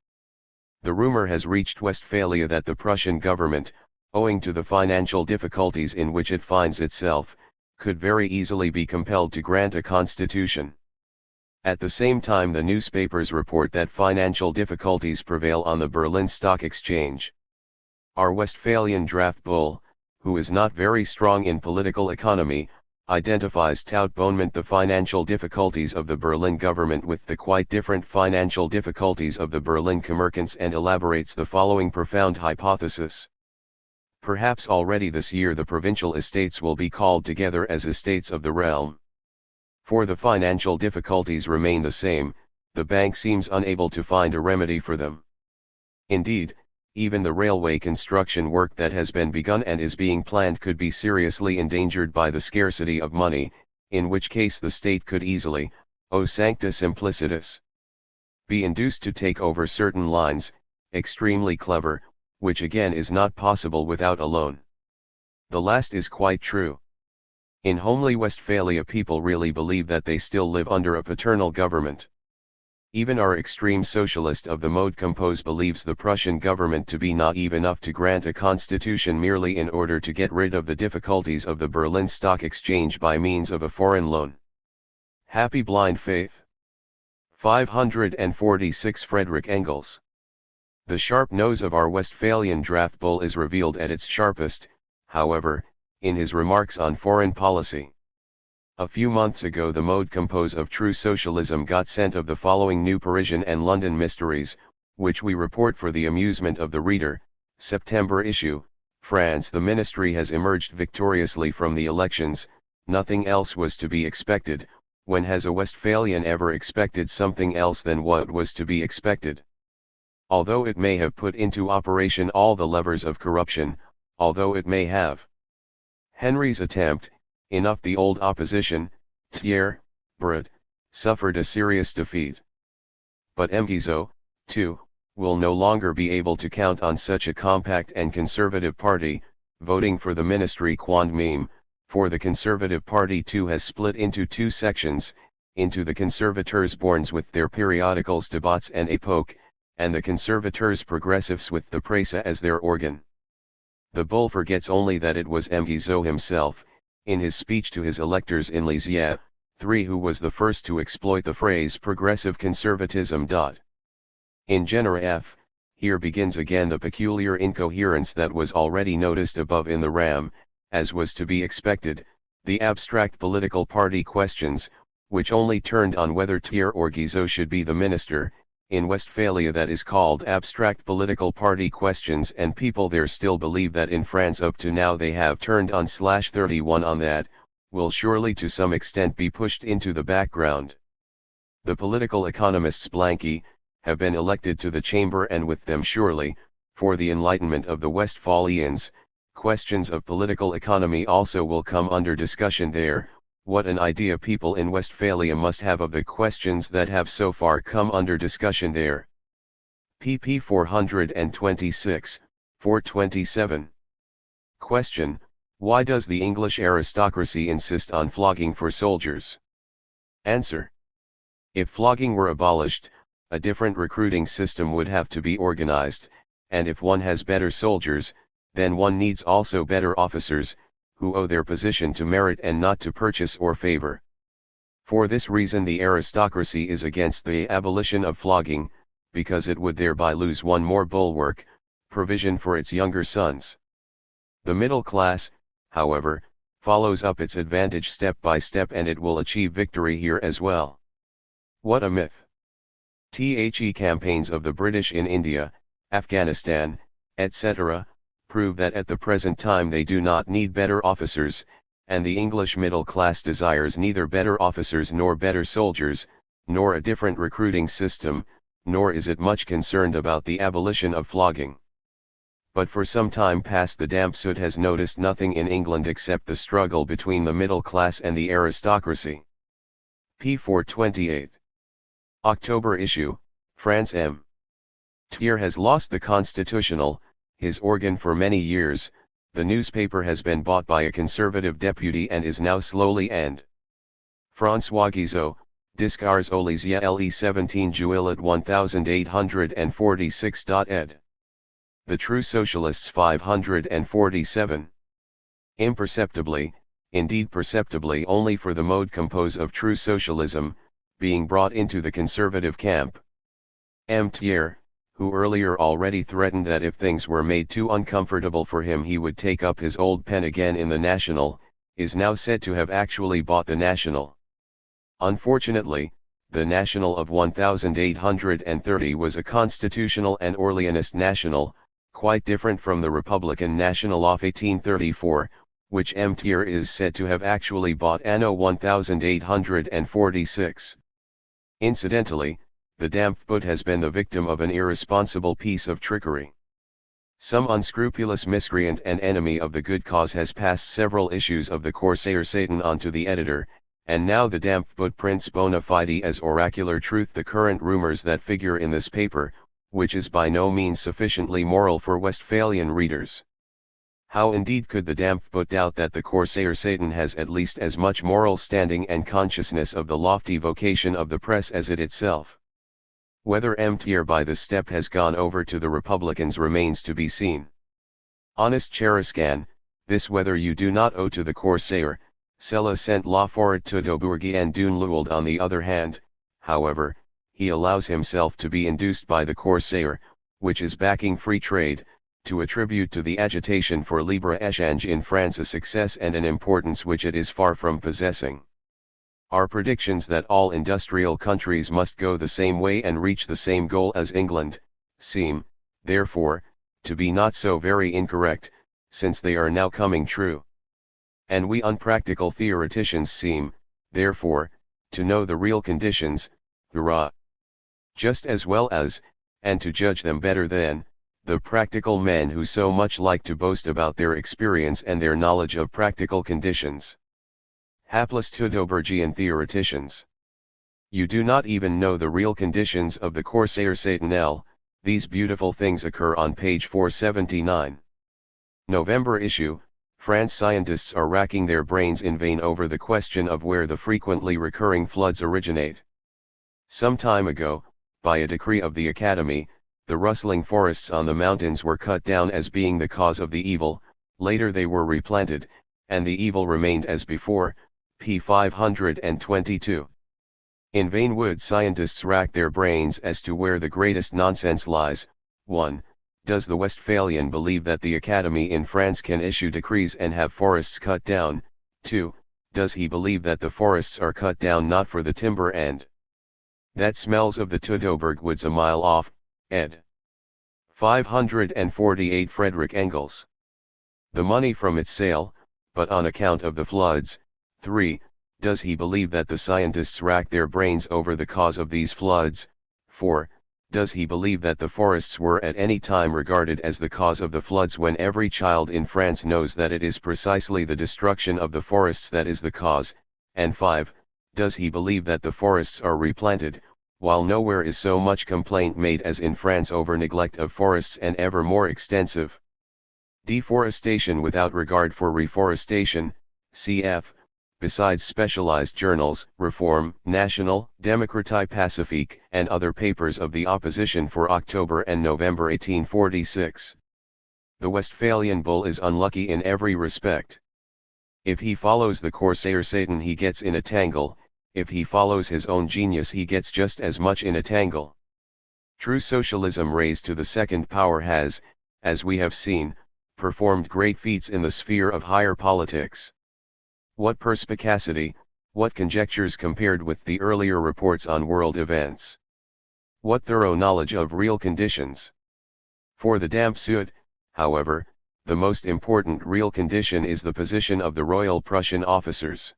The rumor has reached Westphalia that the Prussian government, owing to the financial difficulties in which it finds itself, could very easily be compelled to grant a constitution. At the same time the newspapers report that financial difficulties prevail on the Berlin Stock Exchange. Our Westphalian draft bull, who is not very strong in political economy, identifies tout bonnement the financial difficulties of the Berlin government with the quite different financial difficulties of the Berlin commerçants and elaborates the following profound hypothesis. Perhaps already this year the provincial estates will be called together as estates of the realm. For the financial difficulties remain the same, the bank seems unable to find a remedy for them. Indeed, even the railway construction work that has been begun and is being planned could be seriously endangered by the scarcity of money, in which case the state could easily, o sancta simplicitas, be induced to take over certain lines, extremely clever, which again is not possible without a loan. The last is quite true. In homely Westphalia people really believe that they still live under a paternal government. Even our extreme socialist of the mode compose believes the Prussian government to be naive enough to grant a constitution merely in order to get rid of the difficulties of the Berlin Stock Exchange by means of a foreign loan. Happy blind faith. 546 Friedrich Engels. The sharp nose of our Westphalian draft bull is revealed at its sharpest, however, in his remarks on foreign policy. A few months ago the mode compose of true socialism got scent of the following new Parisian and London mysteries, which we report for the amusement of the reader. September issue, France. The ministry has emerged victoriously from the elections, nothing else was to be expected. When has a Westphalian ever expected something else than what was to be expected? Although it may have put into operation all the levers of corruption, although it may have Henry's attempt, enough the old opposition, Thiers, Brud, suffered a serious defeat. But Guizot, too, will no longer be able to count on such a compact and conservative party, voting for the ministry quand même, for the conservative party too has split into two sections, into the conservateurs borns with their periodicals Débats and Époque, and the conservateurs progressives with the Presse as their organ. The bull forgets only that it was Guizot himself, in his speech to his electors in Lisieux, 3 who was the first to exploit the phrase progressive conservatism. In genera F, here begins again the peculiar incoherence that was already noticed above in the RAM, as was to be expected, the abstract political party questions, which only turned on whether Thiers or Guizot should be the minister. In Westphalia that is called abstract political party questions, and people there still believe that in France up to now they have turned on /31 on that, will surely to some extent be pushed into the background. The political economists Blanqui, have been elected to the chamber, and with them surely, for the enlightenment of the Westphalians, questions of political economy also will come under discussion there. What an idea people in Westphalia must have of the questions that have so far come under discussion there. pp 426, 427. Question: why does the English aristocracy insist on flogging for soldiers? Answer: if flogging were abolished, a different recruiting system would have to be organized, and if one has better soldiers, then one needs also better officers, who owe their position to merit and not to purchase or favor. For this reason the aristocracy is against the abolition of flogging, because it would thereby lose one more bulwark, provision for its younger sons. The middle class, however, follows up its advantage step by step, and it will achieve victory here as well. What a myth! The campaigns of the British in India, Afghanistan, etc., prove that at the present time they do not need better officers, and the English middle class desires neither better officers nor better soldiers, nor a different recruiting system, nor is it much concerned about the abolition of flogging. But for some time past the damp soot has noticed nothing in England except the struggle between the middle class and the aristocracy. p. 428. October issue, France M. Thiers has lost the Constitutional, his organ, for many years. The newspaper has been bought by a conservative deputy and is now slowly and François Guizot, Discars Olisia Le 17 Juillet 1846. Ed. The True Socialists 547. Imperceptibly, indeed perceptibly only, for the mode compose of true socialism, being brought into the conservative camp. M. Thiers, who earlier already threatened that if things were made too uncomfortable for him he would take up his old pen again in the National, is now said to have actually bought the National. Unfortunately, the National of 1830 was a constitutional and Orleanist National, quite different from the Republican National of 1834, which M. Thiers is said to have actually bought anno 1846. Incidentally, the Dampfboot has been the victim of an irresponsible piece of trickery. Some unscrupulous miscreant and enemy of the good cause has passed several issues of the Corsair Satan on to the editor, and now the Dampfboot prints bona fide as oracular truth the current rumors that figure in this paper, which is by no means sufficiently moral for Westphalian readers. How indeed could the Dampfboot doubt that the Corsair Satan has at least as much moral standing and consciousness of the lofty vocation of the press as it itself? Whether M. Thiers by this step has gone over to the Republicans remains to be seen. Honest Cheruscan, this whether you do not owe to the Corsair, cela sent la foret to Daubourgi and Dune Lewald. On the other hand, however, he allows himself to be induced by the Corsair, which is backing free trade, to attribute to the agitation for libre-échange in France a success and an importance which it is far from possessing. Our predictions that all industrial countries must go the same way and reach the same goal as England, seem, therefore, to be not so very incorrect, since they are now coming true. And we unpractical theoreticians seem, therefore, to know the real conditions, hurrah! Just as well as, and to judge them better than, the practical men who so much like to boast about their experience and their knowledge of practical conditions. Hapless Teutoburgian theoreticians! You do not even know the real conditions of the Corsair Satanel. These beautiful things occur on page 479. November issue. France scientists are racking their brains in vain over the question of where the frequently recurring floods originate. Some time ago, by a decree of the Academy, the rustling forests on the mountains were cut down as being the cause of the evil. Later they were replanted, and the evil remained as before. p. 522. In vain would scientists rack their brains as to where the greatest nonsense lies. 1. Does the Westphalian believe that the Academy in France can issue decrees and have forests cut down? 2. Does he believe that the forests are cut down not for the timber and that smells of the Teutoburg woods a mile off? Ed. 548. Friedrich Engels. The money from its sale, but on account of the floods. 3. Does he believe that the scientists rack their brains over the cause of these floods? 4. Does he believe that the forests were at any time regarded as the cause of the floods when every child in France knows that it is precisely the destruction of the forests that is the cause? And 5. Does he believe that the forests are replanted, while nowhere is so much complaint made as in France over neglect of forests and ever more extensive deforestation without regard for reforestation? Cf. Besides specialized journals, Reform, National, Démocratie Pacifique, and other papers of the opposition for October and November 1846. The Westphalian bull is unlucky in every respect. If he follows the Corsair Satan he gets in a tangle, if he follows his own genius he gets just as much in a tangle. True socialism raised to the second power has, as we have seen, performed great feats in the sphere of higher politics. What perspicacity, what conjectures compared with the earlier reports on world events. What thorough knowledge of real conditions. For the Dampfboot, however, the most important real condition is the position of the Royal Prussian officers.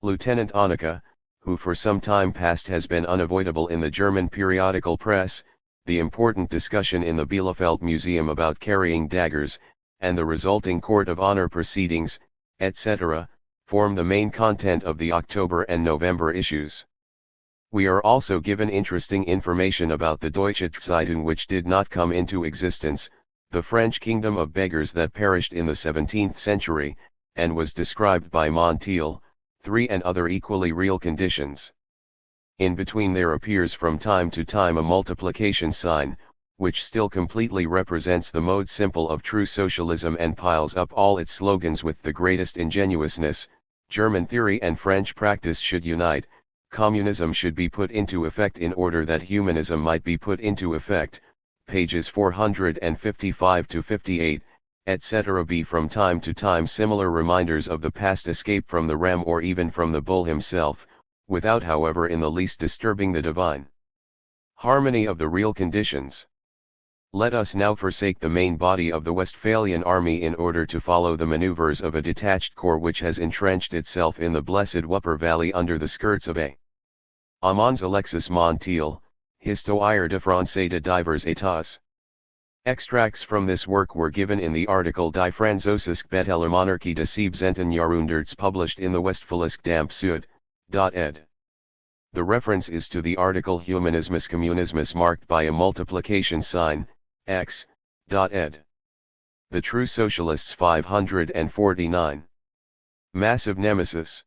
Lieutenant Honecker, who for some time past has been unavoidable in the German periodical press, the important discussion in the Bielefeld Museum about carrying daggers, and the resulting court of honor proceedings, etc., form the main content of the October and November issues. We are also given interesting information about the Deutsche Zeitung which did not come into existence, the French kingdom of beggars that perished in the 17th century, and was described by Montiel, 3 and other equally real conditions. In between there appears from time to time a multiplication sign, which still completely represents the mode simple of true socialism and piles up all its slogans with the greatest ingenuousness. German theory and French practice should unite, communism should be put into effect in order that humanism might be put into effect, pages 455 to 58, etc. Be from time to time similar reminders of the past escape from the ram or even from the bull himself, without however in the least disturbing the divine harmony of the real conditions. Let us now forsake the main body of the Westphalian army in order to follow the maneuvers of a detached corps which has entrenched itself in the blessed Wupper Valley under the skirts of a Amons Alexis Montiel, Histoire de Français de divers États. Extracts from this work were given in the article Die Französische Bettlermonarchie des 17. Jahrhunderts published in the Westfalisch Damp Süd. Ed. The reference is to the article Humanismus Communismus marked by a multiplication sign, X. Ed. The True Socialists 549. Massive Nemesis.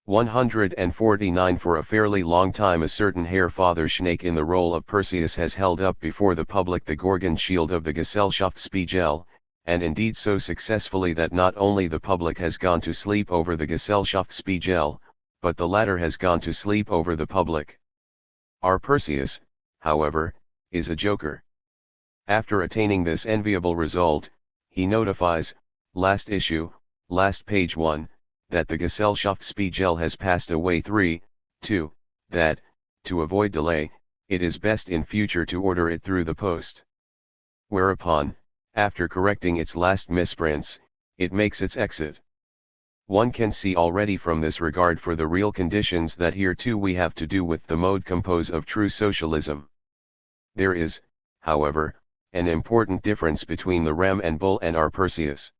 149. For a fairly long time a certain Herr Father Schneck in the role of Perseus has held up before the public the Gorgon shield of the Gesellschaftsspiegel, and indeed so successfully that not only the public has gone to sleep over the Gesellschaftsspiegel, but the latter has gone to sleep over the public. Our Perseus, however, is a joker. After attaining this enviable result, he notifies, last issue, last page 1, that the Gesellschaftsspiegel has passed away 2, that, to avoid delay, it is best in future to order it through the post. Whereupon, after correcting its last misprints, it makes its exit. One can see already from this regard for the real conditions that here too we have to do with the mode compose of true socialism. There is, however, an important difference between the Ram and Bull and our Perseus.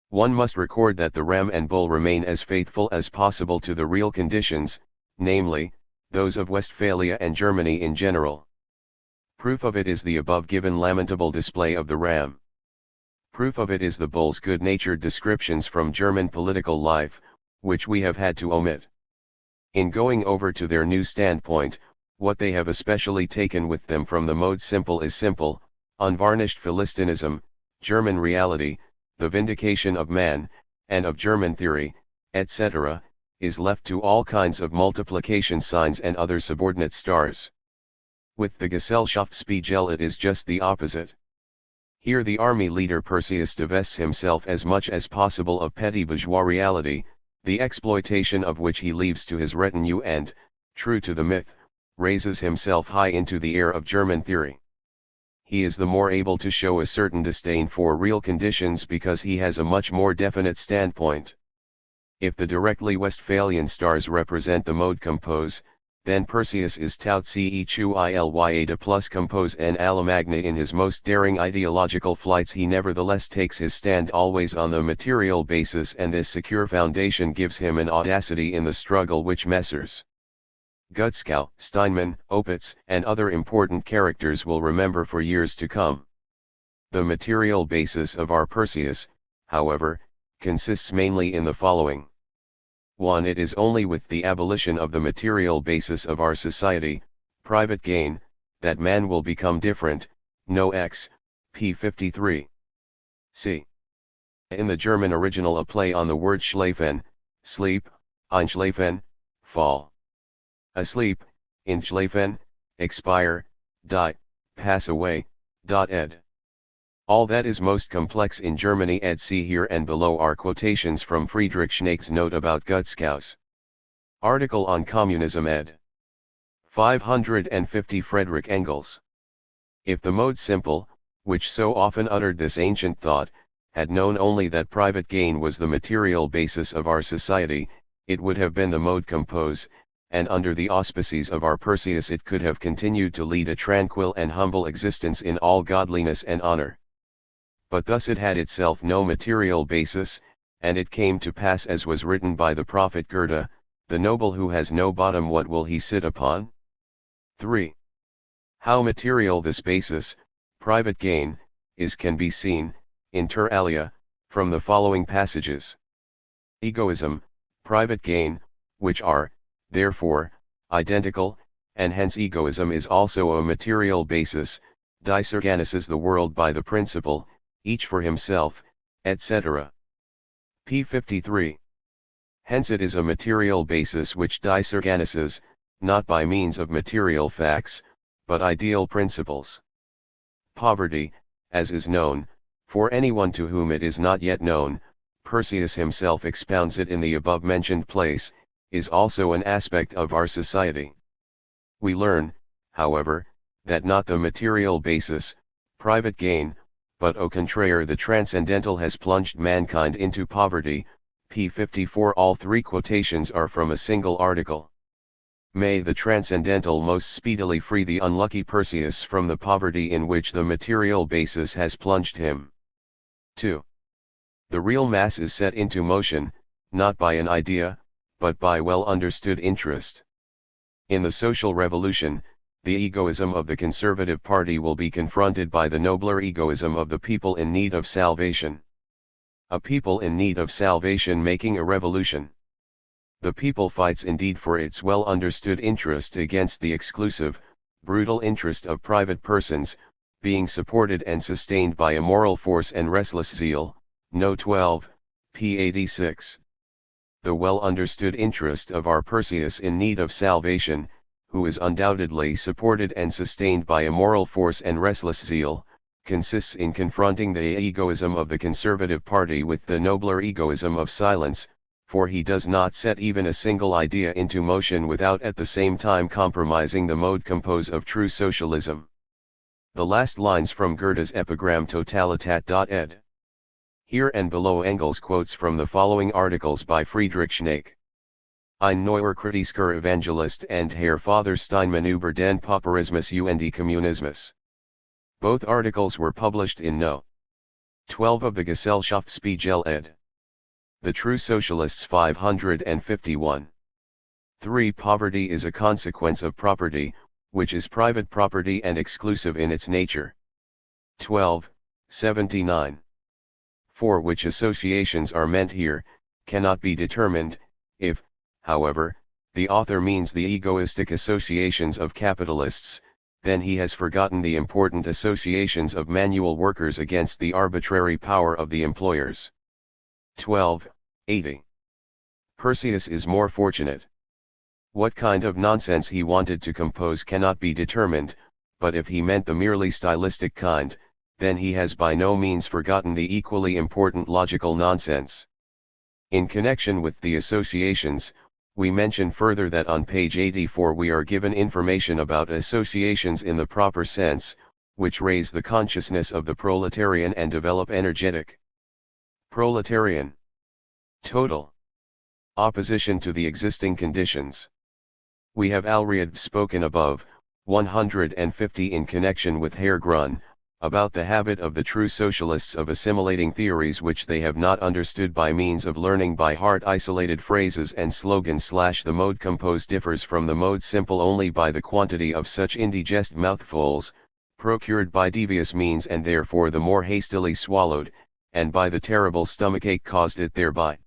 One must record that the Ram and Bull remain as faithful as possible to the real conditions, namely, those of Westphalia and Germany in general. Proof of it is the above given lamentable display of the Ram. Proof of it is the Bull's good-natured descriptions from German political life, which we have had to omit. In going over to their new standpoint, what they have especially taken with them from the mode simple is simple, unvarnished Philistinism, German reality, the vindication of man, and of German theory, etc., is left to all kinds of multiplication signs and other subordinate stars. With the Gesellschaftsspiegel it is just the opposite. Here the army leader Perseus divests himself as much as possible of petty bourgeois reality, the exploitation of which he leaves to his retinue and, true to the myth, raises himself high into the air of German theory. He is the more able to show a certain disdain for real conditions because he has a much more definite standpoint. If the directly Westphalian stars represent the mode compose, then Perseus is tout ce chu ilya de plus compose en Alamagna. In his most daring ideological flights he nevertheless takes his stand always on the material basis, and this secure foundation gives him an audacity in the struggle which Messrs. Gutzkow, Steinman, Opitz, and other important characters will remember for years to come. The material basis of our Perseus, however, consists mainly in the following. 1. It is only with the abolition of the material basis of our society, private gain, that man will become different, no x, p. 53. C. In the German original a play on the word schlafen, sleep, einschlafen, fall. Asleep, einschlafen, expire, die, pass away, ed. All that is most complex in Germany ed. See here and below are quotations from Friedrich Schneck's note about Gutzkow's article on communism ed. 550 Friedrich Engels. If the mode simple, which so often uttered this ancient thought, had known only that private gain was the material basis of our society, it would have been the mode compose, and under the auspices of our Perseus it could have continued to lead a tranquil and humble existence in all godliness and honor. But thus it had itself no material basis, and it came to pass as was written by the prophet Goethe, the noble who has no bottom, what will he sit upon? 3. How material this basis, private gain, is can be seen, inter alia, from the following passages. Egoism, private gain, which are, therefore, identical, and hence egoism is also a material basis, disorganises the world by the principle, each for himself, etc. p. 53. Hence it is a material basis which disorganises, not by means of material facts, but ideal principles. Poverty, as is known, for anyone to whom it is not yet known, Perseus himself expounds it in the above-mentioned place, is also an aspect of our society. We learn, however, that not the material basis, private gain, but au contraire the transcendental has plunged mankind into poverty, p. 54. All three quotations are from a single article. May the transcendental most speedily free the unlucky Perseus from the poverty in which the material basis has plunged him. 2. The real mass is set into motion, not by an idea, but by well understood interest. In the social revolution, the egoism of the Conservative Party will be confronted by the nobler egoism of the people in need of salvation. A people in need of salvation making a revolution. The people fights indeed for its well understood interest against the exclusive, brutal interest of private persons, being supported and sustained by a moral force and restless zeal. No 12, p. 86. The well understood interest of our Perseus in need of salvation, who is undoubtedly supported and sustained by a moral force and restless zeal, consists in confronting the egoism of the Conservative Party with the nobler egoism of silence, for he does not set even a single idea into motion without at the same time compromising the mode compose of true socialism. The last lines from Goethe's epigram Totalitat.ed. Here and below Engels quotes from the following articles by Friedrich Schneck. Ein neuer kritischer Evangelist and Herr Father Steinmann über den Pauperismus und die Kommunismus. Both articles were published in No. 12 of the Gesellschaftsspiegel ed. The True Socialists 551. 3. Poverty is a consequence of property, which is private property and exclusive in its nature. 12, 79. 4. Which associations are meant here, cannot be determined. If, however, the author means the egoistic associations of capitalists, then he has forgotten the important associations of manual workers against the arbitrary power of the employers. 12, 80. Perseus is more fortunate. What kind of nonsense he wanted to compose cannot be determined, but if he meant the merely stylistic kind, then he has by no means forgotten the equally important logical nonsense. In connection with the associations, we mention further that on page 84 we are given information about associations in the proper sense, which raise the consciousness of the proletarian and develop energetic. Proletarian. Total. Opposition to the existing conditions. We have already spoken above, 150 in connection with Herr Grun, about the habit of the true socialists of assimilating theories which they have not understood by means of learning by heart isolated phrases and slogans. The mode compose differs from the mode simple only by the quantity of such indigest mouthfuls, procured by devious means and therefore the more hastily swallowed, and by the terrible stomachache caused it thereby.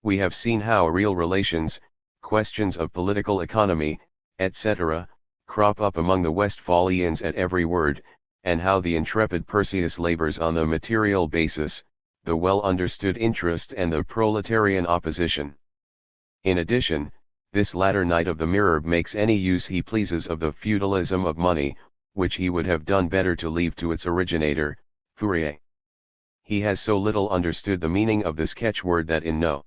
We have seen how real relations, questions of political economy, etc., crop up among the Westphalians at every word, and how the intrepid Perseus labors on the material basis, the well understood interest and the proletarian opposition. In addition, this latter knight of the mirror makes any use he pleases of the feudalism of money, which he would have done better to leave to its originator, Fourier. He has so little understood the meaning of this catchword that in No.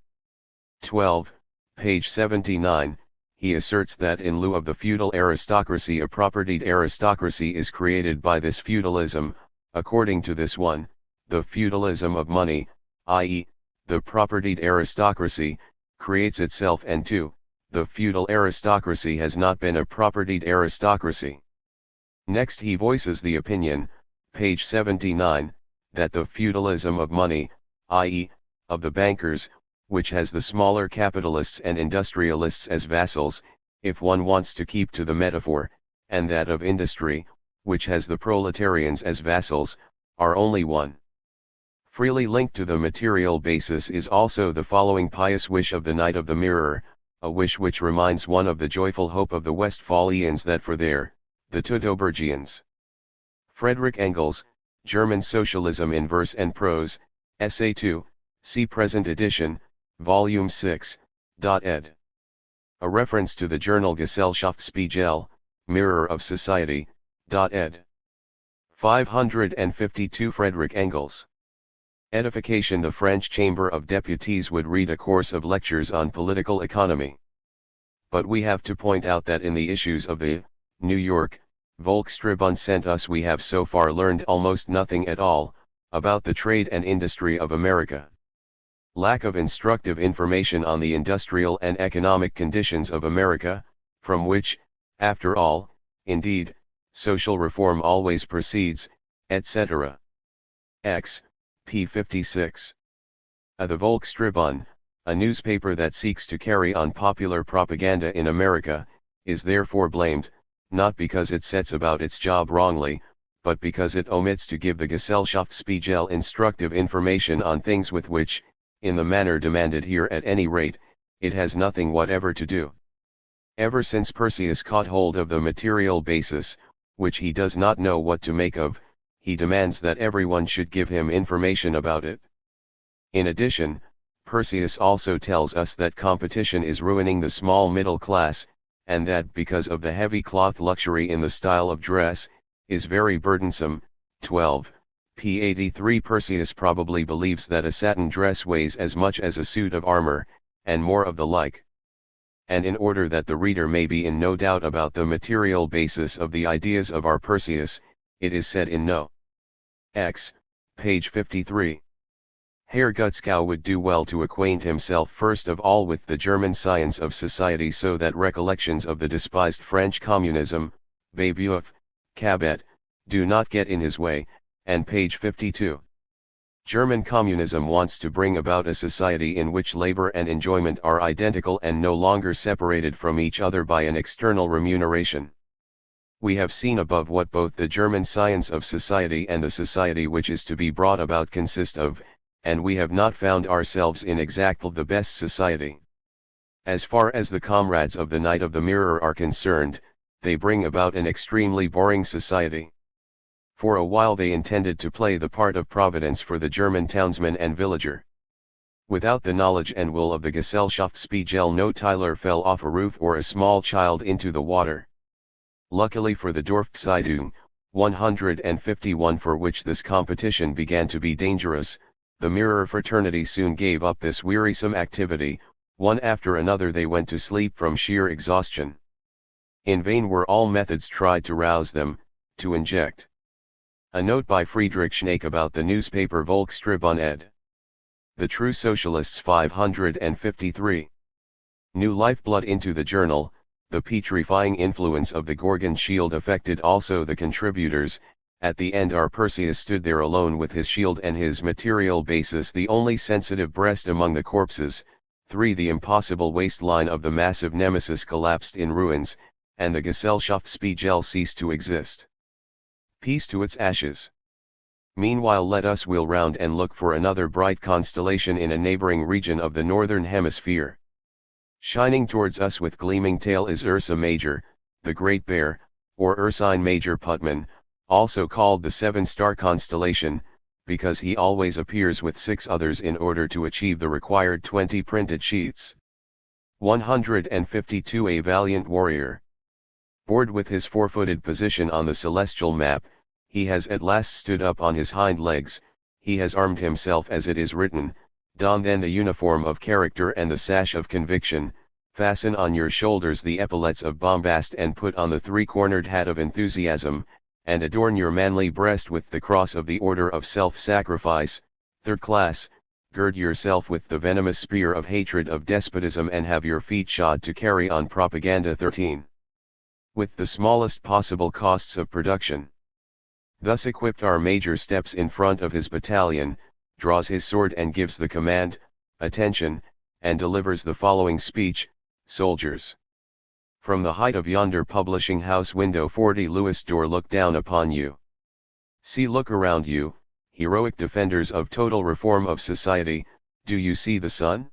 12, page 79, he asserts that in lieu of the feudal aristocracy a propertied aristocracy is created by this feudalism. According to this one, the feudalism of money, i.e., the propertied aristocracy, creates itself, and 2, the feudal aristocracy has not been a propertied aristocracy. Next he voices the opinion, page 79, that the feudalism of money, i.e., of the bankers, which has the smaller capitalists and industrialists as vassals, if one wants to keep to the metaphor, and that of industry, which has the proletarians as vassals, are only one. Freely linked to the material basis is also the following pious wish of the Knight of the Mirror, a wish which reminds one of the joyful hope of the Westphalians that for the Teutoburgians. Friedrich Engels, German Socialism in Verse and Prose, Essay 2, see present edition, Volume 6, ed. A reference to the journal Gesellschaftsspiegel, Mirror of Society, ed. 552 Friedrich Engels. Edification. The French Chamber of Deputies would read a course of lectures on political economy. But we have to point out that in the issues of the New York Volkstribun sent us. We have so far learned almost nothing at all, about the trade and industry of America. Lack of instructive information on the industrial and economic conditions of America, from which, after all, indeed, social reform always proceeds, etc. X. p. 56. The Volkstribun, a newspaper that seeks to carry on popular propaganda in America, is therefore blamed, not because it sets about its job wrongly, but because it omits to give the Gesellschaftsspiegel instructive information on things with which, in the manner demanded here at any rate, it has nothing whatever to do. Ever since Perseus caught hold of the material basis, which he does not know what to make of, he demands that everyone should give him information about it. In addition, Perseus also tells us that competition is ruining the small middle class, and that because of the heavy cloth luxury in the style of dress, is very burdensome. 12. p. 83. Perseus probably believes that a satin dress weighs as much as a suit of armor, and more of the like. And in order that the reader may be in no doubt about the material basis of the ideas of our Perseus, it is said in No. X. page 53. Herr Gutzkow would do well to acquaint himself first of all with the German science of society, so that recollections of the despised French communism, Babeuf, Cabet, do not get in his way, and page 52. German communism wants to bring about a society in which labor and enjoyment are identical and no longer separated from each other by an external remuneration. We have seen above what both the German science of society and the society which is to be brought about consist of, and we have not found ourselves in exactly the best society. As far as the comrades of the Knight of the Mirror are concerned, they bring about an extremely boring society. For a while they intended to play the part of Providence for the German townsman and villager. Without the knowledge and will of the Gesellschaftsspiegel, no Tyler fell off a roof or a small child into the water. Luckily for the Dorfzeitung, 151, for which this competition began to be dangerous, the Mirror fraternity soon gave up this wearisome activity. One after another they went to sleep from sheer exhaustion. In vain were all methods tried to rouse them, to inject. A note by Friedrich Schneck about the newspaper Volkstribun ed. The True Socialists, 553. New lifeblood into the journal. The petrifying influence of the Gorgon shield affected also the contributors. At the end our Perseus stood there alone with his shield and his material basis, the only sensitive breast among the corpses. 3. The impossible waistline of the massive nemesis collapsed in ruins, and the Gesellschaftsspiegel ceased to exist. Peace to its ashes. Meanwhile let us wheel round and look for another bright constellation in a neighboring region of the northern hemisphere. Shining towards us with gleaming tail is Ursa Major, the Great Bear, or Ursine Major Putman, also called the seven-star constellation, because he always appears with 6 others in order to achieve the required 20 printed sheets. 152. A valiant warrior. Bored with his four-footed position on the celestial map, he has at last stood up on his hind legs. He has armed himself as it is written, don then the uniform of character and the sash of conviction, fasten on your shoulders the epaulets of bombast and put on the 3-cornered hat of enthusiasm, and adorn your manly breast with the cross of the order of self-sacrifice. 3rd class, gird yourself with the venomous spear of hatred of despotism and have your feet shod to carry on propaganda. 13. With the smallest possible costs of production. Thus equipped, our major steps in front of his battalion, draws his sword and gives the command, attention, and delivers the following speech: soldiers. From the height of yonder publishing house window 40 Louis d'Or look down upon you. See, look around you, heroic defenders of total reform of society. Do you see the sun?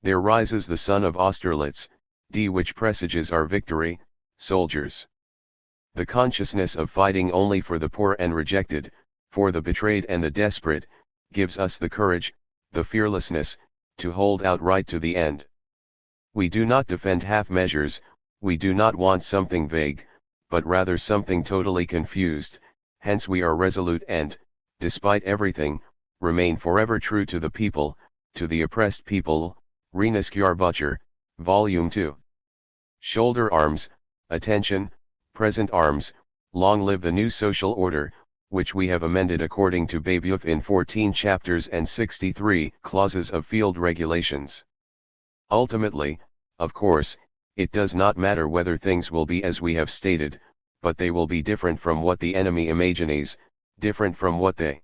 There rises the sun of Austerlitz, which presages our victory, soldiers. The consciousness of fighting only for the poor and rejected, for the betrayed and the desperate, gives us the courage, the fearlessness, to hold out right to the end. We do not defend half measures, we do not want something vague, but rather something totally confused. Hence we are resolute and, despite everything, remain forever true to the people, to the oppressed people. Renus Butcher, Volume 2. Shoulder arms, attention, present arms, Long live the new social order, which we have amended according to Babeuf in 14 chapters and 63 clauses of field regulations. Ultimately, of course, it does not matter whether things will be as we have stated, but they will be different from what the enemy imagines, different from what they.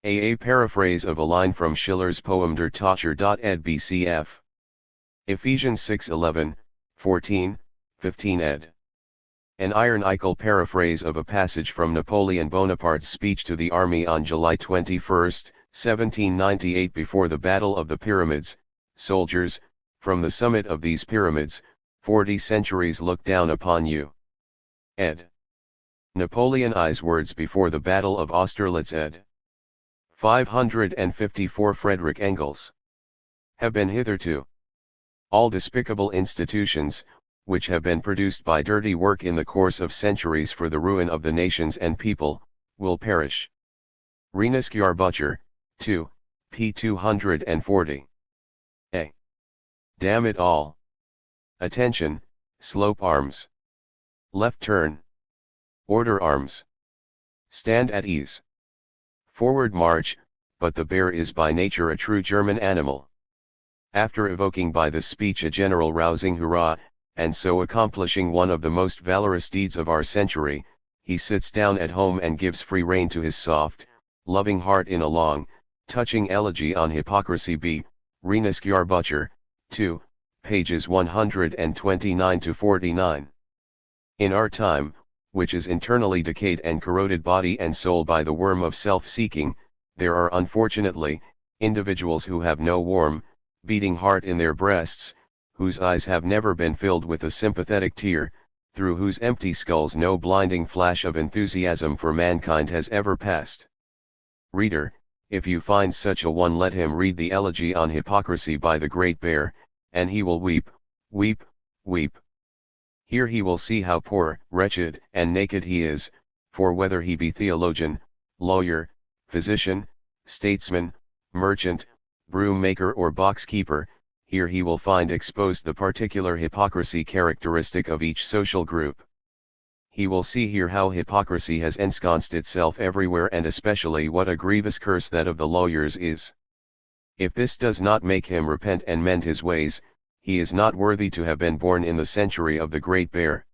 A paraphrase of a line from Schiller's poem Der Tauscher. Ed. BCF. Ephesians 6:11, 14, 15 ed. An ironical paraphrase of a passage from Napoleon Bonaparte's speech to the army on July 21, 1798 before the Battle of the Pyramids: soldiers, from the summit of these pyramids, 40 centuries look down upon you. Ed. Napoleon's words before the Battle of Austerlitz. Ed. 554 Friedrich Engels. Have been hitherto all despicable institutions, which have been produced by dirty work in the course of centuries for the ruin of the nations and people, will perish. Renusciar Butcher, 2, p. 240. A. Damn it all. Attention, slope arms. Left turn. Order arms. Stand at ease. Forward march, but the bear is by nature a true German animal. After evoking by this speech a general rousing hurrah, and so accomplishing one of the most valorous deeds of our century, he sits down at home and gives free rein to his soft, loving heart in a long, touching elegy on hypocrisy. B. Renusciar Butcher, 2, pages 129-49. In our time, which is internally decayed and corroded body and soul by the worm of self-seeking, there are unfortunately, individuals who have no warm, beating heart in their breasts, whose eyes have never been filled with a sympathetic tear, through whose empty skulls no blinding flash of enthusiasm for mankind has ever passed. Reader, if you find such a one, let him read the elegy on hypocrisy by the Great Bear, and he will weep, weep, weep. Here he will see how poor, wretched, and naked he is, for whether he be theologian, lawyer, physician, statesman, merchant, broom maker or box keeper, here he will find exposed the particular hypocrisy characteristic of each social group. He will see here how hypocrisy has ensconced itself everywhere, and especially what a grievous curse that of the lawyers is. If this does not make him repent and mend his ways, he is not worthy to have been born in the century of the Great Bear.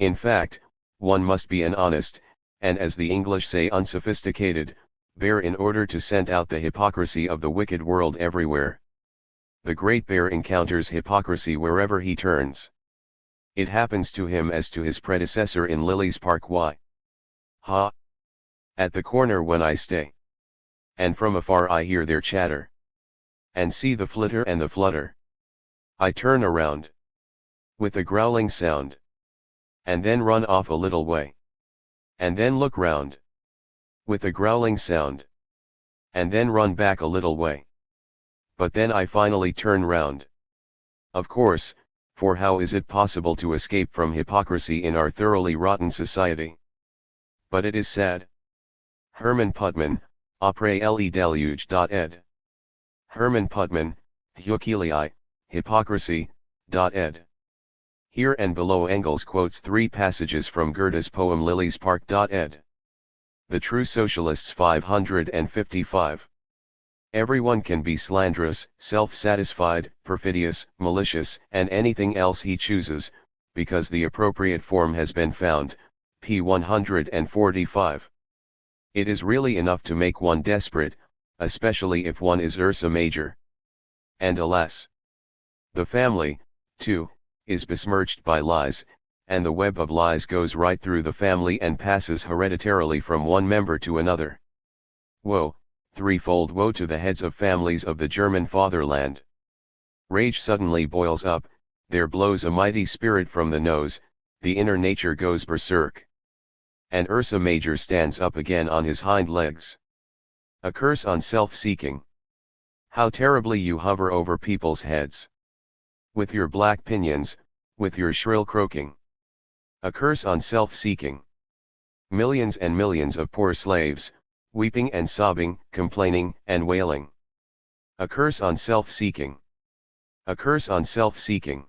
In fact, one must be an honest, and as the English say unsophisticated, bear in order to scent out the hypocrisy of the wicked world everywhere. The Great Bear encounters hypocrisy wherever he turns. It happens to him as to his predecessor in Lily's Park. Why? Ha! At the corner when I stay. And from afar I hear their chatter. And see the flitter and the flutter. I turn around. With a growling sound. And then run off a little way. And then look round. With a growling sound. And then run back a little way. But then I finally turn round. Of course, for how is it possible to escape from hypocrisy in our thoroughly rotten society? But it is sad. Herman Putman, Après le deluge. Ed. Herman Putman, Huckilii, Hypocrisy. Ed. Here and below Engels quotes 3 passages from Goethe's poem Lily's Park. Ed. The True Socialists 555. Everyone can be slanderous, self-satisfied, perfidious, malicious, and anything else he chooses, because the appropriate form has been found. p. 145. It is really enough to make one desperate, especially if one is Ursa Major. And alas! The family, too, is besmirched by lies, and the web of lies goes right through the family and passes hereditarily from one member to another. Woe! Threefold woe to the heads of families of the German fatherland. Rage suddenly boils up, there blows a mighty spirit from the nose, the inner nature goes berserk. And Ursa Major stands up again on his hind legs. A curse on self-seeking. How terribly you hover over people's heads. With your black pinions, with your shrill croaking. A curse on self-seeking. Millions and millions of poor slaves, weeping and sobbing, complaining and wailing. A curse on self-seeking. A curse on self-seeking.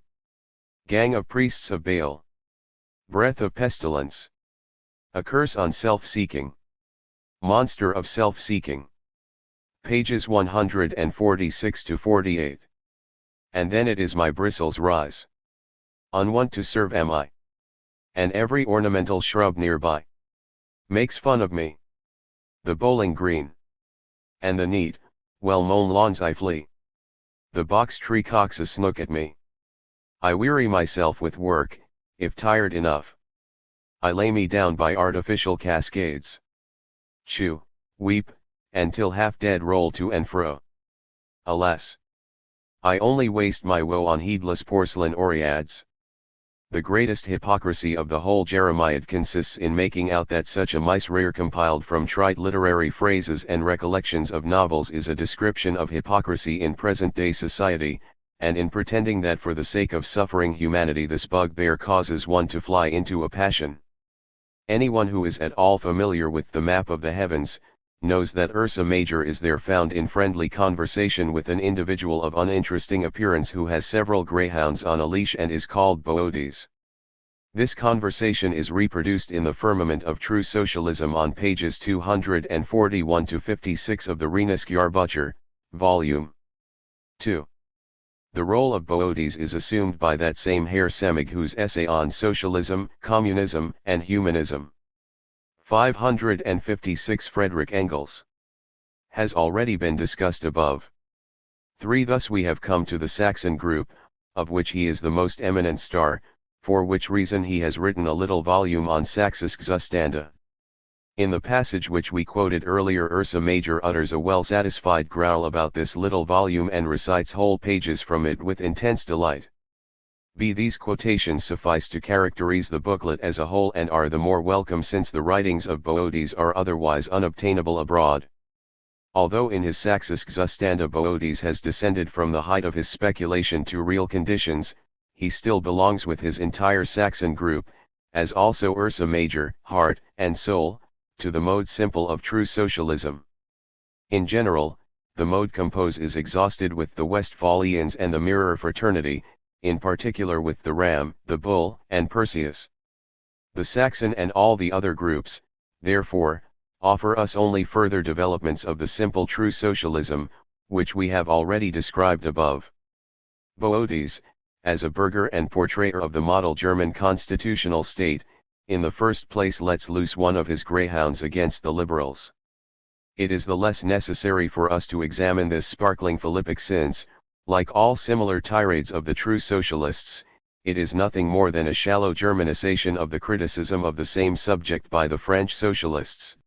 Gang of priests of Baal. Breath of pestilence. A Curse on Self-Seeking. Monster of Self-Seeking. Pages 146 to 48. And then it is my bristles rise. Unwont to serve am I. And every ornamental shrub nearby makes fun of me. The bowling green and the neat, well-mown lawns I flee. The box tree cocks a snook at me. I weary myself with work, if tired enough. I lay me down by artificial cascades. Chew, weep, and till half dead roll to and fro. Alas! I only waste my woe on heedless porcelain oreads. The greatest hypocrisy of the whole Jeremiad consists in making out that such a miserere compiled from trite literary phrases and recollections of novels is a description of hypocrisy in present-day society, and in pretending that for the sake of suffering humanity this bugbear causes one to fly into a passion. Anyone who is at all familiar with the map of the heavens, knows that Ursa Major is there found in friendly conversation with an individual of uninteresting appearance who has several greyhounds on a leash and is called Boötes. This conversation is reproduced in the Firmament of True Socialism on pages 241 to 56 of the Reneskjarbøker, Volume 2. The role of Boötes is assumed by that same Herr Semig whose essay on socialism, communism, and humanism, 556 Friedrich Engels, has already been discussed above. 3. Thus we have come to the Saxon group, of which he is the most eminent star, for which reason he has written a little volume on Saxisk Zustande. In the passage which we quoted earlier, Ursa Major utters a well-satisfied growl about this little volume and recites whole pages from it with intense delight. These quotations suffice to characterize the booklet as a whole and are the more welcome since the writings of Boötes are otherwise unobtainable abroad. Although in his Saxisk Zustande Boötes has descended from the height of his speculation to real conditions, he still belongs with his entire Saxon group, as also Ursa Major, heart and soul, to the mode simple of true socialism. In general, the mode compose is exhausted with the Westphalians and the Mirror Fraternity, in particular with the Ram, the Bull, and Perseus. The Saxon and all the other groups, therefore, offer us only further developments of the simple true socialism, which we have already described above. Boötes, as a burgher and portrayer of the model German constitutional state, in the first place lets loose one of his greyhounds against the liberals. It is the less necessary for us to examine this sparkling Philippic since, like all similar tirades of the true socialists, it is nothing more than a shallow Germanization of the criticism of the same subject by the French socialists.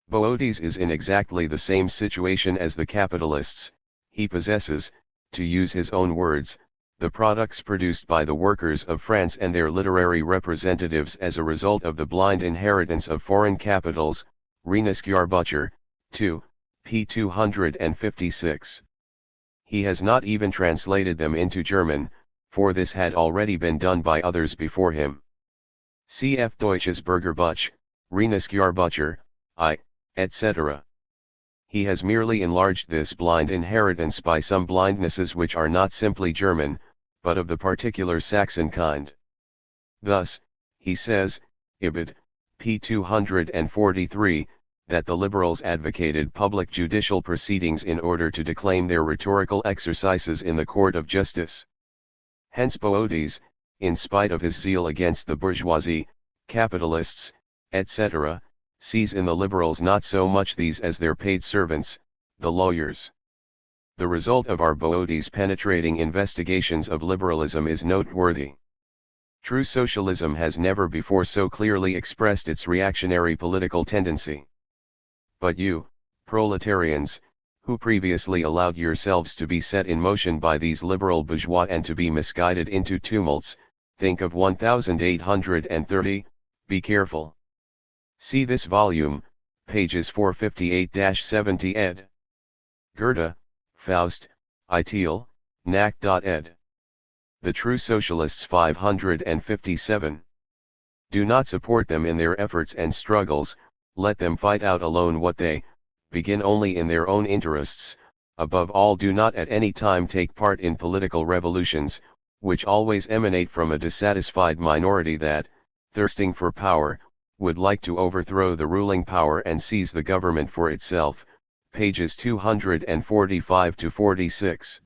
Boötes is in exactly the same situation as the capitalists. He possesses, to use his own words, the products produced by the workers of France and their literary representatives as a result of the blind inheritance of foreign capitals, Reneskjarbøker, 2, p. 256. He has not even translated them into German, for this had already been done by others before him. Cf. Deutsches Bürgerbuch, Reneskjarbøker, I, etc. He has merely enlarged this blind inheritance by some blindnesses which are not simply German, but of the particular Saxon kind. Thus, he says, Ibid, p. 243, that the liberals advocated public judicial proceedings in order to declaim their rhetorical exercises in the court of justice. Hence Boötes, in spite of his zeal against the bourgeoisie, capitalists, etc., sees in the liberals not so much these as their paid servants, the lawyers. The result of our Boötes' penetrating investigations of liberalism is noteworthy. True socialism has never before so clearly expressed its reactionary political tendency. But you, proletarians, who previously allowed yourselves to be set in motion by these liberal bourgeois and to be misguided into tumults, think of 1830, be careful. See this volume, pages 458-70 ed. Goethe, Faust, Itil, Nack.ed. The True Socialists 557. Do not support them in their efforts and struggles, let them fight out alone what they, begin only in their own interests, above all do not at any time take part in political revolutions, which always emanate from a dissatisfied minority that, thirsting for power, would like to overthrow the ruling power and seize the government for itself, pages 245 to 46.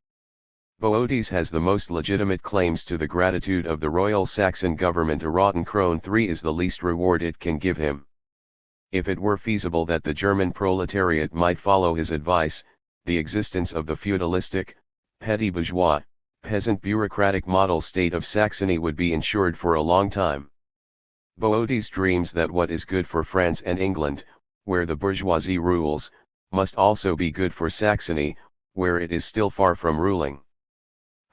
Boötes has the most legitimate claims to the gratitude of the royal Saxon government. A rotten crone 3 is the least reward it can give him. If it were feasible that the German proletariat might follow his advice, the existence of the feudalistic, petty bourgeois, peasant bureaucratic model state of Saxony would be ensured for a long time. Boötes dreams that what is good for France and England, where the bourgeoisie rules, must also be good for Saxony, where it is still far from ruling.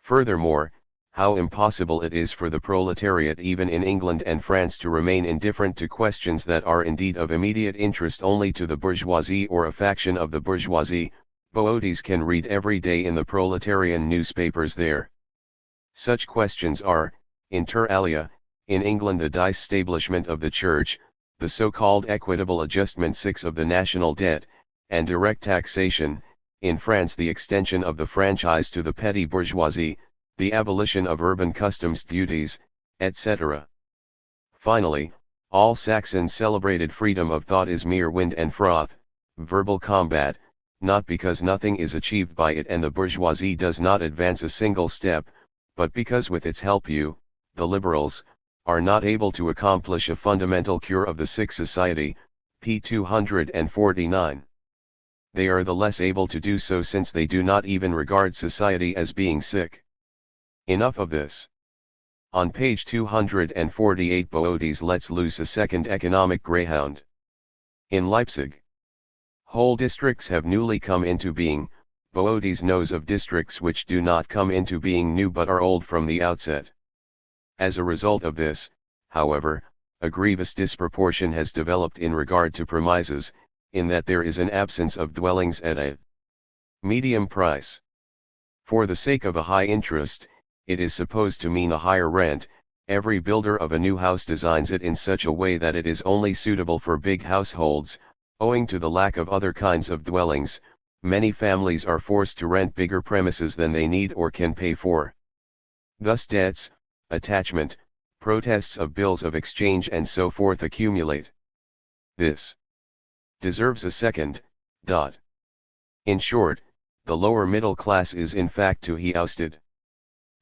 Furthermore, how impossible it is for the proletariat even in England and France to remain indifferent to questions that are indeed of immediate interest only to the bourgeoisie or a faction of the bourgeoisie, Boötes can read every day in the proletarian newspapers there. Such questions are, inter alia, in England the disestablishment of the Church, the so-called equitable adjustment 6 of the national debt, and direct taxation, in France the extension of the franchise to the petty bourgeoisie, the abolition of urban customs duties, etc. Finally, all Saxons celebrated freedom of thought is mere wind and froth, verbal combat, not because nothing is achieved by it and the bourgeoisie does not advance a single step, but because with its help you, the liberals, are not able to accomplish a fundamental cure of the sick society, p. 249. They are the less able to do so since they do not even regard society as being sick. Enough of this. On page 248 Boötes lets loose a second economic greyhound. In Leipzig, whole districts have newly come into being. Boötes knows of districts which do not come into being new but are old from the outset. As a result of this, however, a grievous disproportion has developed in regard to premises, in that there is an absence of dwellings at a medium price. For the sake of a high interest, it is supposed to mean a higher rent. Every builder of a new house designs it in such a way that it is only suitable for big households. Owing to the lack of other kinds of dwellings, many families are forced to rent bigger premises than they need or can pay for. Thus debts, attachment, protests of bills of exchange and so forth accumulate. This deserves a second. In short, the lower middle class is in fact to be ousted.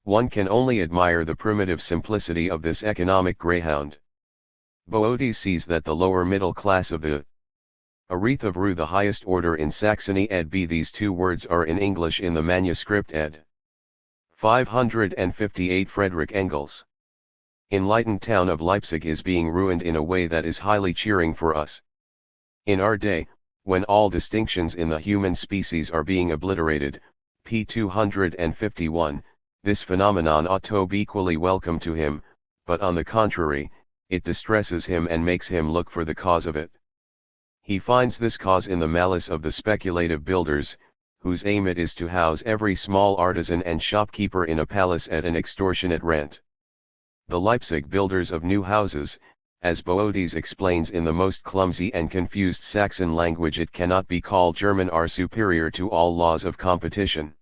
One can only admire the primitive simplicity of this economic greyhound. Boötes sees that the lower middle class of the Arith of Rue, the highest order in Saxony ed b. These two words are in English in the manuscript ed. 558 Friedrich Engels. Enlightened town of Leipzig is being ruined in a way that is highly cheering for us. In our day, when all distinctions in the human species are being obliterated, p. 251, this phenomenon ought to be equally welcome to him, but on the contrary, it distresses him and makes him look for the cause of it. He finds this cause in the malice of the speculative builders, whose aim it is to house every small artisan and shopkeeper in a palace at an extortionate rent. The Leipzig builders of new houses, as Boötes explains in the most clumsy and confused Saxon language it cannot be called German, are superior to all laws of competition.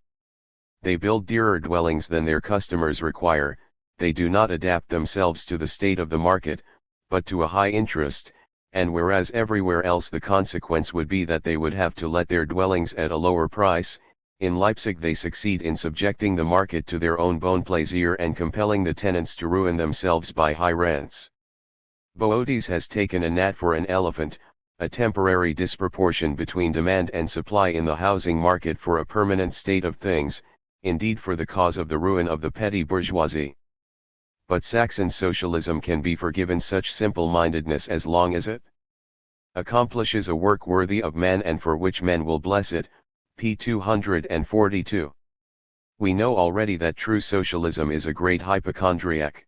They build dearer dwellings than their customers require. They do not adapt themselves to the state of the market, but to a high interest, and whereas everywhere else the consequence would be that they would have to let their dwellings at a lower price, in Leipzig they succeed in subjecting the market to their own bon plaisir and compelling the tenants to ruin themselves by high rents. Boötes has taken a gnat for an elephant, a temporary disproportion between demand and supply in the housing market for a permanent state of things, indeed for the cause of the ruin of the petty bourgeoisie. But Saxon socialism can be forgiven such simple-mindedness as long as it accomplishes a work worthy of man and for which men will bless it, p. 242. We know already that true socialism is a great hypochondriac.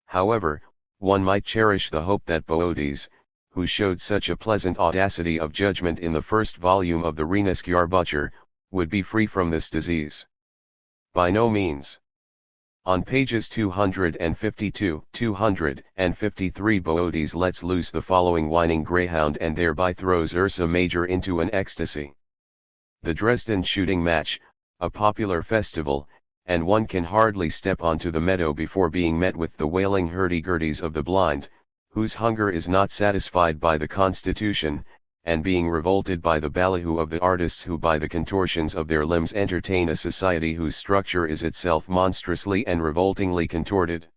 However, one might cherish the hope that Boötes, who showed such a pleasant audacity of judgment in the first volume of the Renasceur, would be free from this disease. By no means. On pages 252-253 Boötes lets loose the following whining greyhound and thereby throws Ursa Major into an ecstasy. The Dresden shooting match, a popular festival, and one can hardly step onto the meadow before being met with the wailing hurdy-gurdies of the blind, whose hunger is not satisfied by the constitution, and being revolted by the ballyhoo of the artists who by the contortions of their limbs entertain a society whose structure is itself monstrously and revoltingly contorted.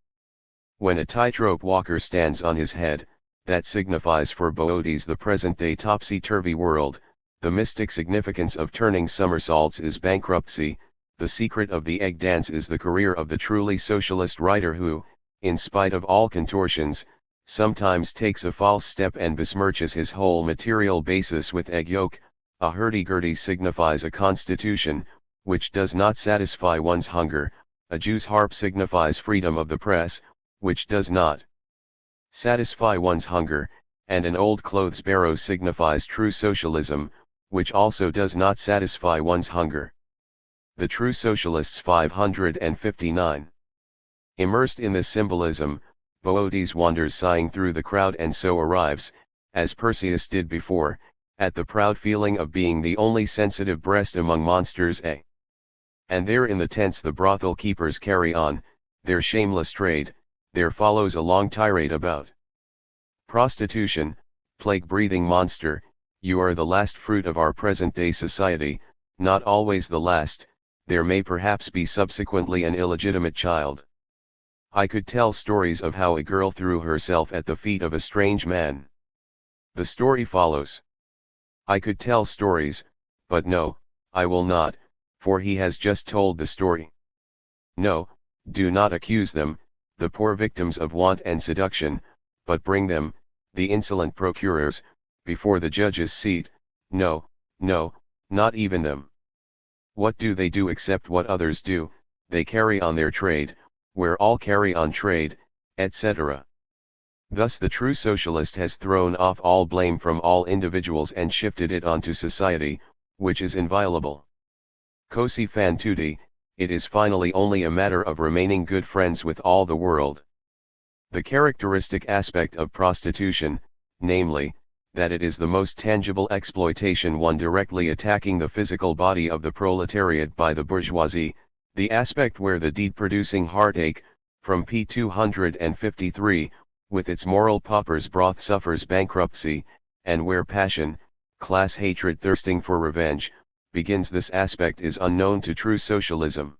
When a tightrope walker stands on his head, that signifies for Boötes the present-day topsy-turvy world. The mystic significance of turning somersaults is bankruptcy. The secret of the egg dance is the career of the truly socialist writer who, in spite of all contortions, sometimes takes a false step and besmirches his whole material basis with egg yolk. A hurdy-gurdy signifies a constitution, which does not satisfy one's hunger. A Jew's harp signifies freedom of the press, which does not satisfy one's hunger, and an old clothes barrow signifies true socialism, which also does not satisfy one's hunger. The True Socialists 559. Immersed in this symbolism, Boötes wanders sighing through the crowd and so arrives, as Perseus did before, at the proud feeling of being the only sensitive breast among monsters. And there in the tents the brothel keepers carry on their shameless trade. There follows a long tirade about prostitution. Plague-breathing monster, you are the last fruit of our present-day society, not always the last, there may perhaps be subsequently an illegitimate child. I could tell stories of how a girl threw herself at the feet of a strange man. The story follows. I could tell stories, but no, I will not, for he has just told the story. No, do not accuse them, the poor victims of want and seduction, but bring them, the insolent procurers, before the judge's seat. No, no, not even them. What do they do except what others do? They carry on their trade, where all carry on trade, etc. Thus the true socialist has thrown off all blame from all individuals and shifted it onto society, which is inviolable. Così fan tutti, it is finally only a matter of remaining good friends with all the world. The characteristic aspect of prostitution, namely, that it is the most tangible exploitation, one directly attacking the physical body of the proletariat by the bourgeoisie, the aspect where the deed-producing heartache, from p. 253, with its moral pauper's broth suffers bankruptcy, and where passion, class hatred thirsting for revenge, begins, this aspect is unknown to true socialism.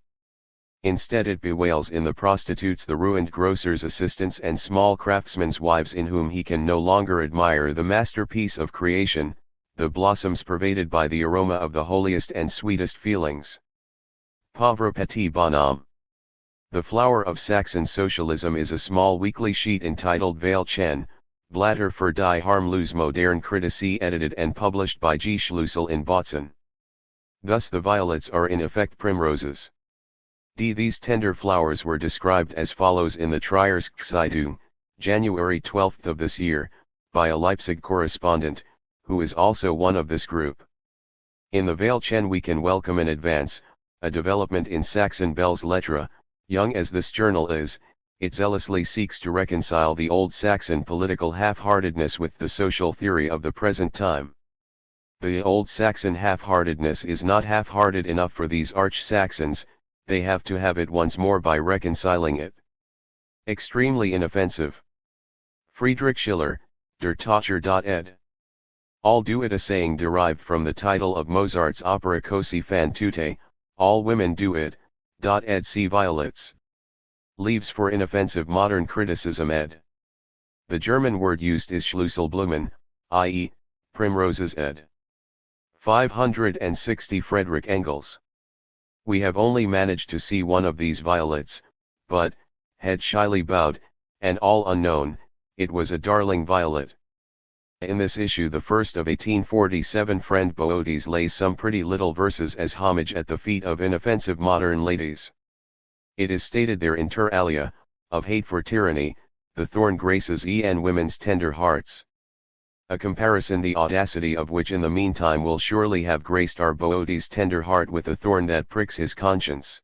Instead it bewails in the prostitutes the ruined grocer's assistants and small craftsmen's wives in whom he can no longer admire the masterpiece of creation, the blossoms pervaded by the aroma of the holiest and sweetest feelings. Pauvre petit bonhomme. The flower of Saxon socialism is a small weekly sheet entitled Wäldchen, Blätter für die harmlose moderne Kritik, edited and published by G. Schlussel in Botzen. Thus the violets are in effect primroses. These tender flowers were described as follows in the Trierske Zeitung, January 12 of this year, by a Leipzig correspondent, who is also one of this group. In the Wäldchen we can welcome an advance, a development in Saxon belles lettres. Young as this journal is, it zealously seeks to reconcile the old Saxon political half-heartedness with the social theory of the present time. The old Saxon half-heartedness is not half-hearted enough for these arch-Saxons, they have to have it once more by reconciling it. Extremely inoffensive. Friedrich Schiller, Der Tochter. Ed. All do it, a saying derived from the title of Mozart's opera Così fan tutte, All Women Do It. Ed. See Violets. Leaves for inoffensive modern criticism. Ed. The German word used is Schlüsselblumen, i.e., primroses. Ed. 560 Friedrich Engels. We have only managed to see one of these violets, but, head shyly bowed, and all unknown, it was a darling violet. In this issue, the first of 1847, friend Boötes lays some pretty little verses as homage at the feet of inoffensive modern ladies. It is stated there, inter alia, of hate for tyranny, the thorn graces en women's tender hearts. A comparison the audacity of which in the meantime will surely have graced our Boötes' tender heart with a thorn that pricks his conscience.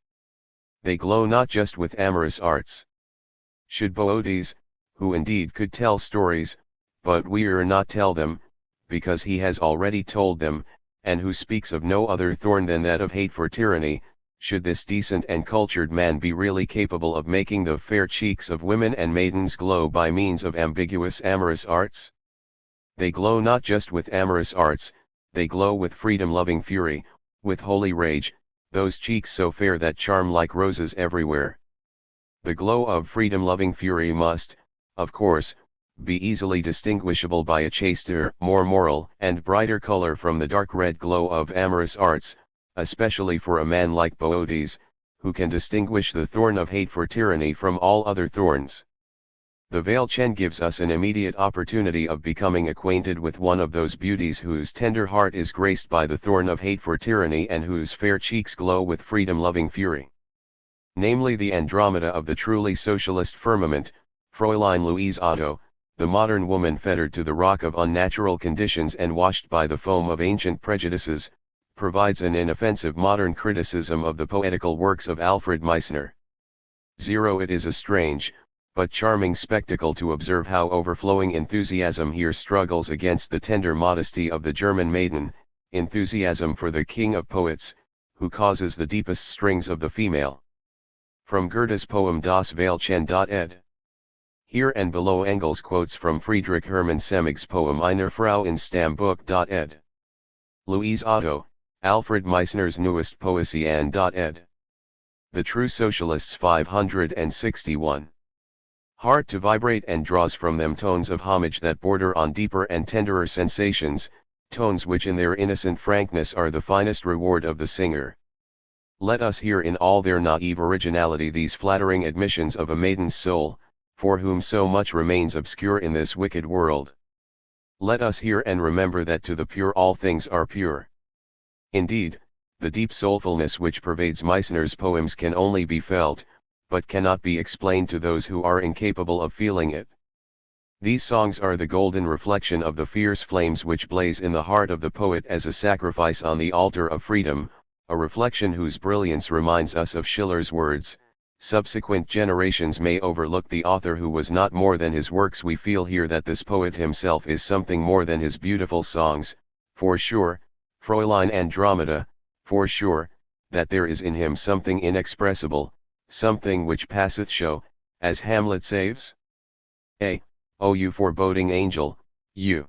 They glow not just with amorous arts. Should Boötes, who indeed could tell stories, but we're not tell them, because he has already told them, and who speaks of no other thorn than that of hate for tyranny, should this decent and cultured man be really capable of making the fair cheeks of women and maidens glow by means of ambiguous amorous arts? They glow not just with amorous arts, they glow with freedom-loving fury, with holy rage, those cheeks so fair that charm like roses everywhere. The glow of freedom-loving fury must, of course, be easily distinguishable by a chaster, more moral and brighter color from the dark red glow of amorous arts, especially for a man like Boötes, who can distinguish the thorn of hate for tyranny from all other thorns. The webm gives us an immediate opportunity of becoming acquainted with one of those beauties whose tender heart is graced by the thorn of hate for tyranny and whose fair cheeks glow with freedom-loving fury. Namely the Andromeda of the truly socialist firmament, Fräulein Louise Otto, the modern woman fettered to the rock of unnatural conditions and washed by the foam of ancient prejudices, provides an inoffensive modern criticism of the poetical works of Alfred Meissner. It is a strange, but charming spectacle to observe how overflowing enthusiasm here struggles against the tender modesty of the German maiden, enthusiasm for the king of poets, who causes the deepest strings of the female. From Goethe's poem Das Weibchen.ed. Here and below Engels quotes from Friedrich Hermann Semig's poem Eine Frau in Stammbuch.ed. Louise Otto, Alfred Meissner's newest poesy and.ed. The True Socialists 561. Heart to vibrate and draws from them tones of homage that border on deeper and tenderer sensations, tones which in their innocent frankness are the finest reward of the singer. Let us hear in all their naive originality these flattering admissions of a maiden's soul, for whom so much remains obscure in this wicked world. Let us hear and remember that to the pure all things are pure. Indeed, the deep soulfulness which pervades Meissner's poems can only be felt, but cannot be explained to those who are incapable of feeling it. These songs are the golden reflection of the fierce flames which blaze in the heart of the poet as a sacrifice on the altar of freedom, a reflection whose brilliance reminds us of Schiller's words, "Subsequent generations may overlook the author who was not more than his works." We feel here that this poet himself is something more than his beautiful songs, for sure, Fräulein Andromeda, for sure, that there is in him something inexpressible, something which passeth show, as Hamlet saves. O you foreboding angel, you!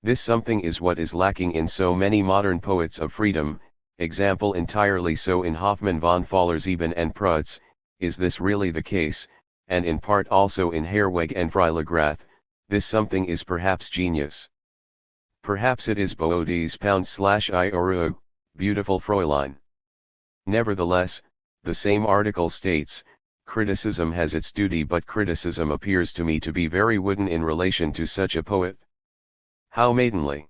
This something is what is lacking in so many modern poets of freedom, example entirely so in Hoffmann von Fallersleben and Prutz. Is this really the case, and in part also in Herweg and Freiligrath? This something is perhaps genius. Perhaps it is Boötes /IORU, beautiful Fräulein. Nevertheless, the same article states, criticism has its duty, but criticism appears to me to be very wooden in relation to such a poet. How maidenly!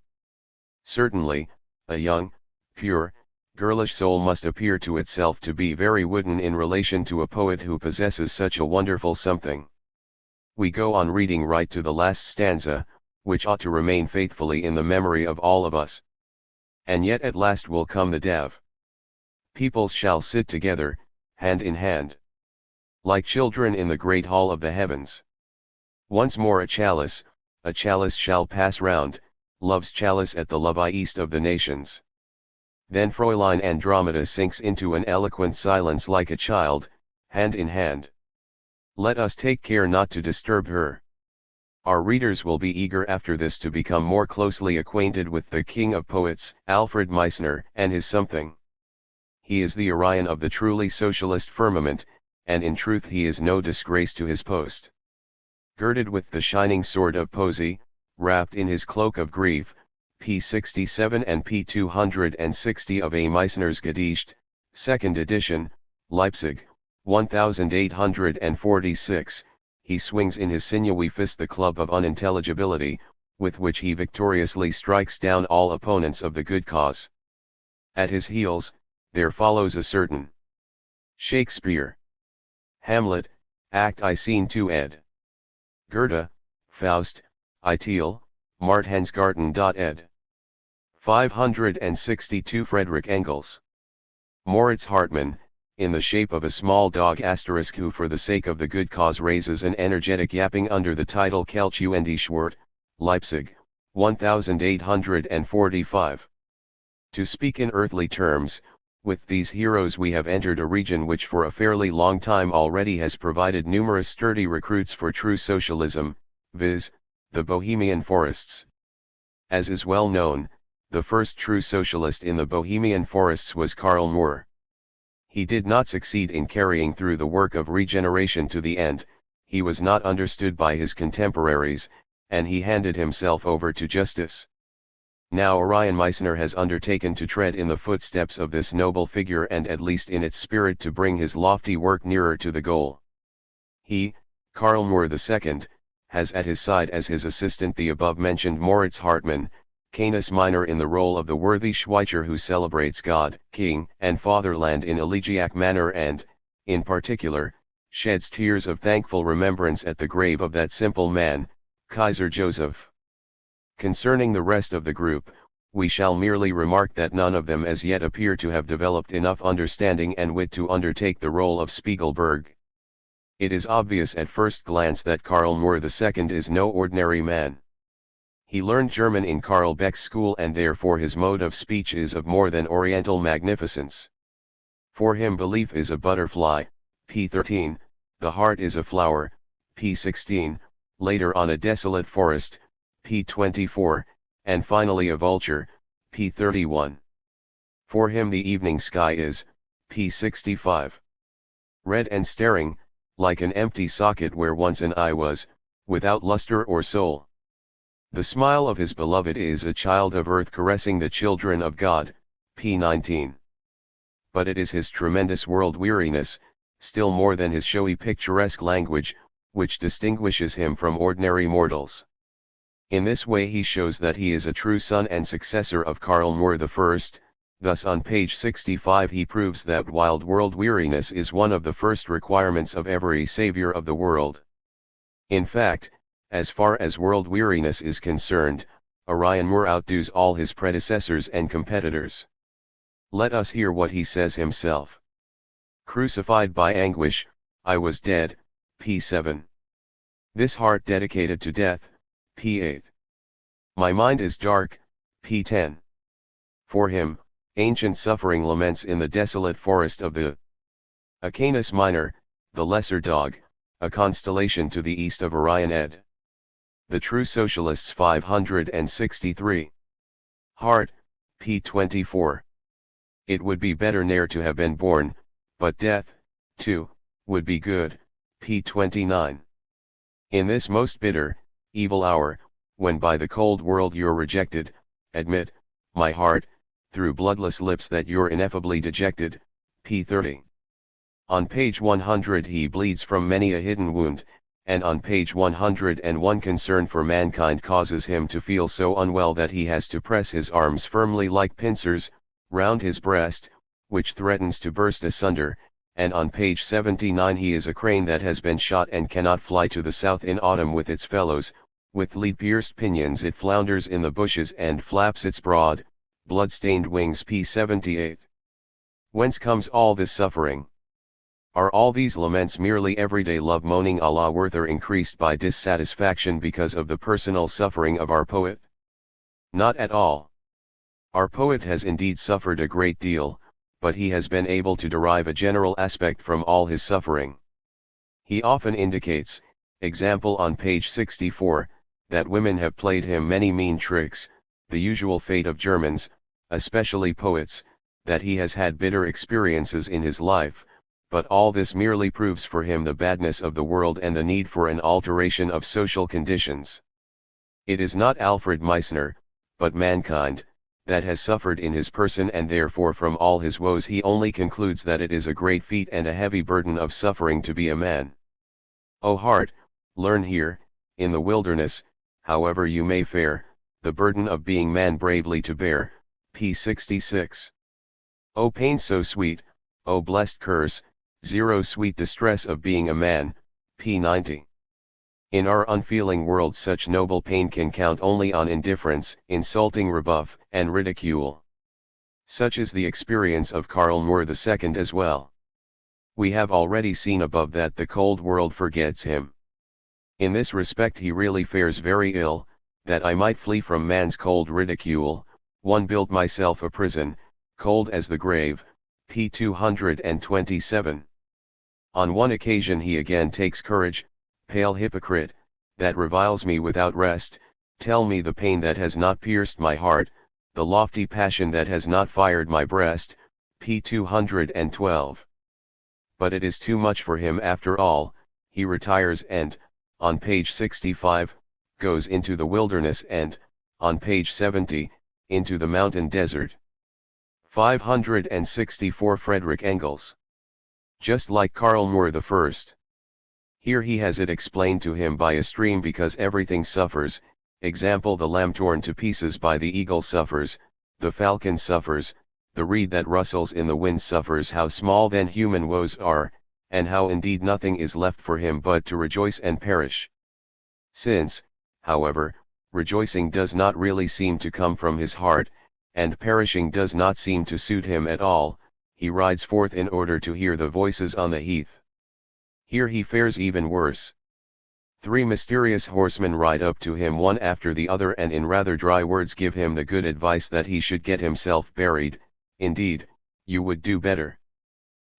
Certainly, a young, pure, girlish soul must appear to itself to be very wooden in relation to a poet who possesses such a wonderful something. We go on reading right to the last stanza, which ought to remain faithfully in the memory of all of us. And yet at last will come the dev. Peoples shall sit together, hand in hand, like children in the great hall of the heavens. Once more a chalice shall pass round, love's chalice at the love-eye east of the nations. Then Fräulein Andromeda sinks into an eloquent silence like a child, hand in hand. Let us take care not to disturb her. Our readers will be eager after this to become more closely acquainted with the king of poets, Alfred Meissner, and his something. He is the Orion of the truly socialist firmament, and in truth he is no disgrace to his post. Girded with the shining sword of poesy, wrapped in his cloak of grief, p. 67 and p. 260 of A. Meissner's Gedicht, 2nd edition, Leipzig, 1846, he swings in his sinewy fist the club of unintelligibility, with which he victoriously strikes down all opponents of the good cause. At his heels, there follows a certain Shakespeare. Hamlet, Act I Scene 2 ed. Goethe, Faust, Ideal, Martensgarten.ed. 562 Friedrich Engels. Moritz Hartmann, in the shape of a small dog *, who for the sake of the good cause raises an energetic yapping under the title Kelch und Schwert, Leipzig, 1845. To speak in earthly terms, With these heroes we have entered a region which for a fairly long time already has provided numerous sturdy recruits for true socialism, viz., the Bohemian forests. As is well known, the first true socialist in the Bohemian forests was Karl Moore. He did not succeed in carrying through the work of regeneration to the end, he was not understood by his contemporaries, and he handed himself over to justice. Now Orion Meissner has undertaken to tread in the footsteps of this noble figure and at least in its spirit to bring his lofty work nearer to the goal. He, Karl Moore II, has at his side as his assistant the above-mentioned Moritz Hartmann, Canis Minor in the role of the worthy Schweitzer who celebrates God, King, and Fatherland in elegiac manner and, in particular, sheds tears of thankful remembrance at the grave of that simple man, Kaiser Joseph. Concerning the rest of the group, we shall merely remark that none of them as yet appear to have developed enough understanding and wit to undertake the role of Spiegelberg. It is obvious at first glance that Karl Moore II is no ordinary man. He learned German in Carl Beck's school and therefore his mode of speech is of more than oriental magnificence. For him belief is a butterfly, p. 13, the heart is a flower, p. 16, later on a desolate forest, p. 24, and finally a vulture, p. 31. For him the evening sky is, p. 65. Red and staring, like an empty socket where once an eye was, without luster or soul. The smile of his beloved is a child of earth caressing the children of God, p. 19. But it is his tremendous world weariness, still more than his showy picturesque language, which distinguishes him from ordinary mortals. In this way he shows that he is a true son and successor of Karl Moore I, thus on page 65 he proves that wild world weariness is one of the first requirements of every savior of the world. In fact, as far as world weariness is concerned, Orion Moore outdoes all his predecessors and competitors. Let us hear what he says himself. Crucified by anguish, I was dead, p. 7. This heart dedicated to death, p. 8. My mind is dark, p. 10. For him, ancient suffering laments in the desolate forest of the Canis Minor, the lesser dog, a constellation to the east of Orion ed. The True Socialists 563. Heart, p. 24. It would be better ne'er to have been born, but death, too, would be good, p. 29. In this most bitter, evil hour, when by the cold world you're rejected, admit, my heart, through bloodless lips that you're ineffably dejected, p. 30. On page 100 he bleeds from many a hidden wound, and on page 101 concern for mankind causes him to feel so unwell that he has to press his arms firmly like pincers, round his breast, which threatens to burst asunder, and on page 79 he is a crane that has been shot and cannot fly to the south in autumn with its fellows, with lead-pierced pinions it flounders in the bushes and flaps its broad, blood-stained wings p. 78. Whence comes all this suffering? Are all these laments merely everyday love moaning a la Werther increased by dissatisfaction because of the personal suffering of our poet? Not at all. Our poet has indeed suffered a great deal, but he has been able to derive a general aspect from all his suffering. He often indicates, example on page 64, that women have played him many mean tricks, the usual fate of Germans, especially poets, that he has had bitter experiences in his life, but all this merely proves for him the badness of the world and the need for an alteration of social conditions. It is not Alfred Meissner, but mankind, that has suffered in his person, and therefore from all his woes he only concludes that it is a great feat and a heavy burden of suffering to be a man. O heart, learn here, in the wilderness, however you may fare, the burden of being man bravely to bear, p. 66. O pain so sweet, O blessed curse, zero sweet distress of being a man, p. 90. In our unfeeling world such noble pain can count only on indifference, insulting rebuff, and ridicule. Such is the experience of Karl Moore II as well. We have already seen above that the cold world forgets him. In this respect he really fares very ill, that I might flee from man's cold ridicule, one built myself a prison, cold as the grave, p. 227. On one occasion he again takes courage, pale hypocrite, that reviles me without rest, tell me the pain that has not pierced my heart, the lofty passion that has not fired my breast, p. 212. But it is too much for him after all, he retires and, on page 65, goes into the wilderness and, on page 70, into the mountain desert. 564 Friedrich Engels. Just like Karl I. Here he has it explained to him by a stream because everything suffers, example the lamb torn to pieces by the eagle suffers, the falcon suffers, the reed that rustles in the wind suffers. How small then human woes are, and how indeed nothing is left for him but to rejoice and perish. Since, however, rejoicing does not really seem to come from his heart, and perishing does not seem to suit him at all, he rides forth in order to hear the voices on the heath. Here he fares even worse. 3 mysterious horsemen ride up to him one after the other and in rather dry words give him the good advice that he should get himself buried. Indeed, you would do better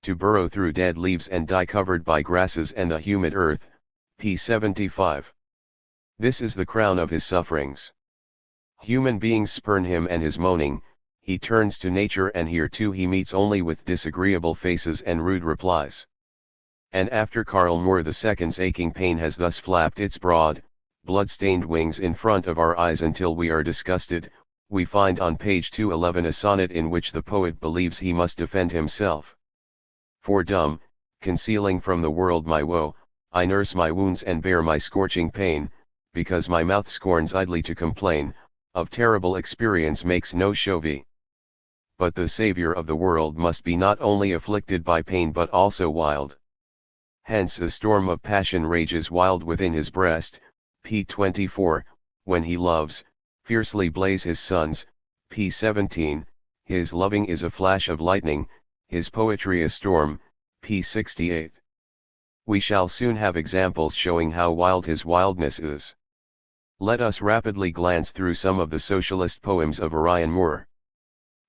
to burrow through dead leaves and die covered by grasses and the humid earth, p. 75. This is the crown of his sufferings. Human beings spurn him and his moaning, he turns to nature and here too he meets only with disagreeable faces and rude replies. And after Karl II's aching pain has thus flapped its broad, blood-stained wings in front of our eyes until we are disgusted, we find on page 211 a sonnet in which the poet believes he must defend himself. For dumb, concealing from the world my woe, I nurse my wounds and bear my scorching pain, because my mouth scorns idly to complain, of terrible experience makes no show v. But the Saviour of the world must be not only afflicted by pain but also wild. Hence a storm of passion rages wild within his breast, p. 24, when he loves, fiercely blaze his suns, p. 17, his loving is a flash of lightning, his poetry a storm, p. 68. We shall soon have examples showing how wild his wildness is. Let us rapidly glance through some of the socialist poems of Orion Moore.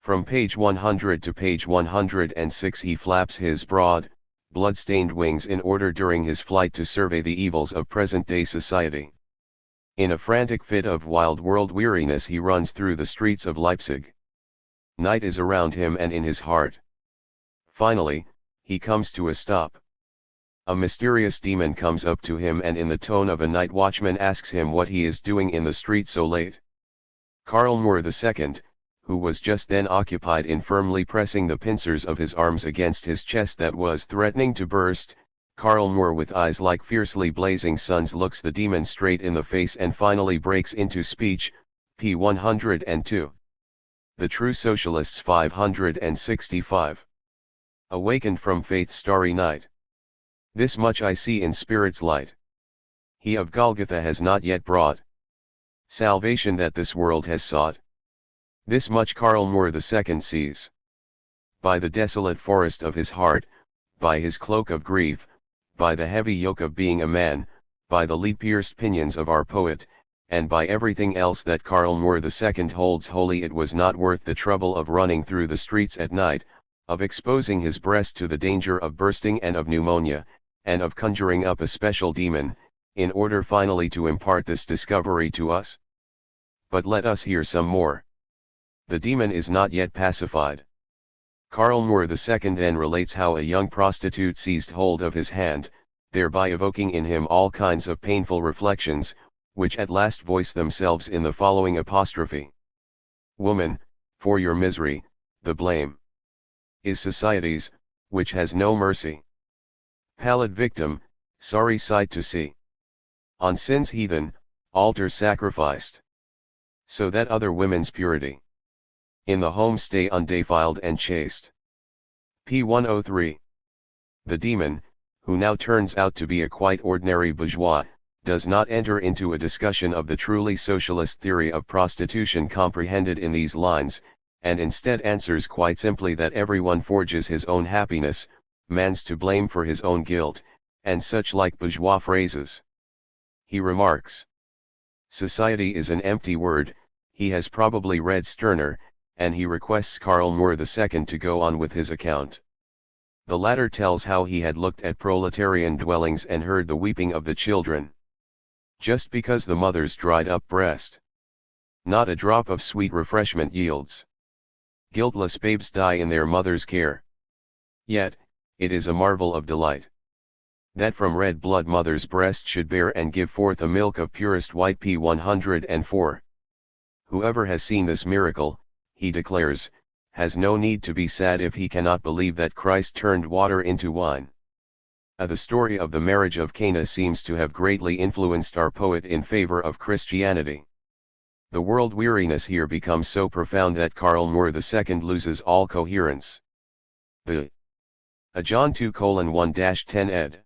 From page 100 to page 106 he flaps his broad, blood-stained wings in order during his flight to survey the evils of present-day society. In a frantic fit of wild world weariness he runs through the streets of Leipzig. Night is around him and in his heart. Finally, he comes to a stop. A mysterious demon comes up to him and in the tone of a night watchman asks him what he is doing in the street so late. Karl II, who was just then occupied in firmly pressing the pincers of his arms against his chest that was threatening to burst, Karl Moore with eyes like fiercely blazing suns looks the demon straight in the face and finally breaks into speech, p. 102. The True Socialists 565. Awakened from faith's starry night. This much I see in spirit's light. He of Golgotha has not yet brought salvation that this world has sought. This much Karl Moore II sees. By the desolate forest of his heart, by his cloak of grief, by the heavy yoke of being a man, by the lead-pierced pinions of our poet, and by everything else that Karl Moore II holds holy, it was not worth the trouble of running through the streets at night, of exposing his breast to the danger of bursting and of pneumonia, and of conjuring up a special demon, in order finally to impart this discovery to us. But let us hear some more. The demon is not yet pacified. Karl Moore II then relates how a young prostitute seized hold of his hand, thereby evoking in him all kinds of painful reflections, which at last voice themselves in the following apostrophe. Woman, for your misery, the blame is society's, which has no mercy. Pallid victim, sorry sight to see. On sin's heathen altar sacrificed, so that other women's purity in the home stay undefiled and chaste. p. 103. The demon, who now turns out to be a quite ordinary bourgeois, does not enter into a discussion of the truly socialist theory of prostitution comprehended in these lines, and instead answers quite simply that everyone forges his own happiness, man's to blame for his own guilt, and such like bourgeois phrases. He remarks, society is an empty word. He has probably read Stirner, and he requests Karl II to go on with his account. The latter tells how he had looked at proletarian dwellings and heard the weeping of the children. Just because the mother's dried up breast, not a drop of sweet refreshment yields. Guiltless babes die in their mother's care. Yet, it is a marvel of delight that from red blood mother's breast should bear and give forth a milk of purest white. P. 104. Whoever has seen this miracle, he declares, has no need to be sad if he cannot believe that Christ turned water into wine. The story of the marriage of Cana seems to have greatly influenced our poet in favor of Christianity. The world weariness here becomes so profound that Karl II loses all coherence. The John 2:1-10 ed.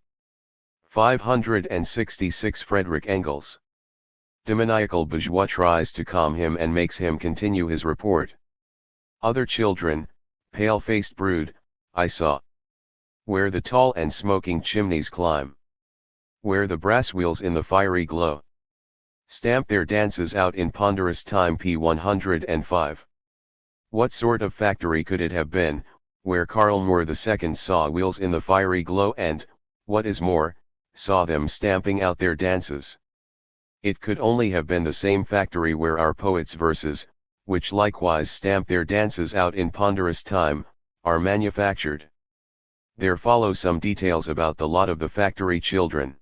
566 Friedrich Engels. Demoniacal bourgeois tries to calm him and makes him continue his report. Other children, pale-faced brood, I saw, where the tall and smoking chimneys climb, where the brass wheels in the fiery glow stamp their dances out in ponderous time. P. 105. What sort of factory could it have been, where Karl II saw wheels in the fiery glow and, what is more, saw them stamping out their dances? It could only have been the same factory where our poet's verses, which likewise stamp their dances out in ponderous time, are manufactured. There follow some details about the lot of the factory children.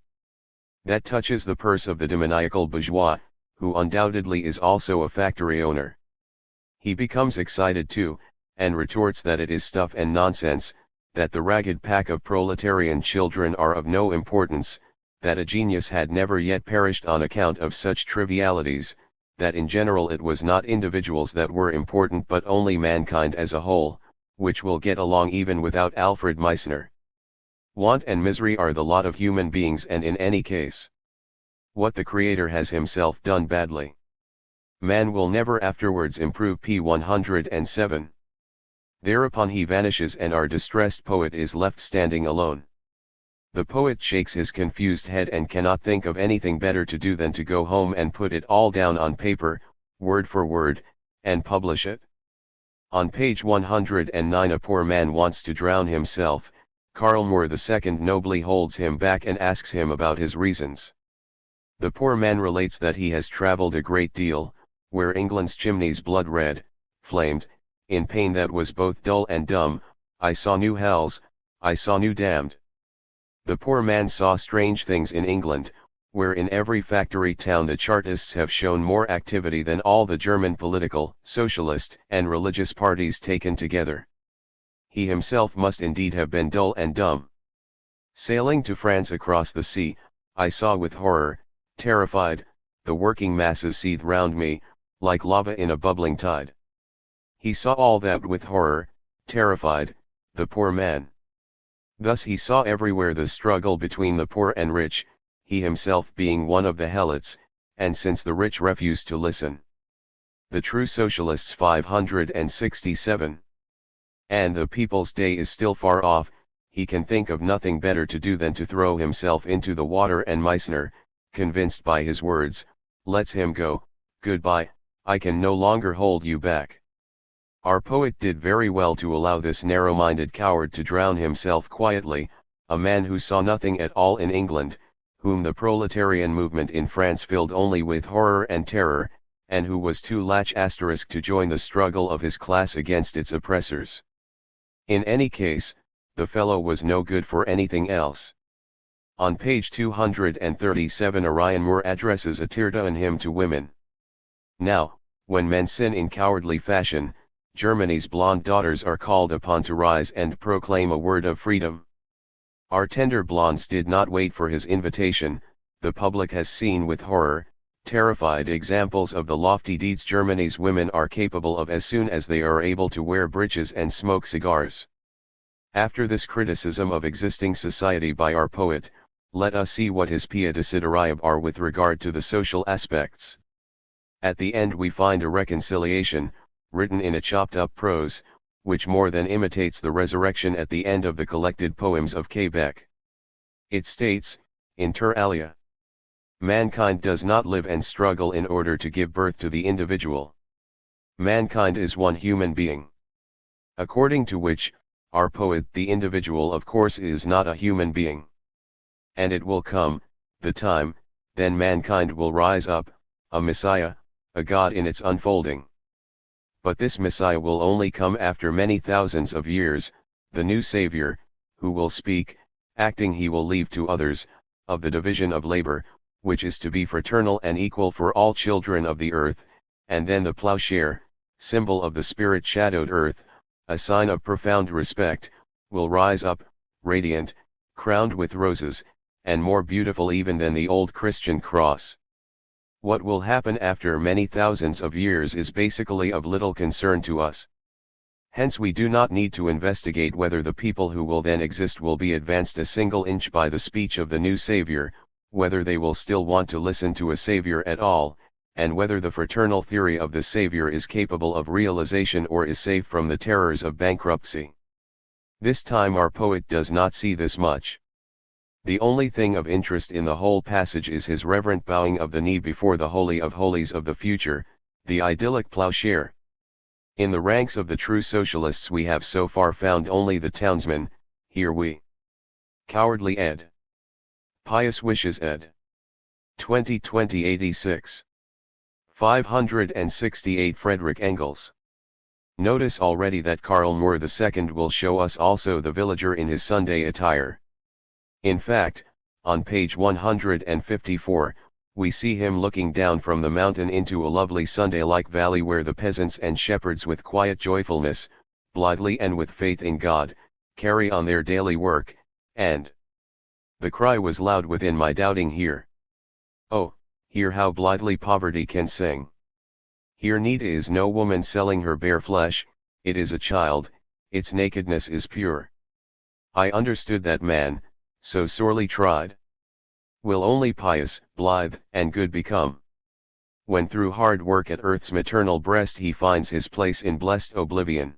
That touches the purse of the demoniacal bourgeois, who undoubtedly is also a factory owner. He becomes excited too, and retorts that it is stuff and nonsense, that the ragged pack of proletarian children are of no importance, that a genius had never yet perished on account of such trivialities, that in general it was not individuals that were important but only mankind as a whole, which will get along even without Alfred Meissner. Want and misery are the lot of human beings, and in any case, what the Creator has himself done badly, man will never afterwards improve. P. 107. Thereupon he vanishes and our distressed poet is left standing alone. The poet shakes his confused head and cannot think of anything better to do than to go home and put it all down on paper, word for word, and publish it. On page 109 a poor man wants to drown himself. Karl II nobly holds him back and asks him about his reasons. The poor man relates that he has travelled a great deal, where England's chimneys blood red, flamed, in pain that was both dull and dumb. I saw new hells, I saw new damned. The poor man saw strange things in England, where in every factory town the Chartists have shown more activity than all the German political, socialist, and religious parties taken together. He himself must indeed have been dull and dumb. Sailing to France across the sea, I saw with horror, terrified, the working masses seethe round me, like lava in a bubbling tide. He saw all that with horror, terrified, the poor man. Thus he saw everywhere the struggle between the poor and rich, he himself being one of the helots, and since the rich refused to listen, the true socialists. 567. And the people's day is still far off, he can think of nothing better to do than to throw himself into the water, and Meissner, convinced by his words, lets him go. Goodbye, I can no longer hold you back. Our poet did very well to allow this narrow-minded coward to drown himself quietly, a man who saw nothing at all in England, whom the proletarian movement in France filled only with horror and terror, and who was too latch asterisk to join the struggle of his class against its oppressors. In any case, the fellow was no good for anything else. On page 237 Orion Moore addresses a Tirtan hymn to women. Now, when men sin in cowardly fashion, Germany's blonde daughters are called upon to rise and proclaim a word of freedom. Our tender blondes did not wait for his invitation. The public has seen with horror, terrified examples of the lofty deeds Germany's women are capable of as soon as they are able to wear breeches and smoke cigars. After this criticism of existing society by our poet, let us see what his pia desideria are with regard to the social aspects. At the end we find a reconciliation, written in a chopped-up prose, which more than imitates the resurrection at the end of the collected poems of Quebec. It states, inter alia, mankind does not live and struggle in order to give birth to the individual. Mankind is one human being. According to which, our poet, the individual of course is not a human being. And it will come, the time, then mankind will rise up, a Messiah, a God in its unfolding. But this Messiah will only come after many thousands of years, the new Savior, who will speak, acting he will leave to others, of the division of labor, which is to be fraternal and equal for all children of the earth, and then the plowshare, symbol of the spirit-shadowed earth, a sign of profound respect, will rise up, radiant, crowned with roses, and more beautiful even than the old Christian cross. What will happen after many thousands of years is basically of little concern to us. Hence we do not need to investigate whether the people who will then exist will be advanced a single inch by the speech of the new Savior, whether they will still want to listen to a Savior at all, and whether the fraternal theory of the Savior is capable of realization or is safe from the terrors of bankruptcy. This time our poet does not see this much. The only thing of interest in the whole passage is his reverent bowing of the knee before the Holy of Holies of the future, the idyllic plowshare. In the ranks of the true socialists we have so far found only the townsman, here we. Cowardly ed. Pious wishes ed. 2020 86. 568 Friedrich Engels. Notice already that Karl II will show us also the villager in his Sunday attire. In fact, on page 154, we see him looking down from the mountain into a lovely Sunday-like valley where the peasants and shepherds with quiet joyfulness, blithely and with faith in God, carry on their daily work, and the cry was loud within my doubting hear. Oh, hear how blithely poverty can sing. Here need is no woman selling her bare flesh, it is a child, its nakedness is pure. I understood that man, so sorely tried, will only pious, blithe, and good become, when through hard work at earth's maternal breast he finds his place in blessed oblivion.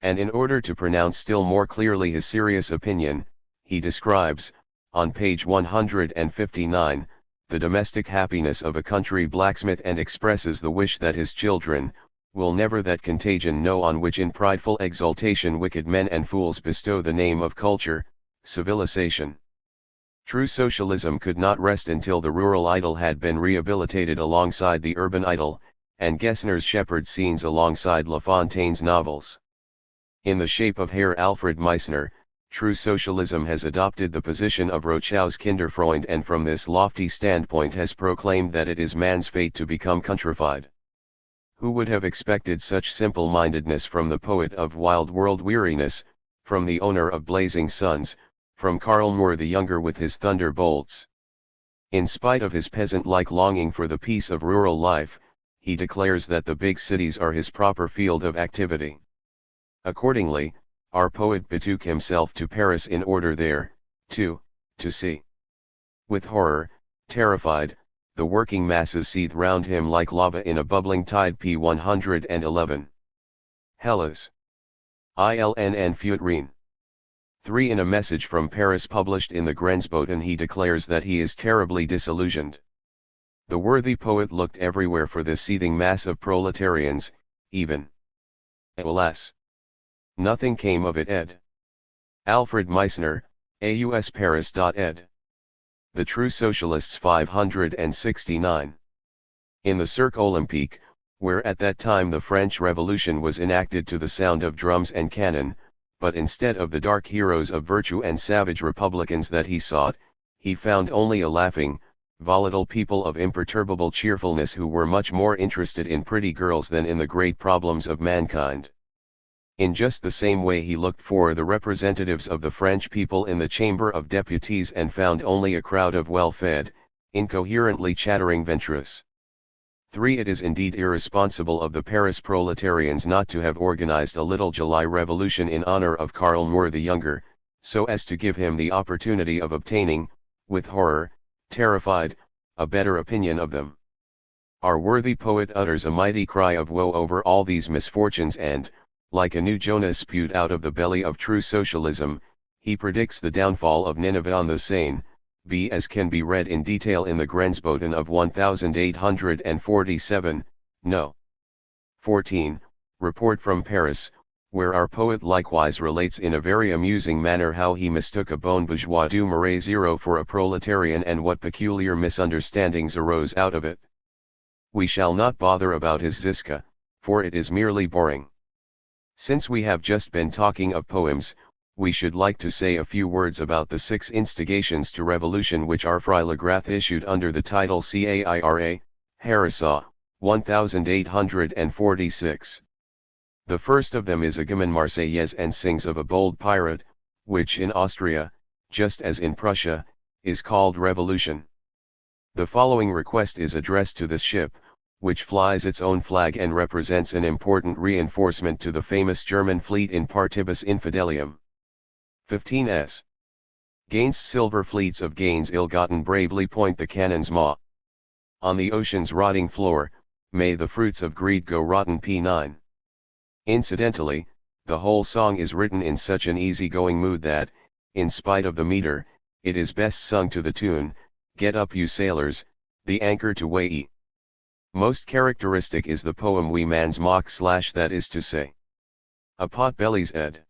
And in order to pronounce still more clearly his serious opinion, he describes, on page 159, the domestic happiness of a country blacksmith and expresses the wish that his children, will never that contagion know on which in prideful exultation wicked men and fools bestow the name of culture, civilization. True socialism could not rest until the rural idyll had been rehabilitated alongside the urban idyll, and Gessner's shepherd scenes alongside La Fontaine's novels. In the shape of Herr Alfred Meissner, true socialism has adopted the position of Rousseau's Kinderfreund and from this lofty standpoint has proclaimed that it is man's fate to become countrified. Who would have expected such simple-mindedness from the poet of wild world weariness, from the owner of blazing suns, from Karl the Younger with his thunderbolts? In spite of his peasant-like longing for the peace of rural life, he declares that the big cities are his proper field of activity. Accordingly, our poet betook himself to Paris in order there, to see. With horror, terrified, the working masses seethe round him like lava in a bubbling tide. P. 111. Hellas. ILNN Futrine. 3. In a message from Paris published in the Grenzboten he declares that he is terribly disillusioned. The worthy poet looked everywhere for this seething mass of proletarians, even. Alas! Nothing came of it ed. Alfred Meissner, AUS Paris. Ed. The True Socialists 569. In the Cirque Olympique, where at that time the French Revolution was enacted to the sound of drums and cannon, but instead of the dark heroes of virtue and savage republicans that he sought, he found only a laughing, volatile people of imperturbable cheerfulness who were much more interested in pretty girls than in the great problems of mankind. In just the same way he looked for the representatives of the French people in the Chamber of Deputies and found only a crowd of well-fed, incoherently chattering ventrous. 3. It is indeed irresponsible of the Paris proletarians not to have organized a little July revolution in honor of Karl the Younger, so as to give him the opportunity of obtaining, with horror, terrified, a better opinion of them. Our worthy poet utters a mighty cry of woe over all these misfortunes and, like a new Jonah spewed out of the belly of true socialism, he predicts the downfall of Nineveh on the Seine, as can be read in detail in the Grenzboten of 1847, no. 14. Report from Paris, where our poet likewise relates in a very amusing manner how he mistook a bon bourgeois du Marais zero for a proletarian and what peculiar misunderstandings arose out of it. We shall not bother about his Ziska, for it is merely boring. Since we have just been talking of poems, we should like to say a few words about the 6 instigations to revolution which our Freilagrath issued under the title Caira, Harissa, 1846. The first of them is a Gamin Marseillaise and sings of a bold pirate, which in Austria, just as in Prussia, is called revolution. The following request is addressed to this ship, which flies its own flag and represents an important reinforcement to the famous German fleet in partibus infidelium. 15s. Gainst silver fleets of gains ill-gotten bravely point the cannon's maw. On the ocean's rotting floor, may the fruits of greed go rotten. P9. Incidentally, the whole song is written in such an easy-going mood that, in spite of the meter, it is best sung to the tune, "Get up you sailors, the anchor to weigh." Most characteristic is the poem "We Man's Mock / that is to say. A Potbellies ed.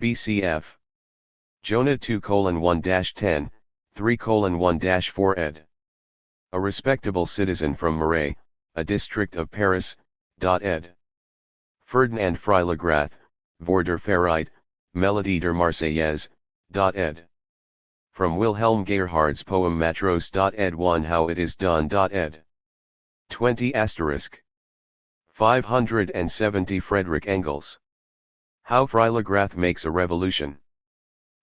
BCF. Jonah 2:1-10, 3:1-4 ed. A respectable citizen from Marais, a district of Paris, ed. Ferdinand Freilagrath, Voor der Vrijheid, Melodie der Marseillaise, ed. From Wilhelm Gerhard's poem Matros. Ed. 1 How it is done. Ed. 20 *. 570 Friedrich Engels. How Freilagrath makes a revolution.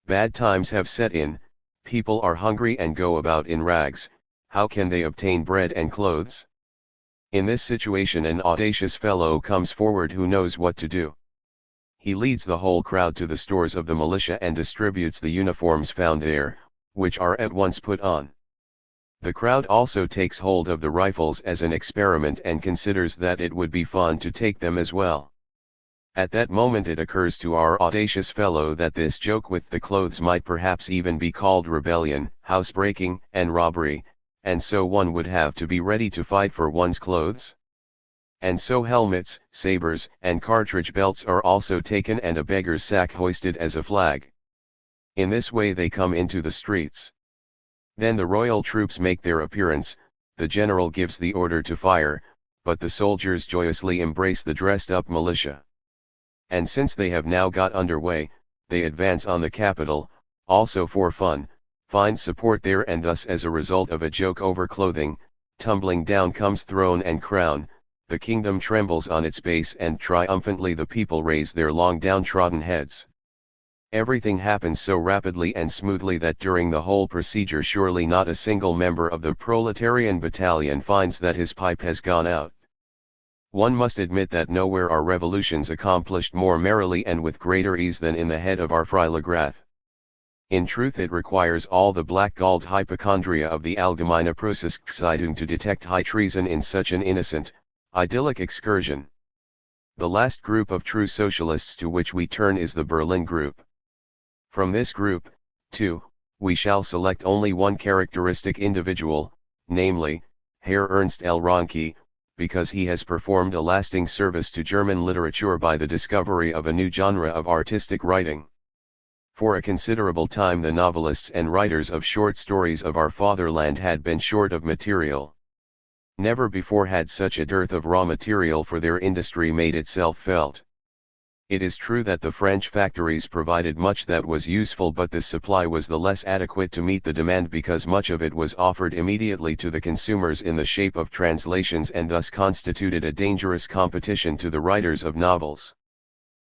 Bad times have set in, people are hungry and go about in rags, how can they obtain bread and clothes? In this situation an audacious fellow comes forward who knows what to do. He leads the whole crowd to the stores of the militia and distributes the uniforms found there, which are at once put on. The crowd also takes hold of the rifles as an experiment and considers that it would be fun to take them as well. At that moment it occurs to our audacious fellow that this joke with the clothes might perhaps even be called rebellion, housebreaking, and robbery, and so one would have to be ready to fight for one's clothes. And so helmets, sabers, and cartridge belts are also taken and a beggar's sack hoisted as a flag. In this way they come into the streets. Then the royal troops make their appearance, the general gives the order to fire, but the soldiers joyously embrace the dressed-up militia. And since they have now got under way, they advance on the capital, also for fun, find support there and thus as a result of a joke over clothing, tumbling down comes throne and crown, the kingdom trembles on its base and triumphantly the people raise their long downtrodden heads. Everything happens so rapidly and smoothly that during the whole procedure surely not a single member of the proletarian battalion finds that his pipe has gone out. One must admit that nowhere are revolutions accomplished more merrily and with greater ease than in the head of our Freilagrath. In truth it requires all the black-galled hypochondria of the Allgemeine Preußischzeitung to detect high treason in such an innocent, idyllic excursion. The last group of true socialists to which we turn is the Berlin group. From this group, too, we shall select only one characteristic individual, namely, Herr Ernst L. Röncke, because he has performed a lasting service to German literature by the discovery of a new genre of artistic writing. For a considerable time the novelists and writers of short stories of our fatherland had been short of material. Never before had such a dearth of raw material for their industry made itself felt. It is true that the French factories provided much that was useful, but this supply was the less adequate to meet the demand because much of it was offered immediately to the consumers in the shape of translations and thus constituted a dangerous competition to the writers of novels.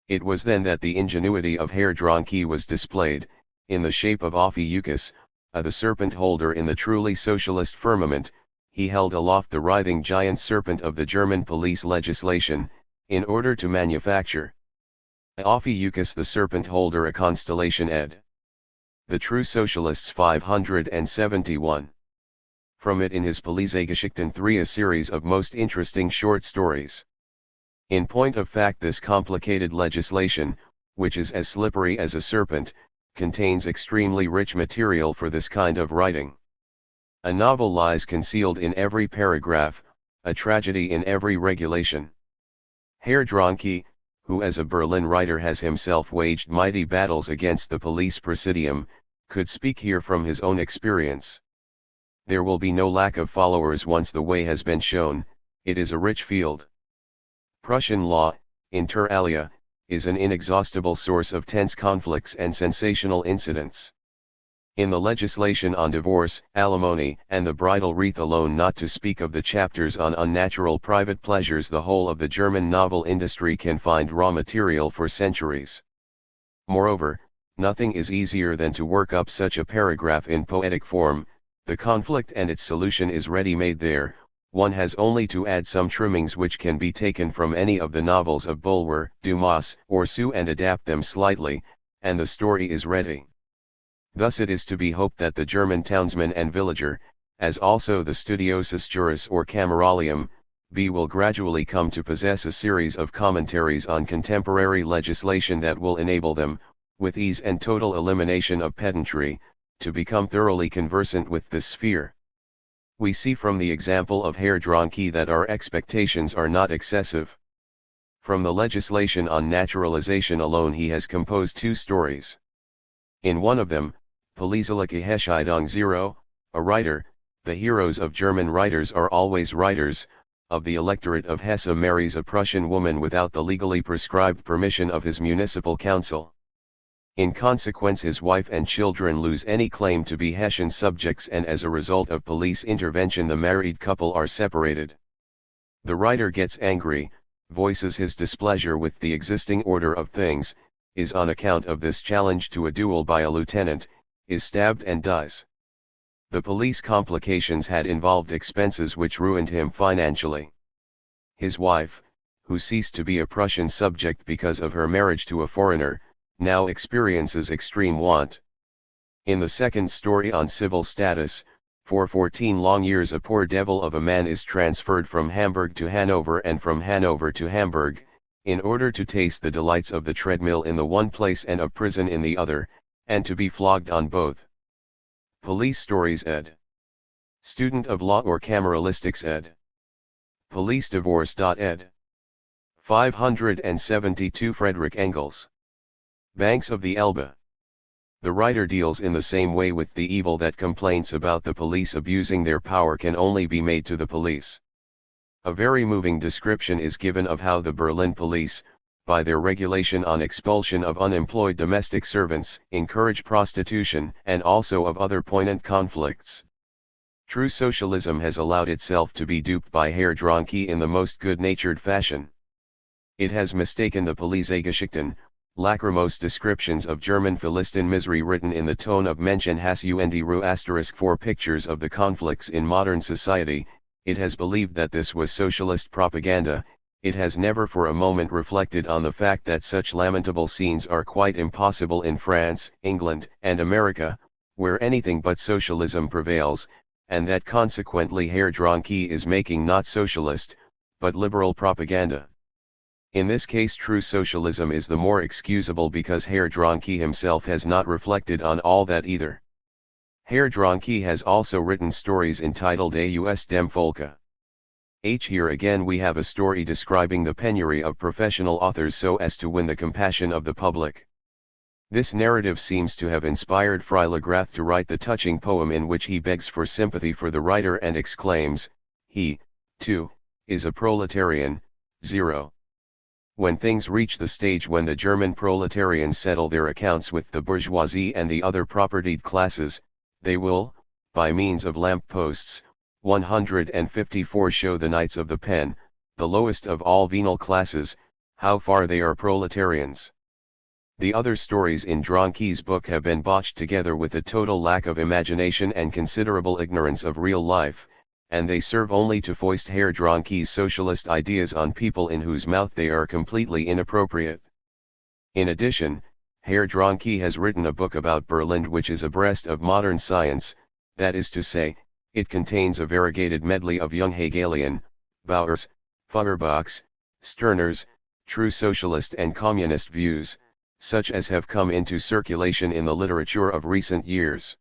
It was then that the ingenuity of Herr Röncke was displayed, in the shape of Ophiuchus, the serpent holder in the truly socialist firmament. He held aloft the writhing giant serpent of the German police legislation, in order to manufacture Ophiuchus the serpent holder a constellation ed. The True Socialists 571. From it in his Polizegeschichten 3 a series of most interesting short stories. In point of fact this complicated legislation, which is as slippery as a serpent, contains extremely rich material for this kind of writing. A novel lies concealed in every paragraph, a tragedy in every regulation. Herr Dronke, who as a Berlin writer has himself waged mighty battles against the police presidium, could speak here from his own experience. There will be no lack of followers once the way has been shown, it is a rich field. Prussian law, inter alia, is an inexhaustible source of tense conflicts and sensational incidents. In the legislation on divorce, alimony, and the bridal wreath alone, not to speak of the chapters on unnatural private pleasures, the whole of the German novel industry can find raw material for centuries. Moreover, nothing is easier than to work up such a paragraph in poetic form. The conflict and its solution is ready-made there. One has only to add some trimmings which can be taken from any of the novels of Bulwer, Dumas, or Sue and adapt them slightly, and the story is ready. Thus it is to be hoped that the German townsman and villager, as also the studiosus juris or cameralium, will gradually come to possess a series of commentaries on contemporary legislation that will enable them, with ease and total elimination of pedantry, to become thoroughly conversant with this sphere. We see from the example of Herr Dronke that our expectations are not excessive. From the legislation on naturalization alone he has composed 2 stories. In one of them, Polizeiliche Heschheidung 0, a writer, the heroes of German writers are always writers, of the electorate of Hesse marries a Prussian woman without the legally prescribed permission of his municipal council. In consequence his wife and children lose any claim to be Hessian subjects, and as a result of police intervention the married couple are separated. The writer gets angry, voices his displeasure with the existing order of things, is on account of this challenged to a duel by a lieutenant, is stabbed and dies. The police complications had involved expenses which ruined him financially. His wife, who ceased to be a Prussian subject because of her marriage to a foreigner, now experiences extreme want. In the second story on civil status, for 14 long years a poor devil of a man is transferred from Hamburg to Hanover and from Hanover to Hamburg, in order to taste the delights of the treadmill in the one place and of prison in the other, and to be flogged on both. Police Stories ed. Student of Law or Cameralistics ed. Police Divorce. Ed. 572 Friedrich Engels. Banks of the Elbe. The writer deals in the same way with the evil that complaints about the police abusing their power can only be made to the police. A very moving description is given of how the Berlin police, by their regulation on expulsion of unemployed domestic servants, encourage prostitution, and also of other poignant conflicts. True socialism has allowed itself to be duped by Herr Dronke in the most good-natured fashion. It has mistaken the Polizeigeschichten, lachrymose descriptions of German Philistine misery written in the tone of Menschenhass und Ruhe** for pictures of the conflicts in modern society. It has believed that this was socialist propaganda. It has never for a moment reflected on the fact that such lamentable scenes are quite impossible in France, England, and America, where anything but socialism prevails, and that consequently Herr Dronke is making not socialist, but liberal propaganda. In this case true socialism is the more excusable because Herr Dronke himself has not reflected on all that either. Herr Dronke has also written stories entitled Aus dem Volke. Here again we have a story describing the penury of professional authors so as to win the compassion of the public. This narrative seems to have inspired Freiligrath to write the touching poem in which he begs for sympathy for the writer and exclaims, he, too, is a proletarian. 0. When things reach the stage when the German proletarians settle their accounts with the bourgeoisie and the other propertied classes, they will, by means of lamp posts, 154 show the knights of the pen, the lowest of all venal classes, how far they are proletarians. The other stories in Dronke's book have been botched together with a total lack of imagination and considerable ignorance of real life, and they serve only to foist Herr Dronke's socialist ideas on people in whose mouth they are completely inappropriate. In addition, Herr Dronke has written a book about Berlin which is abreast of modern science, that is to say, it contains a variegated medley of young Hegelian, Bauers, Feuerbachs, Stirners, true socialist and communist views, such as have come into circulation in the literature of recent years.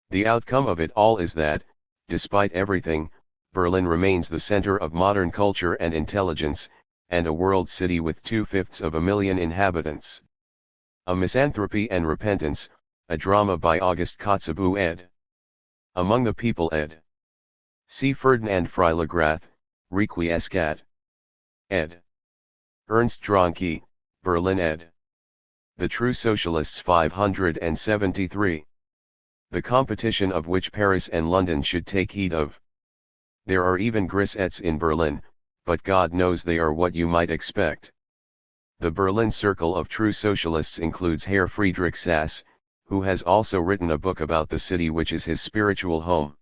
The outcome of it all is that, despite everything, Berlin remains the center of modern culture and intelligence, and a world city with 2/5 inhabitants. A Misanthropy and Repentance, a drama by August Kotzebue ed. Among the People ed. C. Ferdinand Freiligrath, Requiescat. ed. Ernst Dronke, Berlin ed. The True Socialists 573. The competition of which Paris and London should take heed of. There are even grisettes in Berlin, but God knows they are what you might expect. The Berlin Circle of True Socialists includes Herr Friedrich Sass, who has also written a book about the city which is his spiritual home.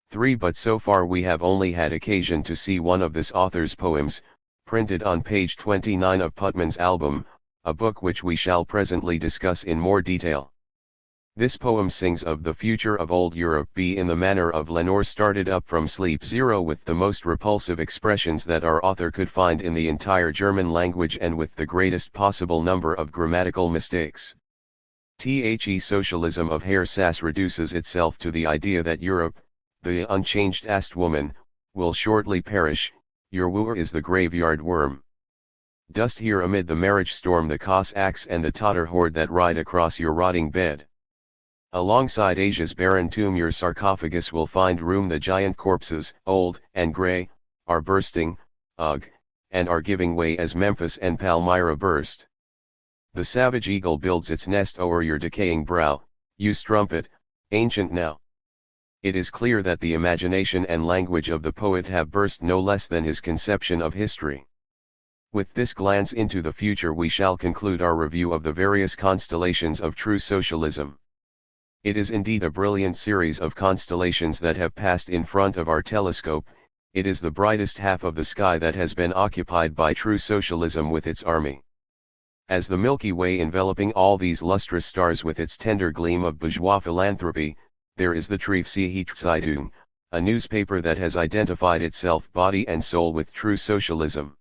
3. But so far we have only had occasion to see one of this author's poems, printed on page 29 of Putman's album, a book which we shall presently discuss in more detail. This poem sings of the future of old Europe in the manner of Lenore started up from sleep zero with the most repulsive expressions that our author could find in the entire German language and with the greatest possible number of grammatical mistakes. The socialism of Herr Sass reduces itself to the idea that Europe, the unchanged asked woman, will shortly perish, your wooer is the graveyard worm. Dust here amid the marriage storm the Cossacks and the Tatar horde that ride across your rotting bed. Alongside Asia's barren tomb your sarcophagus will find room the giant corpses, old and grey, are bursting, and are giving way as Memphis and Palmyra burst. The savage eagle builds its nest o'er your decaying brow, you strumpet, ancient now. It is clear that the imagination and language of the poet have burst no less than his conception of history. With this glance into the future we shall conclude our review of the various constellations of true socialism. It is indeed a brilliant series of constellations that have passed in front of our telescope. It is the brightest half of the sky that has been occupied by true socialism with its army. As the Milky Way enveloping all these lustrous stars with its tender gleam of bourgeois philanthropy, there is the Zeitung, a newspaper that has identified itself body and soul with true socialism.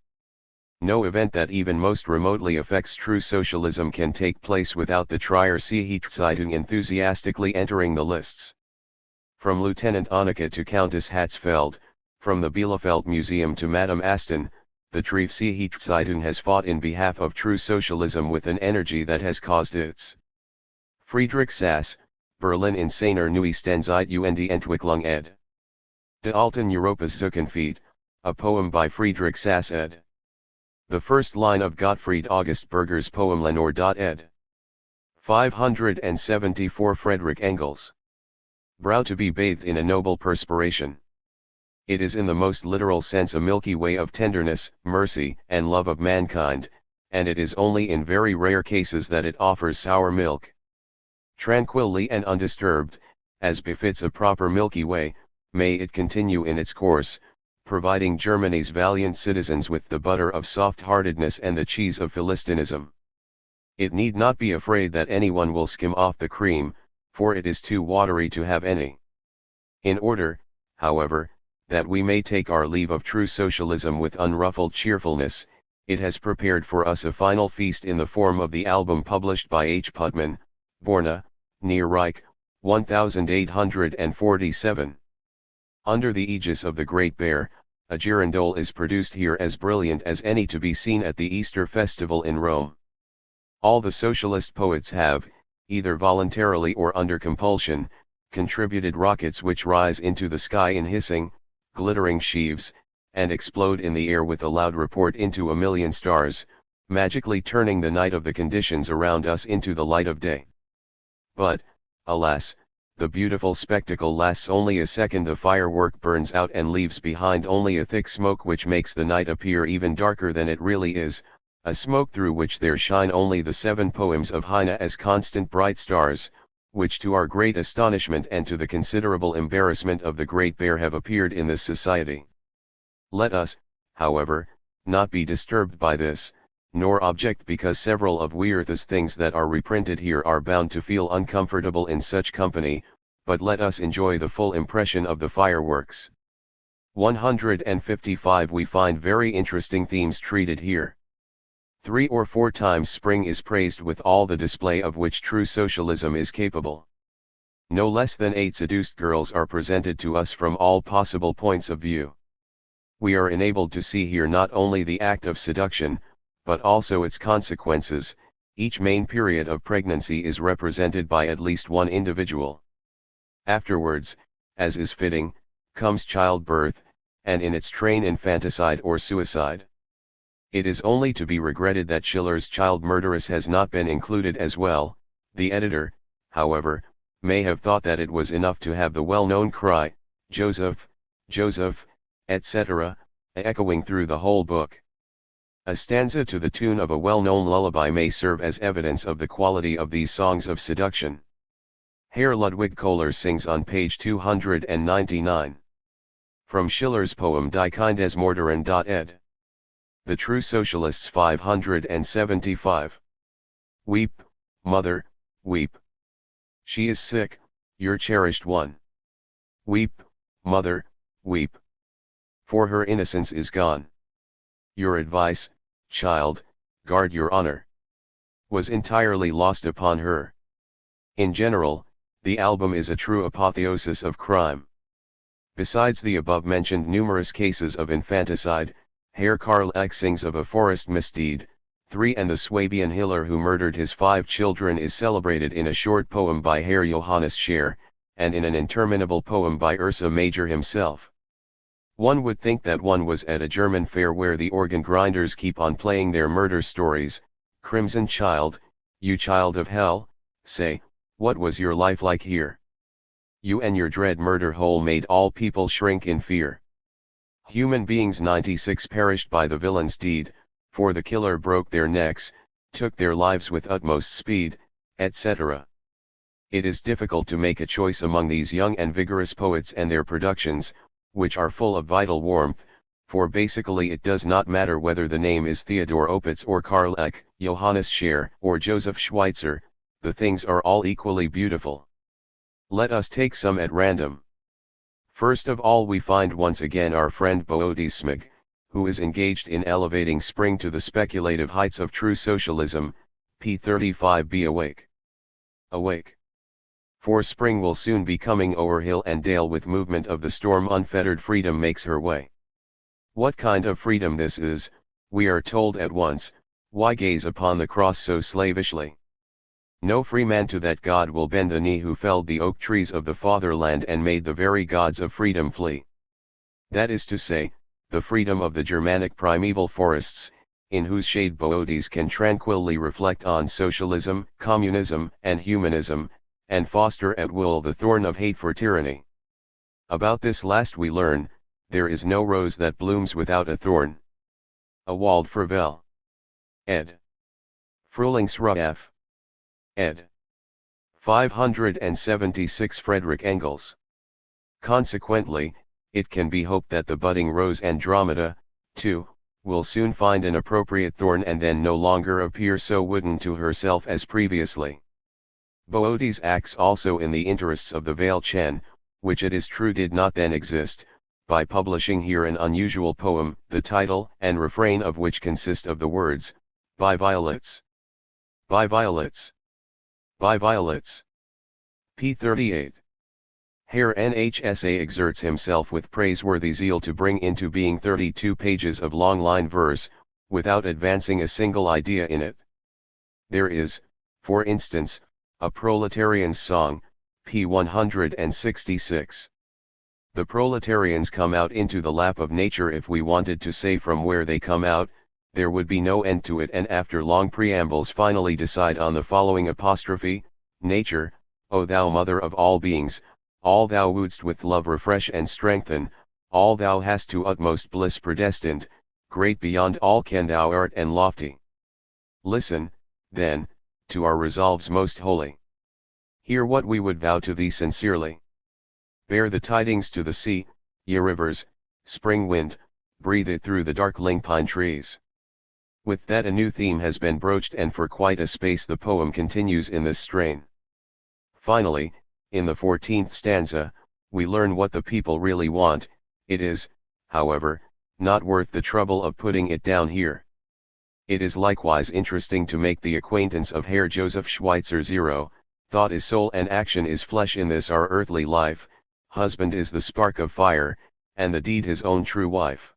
No event that even most remotely affects true socialism can take place without the Zeitung enthusiastically entering the lists. From Lieutenant Anneke to Countess Hatzfeld, from the Bielefeld Museum to Madame Aston, the Zeitung has fought in behalf of true socialism with an energy that has caused its. Friedrich Sass, Berlin in seiner neuesten Zeit und Entwicklung ed. De Alten Europas Zukunft, a poem by Friedrich Sass ed. The first line of Gottfried August Berger's poem Lenore. Ed. 574 Friedrich Engels. Brow to be bathed in a noble perspiration. It is in the most literal sense a Milky Way of tenderness, mercy, and love of mankind, and it is only in very rare cases that it offers sour milk. Tranquilly and undisturbed, as befits a proper Milky Way, may it continue in its course, providing Germany's valiant citizens with the butter of soft-heartedness and the cheese of Philistinism. It need not be afraid that anyone will skim off the cream, for it is too watery to have any. In order, however, that we may take our leave of true socialism with unruffled cheerfulness, it has prepared for us a final feast in the form of the album published by H. Putman, Borna, near Reich, 1847. Under the aegis of the Great Bear, a girandole is produced here as brilliant as any to be seen at the Easter festival in Rome. All the socialist poets have, either voluntarily or under compulsion, contributed rockets which rise into the sky in hissing, glittering sheaves, and explode in the air with a loud report into a million stars, magically turning the night of the conditions around us into the light of day. But, alas, the beautiful spectacle lasts only a second. The firework burns out and leaves behind only a thick smoke which makes the night appear even darker than it really is, a smoke through which there shine only the 7 poems of Heine as constant bright stars, which to our great astonishment and to the considerable embarrassment of the Great Bear have appeared in this society. Let us, however, not be disturbed by this, nor object because several of Werther's things that are reprinted here are bound to feel uncomfortable in such company, but let us enjoy the full impression of the fireworks. 155 We find very interesting themes treated here. 3 or 4 times spring is praised with all the display of which true socialism is capable. No less than 8 seduced girls are presented to us from all possible points of view. We are enabled to see here not only the act of seduction, but also its consequences. Each main period of pregnancy is represented by at least one individual. Afterwards, as is fitting, comes childbirth, and in its train infanticide or suicide. It is only to be regretted that Schiller's child murderess has not been included as well. The editor, however, may have thought that it was enough to have the well-known cry, "Joseph, Joseph," etc., echoing through the whole book. A stanza to the tune of a well-known lullaby may serve as evidence of the quality of these songs of seduction. Herr Ludwig Kohler sings on page 299. From Schiller's poem Die Kindesmorderin. Ed. The True Socialists 575. Weep, mother, weep. She is sick, your cherished one. Weep, mother, weep. For her innocence is gone. Your advice, child, guard your honor, was entirely lost upon her. In general, the album is a true apotheosis of crime. Besides the above-mentioned numerous cases of infanticide, Herr Karl sings of a forest misdeed, 3, and the Swabian Hiller who murdered his 5 children is celebrated in a short poem by Herr Johannes Scher, and in an interminable poem by Ursa Major himself. One would think that one was at a German fair where the organ grinders keep on playing their murder stories. Crimson child, you child of hell, say, what was your life like here? You and your dread murder hole made all people shrink in fear. Human beings 96 perished by the villain's deed, for the killer broke their necks, took their lives with utmost speed, etc. It is difficult to make a choice among these young and vigorous poets and their productions, which are full of vital warmth, for basically it does not matter whether the name is Theodor Opitz or Karl Eck, Johannes Scher or Joseph Schweitzer, the things are all equally beautiful. Let us take some at random. First of all we find once again our friend Boötes Smig, who is engaged in elevating spring to the speculative heights of true socialism. P. 35. Be awake. Awake. For spring will soon be coming o'er hill and dale, with movement of the storm unfettered freedom makes her way. What kind of freedom this is, we are told at once. Why gaze upon the cross so slavishly? No free man to that God will bend the knee who felled the oak trees of the fatherland and made the very gods of freedom flee. That is to say, the freedom of the Germanic primeval forests, in whose shade Boötes can tranquilly reflect on socialism, communism, and humanism, and foster at will the thorn of hate for tyranny. About this last we learn, there is no rose that blooms without a thorn. Awald Fravel. Ed. Frühlingsruhe F. Ed. 576 Friedrich Engels. Consequently, it can be hoped that the budding rose Andromeda, too, will soon find an appropriate thorn and then no longer appear so wooden to herself as previously. Boötes acts also in the interests of the Veil Chen, which it is true did not then exist, by publishing here an unusual poem, the title and refrain of which consist of the words, "By violets. By violets. By violets." P. 38. Herr Nhsa exerts himself with praiseworthy zeal to bring into being 32 pages of long line verse, without advancing a single idea in it. There is, for instance, a proletarian's song, p. 166. The proletarians come out into the lap of nature. If we wanted to say from where they come out, there would be no end to it, and after long preambles finally decide on the following apostrophe: Nature, O thou mother of all beings, all thou wouldst with love refresh and strengthen, all thou hast to utmost bliss predestined, great beyond all can thou art and lofty. Listen, then, to our resolves most holy. Hear what we would vow to thee sincerely. Bear the tidings to the sea, ye rivers, spring wind, breathe it through the darkling pine trees. With that a new theme has been broached, and for quite a space the poem continues in this strain. Finally, in the 14th stanza, we learn what the people really want. It is, however, not worth the trouble of putting it down here. It is likewise interesting to make the acquaintance of Herr Joseph Schweitzer. 0. Thought is soul and action is flesh in this our earthly life, husband is the spark of fire, and the deed his own true wife.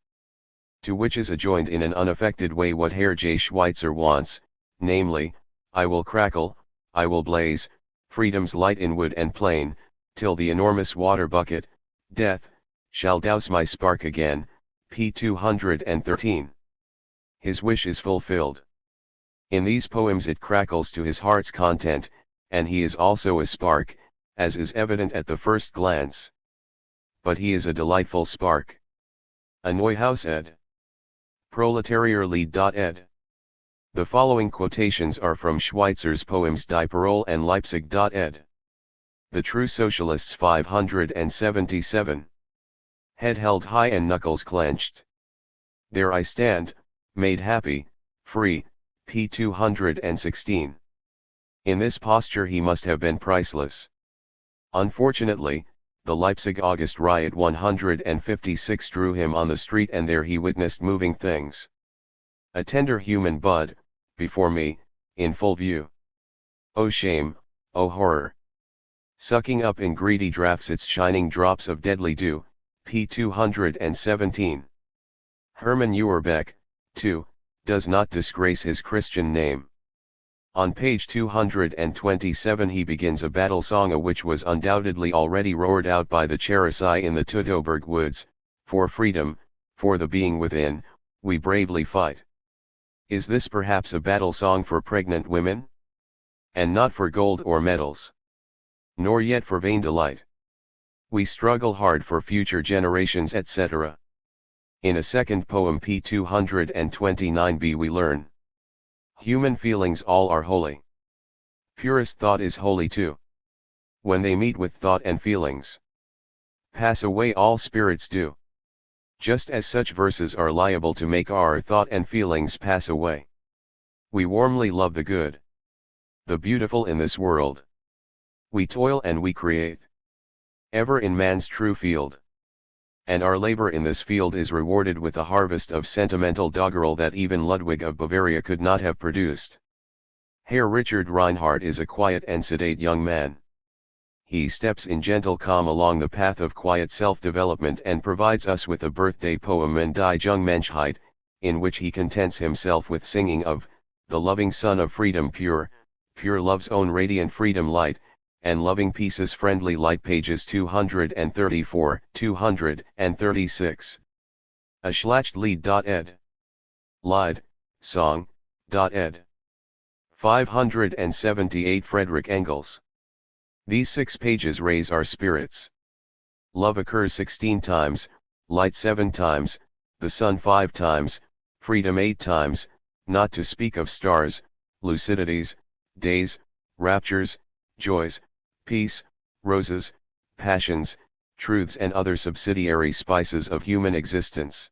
to which is adjoined in an unaffected way what Herr J. Schweitzer wants, namely, I will crackle, I will blaze, freedom's light in wood and plain, till the enormous water bucket, death, shall douse my spark again, p. 213. His wish is fulfilled. In these poems it crackles to his heart's content, and he is also a spark, as is evident at the first glance. But he is a delightful spark. A Neuhaus ed. Proletarierlied.ed. The following quotations are from Schweitzer's poems Die Parole and Leipzig.ed. The True Socialists 577. Head held high and knuckles clenched. There I stand, made happy, free, p. 216. In this posture he must have been priceless. Unfortunately, the Leipzig August riot 156 drew him on the street, and there he witnessed moving things. A tender human bud, before me, in full view. Oh shame, oh horror! Sucking up in greedy draughts its shining drops of deadly dew, p. 217. Hermann Uerbeck, too, does not disgrace his Christian name. On page 227 he begins a battle song, which was undoubtedly already roared out by the Cherusei in the Teutoburg woods: for freedom, for the being within, we bravely fight. Is this perhaps a battle song for pregnant women? And not for gold or medals? Nor yet for vain delight. We struggle hard for future generations, etc. In a second poem, p. 229b, we learn: human feelings all are holy. Purest thought is holy too. When they meet with thought and feelings, pass away all spirits do. Just as such verses are liable to make our thought and feelings pass away. We warmly love the good, the beautiful in this world. We toil and we create, ever in man's true field. And our labor in this field is rewarded with a harvest of sentimental doggerel that even Ludwig of Bavaria could not have produced. Herr Richard Reinhardt is a quiet and sedate young man. He steps in gentle calm along the path of quiet self-development and provides us with a birthday poem in Die junge Menschheit, in which he contents himself with singing of the loving Son of Freedom, pure love's own radiant freedom light, and loving peace's friendly light, pages 234, 236. A Schlachtlied.ed. Lied, song.ed. 578 Friedrich Engels. These 6 pages raise our spirits. Love occurs 16 times, light 7 times, the sun 5 times, freedom 8 times, not to speak of stars, lucidities, days, raptures, joys, peace, roses, passions, truths, and other subsidiary spices of human existence.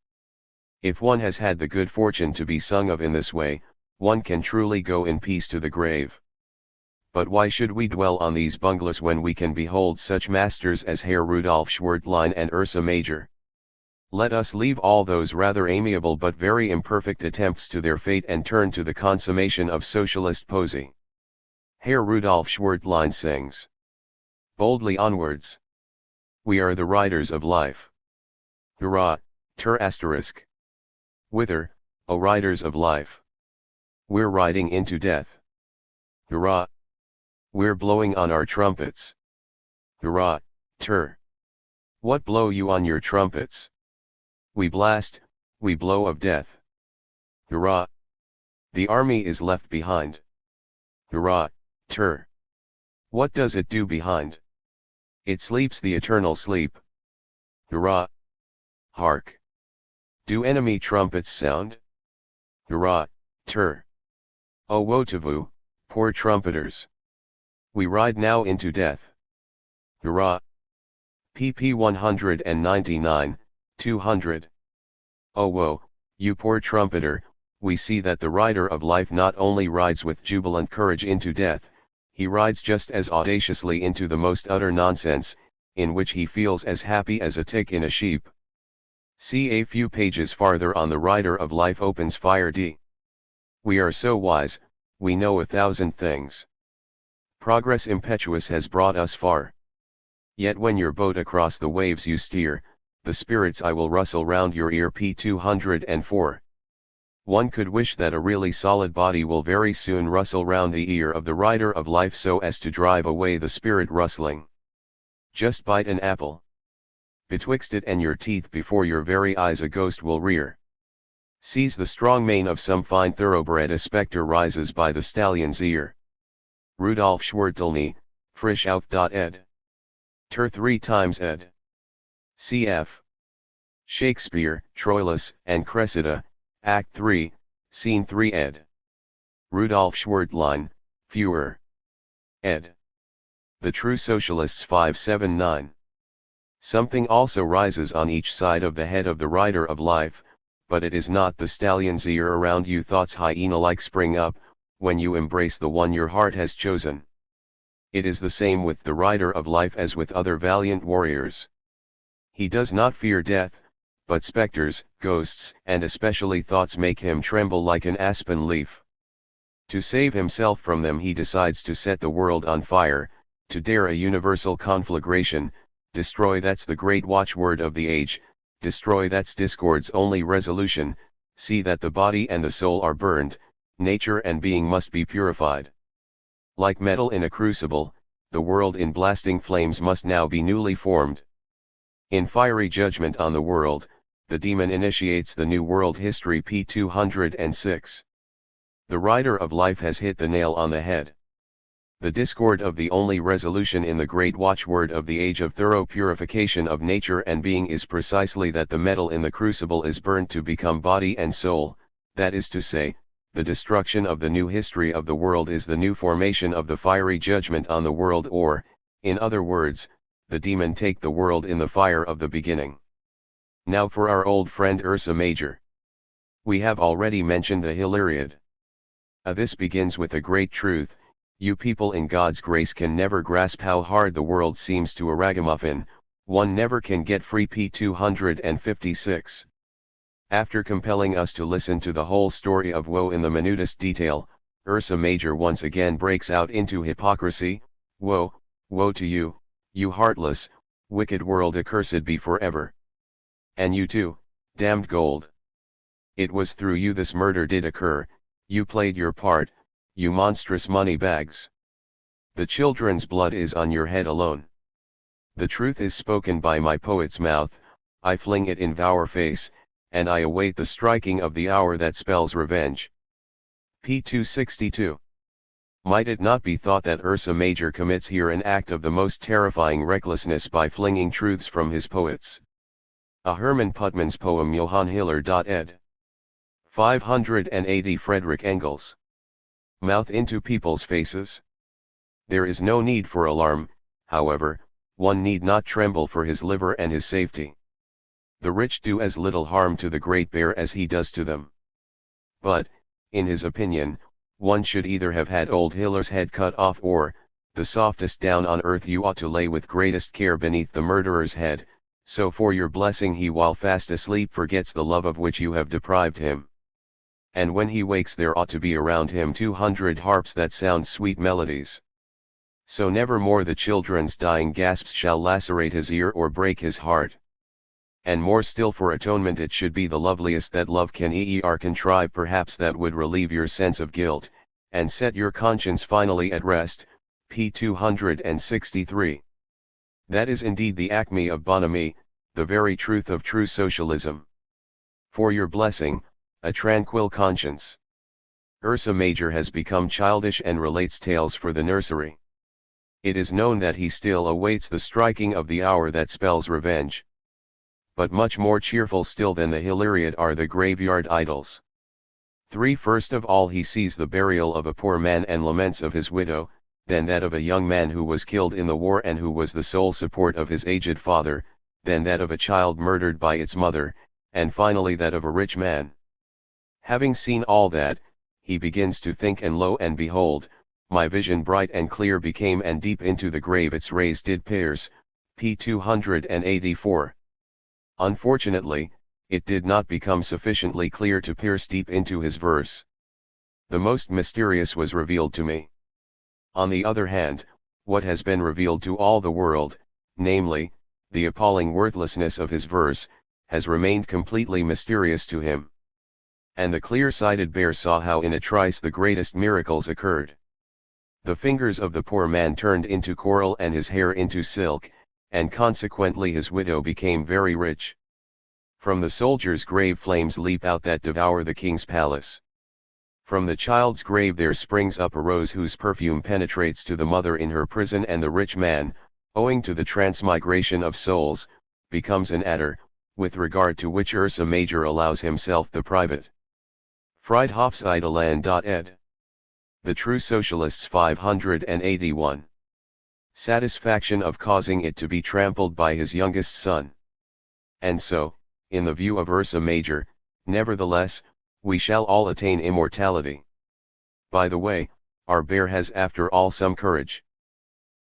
If one has had the good fortune to be sung of in this way, one can truly go in peace to the grave. But why should we dwell on these bungalows when we can behold such masters as Herr Rudolf Schwertlein and Ursa Major? Let us leave all those rather amiable but very imperfect attempts to their fate and turn to the consummation of socialist poesy. Herr Rudolf Schwertlein sings boldly onwards. We are the riders of life. Hurrah, ter asterisk. Whither, O riders of life? We're riding into death. Hurrah! We're blowing on our trumpets. Hurrah, ter. What blow you on your trumpets? We blast, we blow of death. Hurrah! The army is left behind. Hurrah, ter. What does it do behind? It sleeps the eternal sleep. Hurrah! Hark! Do enemy trumpets sound? Hurrah, ter. Oh woe to you, poor trumpeters! We ride now into death. Hurrah! pp 199, 200. Oh woe, you poor trumpeter! We see that the rider of life not only rides with jubilant courage into death, he rides just as audaciously into the most utter nonsense, in which he feels as happy as a tick in a sheep. See a few pages farther on: the rider of life opens fire. D. We are so wise, we know 1,000 things. Progress impetuous has brought us far. Yet when your boat across the waves you steer, the spirits I will rustle round your ear. P. 204. One could wish that a really solid body will very soon rustle round the ear of the rider of life so as to drive away the spirit rustling. Just bite an apple. Betwixt it and your teeth before your very eyes a ghost will rear. Seize the strong mane of some fine thoroughbred, a spectre rises by the stallion's ear. Rudolf Schwertlny, Frisch auf. Ed. Ter 3 times ed. Cf. Shakespeare, Troilus and Cressida, Act 3, Scene 3 ed. Rudolf Schwertlein, Führer. Ed. The True Socialists 579. Something also rises on each side of the head of the rider of life, but it is not the stallion's ear. Around you thoughts hyena-like spring up, when you embrace the one your heart has chosen. It is the same with the rider of life as with other valiant warriors. He does not fear death, but specters, ghosts, and especially thoughts make him tremble like an aspen leaf. To save himself from them he decides to set the world on fire, to dare a universal conflagration. Destroy, that's the great watchword of the age, destroy, that's discord's only resolution. See that the body and the soul are burned, nature and being must be purified. Like metal in a crucible, the world in blasting flames must now be newly formed. In fiery judgment on the world, the demon initiates the new world history. P. 206. The rider of life has hit the nail on the head. The discord of the only resolution in the great watchword of the age of thorough purification of nature and being is precisely that the metal in the crucible is burned to become body and soul, that is to say, the destruction of the new history of the world is the new formation of the fiery judgment on the world, or, in other words, the demon take the world in the fire of the beginning. Now for our old friend Ursa Major. We have already mentioned the Hilariad. This begins with a great truth: you people in God's grace can never grasp how hard the world seems to a ragamuffin, one never can get free. P. 256. After compelling us to listen to the whole story of woe in the minutest detail, Ursa Major once again breaks out into hypocrisy. Woe, woe to you, you heartless, wicked world, accursed be forever. And you too, damned gold. It was through you this murder did occur, you played your part, you monstrous money bags. The children's blood is on your head alone. The truth is spoken by my poet's mouth, I fling it in our face, and I await the striking of the hour that spells revenge. P. 262. Might it not be thought that Ursa Major commits here an act of the most terrifying recklessness by flinging truths from his poets? A Hermann Putman's poem. Johann Hiller. Ed. 580. Friedrich Engels. Mouth into people's faces? There is no need for alarm, however, one need not tremble for his liver and his safety. The rich do as little harm to the great bear as he does to them. But, in his opinion, one should either have had old Hiller's head cut off, or, the softest down on earth you ought to lay with greatest care beneath the murderer's head, so for your blessing he while fast asleep forgets the love of which you have deprived him. And when he wakes there ought to be around him 200 harps that sound sweet melodies. So never more the children's dying gasps shall lacerate his ear or break his heart. And more still for atonement it should be the loveliest that love can contrive, perhaps that would relieve your sense of guilt, and set your conscience finally at rest. P. 263. That is indeed the acme of bonhomie, the very truth of true socialism. For your blessing, a tranquil conscience. Ursa Major has become childish and relates tales for the nursery. It is known that he still awaits the striking of the hour that spells revenge. But much more cheerful still than the Hilariad are the graveyard idols. 3. First of all he sees the burial of a poor man and laments of his widow, then that of a young man who was killed in the war and who was the sole support of his aged father, then that of a child murdered by its mother, and finally that of a rich man. Having seen all that, he begins to think, and lo and behold, my vision bright and clear became, and deep into the grave its rays did pierce. P. 284. Unfortunately, it did not become sufficiently clear to pierce deep into his verse. The most mysterious was revealed to me. On the other hand, what has been revealed to all the world, namely, the appalling worthlessness of his verse, has remained completely mysterious to him. And the clear-sighted bear saw how in a trice the greatest miracles occurred. The fingers of the poor man turned into coral and his hair into silk, and consequently his widow became very rich. From the soldier's grave flames leap out that devour the king's palace. From the child's grave there springs up a rose whose perfume penetrates to the mother in her prison, and the rich man, owing to the transmigration of souls, becomes an adder, with regard to which Ursa Major allows himself the private Friedhofseideland. Ed. The True Socialists 581. Satisfaction of causing it to be trampled by his youngest son. And so, in the view of Ursa Major, nevertheless, we shall all attain immortality. By the way, our bear has after all some courage.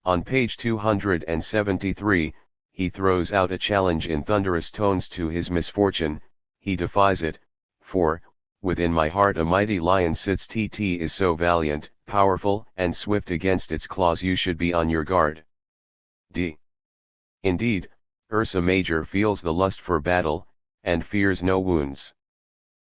On page 273, he throws out a challenge in thunderous tones to his misfortune. He defies it, for, within my heart a mighty lion sits. TT is so valiant, powerful, and swift against its claws you should be on your guard. D. Indeed, Ursa Major feels the lust for battle, and fears no wounds.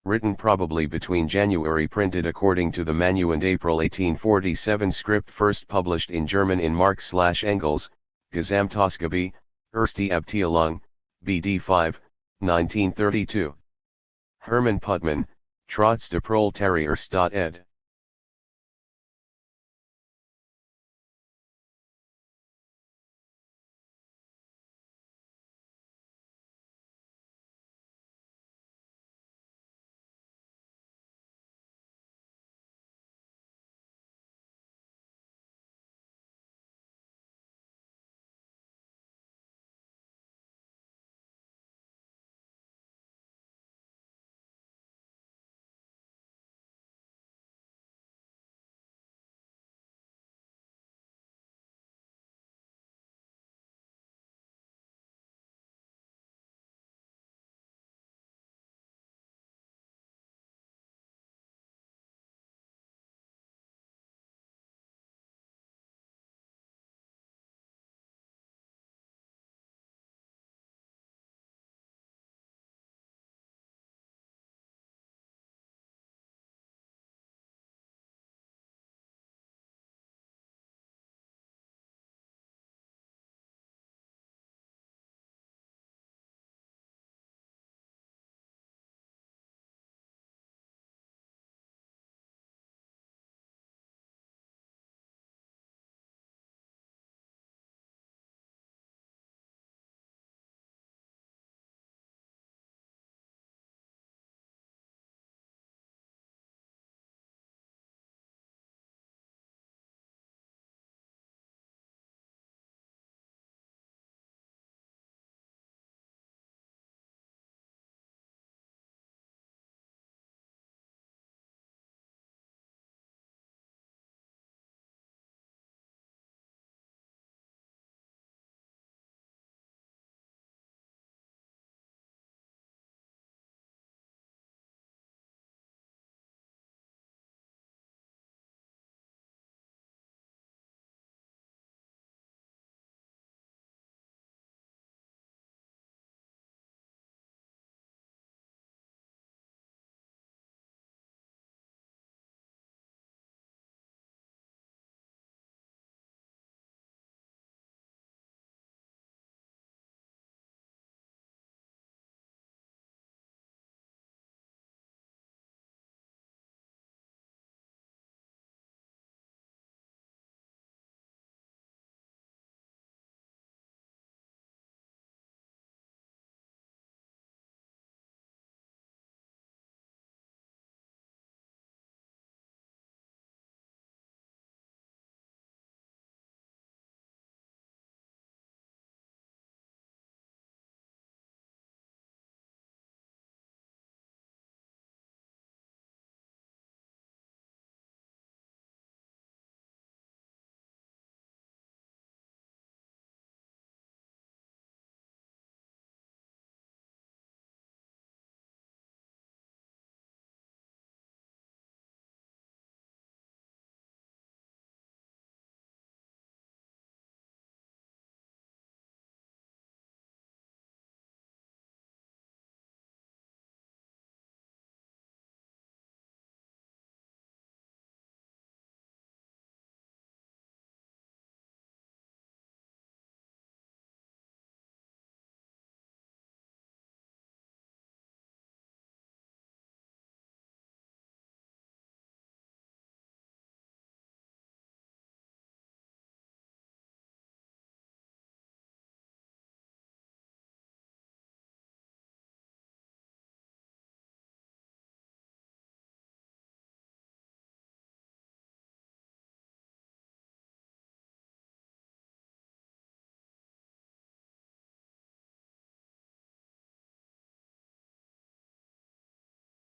Written probably between January, printed according to the Manu, and April 1847. Script first published in German in Marx/Engels, Gesamtausgabe, Erste Abteilung, BD 5, 1932. Hermann Putman, Trotz de Proletariers. Ed.